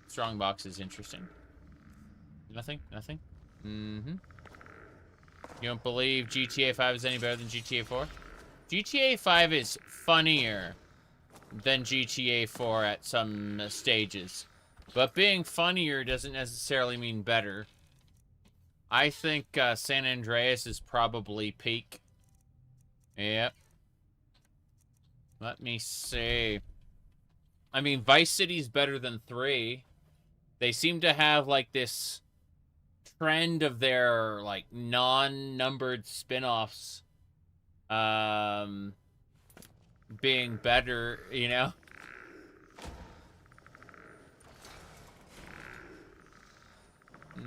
S1: Strong box is interesting. Nothing? Nothing? Mm-hmm. You don't believe GTA 5 is any better than GTA 4? GTA 5 is funnier than GTA 4 at some stages. But being funnier doesn't necessarily mean better. I think San Andreas is probably peak. Yep. Let me see. I mean, Vice City's better than 3. They seem to have, like, this trend of their, like, non-numbered spin-offs being better, you know?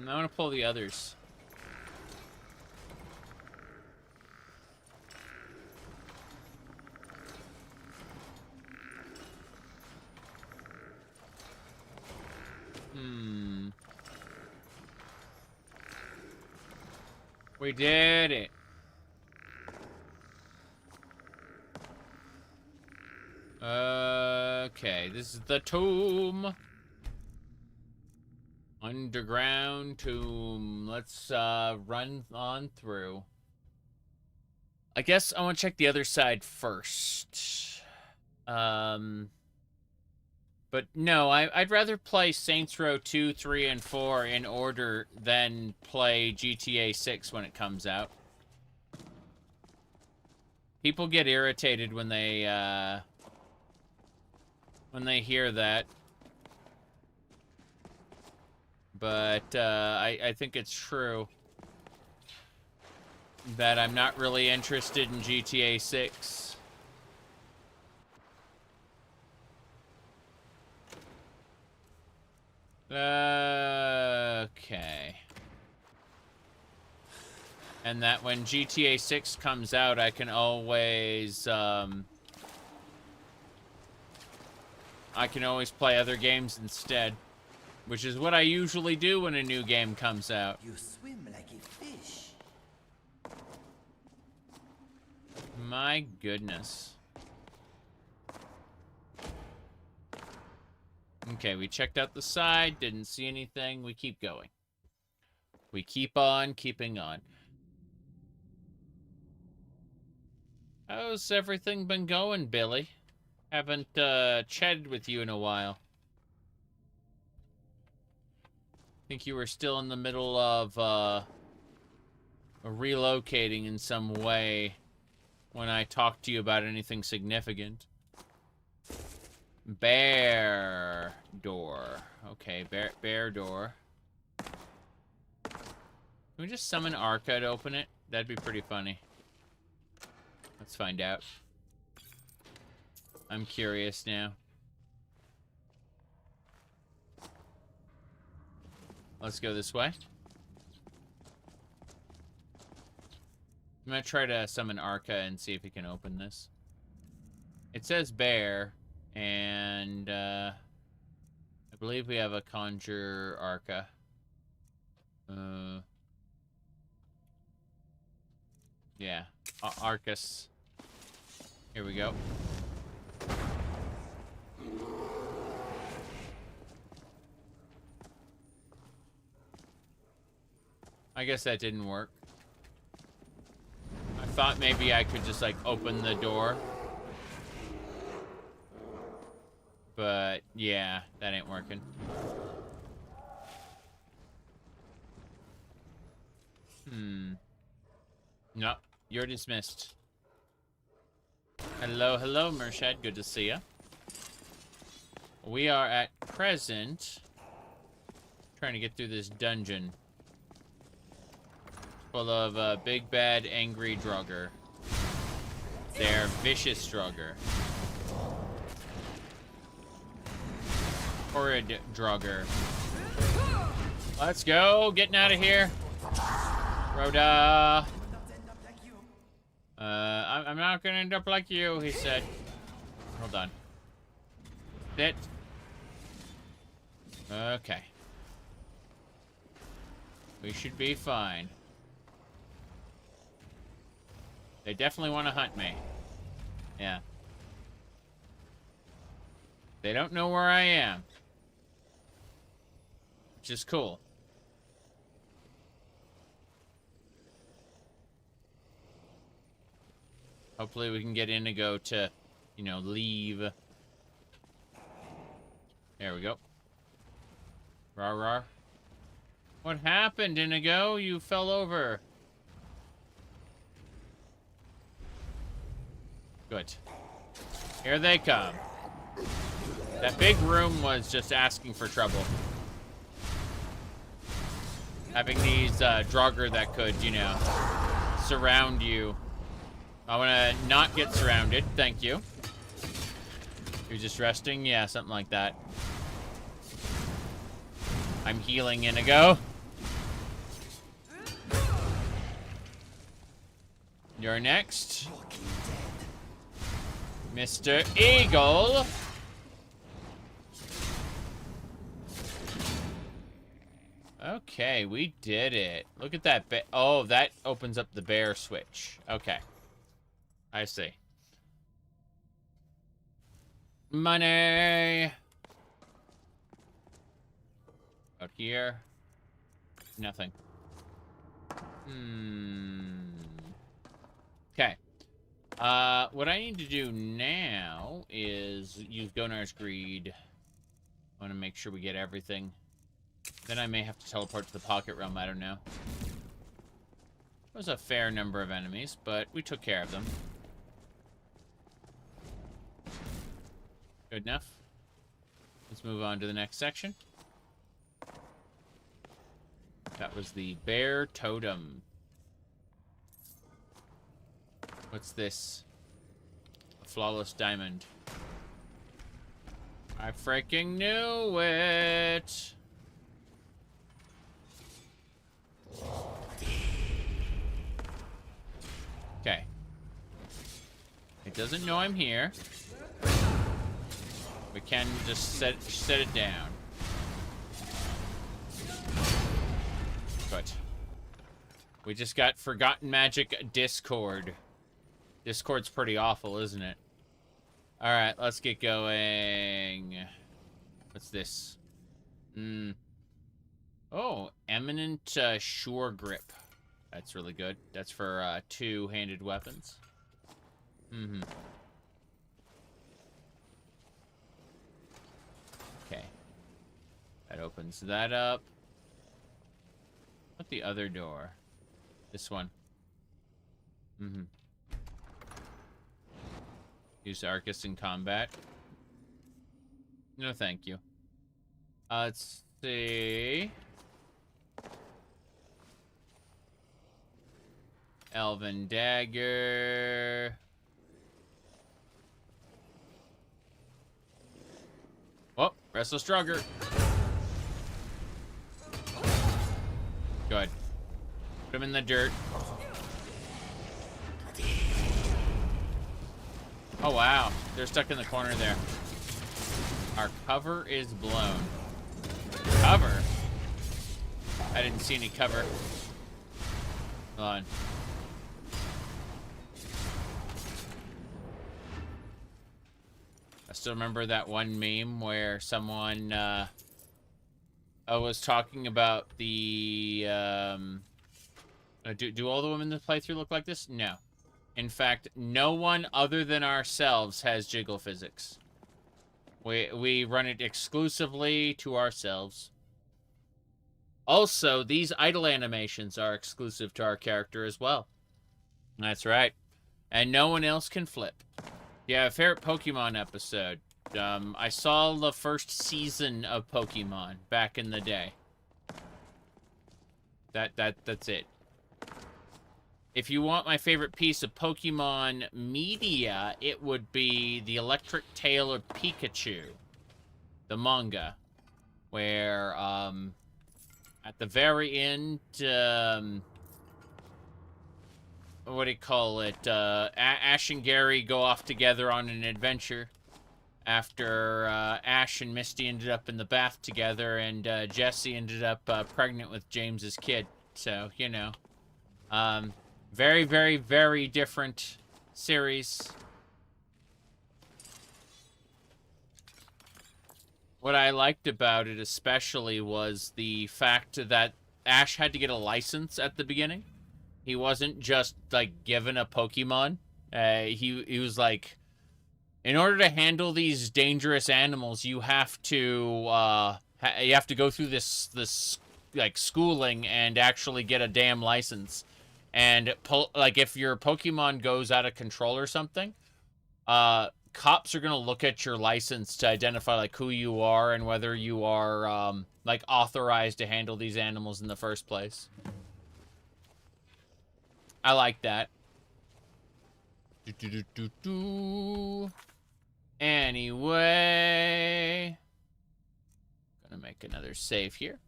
S1: I want to pull the others. We did it. Okay, this is the tomb. Underground tomb. Let's run on through. I guess I want to check the other side first. But no, I'd rather play Saints Row 2, 3, and 4 in order than play GTA 6 when it comes out. People get irritated when they hear that. But I think it's true that I'm not really interested in GTA 6. Okay. And that when GTA 6 comes out, I can always play other games instead. Which is what I usually do when a new game comes out.
S2: You swim like a fish.
S1: My goodness. Okay, we checked out the side, didn't see anything. We keep going. We keep on keeping on. How's everything been going, Billy? Haven't chatted with you in a while. Think you were still in the middle of relocating in some way when I talked to you about anything significant. Bear door. Okay, bear door. Can we just summon Arca to open it? That'd be pretty funny. Let's find out. I'm curious now. Let's go this way. I'm gonna try to summon Arca and see if he can open this. It says bear, and I believe we have a conjure Arca. Yeah, Arcus. Here we go. I guess that didn't work. I thought maybe I could just, like, open the door. But, yeah, that ain't working. Nope, you're dismissed. Hello, hello, Mershad. Good to see ya. We are at present trying to get through this dungeon full of big, bad, angry Draugr. They're vicious Draugr. Horrid Draugr. Let's go. Getting out of here. Rhoda. I'm not gonna end up like you, he said. Hold on. Sit. Okay. We should be fine. They definitely want to hunt me. Yeah. They don't know where I am. Which is cool. Hopefully we can get Inigo to, you know, leave. There we go. Rar rar. What happened, Inigo? You fell over. Good. Here they come. That big room was just asking for trouble. Having these Draugr that could, you know, surround you. I want to not get surrounded. Thank you. You're just resting? Yeah, something like that. I'm healing Inigo. You're next. Mr. Eagle. Okay, we did it. Look at that. Oh, that opens up the bear switch. Okay. I see. Money. Out here. Nothing. Okay. What I need to do now is use Gonar's Greed. I want to make sure we get everything. Then I may have to teleport to the Pocket Realm. I don't know. It was a fair number of enemies, but we took care of them. Good enough. Let's move on to the next section. That was the Bear Totem. What's this? A flawless diamond. I freaking knew it! Okay. It doesn't know I'm here. We can just set it down. Good. We just got Forgotten Magic Discord. Discord's pretty awful, isn't it? Alright, let's get going. What's this? Oh, Eminent Sure Grip. That's really good. That's for two-handed weapons. Okay. That opens that up. What's the other door? This one. Use Arcus in combat. No, thank you. Let's see. Elven Dagger. Oh, Restless Draugr. Good. Put him in the dirt. Oh, wow. They're stuck in the corner there. Our cover is blown. Cover? I didn't see any cover. Hold on. I still remember that one meme where someone was talking about the Do all the women in the playthrough look like this? No. In fact, no one other than ourselves has jiggle physics. We run it exclusively to ourselves. Also, these idle animations are exclusive to our character as well. That's right. And no one else can flip. Yeah, favorite Pokemon episode. I saw the first season of Pokemon back in the day. That's it. If you want my favorite piece of Pokemon media, it would be The Electric Tale of Pikachu, the manga, where, at the very end, what do you call it? Ash and Gary go off together on an adventure after Ash and Misty ended up in the bath together, and Jessie ended up pregnant with James's kid. So, you know, very, very, very different series. What I liked about it especially was the fact that Ash had to get a license at the beginning. He wasn't just, like, given a Pokemon. He was like, in order to handle these dangerous animals, you have to go through this like schooling and actually get a damn license. And like if your Pokemon goes out of control or something, cops are gonna look at your license to identify like who you are and whether you are like authorized to handle these animals in the first place. I like that. Anyway, gonna make another save here.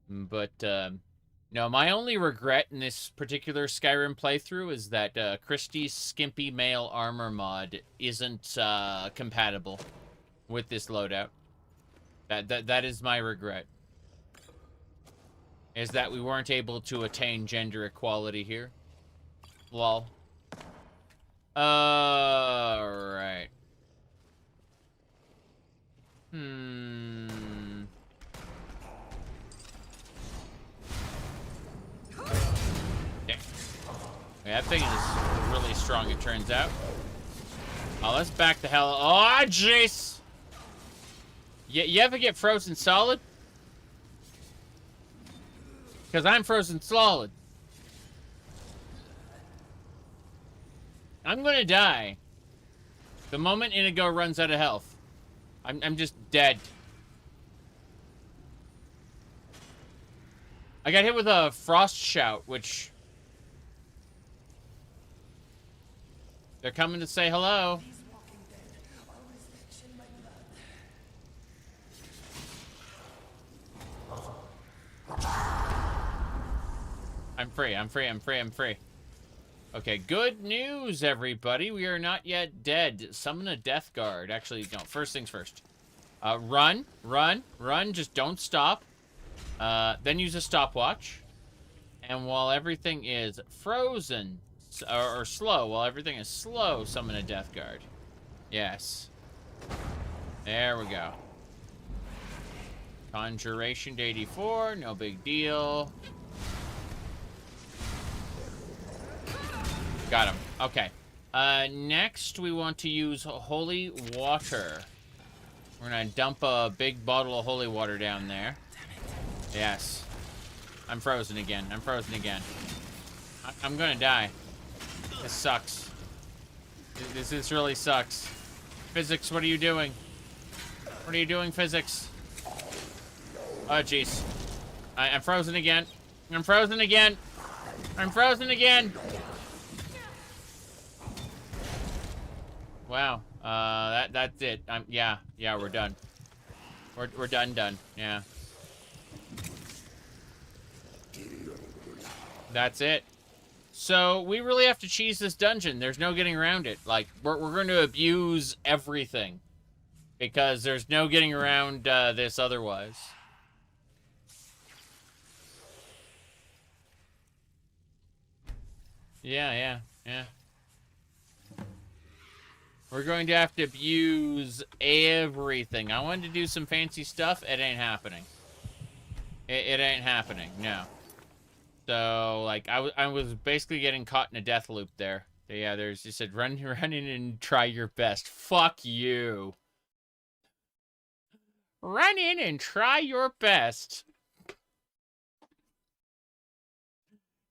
S1: But no, my only regret in this particular Skyrim playthrough is that Christie's skimpy male armor mod isn't compatible with this loadout. That is my regret. Is that we weren't able to attain gender equality here. Lol. Alright. Yeah. That thing is really strong, it turns out. Oh, let's back the hell up. Oh, jeez! You ever get frozen solid? Because I'm frozen solid. I'm gonna die. The moment Inigo runs out of health. I'm just dead. I got hit with a frost shout, which... They're coming to say hello. I'm free, I'm free, I'm free, I'm free. Okay, good news, everybody. We are not yet dead. Summon a death guard. Actually, no, first things first. Run, run, run. Just don't stop. Then use a stopwatch. And while everything is frozen, or slow, while everything is slow, summon a death guard. Yes. There we go. Conjuration to 84, no big deal. Got him. Okay. Next, we want to use holy water. We're gonna dump a big bottle of holy water down there. Yes. I'm frozen again. I'm frozen again. I'm gonna die. This sucks. This really sucks. Physics, what are you doing? What are you doing, physics? Oh, jeez. I'm frozen again. I'm frozen again. I'm frozen again. Wow. That's it. Yeah, we're done. We're done. Yeah. That's it. So we really have to cheese this dungeon. There's no getting around it. Like we're going to abuse everything because there's no getting around this otherwise. Yeah. We're going to have to abuse everything. I wanted to do some fancy stuff. It ain't happening. It ain't happening. No. So, like, I was basically getting caught in a death loop there. Yeah, you said, run in and try your best. Fuck you. Run in and try your best.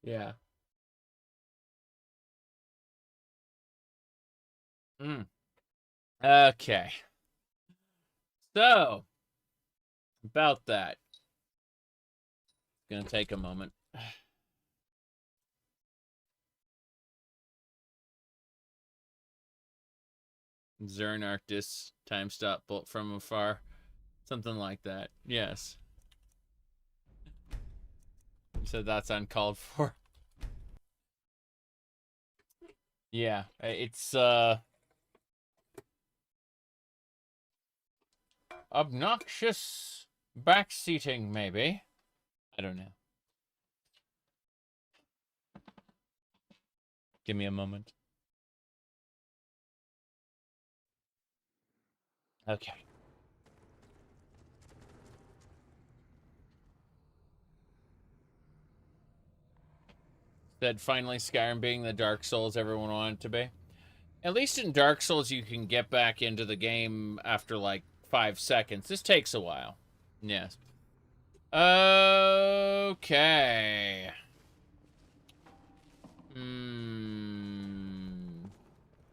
S1: Yeah. Okay. So, about that. It's gonna take a moment. Zern Arctis, time stop, bolt from afar. Something like that. Yes. You said that's uncalled for. Yeah, it's obnoxious backseating, maybe. I don't know. Give me a moment. Okay. Said finally Skyrim being the Dark Souls everyone wanted to be. At least in Dark Souls you can get back into the game after like 5 seconds. This takes a while. Yes. Okay.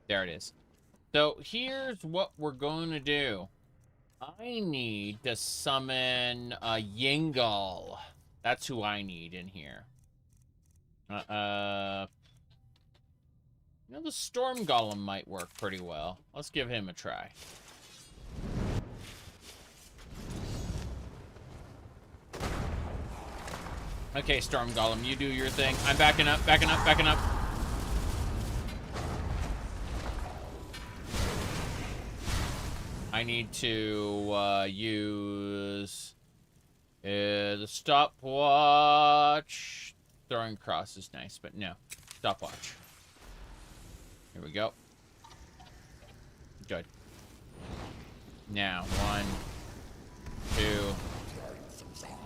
S1: There it is. So here's what we're going to do. I need to summon a Yingal. That's who I need in here. You know, the Storm Golem might work pretty well. Let's give him a try. Okay, Storm Golem, you do your thing. I'm backing up, backing up, backing up. I need to use the stopwatch. Throwing cross is nice, but no. Stopwatch. Here we go. Good. Now, 1, 2,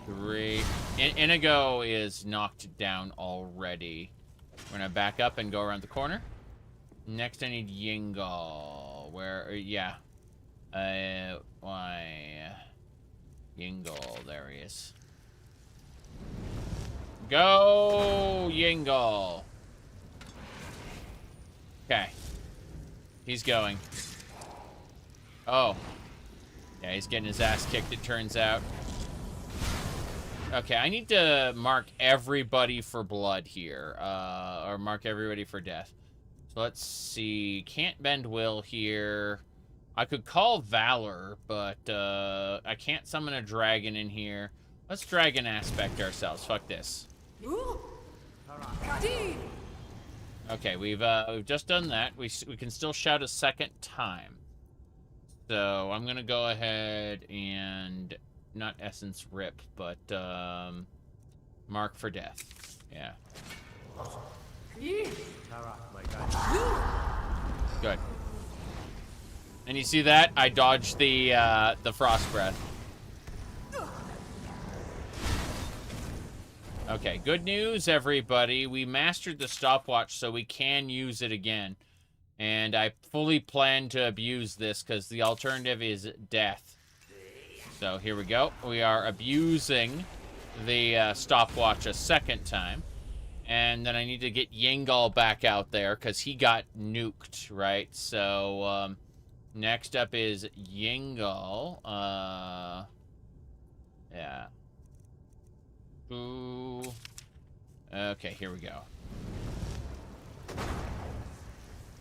S1: 3. Inigo is knocked down already. We're gonna back up and go around the corner. Next, I need Yingal. Where? Yeah. Why? Yingal. There he is. Go, Yingal. Okay. He's going. Oh. Yeah, he's getting his ass kicked, it turns out. Okay, I need to mark everybody for blood here. Or mark everybody for death. So let's see. Can't bend will here. I could call Valor, but I can't summon a dragon in here. Let's dragon aspect ourselves. Fuck this. Okay, we've just done that. We can still shout a second time. So I'm gonna go ahead and not essence rip, but mark for death. Yeah. Good. And you see that? I dodged the frost breath. Okay, good news, everybody. We mastered the stopwatch, so we can use it again. And I fully plan to abuse this, because the alternative is death. So here we go. We are abusing the stopwatch a second time. And then I need to get Yingal back out there, because he got nuked, right? So, next up is Yingal. Yeah. Ooh. Okay, here we go.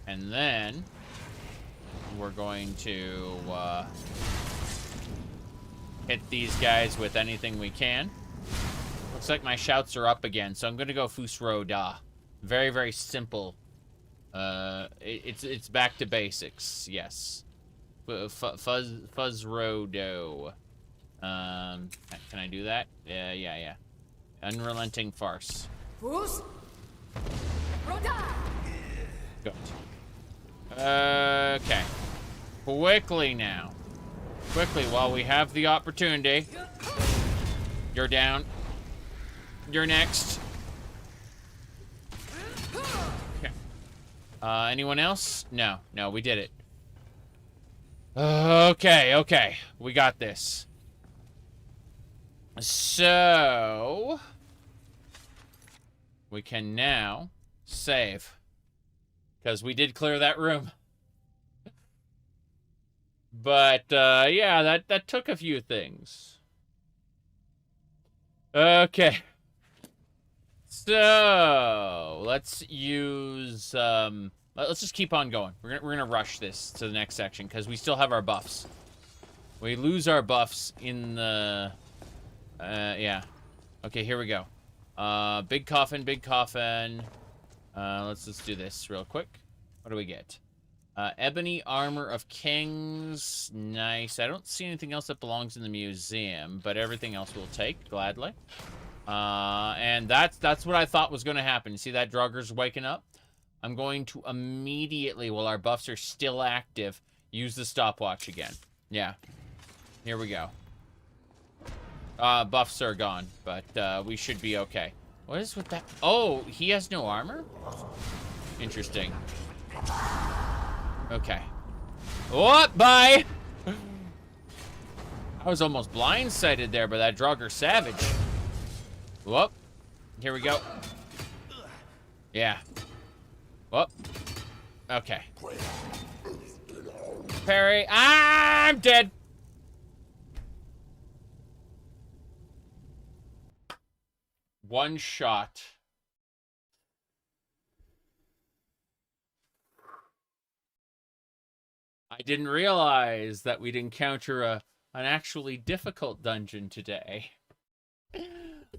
S1: And then we're going to hit these guys with anything we can. Looks like my shouts are up again, so I'm going to go Ohmes-raht. Very, very simple. It's back to basics. Yes. Ohmes-raht. Can I do that? Yeah. Unrelenting farce. Good. Okay. Quickly now. Quickly, while we have the opportunity. You're down. You're next. Okay. Anyone else? No. No, we did it. Okay, okay. We got this. So... we can now save. Because we did clear that room. But, yeah, that took a few things. Okay. So, let's use, let's just keep on going. We're gonna rush this to the next section, because we still have our buffs. We lose our buffs in the, yeah. Okay, here we go. Big coffin, big coffin. Let's just do this real quick. What do we get? Ebony armor of kings. Nice. I don't see anything else that belongs in the museum, but everything else we'll take gladly. And that's what I thought was going to happen. See that Draugr's waking up? I'm going to immediately, while our buffs are still active, use the stopwatch again. Yeah. Here we go. Buffs are gone, but we should be okay. What is with that? Oh, he has no armor? Interesting. Okay. Oh, bye! I was almost blindsided there by that Draugr Savage. Whoop. Here we go. Yeah. Whoop. Okay. Parry. I'm dead! One shot. I didn't realize that we'd encounter an actually difficult dungeon today.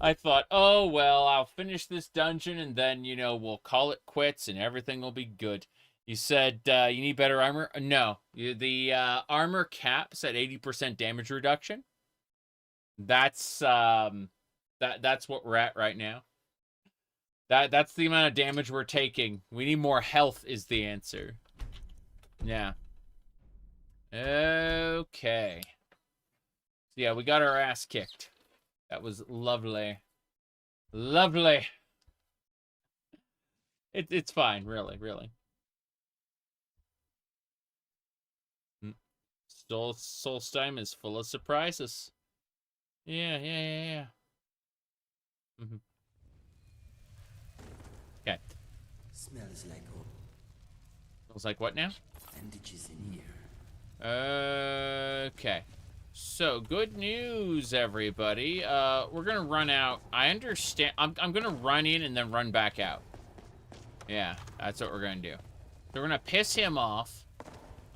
S1: I thought, oh, well, I'll finish this dungeon and then, you know, we'll call it quits and everything will be good. You said you need better armor? No. The armor caps at 80% damage reduction. That's that's what we're at right now. That's the amount of damage we're taking. We need more health is the answer. Yeah. Okay. So yeah, we got our ass kicked. That was lovely. Lovely. It's fine, really, really. Solstheim is full of surprises. Yeah. Mm-hmm. Okay.
S2: Smells like home.
S1: Smells like what now?
S2: Bandages in here.
S1: Okay. So, good news, everybody. We're gonna run out. I understand. I'm gonna run in and then run back out. Yeah, that's what we're gonna do. So we're gonna piss him off.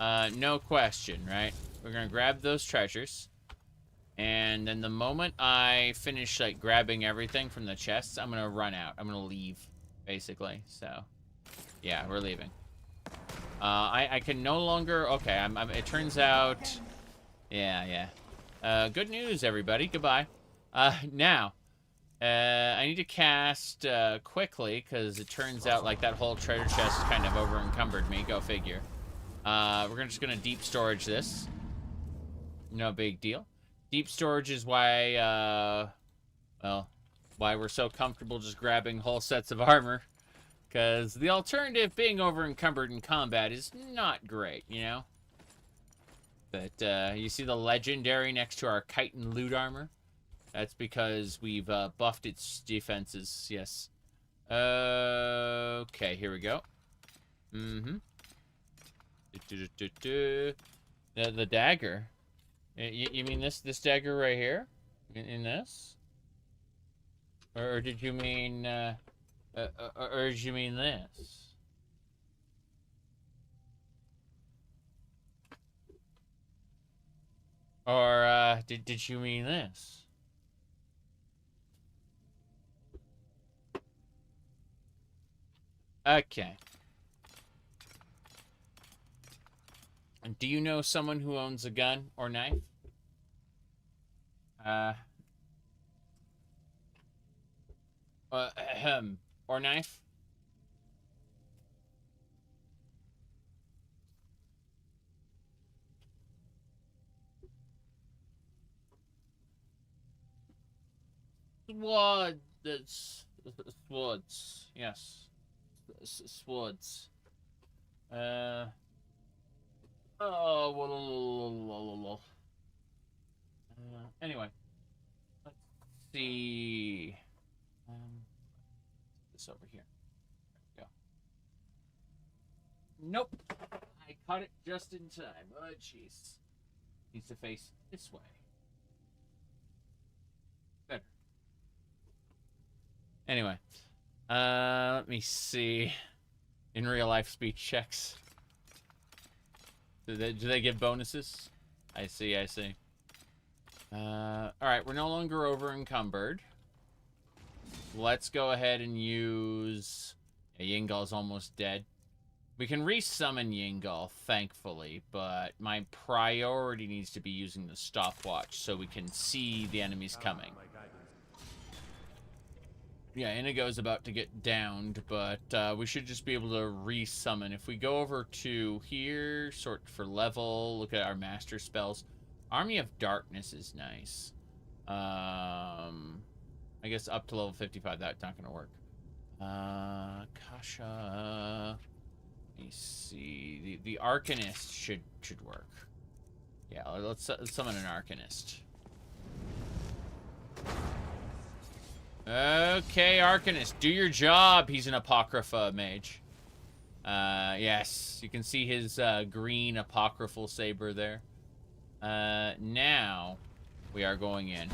S1: No question, right? We're gonna grab those treasures. And then the moment I finish, like, grabbing everything from the chests, I'm gonna run out. I'm gonna leave, basically. So, yeah, we're leaving. I can no longer... Okay, it turns out... Yeah. Good news, everybody. Goodbye. Now, I need to cast quickly, because it turns out, like, that whole treasure chest kind of over-encumbered me. Go figure. We're just gonna deep storage this. No big deal. Deep storage is why, well, why we're so comfortable just grabbing whole sets of armor. Because the alternative, being over-encumbered in combat, is not great, you know? But, you see the legendary next to our kite and loot armor? That's because we've, buffed its defenses, yes. Okay, here we go. Mm-hmm. The dagger. You mean this dagger right here? In this? Or did you mean, or did you mean this? Or, did you mean this? Okay. And do you know someone who owns a gun or knife? Or knife? Swords. Yes. Swords. Oh, anyway. Let's see. This over here. There we go. Nope. I caught it just in time. Oh, jeez. Needs to face this way. Better. Anyway. Let me see. In real life speech checks. Do they give bonuses? I see. Alright, we're no longer over encumbered. Let's go ahead and use... Yeah, Yingal's almost dead. We can resummon Yingal, thankfully, but my priority needs to be using the stopwatch so we can see the enemies coming. Yeah, Inigo's about to get downed, but we should just be able to resummon. If we go over to here, sort for level, look at our master spells. Army of Darkness is nice. I guess up to level 55, that's not going to work. Kasha. Let me see. The Arcanist should work. Yeah, let's summon an Arcanist. Okay, Arcanist, do your job. He's an Apocrypha mage. Yes, you can see his green apocryphal saber there. Now we are going in.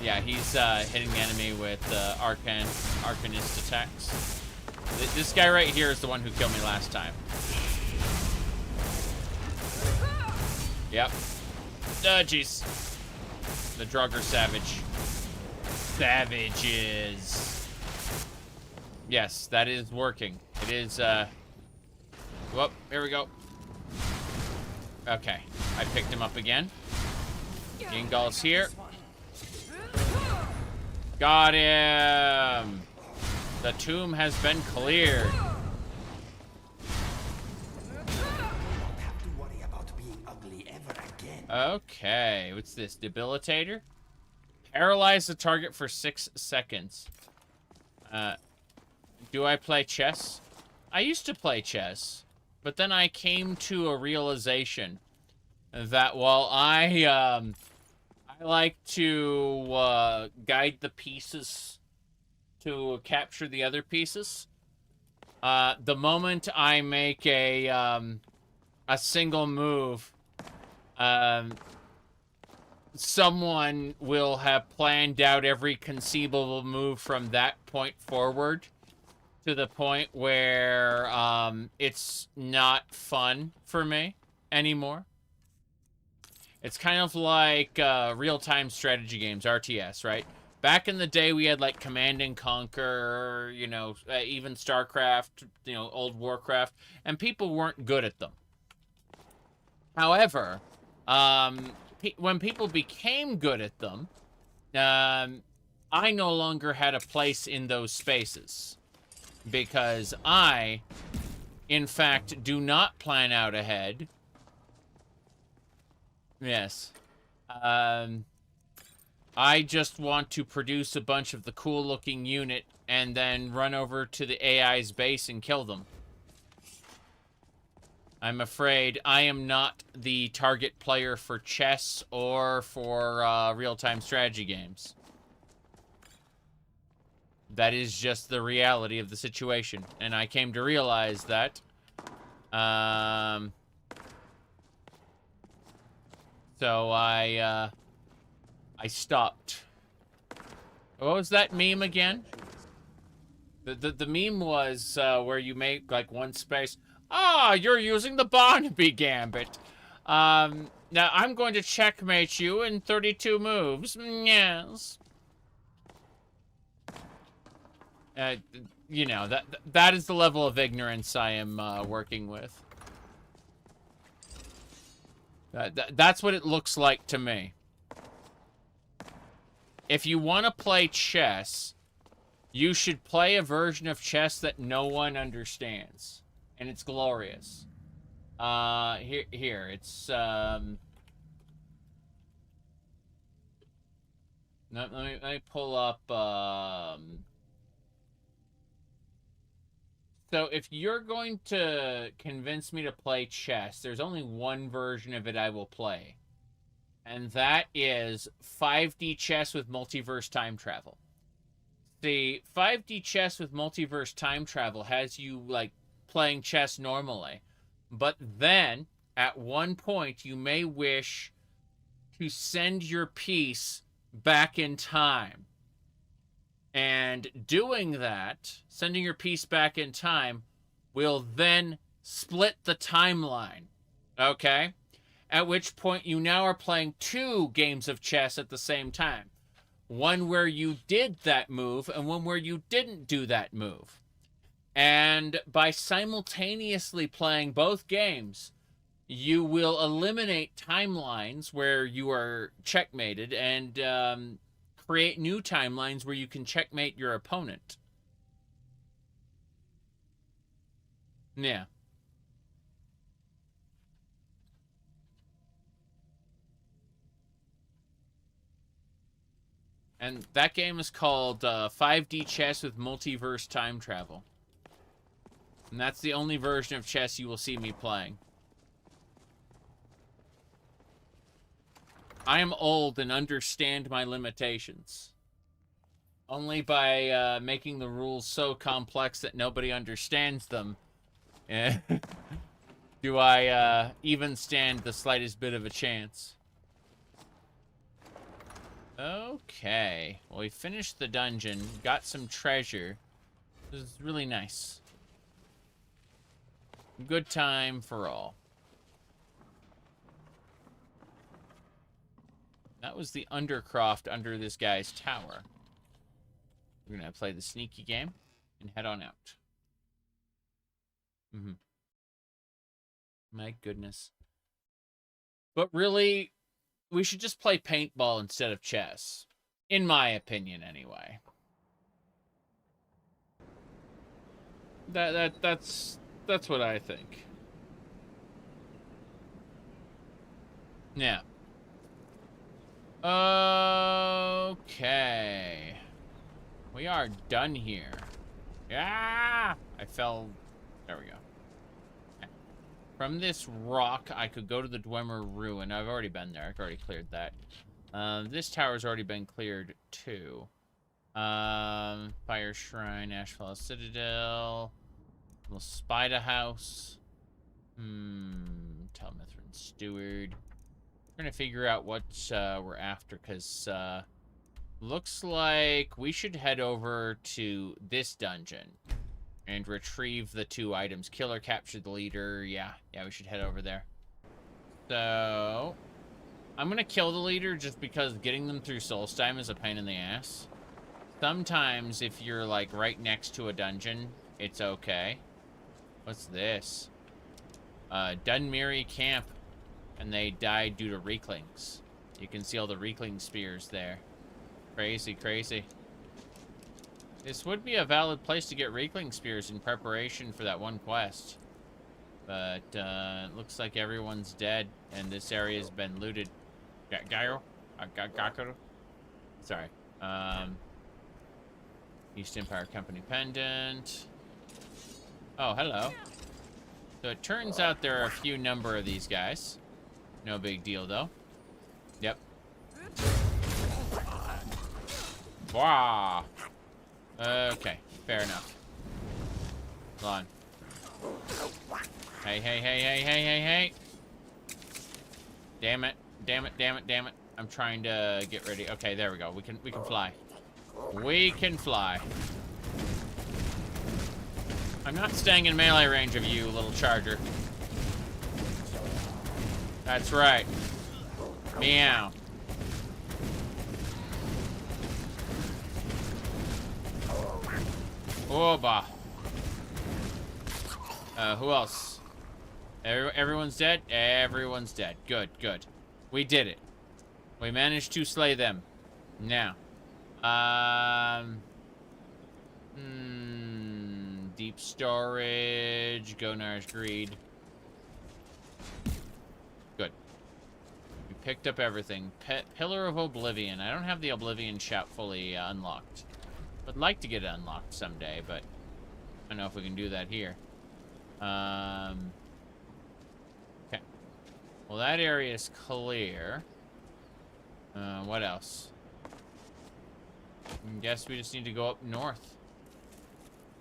S1: Yeah, he's hitting the enemy with Arcanist attacks. This guy right here is the one who killed me last time. Yep. Jeez. The Draugr Savage. Savages. Yes, that is working. It is, whoop, here we go. Okay, I picked him up again. Yingal's here. Got him! The tomb has been cleared. Okay, what's this? Debilitator? Paralyze the target for 6 seconds. Do I play chess? I used to play chess, but then I came to a realization that while I like to guide the pieces to capture the other pieces, the moment I make a single move, someone will have planned out every conceivable move from that point forward to the point where it's not fun for me anymore. It's kind of like real-time strategy games, RTS, right? Back in the day, we had like Command and Conquer, you know, even StarCraft, you know, old Warcraft, and people weren't good at them. However, when people became good at them, I no longer had a place in those spaces because I, in fact, do not plan out ahead. Yes. I just want to produce a bunch of the cool-looking unit and then run over to the AI's base and kill them. I'm afraid I am not the target player for chess or for real-time strategy games. That is just the reality of the situation. And I came to realize that. So I stopped. What was that meme again? The meme was where you make like one space. Ah, you're using the Barnaby Gambit. Now I'm going to checkmate you in 32 moves. Yes. You know, that is the level of ignorance I am working with. That's what it looks like to me. If you want to play chess, you should play a version of chess that no one understands. And it's glorious. Here, it's, Let me pull up. So if you're going to convince me to play chess, there's only one version of it I will play. And that is 5D chess with multiverse time travel. The 5D chess with multiverse time travel has you, like, playing chess normally. But then, at one point, you may wish to send your piece back in time. And doing that, sending your piece back in time, will then split the timeline. Okay? At which point you now are playing 2 games of chess at the same time. One where you did that move, and one where you didn't do that move. And by simultaneously playing both games, you will eliminate timelines where you are checkmated and create new timelines where you can checkmate your opponent. Yeah. And that game is called 5D Chess with Multiverse Time Travel. And that's the only version of chess you will see me playing. I am old and understand my limitations. Only by making the rules so complex that nobody understands them do I even stand the slightest bit of a chance. Okay. Well, we finished the dungeon, got some treasure. This is really nice. Good time for all. That was the undercroft under this guy's tower. We're gonna play the sneaky game and head on out. My goodness. But really, we should just play paintball instead of chess. In my opinion, anyway. That's what I think. Yeah. Okay. We are done here. Yeah! I fell... There we go. Okay. From this rock, I could go to the Dwemer Ruin. I've already been there. I've already cleared that. This tower's already been cleared, too. Fire Shrine, Ashfall Citadel. Little Spider House. Telmithrin Steward. We're gonna figure out what we're after, because looks like we should head over to this dungeon and retrieve the 2 items. Killer captured the leader. Yeah, we should head over there. So I'm gonna kill the leader just because getting them through Solstheim is a pain in the ass. Sometimes if you're like right next to a dungeon, it's okay. What's this? Dunmiri camp. And they died due to Reeklings. You can see all the Reekling spears there. Crazy, crazy. This would be a valid place to get Reekling spears in preparation for that one quest. But, it looks like everyone's dead, and this area has been looted. Dac0da? Sorry. East Empire Company pendant. Oh, hello. So it turns out there are a few number of these guys. No big deal, though. Yep. Wow. Okay, fair enough. Hold on. Hey. Damn it. I'm trying to get ready. Okay, there we go. We can fly. We can fly. I'm not staying in melee range of you, little charger. That's right. Meow. Oba. Who else? Everyone's dead? Everyone's dead. Good. We did it. We managed to slay them. Now. Deep storage. Gonar's greed. Good. We picked up everything. Pillar of Oblivion. I don't have the Oblivion shout fully unlocked. Would like to get it unlocked someday, but I don't know if we can do that here. Okay. Well, that area is clear. What else? I guess we just need to go up north.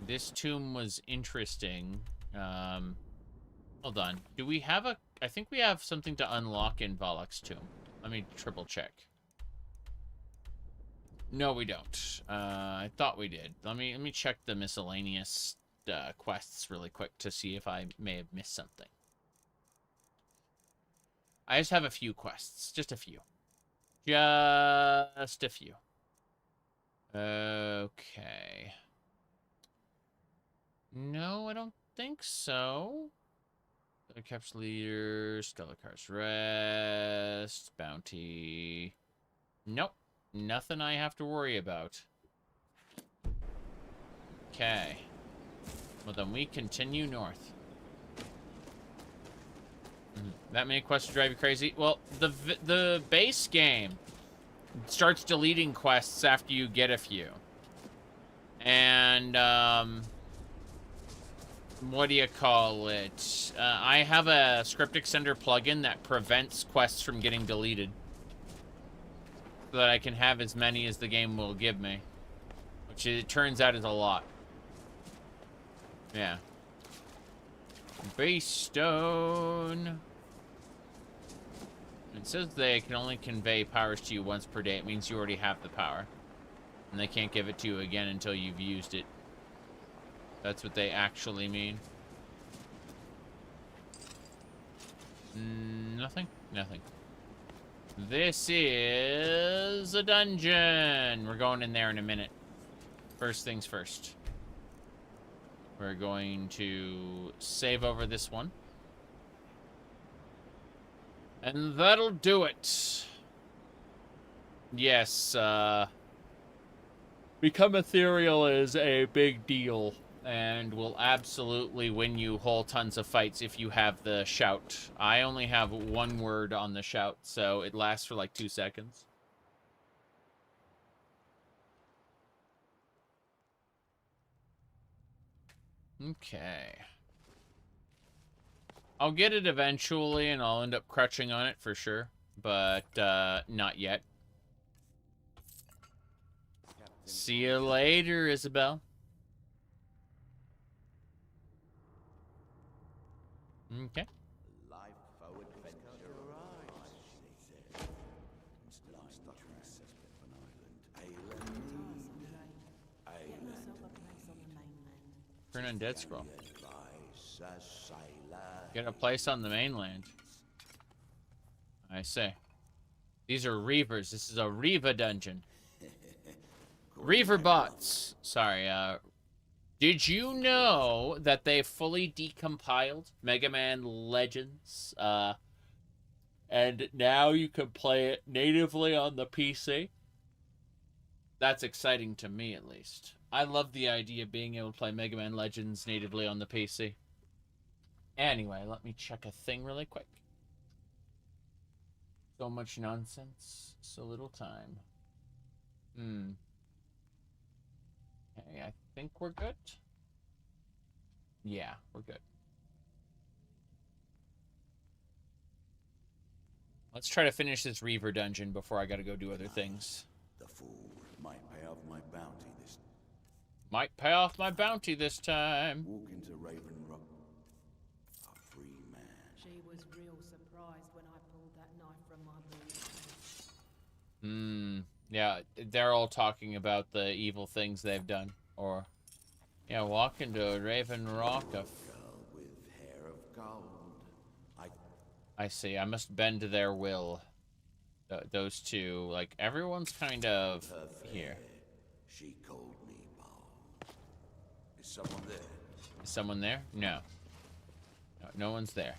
S1: This tomb was interesting. Hold on. Do we have a... I think we have something to unlock in Volok's tomb. Let me triple check. No, we don't. I thought we did. Let me check the miscellaneous quests really quick to see if I may have missed something. I just have a few quests. Just a few. Just a few. Okay. No, I don't think so. Capture leader, Skelecar's Rest, bounty. Nope. Nothing I have to worry about. Okay. Well, then we continue north. That many quests to drive you crazy? Well, the base game starts deleting quests after you get a few. And, what do you call it? I have a script extender plugin that prevents quests from getting deleted. So that I can have as many as the game will give me. Which it turns out is a lot. Yeah. Base stone. It says they can only convey powers to you once per day. It means you already have the power. And they can't give it to you again until you've used it. That's what they actually mean. Nothing? Nothing. This is a dungeon. We're going in there in a minute. First things first. We're going to save over this one. And that'll do it. Yes, Become Ethereal is a big deal. And will absolutely win you whole tons of fights if you have the shout. I only have one word on the shout, so it lasts for like 2 seconds. Okay. I'll get it eventually, and I'll end up crutching on it for sure. But, not yet. See you later, Isabel. Okay. Turn on Dead Scroll. Get a place on the mainland. I say. These are Reavers. This is a Reaver dungeon. Reaver bots. Sorry, did you know that they fully decompiled Mega Man Legends? And now you can play it natively on the PC? That's exciting to me, at least. I love the idea of being able to play Mega Man Legends natively on the PC. Anyway, let me check a thing really quick. So much nonsense, so little time. Okay, I think we're good. Yeah, we're good. Let's try to finish this Reaver dungeon before I gotta go do other things.
S5: The fool might pay off my bounty this...
S1: Might pay off my bounty this time.
S5: Walk into Raven Rock. A free man.
S9: She was real surprised when I pulled that knife from my boot.
S1: Yeah, they're all talking about the evil things they've done. Or, yeah, walk into Raven Rock.
S5: Girl with hair of gold.
S1: I see. I must bend to their will. Those two, like, everyone's kind of here.
S5: She called me Paul. Is someone there?
S1: Is someone there? No. No one's there.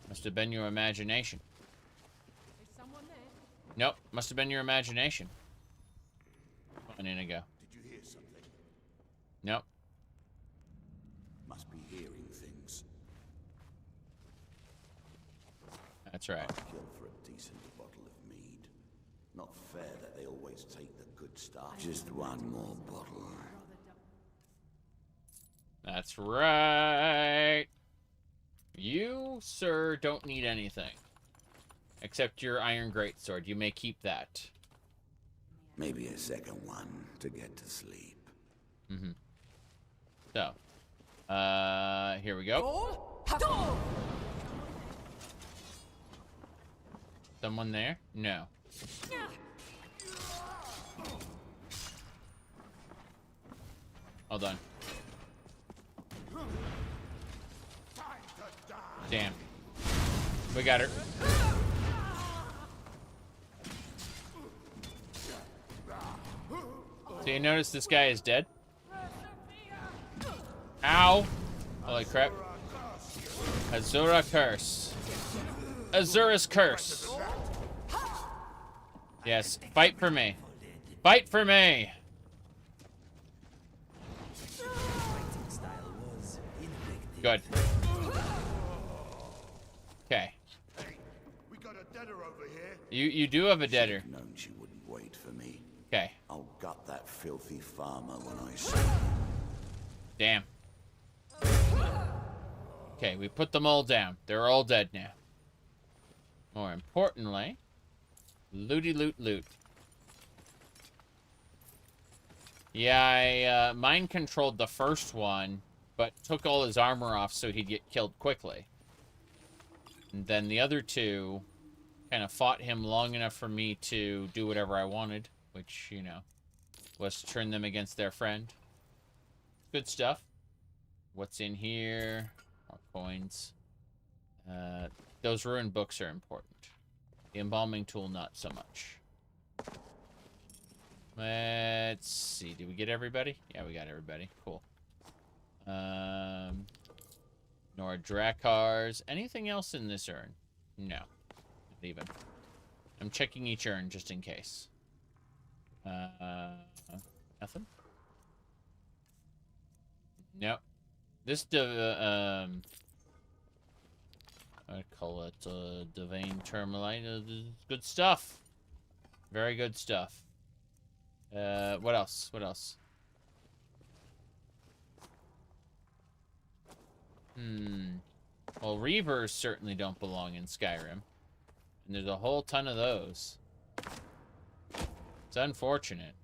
S1: Must have been your imagination.
S4: Is someone there?
S1: Nope. Must have been your imagination. Come on, Inigo.
S5: Did you hear something?
S1: Nope.
S5: Must be hearing things.
S1: That's right.
S5: I'd kill for a Not fair that they always take the good stuff. Just one more bottle.
S1: That's right. You, sir, don't need anything. Except your iron greatsword. You may keep that.
S5: Maybe a second one to get to sleep.
S1: Mm-hmm. So, here we go. Someone there? No. Hold on. Damn. We got her. So you notice this guy is dead? Ow! Holy crap. Azura curse. Azura's curse. Yes, fight for me. Fight for me! Good. Okay.
S5: We got a deader over here.
S1: You do have a deader.
S5: Known she wouldn't wait for me.
S1: Okay.
S5: I'll gut that filthy farmer when I see him.
S1: Damn. Okay, we put them all down. They're all dead now. More importantly, looty loot loot. Yeah, I mind controlled the first one, but took all his armor off so he'd get killed quickly. And then the other two kind of fought him long enough for me to do whatever I wanted, which, you know, was to turn them against their friend. Good stuff. What's in here? More coins. Those ruined books are important. The embalming tool, not so much. Let's see. Did we get everybody? Yeah, we got everybody. Cool. Nor Drakars. Anything else in this urn? No. Not even. I'm checking each urn just in case. Nothing? Nope. This, I call it, Divine Termalite. Good stuff. Very good stuff. What else? What else? Well, Reavers certainly don't belong in Skyrim. And there's a whole ton of those. It's unfortunate.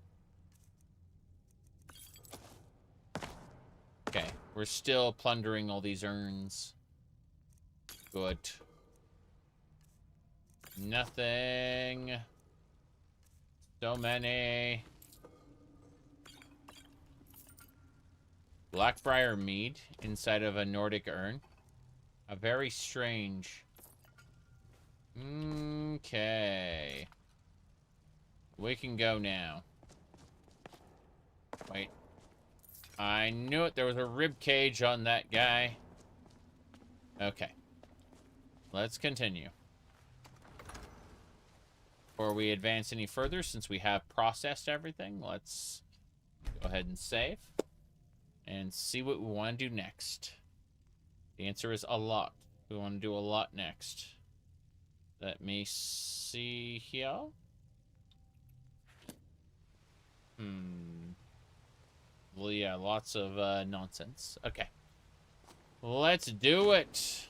S1: Okay, we're still plundering all these urns. Good. Nothing. So many. Blackbriar mead inside of a Nordic urn. A very strange. Okay. We can go now. Wait. I knew it. There was a rib cage on that guy. Okay. Let's continue. Before we advance any further, since we have processed everything, let's go ahead and save. And see what we want to do next. The answer is a lot. We want to do a lot next. Let me see here. Well, yeah, lots of nonsense. Okay. Let's do it.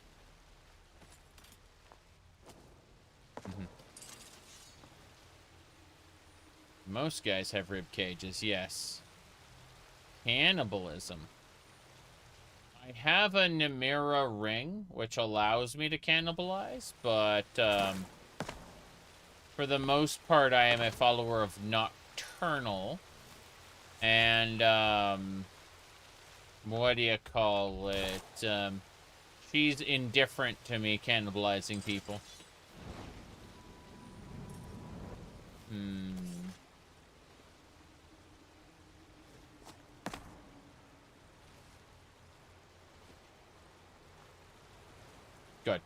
S1: Most guys have rib cages, yes. Cannibalism. I have a Nemira ring, which allows me to cannibalize, but for the most part, I am a follower of Nocturnal. And, what do you call it? She's indifferent to me cannibalizing people. Good.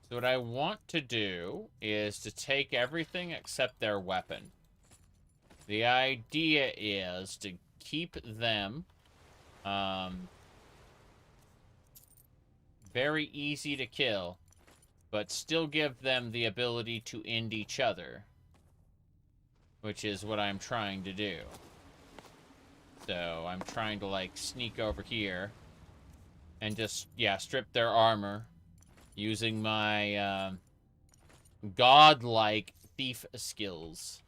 S1: So what I want to do is to take everything except their weapon. The idea is to keep them very easy to kill, but still give them the ability to end each other. which is what I'm trying to do. So I'm trying to, like, sneak over here and just, yeah, strip their armor using my godlike thief skills.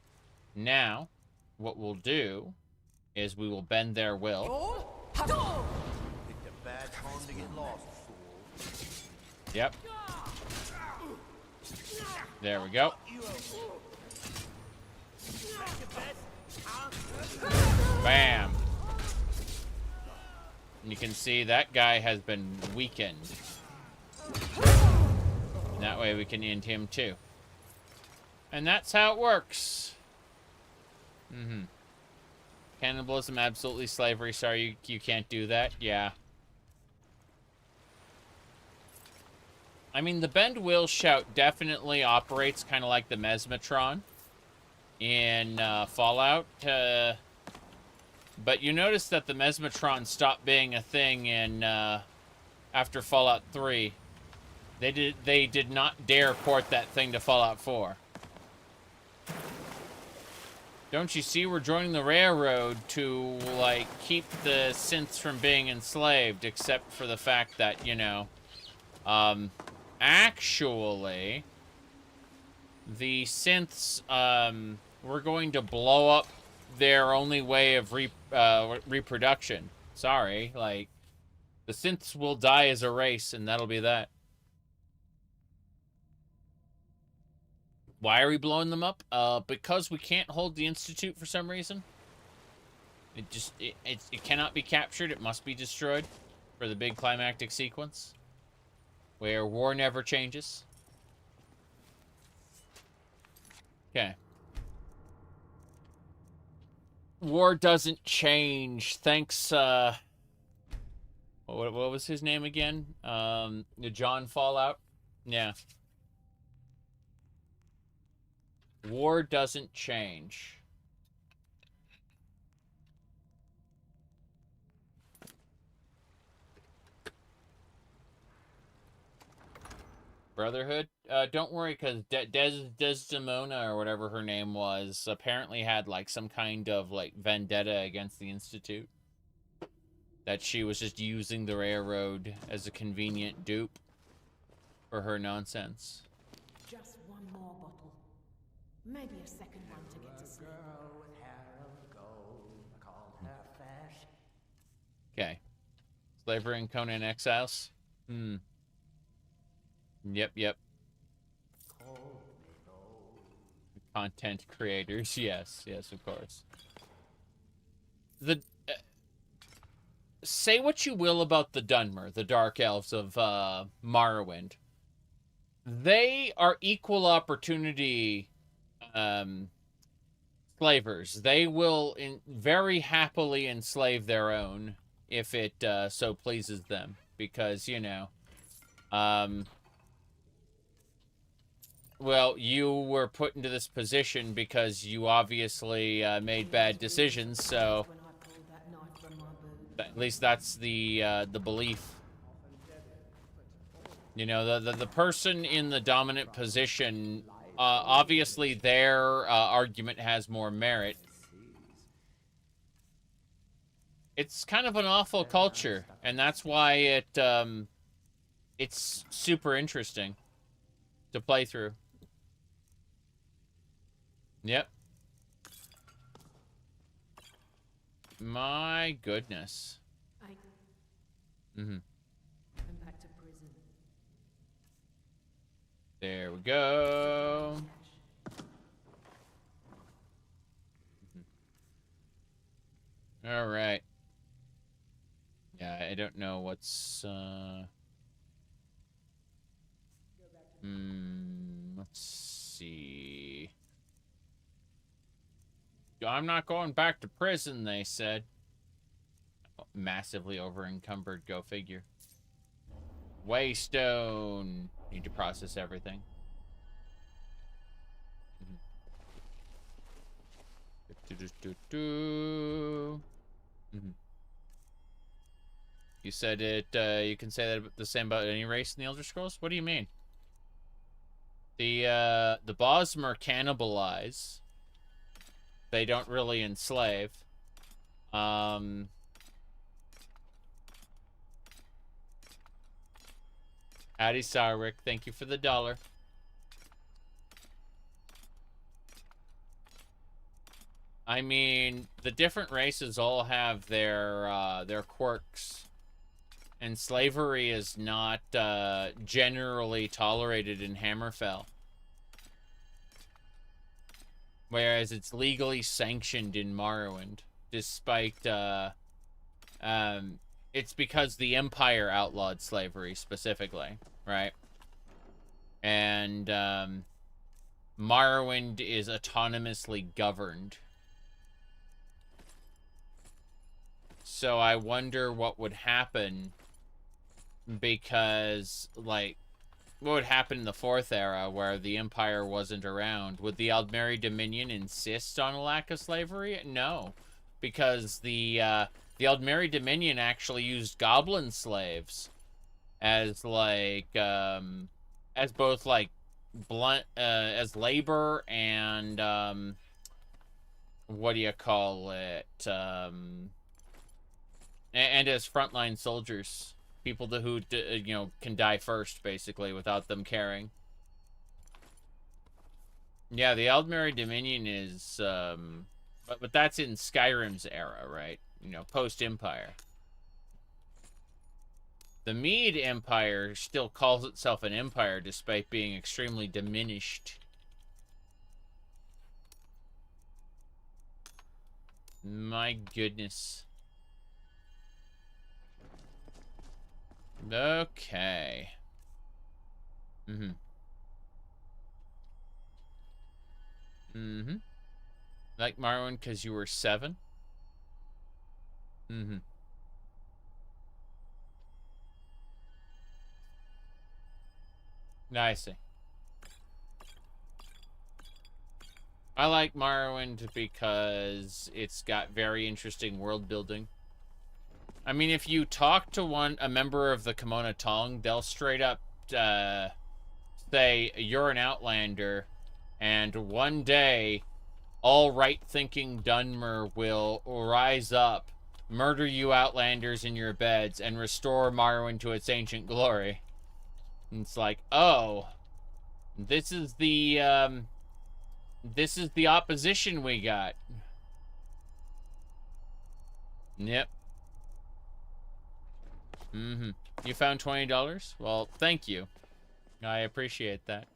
S1: Now, what we'll do is we will bend their will. Yep. There we go. Bam. And you can see that guy has been weakened. And that way we can end him too. And that's how it works. Cannibalism, absolutely slavery. Sorry, you can't do that. Yeah. I mean, the bend will shout definitely operates kind of like the mesmetron in Fallout. But you notice that the mesmetron stopped being a thing in after Fallout 3. They did not dare port that thing to Fallout 4. Don't you see, we're joining the railroad to, like, keep the synths from being enslaved, except for the fact that, you know, actually, the synths, we're going to blow up their only way of reproduction. Sorry, like, the synths will die as a race, and that'll be that. Why are we blowing them up? Because we can't hold the Institute for some reason. It cannot be captured. It must be destroyed for the big climactic sequence where war never changes. Okay. War doesn't change. Thanks, what was his name again? John Fallout? Yeah. War doesn't change. Brotherhood? Don't worry, because Desdemona, or whatever her name was, apparently had, like, some kind of, like, vendetta against the Institute. That she was just using the railroad as a convenient dupe for her nonsense.
S9: Just one more bottle. Maybe a second one to get to sleep.
S1: Okay. Slavery and Conan Exiles? Yep. Content creators, yes, of course. Say what you will about the Dunmer, the Dark Elves of Morrowind. They are equal opportunity slavers. They will very happily enslave their own if it so pleases them, because, you know, well, you were put into this position because you obviously made bad decisions, so at least that's the belief. You know, the person in the dominant position, obviously their argument has more merit. It's kind of an awful culture, and that's why it's super interesting to play through. Yep. My goodness.
S9: I'm back to prison.
S1: There we go. All right. Yeah, I don't know what's let's see. I'm not going back to prison, they said. Massively over-encumbered, go figure. Waystone. Need to process everything. You said it, you can say that the same about any race in the Elder Scrolls? What do you mean? The Bosmer cannibalize. They don't really enslave. Addy Sarwick, thank you for the $1. I mean, the different races all have their quirks. And slavery is not generally tolerated in Hammerfell. Whereas it's legally sanctioned in Morrowind, despite, it's because the Empire outlawed slavery specifically, right? And, Morrowind is autonomously governed. So I wonder what would happen, because, like, what would happen in the 4th era where the Empire wasn't around? Would the Aldmeri Dominion insist on a lack of slavery? No, because the Aldmeri Dominion actually used goblin slaves as, like, as both, like, blunt, as labor and, what do you call it? And as frontline soldiers. People who, you know, can die first, basically, without them caring. Yeah, the Aldmeri Dominion is, but that's in Skyrim's era, right? You know, post-Empire. The Mead Empire still calls itself an empire, despite being extremely diminished. My goodness. Okay. Like Marwin because you were 7? I see. I like Morrowind because it's got very interesting world building. I mean, if you talk to a member of the Kimona Tong, they'll straight up say, you're an Outlander, and one day, all right-thinking Dunmer will rise up, murder you Outlanders in your beds, and restore Morrowind to its ancient glory. And it's like, oh, this is the opposition we got. Yep. You found $20? Well, thank you. I appreciate that.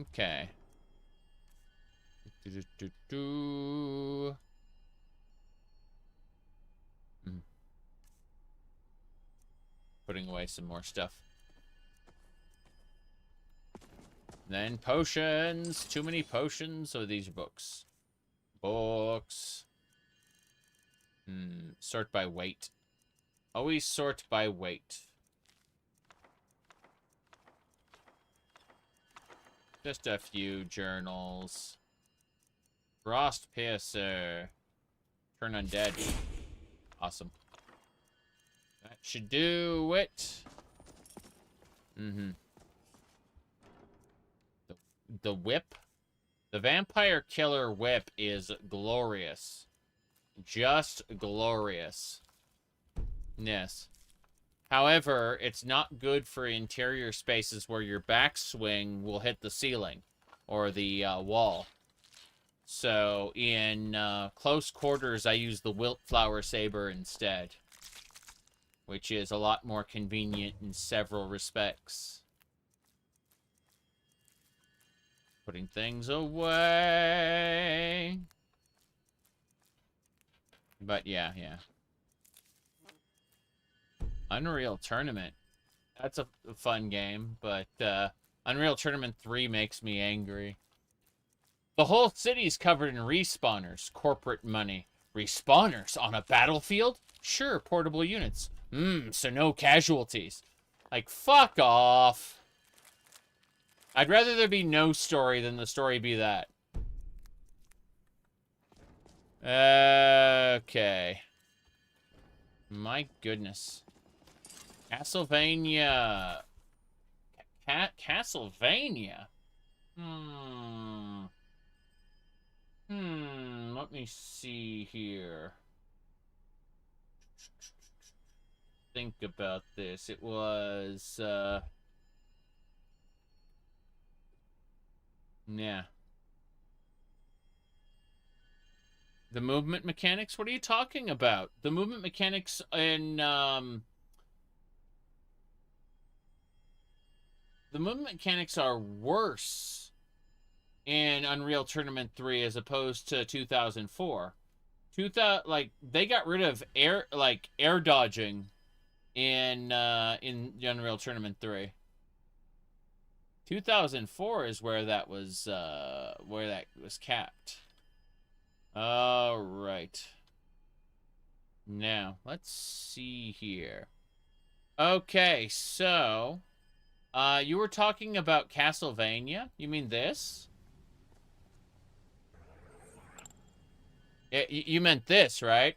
S1: Okay. Putting away some more stuff. Then potions. Too many potions. So these are books. Books. Sort by weight. Always sort by weight. Just a few journals. Frost Piercer. Turn undead. Awesome. That should do it. The whip. The Vampire Killer whip is glorious. Just glorious. Yes. However, it's not good for interior spaces where your backswing will hit the ceiling or the wall. So in close quarters, I use the Wildflower Saber instead, which is a lot more convenient in several respects. Putting things away. But yeah. Unreal Tournament. That's a fun game, but Unreal Tournament 3 makes me angry. The whole city's covered in respawners. Corporate money. Respawners on a battlefield? Sure, portable units. So no casualties. Like, fuck off. I'd rather there be no story than the story be that. Okay. My goodness. Castlevania. Castlevania? Let me see here. Think about this. It was, yeah. The movement mechanics? What are you talking about? The movement mechanics in, the movement mechanics are worse in Unreal Tournament 3 as opposed to 2004. Like, they got rid of air dodging in Unreal Tournament 3. 2004 is where that was capped. All right. Now, let's see here. Okay, so you were talking about Castlevania? You mean this? You meant this, right?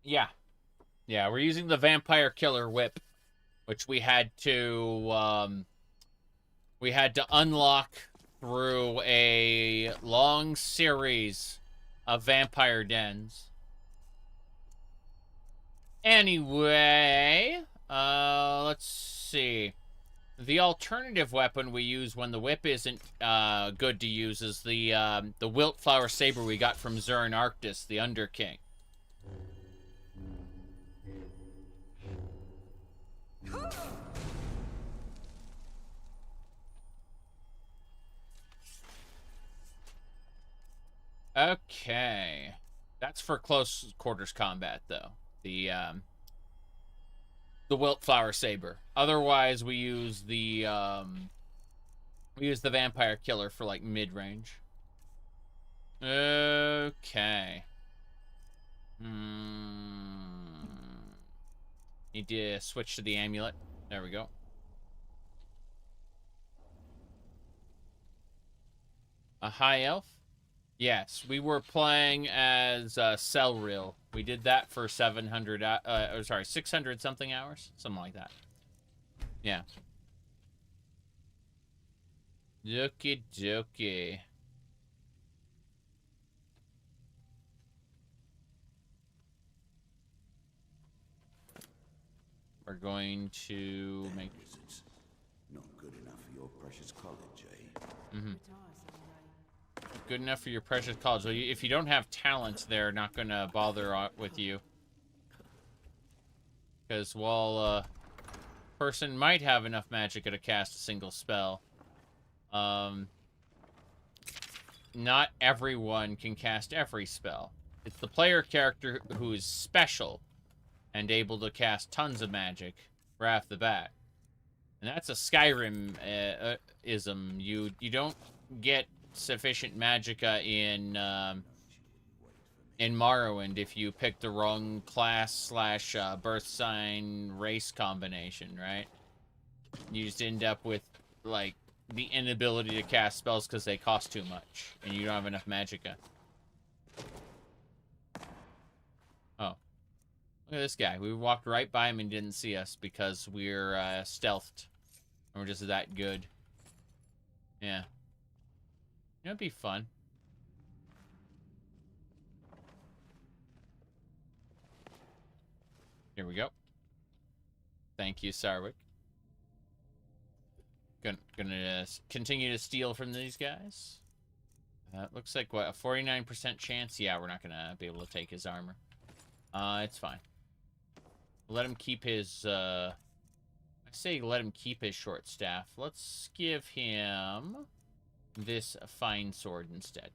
S1: Yeah. Yeah, we're using the Vampire Killer Whip, which we had to unlock through a long series of vampire dens. Anyway, let's see. The alternative weapon we use when the whip isn't good to use is the Wildflower Saber we got from Zern Arctis, the Underking. Okay. That's for close quarters combat, though. The Wildflower Saber. Otherwise, we use the Vampire Killer for, like, mid-range. Okay. Need to switch to the amulet. There we go. A high elf? Yes, we were playing as Selril. We did that for 600 something hours, something like that. Yeah. Okie dokie. We're going to make
S5: wizards. Not good enough for your precious college, eh?
S1: Good enough for your precious college. So if you don't have talents, they're not going to bother with you. Because while a person might have enough magic to cast a single spell, not everyone can cast every spell. It's the player character who is special and able to cast tons of magic right off the bat. And that's a Skyrim ism. You don't get sufficient magicka in Morrowind if you pick the wrong class / birth sign race combination, right? You just end up with, like, the inability to cast spells because they cost too much and you don't have enough magicka. Oh. Look at this guy. We walked right by him and didn't see us because we're stealthed. And we're just that good. Yeah. It'd be fun. Here we go. Thank you, Sarwick. Gonna continue to steal from these guys. Looks like, what, a 49% chance? Yeah, we're not gonna be able to take his armor. It's fine. Let him keep his, I say let him keep his short staff. Let's give him this fine sword instead.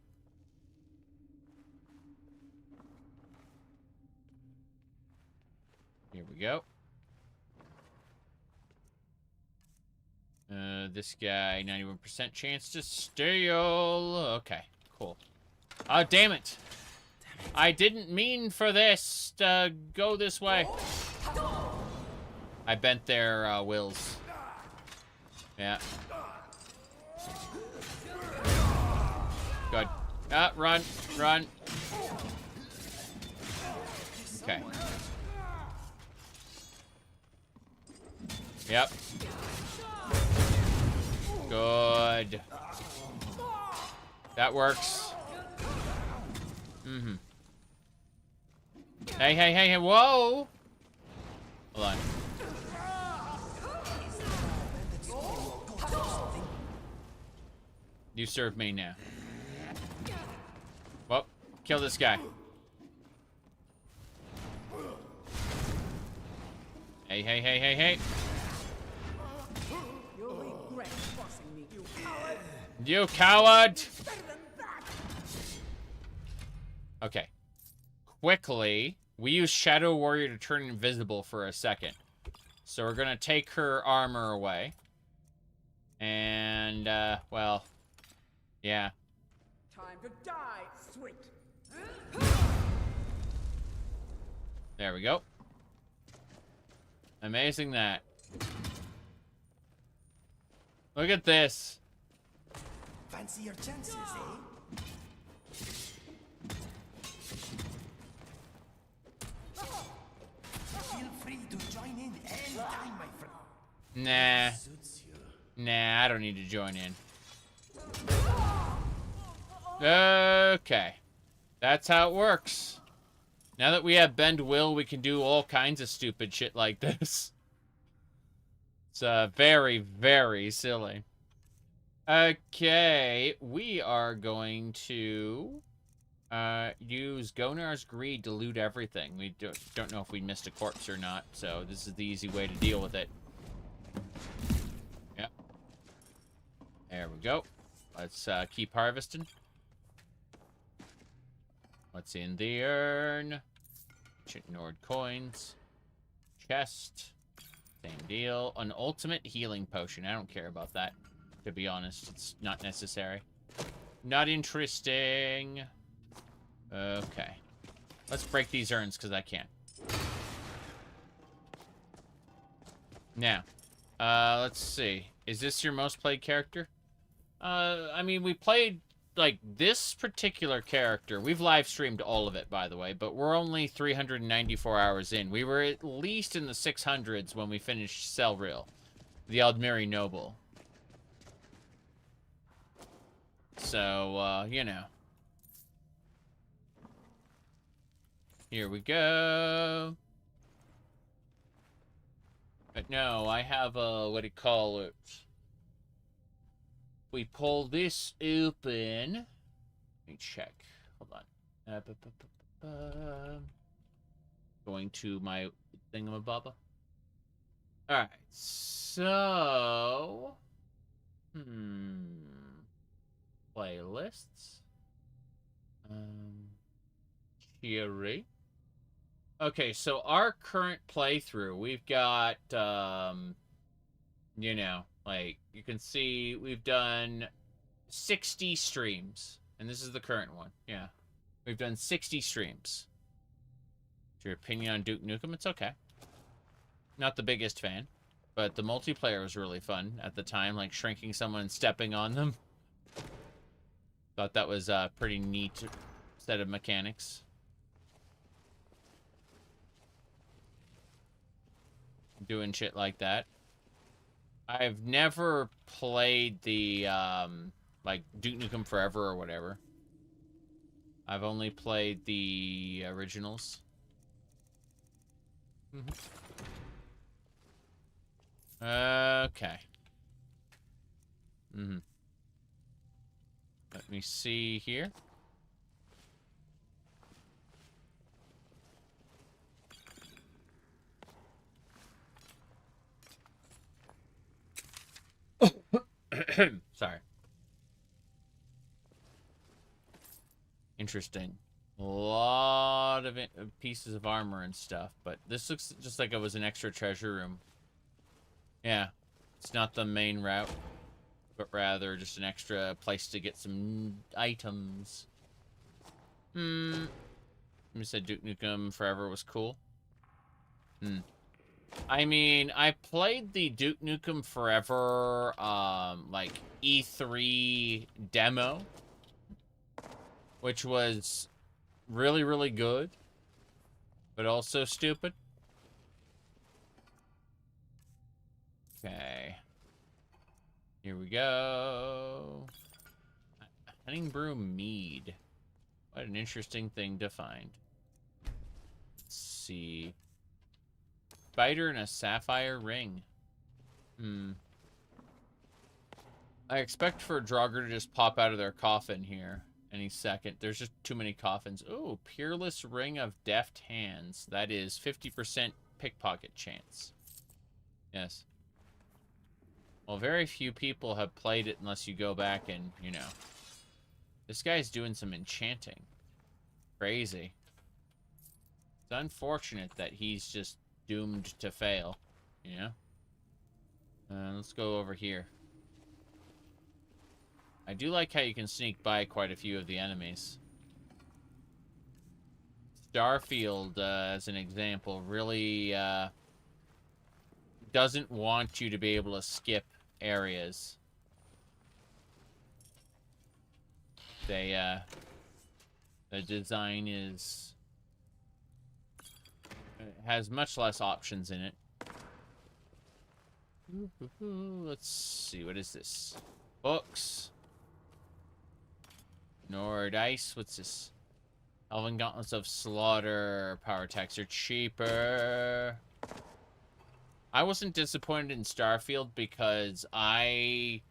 S1: Here we go. This guy, 91% chance to steal. Okay, cool. Oh, damn it. I didn't mean for this to go this way. I bent their wills. Yeah. Good. Run, run. Okay. Yep. Good. That works. Mm-hmm. Hey, hey, hey, hey, whoa! Hold on. You serve me now. Well, kill this guy. Hey, hey, hey, hey, hey. You coward! Okay. Quickly, we use Shadow Warrior to turn invisible for a second. So we're gonna take her armor away. And, well, yeah.
S13: Time to die, sweet.
S1: There we go. Amazing that. Look at this.
S2: Fancy your chances, eh? Feel free to join in anytime, my friend.
S1: Nah. Nah, I don't need to join in. Okay. That's how it works. Now that we have Bend Will, we can do all kinds of stupid shit like this. It's very, very silly. Okay, we are going to use Gonar's Greed to loot everything. We don't know if we missed a corpse or not, so this is the easy way to deal with it. Yep. There we go. Let's keep harvesting. What's in the urn? Nord coins. Chest. Same deal. An ultimate healing potion. I don't care about that. To be honest, it's not necessary. Not interesting. Okay. Let's break these urns, because I can. Now, let's see. Is this your most played character? I mean, we played, like, this particular character. We've live streamed all of it, by the way, but we're only 394 hours in. We were at least in the 600s when we finished Selril, the Aldmeri Noble. So, you know. Here we go. But no, I have a, what do you call it? We pull this open. Let me check. Hold on. Going to my thingamabobba. Alright, so... Playlists. Cheery. Okay, so our current playthrough, we've got, you know, like, you can see we've done 60 streams. And this is the current one, yeah. We've done 60 streams. What's your opinion on Duke Nukem? It's okay. Not the biggest fan, but the multiplayer was really fun at the time, like shrinking someone and stepping on them. Thought that was a pretty neat set of mechanics. Doing shit like that. I've never played the, like, Duke Nukem Forever or whatever. I've only played the originals. Okay. Let me see here. Sorry. Interesting. A lot of pieces of armor and stuff, but this looks just like it was an extra treasure room. Yeah, it's not the main route, but rather just an extra place to get some items. You said Duke Nukem Forever was cool. I mean, I played the Duke Nukem Forever, like, E3 demo, which was really, really good, but also stupid. Okay. Here we go. Hunting Brew Mead. What an interesting thing to find. Let's see. Spider and a sapphire ring. I expect for a Draugr to just pop out of their coffin here any second. There's just too many coffins. Ooh, Peerless Ring of Deft Hands. That is 50% pickpocket chance. Yes. Well, very few people have played it unless you go back and, you know. This guy's doing some enchanting. Crazy. It's unfortunate that he's just doomed to fail, you know? Let's go over here. I do like how you can sneak by quite a few of the enemies. Starfield, as an example, really doesn't want you to be able to skip areas. The design is... It has much less options in it. Let's see, what is this? Books. Nordice, what's this? Elven Gauntlets of Slaughter. Power attacks are cheaper. I wasn't disappointed in Starfield because I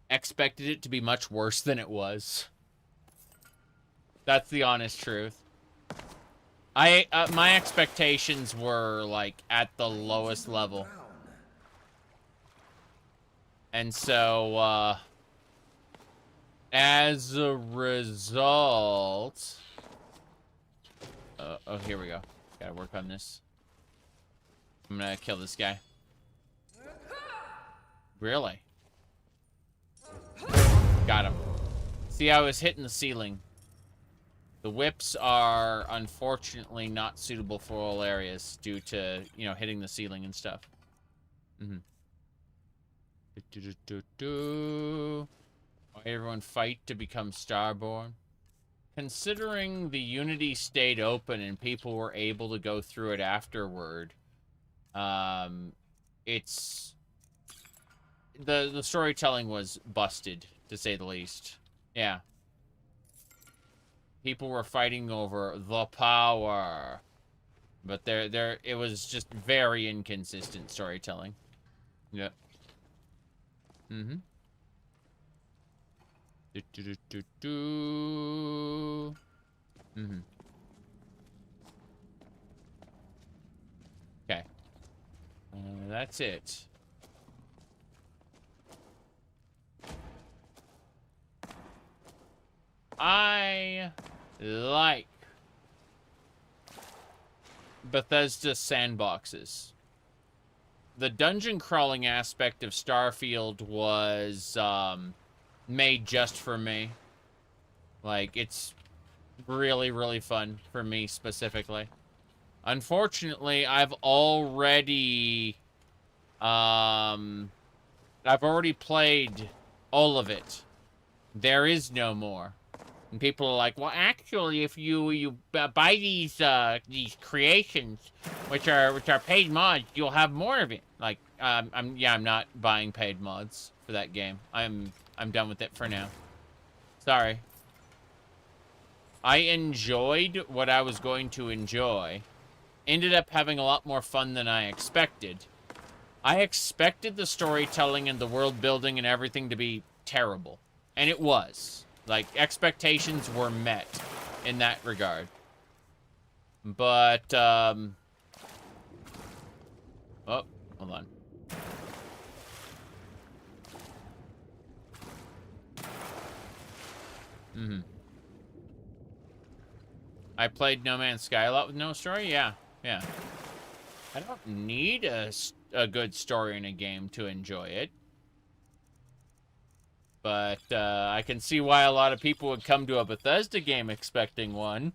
S1: expected it to be much worse than it was. That's the honest truth. My expectations were, like, at the lowest level. And so, as a result... oh, here we go. Gotta work on this. I'm gonna kill this guy. Really? Got him. See, I was hitting the ceiling. The whips are, unfortunately, not suitable for all areas due to, you know, hitting the ceiling and stuff. Why everyone fight to become Starborn? Considering the Unity stayed open and people were able to go through it afterward, it's... The storytelling was busted, to say the least. Yeah. People were fighting over the power. But it was just very inconsistent storytelling. Yep. Okay. That's it. I like Bethesda sandboxes. The dungeon crawling aspect of Starfield was made just for me. Like, it's really, really fun for me specifically. Unfortunately, I've already played all of it. There is no more. And people are like, well, actually, if you buy these creations, which are paid mods, you'll have more of it. Like, I'm not buying paid mods for that game. I'm done with it for now. Sorry. I enjoyed what I was going to enjoy. Ended up having a lot more fun than I expected. I expected the storytelling and the world building and everything to be terrible. And it was. Like, expectations were met in that regard. But, oh, hold on. I played No Man's Sky a lot with no story? Yeah, yeah. I don't need a good story in a game to enjoy it. But, I can see why a lot of people would come to a Bethesda game expecting one.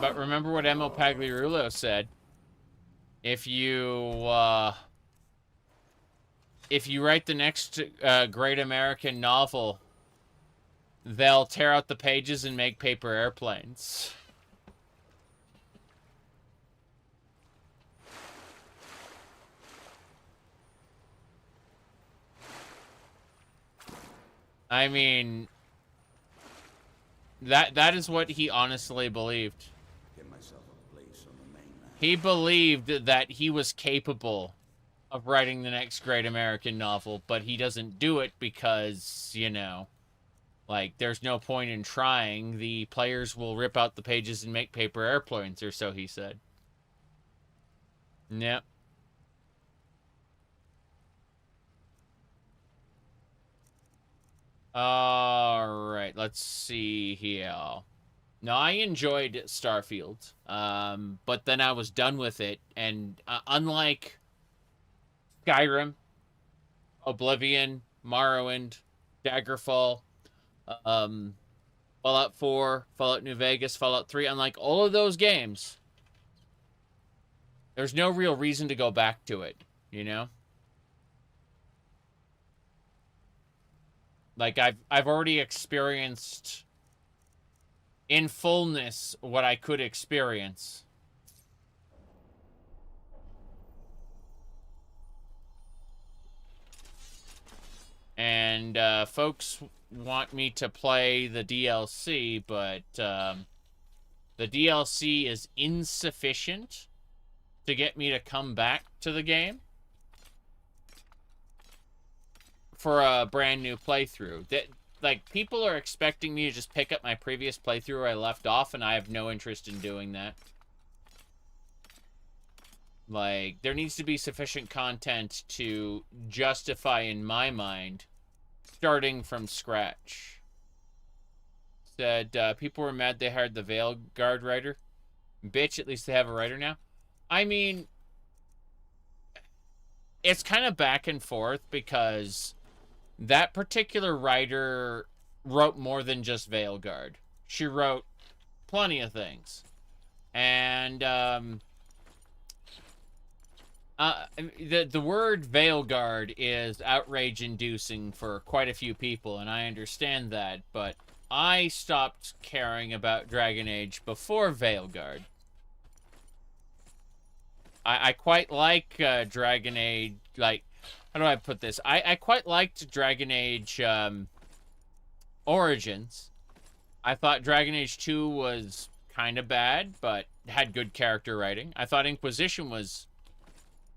S1: But remember what Emil Pagliarulo said. If you write the next great American novel, they'll tear out the pages and make paper airplanes. I mean, that is what he honestly believed.
S5: Get myself a place on the mainland.
S1: He believed that he was capable of writing the next great American novel, but he doesn't do it because, you know, like, there's no point in trying. The players will rip out the pages and make paper airplanes, or so he said. Yep. Alright, let's see here. No, I enjoyed Starfield, but then I was done with it, and unlike Skyrim, Oblivion, Morrowind, Daggerfall, Fallout 4, Fallout New Vegas, Fallout 3, unlike all of those games, there's no real reason to go back to it, you know? Like, I've already experienced in fullness what I could experience. And folks want me to play the DLC, but the DLC is insufficient to get me to come back to the game for a brand new playthrough. That, like, people are expecting me to just pick up my previous playthrough where I left off, and I have no interest in doing that. Like, there needs to be sufficient content to justify, in my mind, starting from scratch. Said, people were mad they hired the Veilguard writer. Bitch, at least they have a writer now. I mean, it's kind of back and forth, because that particular writer wrote more than just Veilguard. She wrote plenty of things. And, the word Veilguard is outrage-inducing for quite a few people, and I understand that, but I stopped caring about Dragon Age before Veilguard. I quite like Dragon Age, like, how do I put this? I quite liked Dragon Age Origins. I thought Dragon Age 2 was kind of bad, but had good character writing. I thought Inquisition was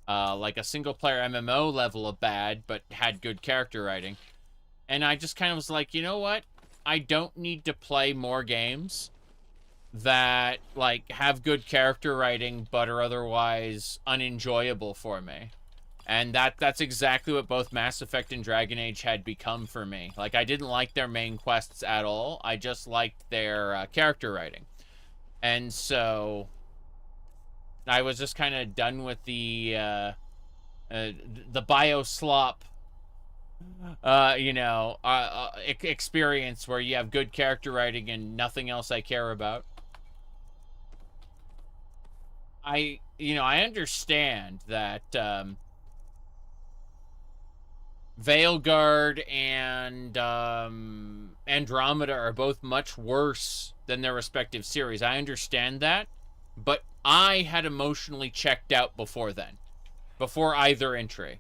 S1: like a single-player MMO level of bad, but had good character writing. And I just kind of was like, you know what? I don't need to play more games that, like, have good character writing, but are otherwise unenjoyable for me. And that's exactly what both Mass Effect and Dragon Age had become for me. Like, I didn't like their main quests at all. I just liked their character writing. And so I was just kind of done with the bioslop, you know, experience where you have good character writing and nothing else I care about. I understand that Veilguard and Andromeda are both much worse than their respective series. I understand that, but I had emotionally checked out before then, before either entry.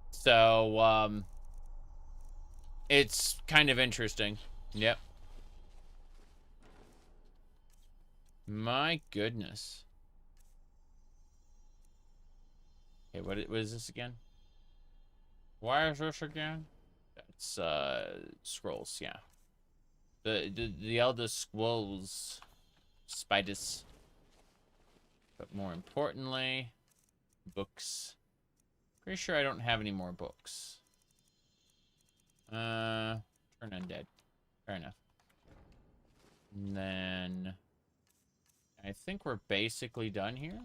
S1: So, it's kind of interesting. Yep. My goodness. Okay, what is this again? Why is this again? That's scrolls, yeah. The elder scrolls, spiders. But more importantly, books. Pretty sure I don't have any more books. Turn undead. Fair enough. And then I think we're basically done here.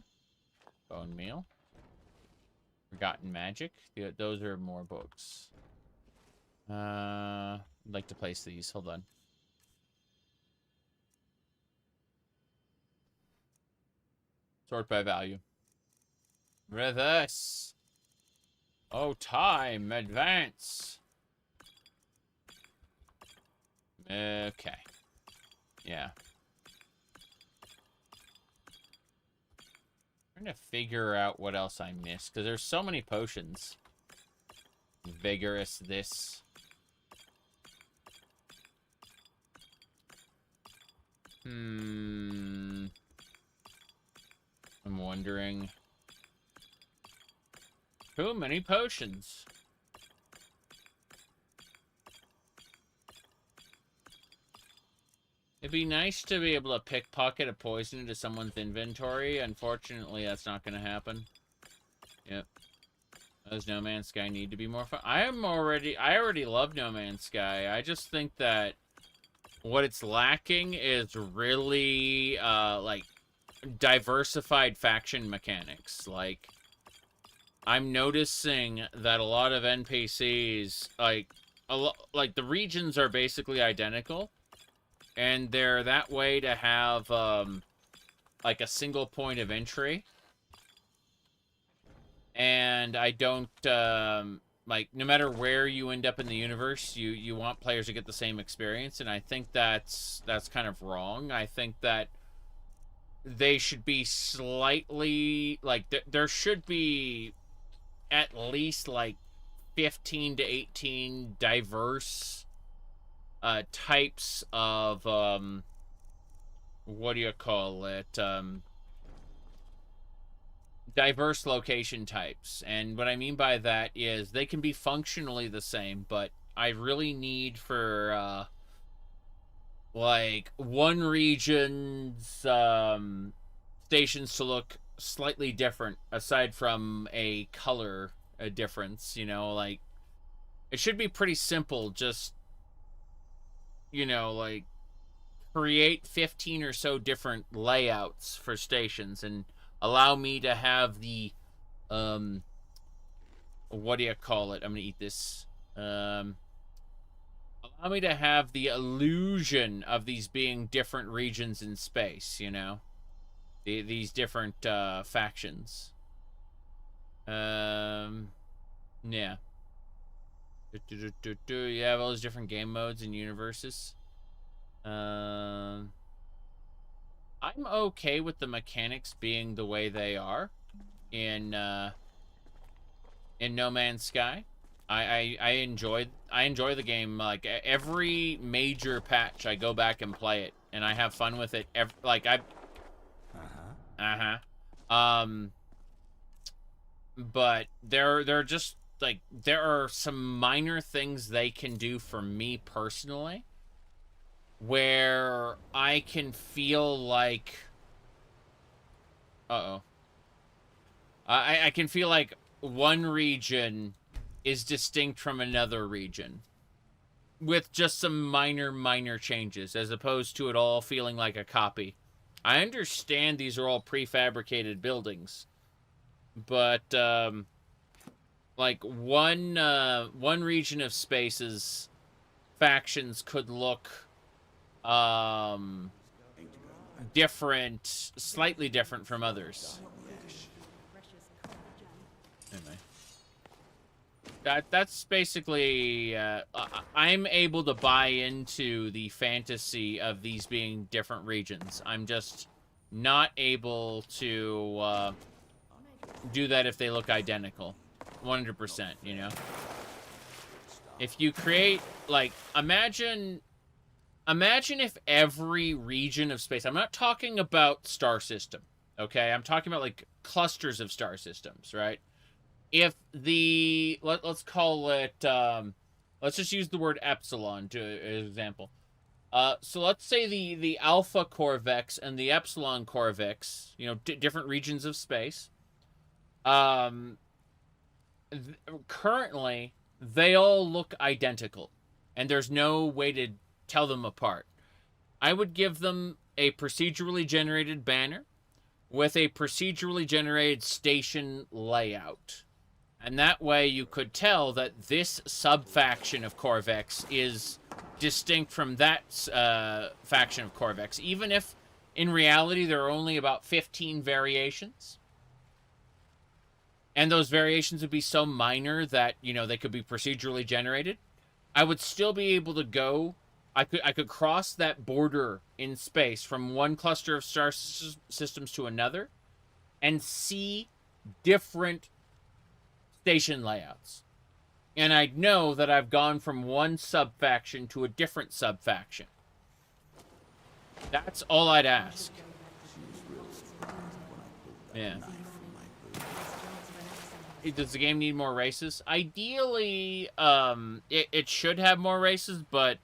S1: Bone meal. Forgotten magic. Those are more books. I'd like to place these. Hold on. Sort by value. Reverse. Oh, time. Advance. Okay. Yeah. Trying to figure out what else I missed, because there's so many potions. Vigorous, this. I'm wondering. Too many potions. It'd be nice to be able to pickpocket a poison into someone's inventory. Unfortunately, that's not going to happen. Yep. Does No Man's Sky need to be more fun? I already love No Man's Sky. I just think that what it's lacking is really, like, diversified faction mechanics. Like, I'm noticing that a lot of NPCs, like the regions are basically identical. And they're that way to have, like, a single point of entry. And I don't, like, no matter where you end up in the universe, you want players to get the same experience. And I think that's kind of wrong. I think that they should be slightly, like, there should be at least, like, 15 to 18 diverse types of, what do you call it? Diverse location types. And what I mean by that is they can be functionally the same, but I really need for, like, one region's, stations to look slightly different, aside from a color difference, you know, like, it should be pretty simple, just, you know, like, create 15 or so different layouts for stations and allow me to have the, what do you call it? I'm gonna eat this. Allow me to have the illusion of these being different regions in space, you know? These different, factions. Yeah. You have all those different game modes and universes. I'm okay with the mechanics being the way they are in No Man's Sky. I enjoy the game. Like, every major patch, I go back and play it, and I have fun with it. But they're just, like, there are some minor things they can do for me personally where I can feel like, I can feel like one region is distinct from another region with just some minor changes, as opposed to it all feeling like a copy. I understand these are all prefabricated buildings, but like one region of space's factions could look different, slightly different from others. Anyway, that's basically I'm able to buy into the fantasy of these being different regions. I'm just not able to do that if they look identical. 100%, you know? If you create, like, imagine if every region of space, I'm not talking about star system, okay? I'm talking about, like, clusters of star systems, right? if the let's call it let's just use the word epsilon to as an example. So let's say the Alpha Corvex and the Epsilon Corvex, you know, different regions of space. Currently, they all look identical, and there's no way to tell them apart. I would give them a procedurally generated banner with a procedurally generated station layout. And that way you could tell that this sub-faction of Corvex is distinct from that faction of Corvex, even if in reality there are only about 15 variations. And those variations would be so minor that, you know, they could be procedurally generated. I would still be able to go... I could cross that border in space from one cluster of star systems to another and see different station layouts. And I'd know that I've gone from one sub-faction to a different sub-faction. That's all I'd ask. Yeah. Does the game need more races? Ideally, it should have more races, but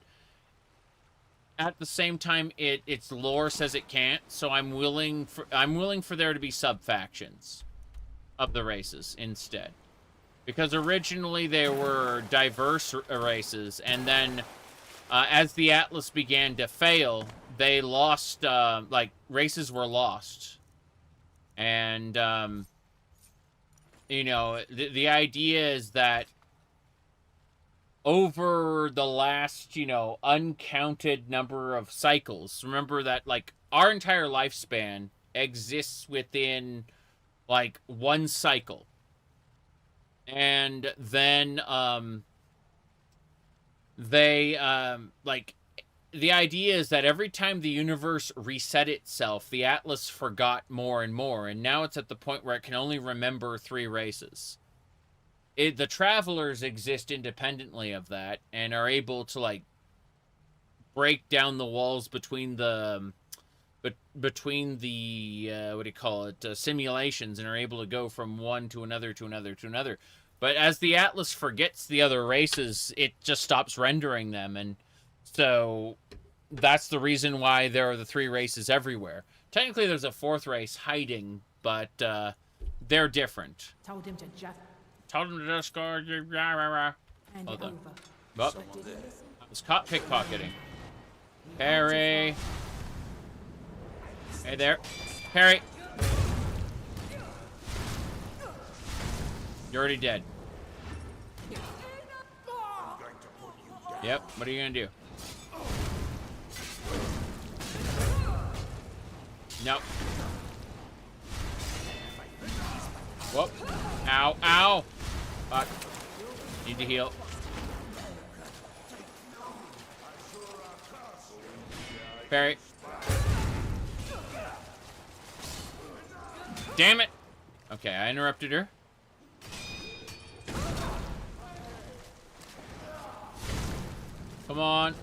S1: at the same time, its lore says it can't. So I'm willing for there to be sub-factions of the races instead, because originally they were diverse races, and then as the Atlas began to fail, they lost like races were lost, and you know, the idea is that over the last, you know, uncounted number of cycles, remember that, like, our entire lifespan exists within, like, one cycle. And then, like, the idea is that every time the universe reset itself, the Atlas forgot more and more, and now it's at the point where it can only remember 3 races. The Travelers exist independently of that and are able to, like, break down the walls between the what do you call it, simulations, and are able to go from one to another to another to another. But as the Atlas forgets the other races, it just stops rendering them, and so that's the reason why there are the 3 races everywhere. Technically, there's a 4th race hiding, but they're different.
S9: Told him to just...
S1: Told him to just go... Hold on. Oh, I was caught pickpocketing. Harry. Hey there. Harry. You're already dead. Yep, what are you gonna do? Nope. Whoop. Ow, ow! Fuck. Need to heal. Parry. Damn it! Okay, I interrupted her. Come on.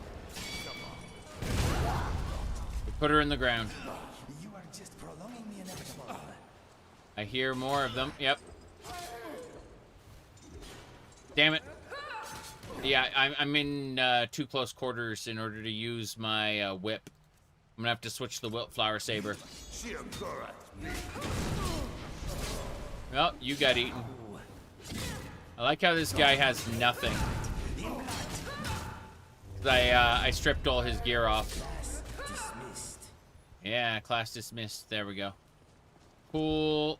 S1: Put her in the ground.
S2: You are just prolonging the inevitable.
S1: I hear more of them. Yep. Damn it. Yeah, I'm in too close quarters in order to use my whip. I'm gonna have to switch the Flower Saber. Well, you got eaten. I like how this guy has nothing. I stripped all his gear off. Yeah, class dismissed. There we go. Cool.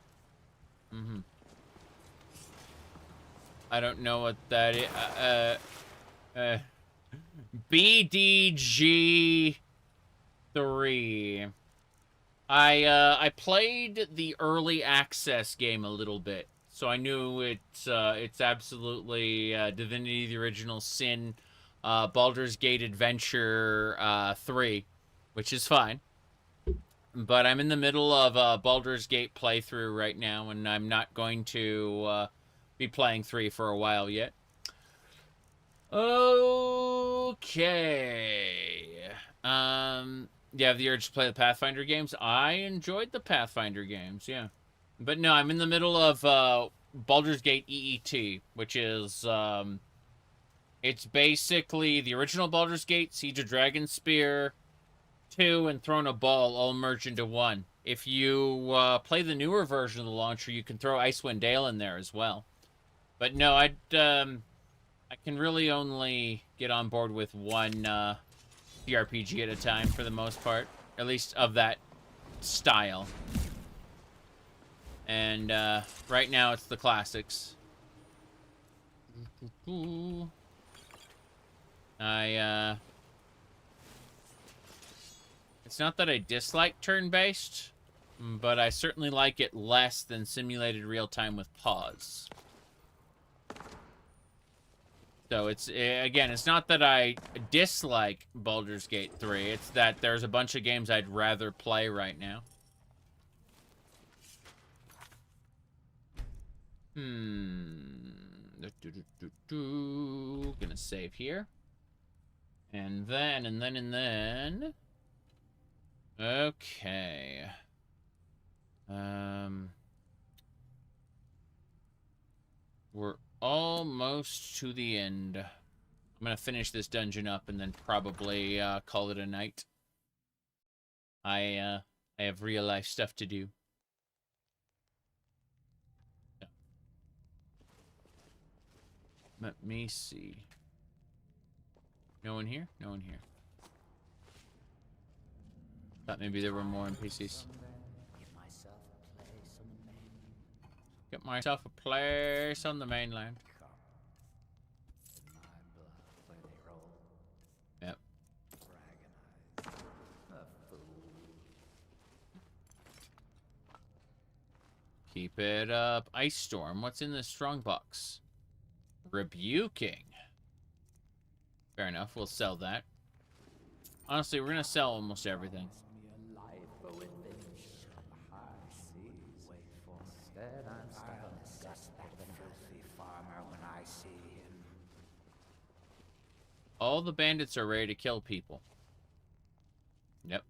S1: I don't know what that is. BDG3. I played the early access game a little bit, so I knew it's absolutely Divinity: The Original Sin, Baldur's Gate Adventure 3, which is fine. But I'm in the middle of a Baldur's Gate playthrough right now, and I'm not going to be playing 3 for a while yet. Okay. You have the urge to play the Pathfinder games? I enjoyed the Pathfinder games, yeah. But no, I'm in the middle of Baldur's Gate EET, which is, it's basically the original Baldur's Gate, Siege of Dragonspear 2, and Throne of Ball all merged into one. If you play the newer version of the launcher, you can throw Icewind Dale in there as well. But no, I can really only get on board with one JRPG at a time for the most part, at least of that style. And right now it's the classics. It's not that I dislike turn-based, but I certainly like it less than simulated real-time with pause. So it's, again, it's not that I dislike Baldur's Gate 3, it's that there's a bunch of games I'd rather play right now. Gonna save here. And then... Okay. We're almost to the end. I'm gonna finish this dungeon up and then probably call it a night. I have real life stuff to do. Let me see. No one here? No one here. Thought maybe there were more NPCs. Get myself a place on the mainland. Yep. Keep it up. Ice Storm. What's in this strongbox? Rebuking. Fair enough. We'll sell that. Honestly, we're gonna sell almost everything. All the bandits are ready to kill people. Yep.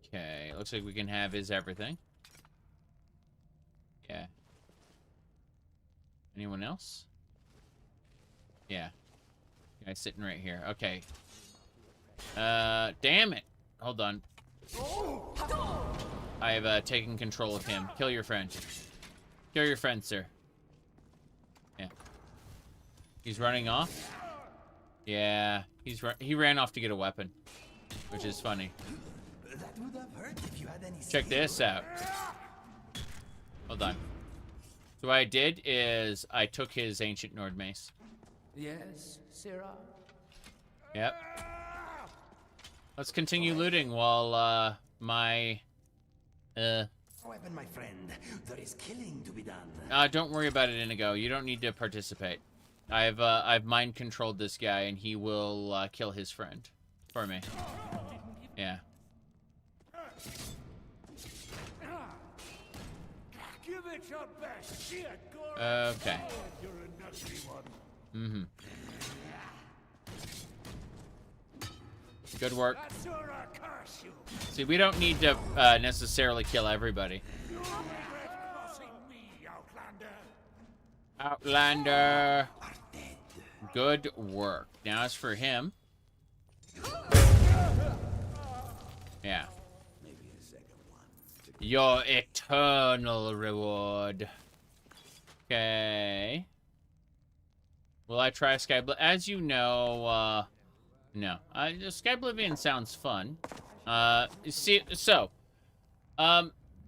S1: Okay, looks like we can have his everything. Yeah. Anyone else? Yeah. Guy's sitting right here. Okay. Damn it. Hold on. I have taken control of him. Kill your friend. Kill your friend, sir. Yeah. He's running off? Yeah. He ran off to get a weapon. Which is funny.
S2: That would have hurt if you had any
S1: Check this out. Hold on. So what I did is I took his ancient Nord mace.
S3: Yes, Sirrah?
S1: Yep. Let's continue looting while my
S2: Weapon, my friend. There is killing to be done.
S1: don't worry about it, Inigo. You don't need to participate. I've mind controlled this guy and he will kill his friend for me. Yeah.
S14: Give it your best.
S1: Okay.
S14: You're a nasty one.
S1: Mm-hmm. Good work. See, we don't need to necessarily kill everybody. Outlander. Good work. Now as for him. Yeah. Your eternal reward. Okay. Will I try Skyblivion? As you know, no. Skyblivion sounds fun. See, so,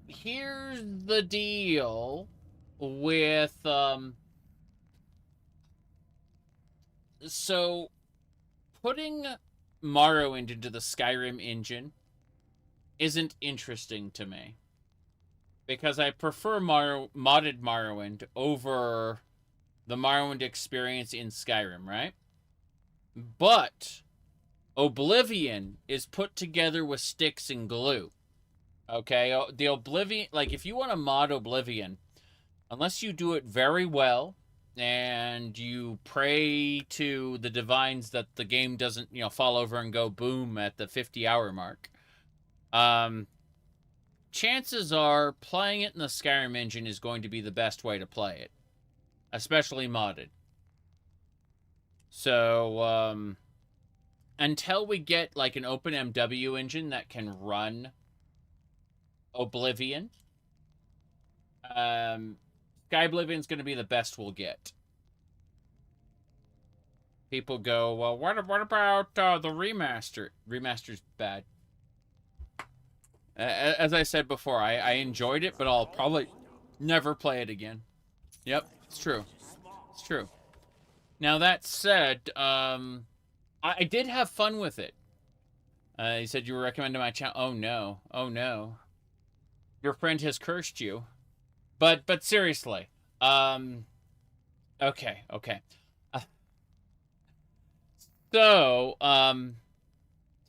S1: here's the deal with, so, putting Morrowind into the Skyrim engine isn't interesting to me. Because I prefer modded Morrowind over the Morrowind experience in Skyrim, right? But Oblivion is put together with sticks and glue. Okay? The Oblivion, like, if you want to mod Oblivion, unless you do it very well, and you pray to the divines that the game doesn't, fall over and go boom at the 50-hour mark, chances are playing it in the Skyrim engine is going to be the best way to play it. Especially modded. So, until we get, like, an OpenMW engine that can run Oblivion, Sky Oblivion's going to be the best we'll get. People go, well, what about the remaster? Remaster's bad. As I said before, I enjoyed it, but I'll probably never play it again. Yep, it's true. It's true. Now, that said, I did have fun with it. You said you were recommending my channel. Oh, no. Oh, no. Your friend has cursed you. But seriously. Okay. So, to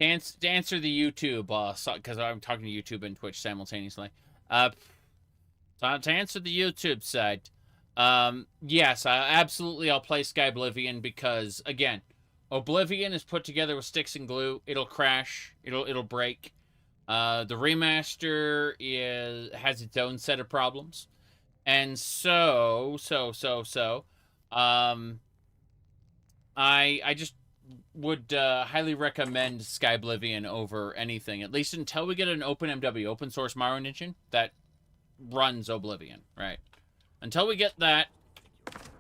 S1: answer the YouTube, because I'm talking to YouTube and Twitch simultaneously. To answer the YouTube side, yes, absolutely I'll play Sky Oblivion because, again, Oblivion is put together with sticks and glue. It'll crash. It'll break. The remaster has its own set of problems. And I just would highly recommend Sky Oblivion over anything, at least until we get an OpenMW, open source Morrowind engine, that runs Oblivion, right? Until we get that,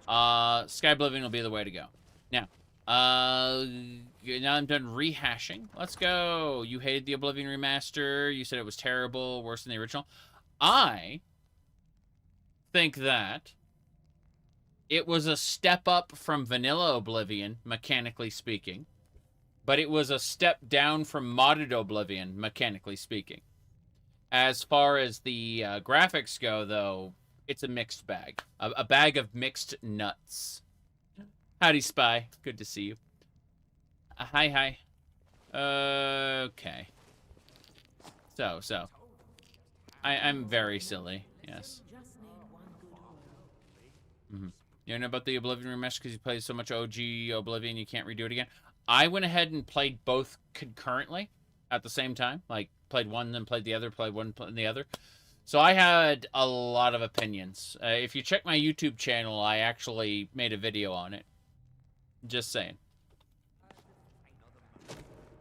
S1: Sky Oblivion will be the way to go. Now, now I'm done rehashing. Let's go. You hated the Oblivion remaster. You said it was terrible, worse than the original. I think that it was a step up from vanilla Oblivion, mechanically speaking. But it was a step down from modded Oblivion, mechanically speaking. As far as the graphics go, though, it's a mixed bag. A bag of mixed nuts. Howdy, Spy. Good to see you. Hi. Okay. So. I'm very silly, yes. You know about the Oblivion remaster because you played so much OG Oblivion you can't redo it again? I went ahead and played both concurrently at the same time. Like, played one, then played the other, played one, played the other. So I had a lot of opinions. If you check my YouTube channel, I actually made a video on it. Just saying.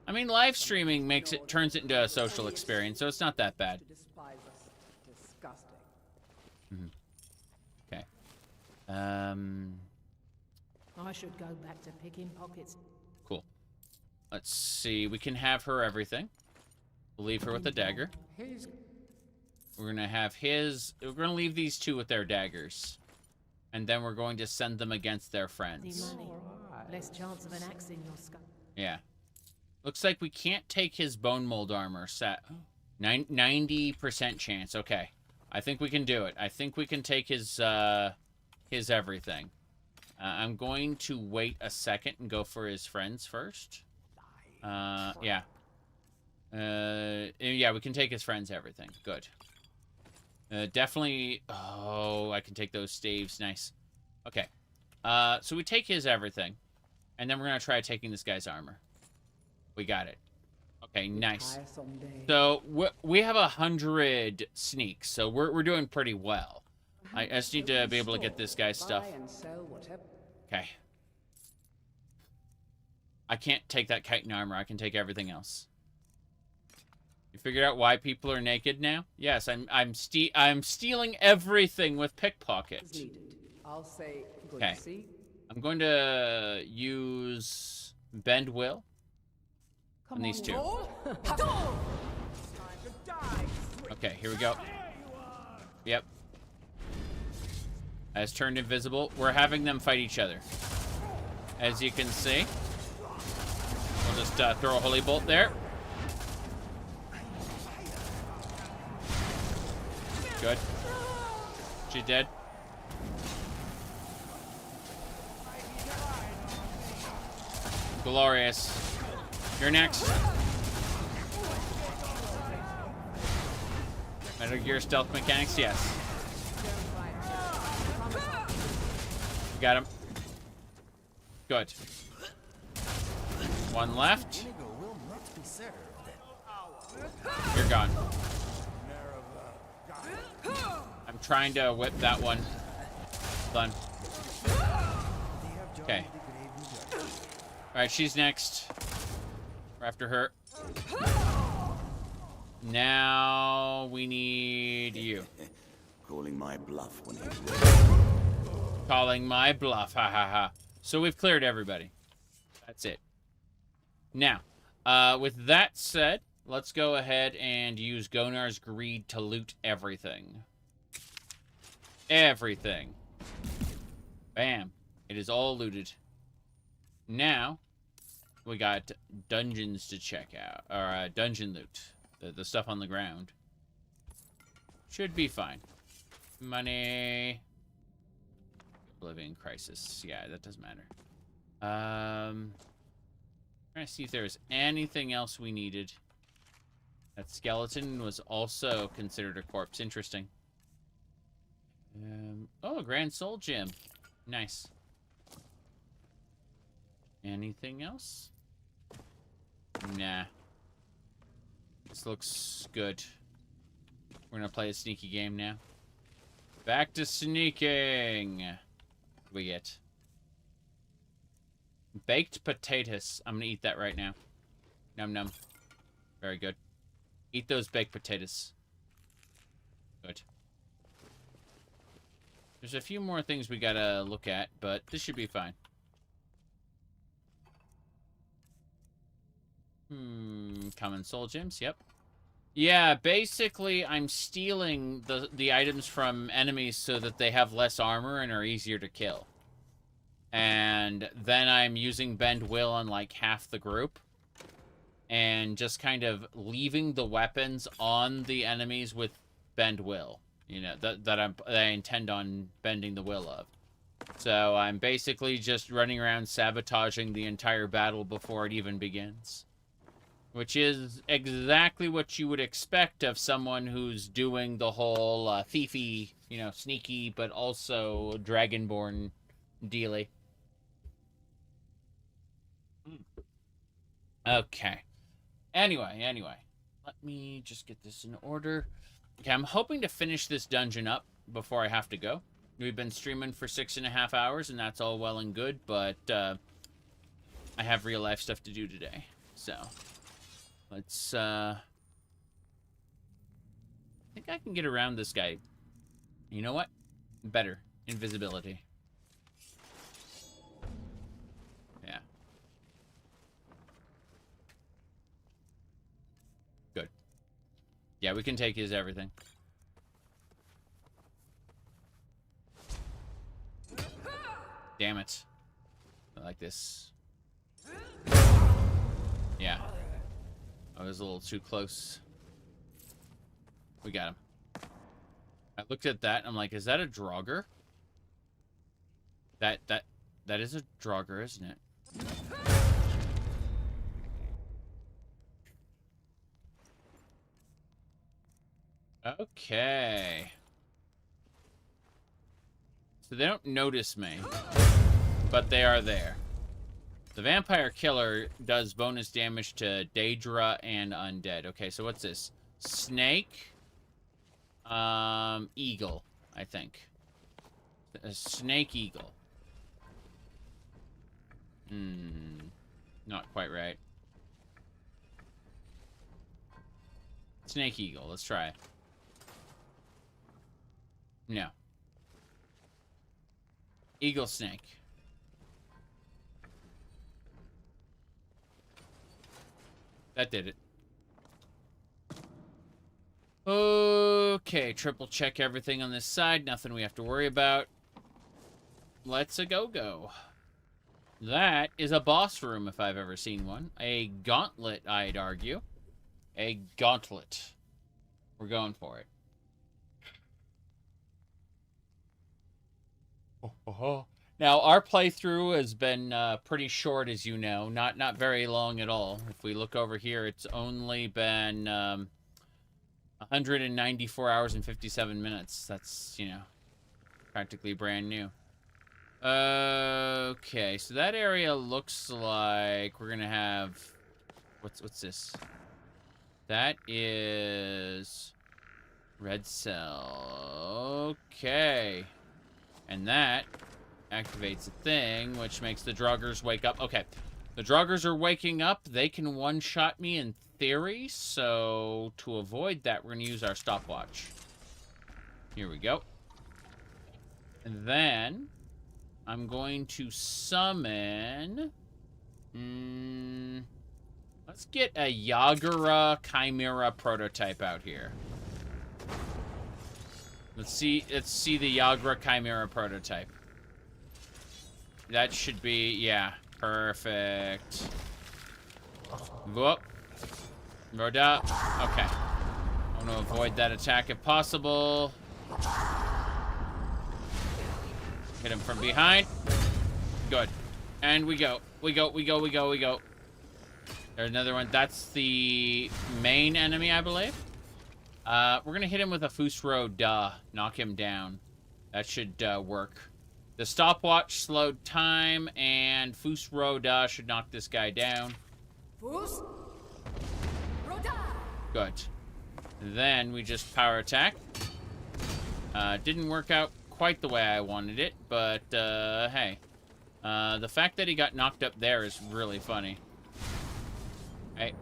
S1: I mean, live streaming turns it into a social experience, so it's not that bad. Okay.
S9: I should go back to picking pockets.
S1: Cool. Let's see. We can have her everything. We'll leave her with a dagger. We're gonna have his. We're gonna leave these two with their daggers, and then we're going to send them against their friends.
S9: Less chance of an axe in your skull.
S1: Yeah. Looks like we can't take his bone mold armor set. 90% chance. Okay. I think we can do it. I think we can take his everything. I'm going to wait a second and go for his friends first. Yeah. Yeah, we can take his friends everything. Good. Definitely. Oh, I can take those staves. Nice. Okay. So we take his everything. And then we're going to try taking this guy's armor. We got it. Okay, nice. So we have 100 sneaks, so we're doing pretty well. I just need to be able to get this guy's stuff. Okay. I can't take that chitin armor. I can take everything else. You figured out why people are naked now? Yes, I'm stealing everything with pickpocket. Okay. I'm going to use Bend Will on these two. Okay, here we go. Yep. Has turned invisible. We're having them fight each other. As you can see. We'll just throw a holy bolt there. Good. She's dead. Glorious. You're next. Metal Gear stealth mechanics, yes. Got him. Good. One left. You're gone. trying to whip that one. Done. Okay. Alright, she's next. We're after her. Now we need you.
S5: Calling my bluff when he's
S1: Calling my bluff, ha ha ha. So we've cleared everybody. That's it. Now, with that said, let's go ahead and use Gonar's Greed to loot everything. Everything. Bam. It is all looted. Now, we got dungeons to check out. Or dungeon loot. The stuff on the ground. Should be fine. Money. Oblivion Crisis. Yeah, that doesn't matter. Trying to see if there's anything else we needed. That skeleton was also considered a corpse. Interesting. Oh, a Grand Soul Gem. Nice. Anything else? Nah. This looks good. We're gonna play a sneaky game now. Back to sneaking. What do we get? Baked potatoes. I'm gonna eat that right now. Num num. Very good. Eat those baked potatoes. Good. There's a few more things we gotta look at, but this should be fine. Common soul gems, yep. Yeah, basically I'm stealing the items from enemies so that they have less armor and are easier to kill. And then I'm using Bend Will on like half the group. And just kind of leaving the weapons on the enemies with Bend Will. You know, that I intend on bending the will of. So I'm basically just running around sabotaging the entire battle before it even begins. Which is exactly what you would expect of someone who's doing the whole thiefy, you know, sneaky, but also dragonborn dealy. Okay. Anyway. Let me just get this in order. Okay, I'm hoping to finish this dungeon up before I have to go. We've been streaming for 6.5 hours, and that's all well and good, but I have real life stuff to do today. So, let's, I think I can get around this guy. You know what? Better. Invisibility. Yeah. Good. Yeah, we can take his everything. Damn it. I like this. Yeah. I was a little too close. We got him. I looked at that and I'm like, is that a Draugr? That is a Draugr, isn't it? Okay. So they don't notice me, but they are there. The Vampire Killer does bonus damage to Daedra and Undead. Okay, so what's this? Snake? Eagle, I think. A Snake Eagle. Not quite right. Snake Eagle, let's try it. No. Eagle Snake. That did it. Okay, triple check everything on this side. Nothing we have to worry about. Let's go. That is a boss room if I've ever seen one. A gauntlet, I'd argue. A gauntlet. We're going for it. Now, our playthrough has been pretty short, as you know. Not very long at all. If we look over here, it's only been 194 hours and 57 minutes. That's, you know, practically brand new. Okay, so that area looks like we're gonna have... What's this? That is... Red cell. Okay. And that activates a thing, which makes the Draugrs wake up. Okay. The Draugrs are waking up. They can one-shot me in theory, so to avoid that, we're going to use our stopwatch. Here we go. And then I'm going to summon... let's get a Dac0da Chimera prototype out here. Let's see the Dac0da Chimera prototype. That should be, yeah, perfect. Whoop. Roda. Okay. I want to avoid that attack if possible. Hit him from behind. Good. And we go. We go. There's another one. That's the main enemy, I believe. We're going to hit him with a Ohmes-raht. Knock him down. That should work. The stopwatch slowed time, and Ohmes-raht should knock this guy down. Good. Then we just power attack. Didn't work out quite the way I wanted it, but hey. The fact that he got knocked up there is really funny. Hey.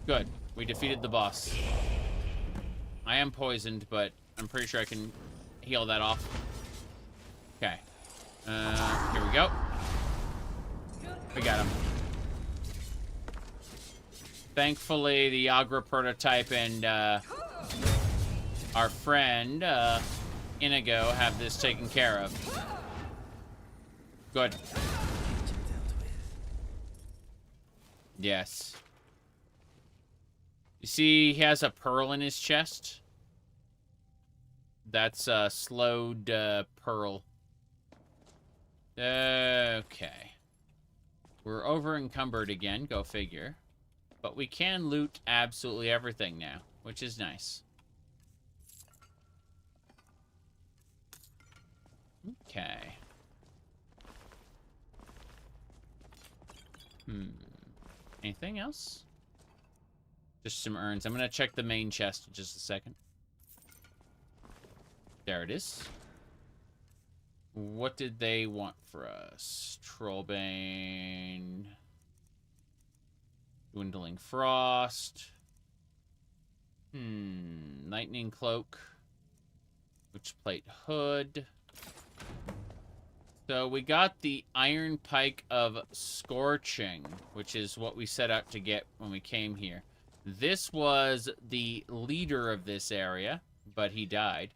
S1: Good. We defeated the boss. I am poisoned, but I'm pretty sure I can heal that off. Okay. Here we go. We got him. Thankfully, the Dac0da prototype and our friend Inigo have this taken care of. Good. Yes. You see, he has a pearl in his chest. That's a slowed pearl. Okay. We're over encumbered again, go figure. But we can loot absolutely everything now, which is nice. Okay. Anything else? Just some urns. I'm gonna check the main chest in just a second. There it is. What did they want for us? Trollbane. Dwindling Frost. Lightning Cloak. Witchplate Hood. So we got the Iron Pike of Scorching, which is what we set out to get when we came here. This was the leader of this area, but he died.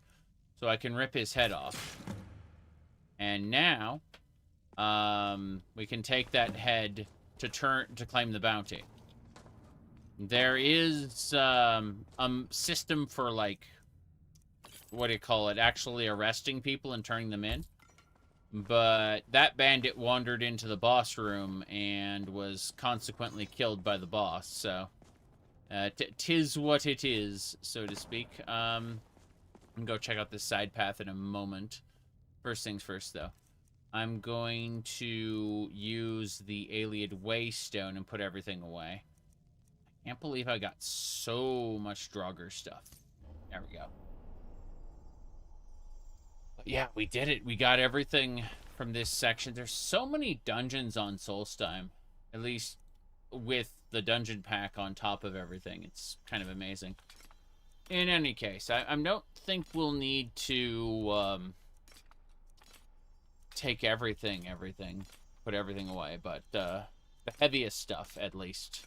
S1: So I can rip his head off. And now, we can take that head to claim the bounty. There is system for, like, what do you call it? Actually arresting people and turning them in. But that bandit wandered into the boss room and was consequently killed by the boss. So, tis what it is, so to speak. I'm gonna go check out this side path in a moment. First things first, though. I'm going to use the Alien Waystone and put everything away. I can't believe I got so much Draugr stuff. There we go. But yeah, we did it. We got everything from this section. There's so many dungeons on Solstheim. At least with the dungeon pack on top of everything. It's kind of amazing. In any case, I don't think we'll need to take everything, put everything away, but the heaviest stuff, at least.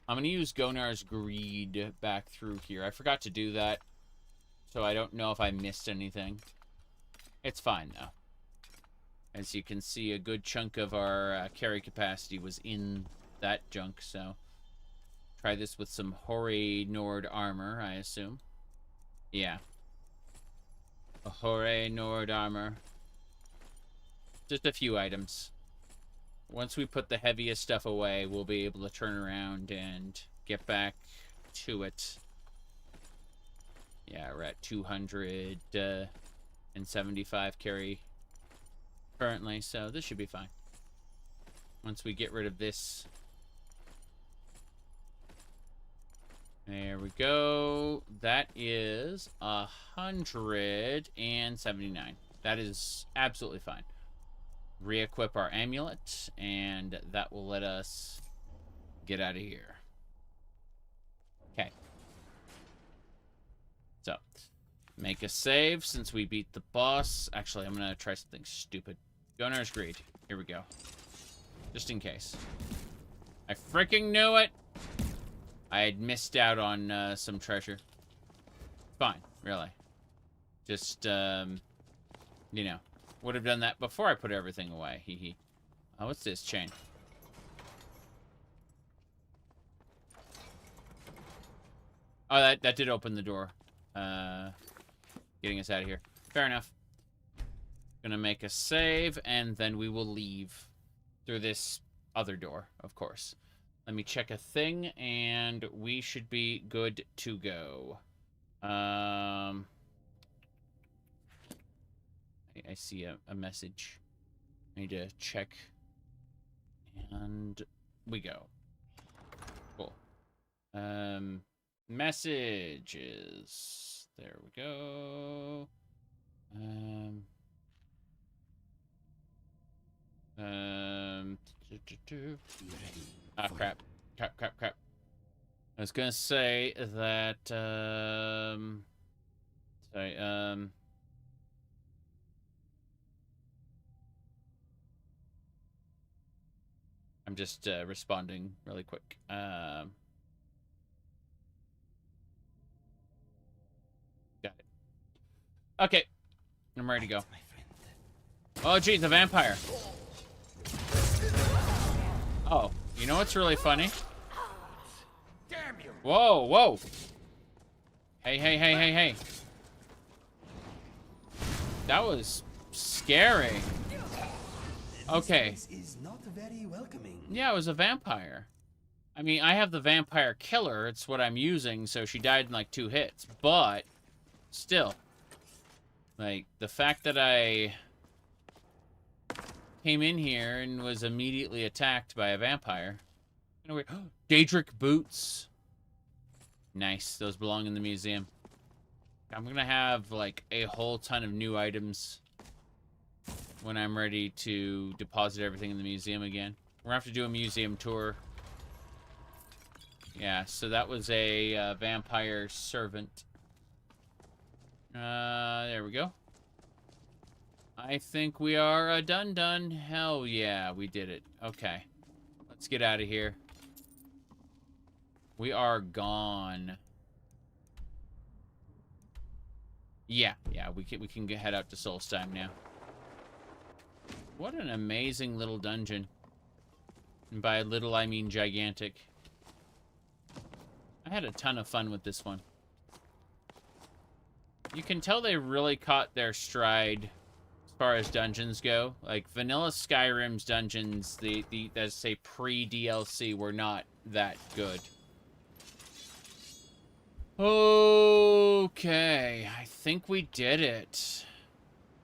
S1: I'm going to use Gonar's Greed back through here. I forgot to do that, so I don't know if I missed anything. It's fine, though. As you can see, a good chunk of our carry capacity was in that junk, so... Try this with some Ohmes-raht armor, I assume. Yeah. A Ohmes-raht armor. Just a few items. Once we put the heaviest stuff away, we'll be able to turn around and get back to it. Yeah, we're at 275 carry currently, so this should be fine. Once we get rid of this. There we go. that is 179. That is absolutely fine. Re-equip our amulet, and that will let us get out of here. Okay. So, make a save since we beat the boss. Actually, I'm going to try something stupid. Gunner's Greed. Here we go. Just in case. I freaking knew it! I had missed out on some treasure. Fine, really. Just, you know, would have done that before I put everything away. Hee hee. Oh, what's this chain? Oh, that did open the door. Getting us out of here. Fair enough. Gonna make a save, and then we will leave through this other door, of course. Let me check a thing, and we should be good to go. I see a message. I need to check. And we go. Cool. Messages. There we go. Ah, crap. Crap. I was gonna say that, sorry, I'm just, responding really quick. Got it. Okay. I'm ready to go. Oh, geez, a vampire. Oh, you know what's really funny?
S14: Damn you!
S1: Whoa! Hey. That was scary. Okay.
S2: This place is not very welcoming.
S1: Yeah, it was a vampire. I mean, I have the vampire killer. It's what I'm using, so she died in like 2 hits. But, still. Like, the fact that I came in here and was immediately attacked by a vampire. Daedric boots. Nice. Those belong in the museum. I'm gonna have, like, a whole ton of new items when I'm ready to deposit everything in the museum again. We're gonna have to do a museum tour. Yeah, so that was a vampire servant. There we go. I think we are done. Hell yeah, we did it. Okay. Let's get out of here. We are gone. Yeah, we can head out to Solstheim now. What an amazing little dungeon. And by little, I mean gigantic. I had a ton of fun with this one. You can tell they really caught their stride as far as dungeons go. Like, vanilla Skyrim's dungeons, let's say pre-DLC, were not that good. Okay, I think we did it.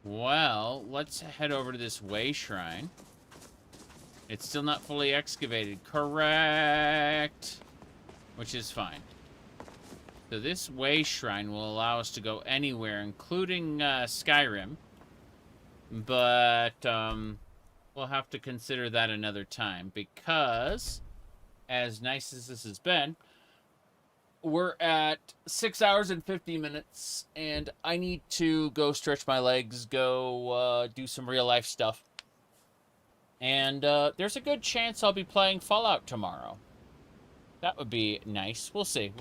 S1: Well, let's head over to this way shrine. It's still not fully excavated. Correct. Which is fine. So this way shrine will allow us to go anywhere, including Skyrim. But we'll have to consider that another time, because as nice as this has been, we're at 6 hours and 50 minutes, and I need to go stretch my legs, go do some real life stuff. And there's a good chance I'll be playing Fallout tomorrow. That would be nice. We'll see.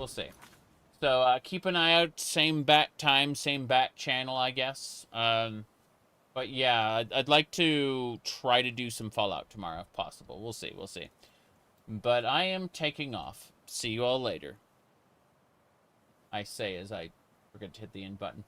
S1: So keep an eye out. Same bat time, same bat channel, I guess. But yeah, I'd like to try to do some Fallout tomorrow if possible. We'll see. But I am taking off. See you all later. I say as I forget to hit the end button.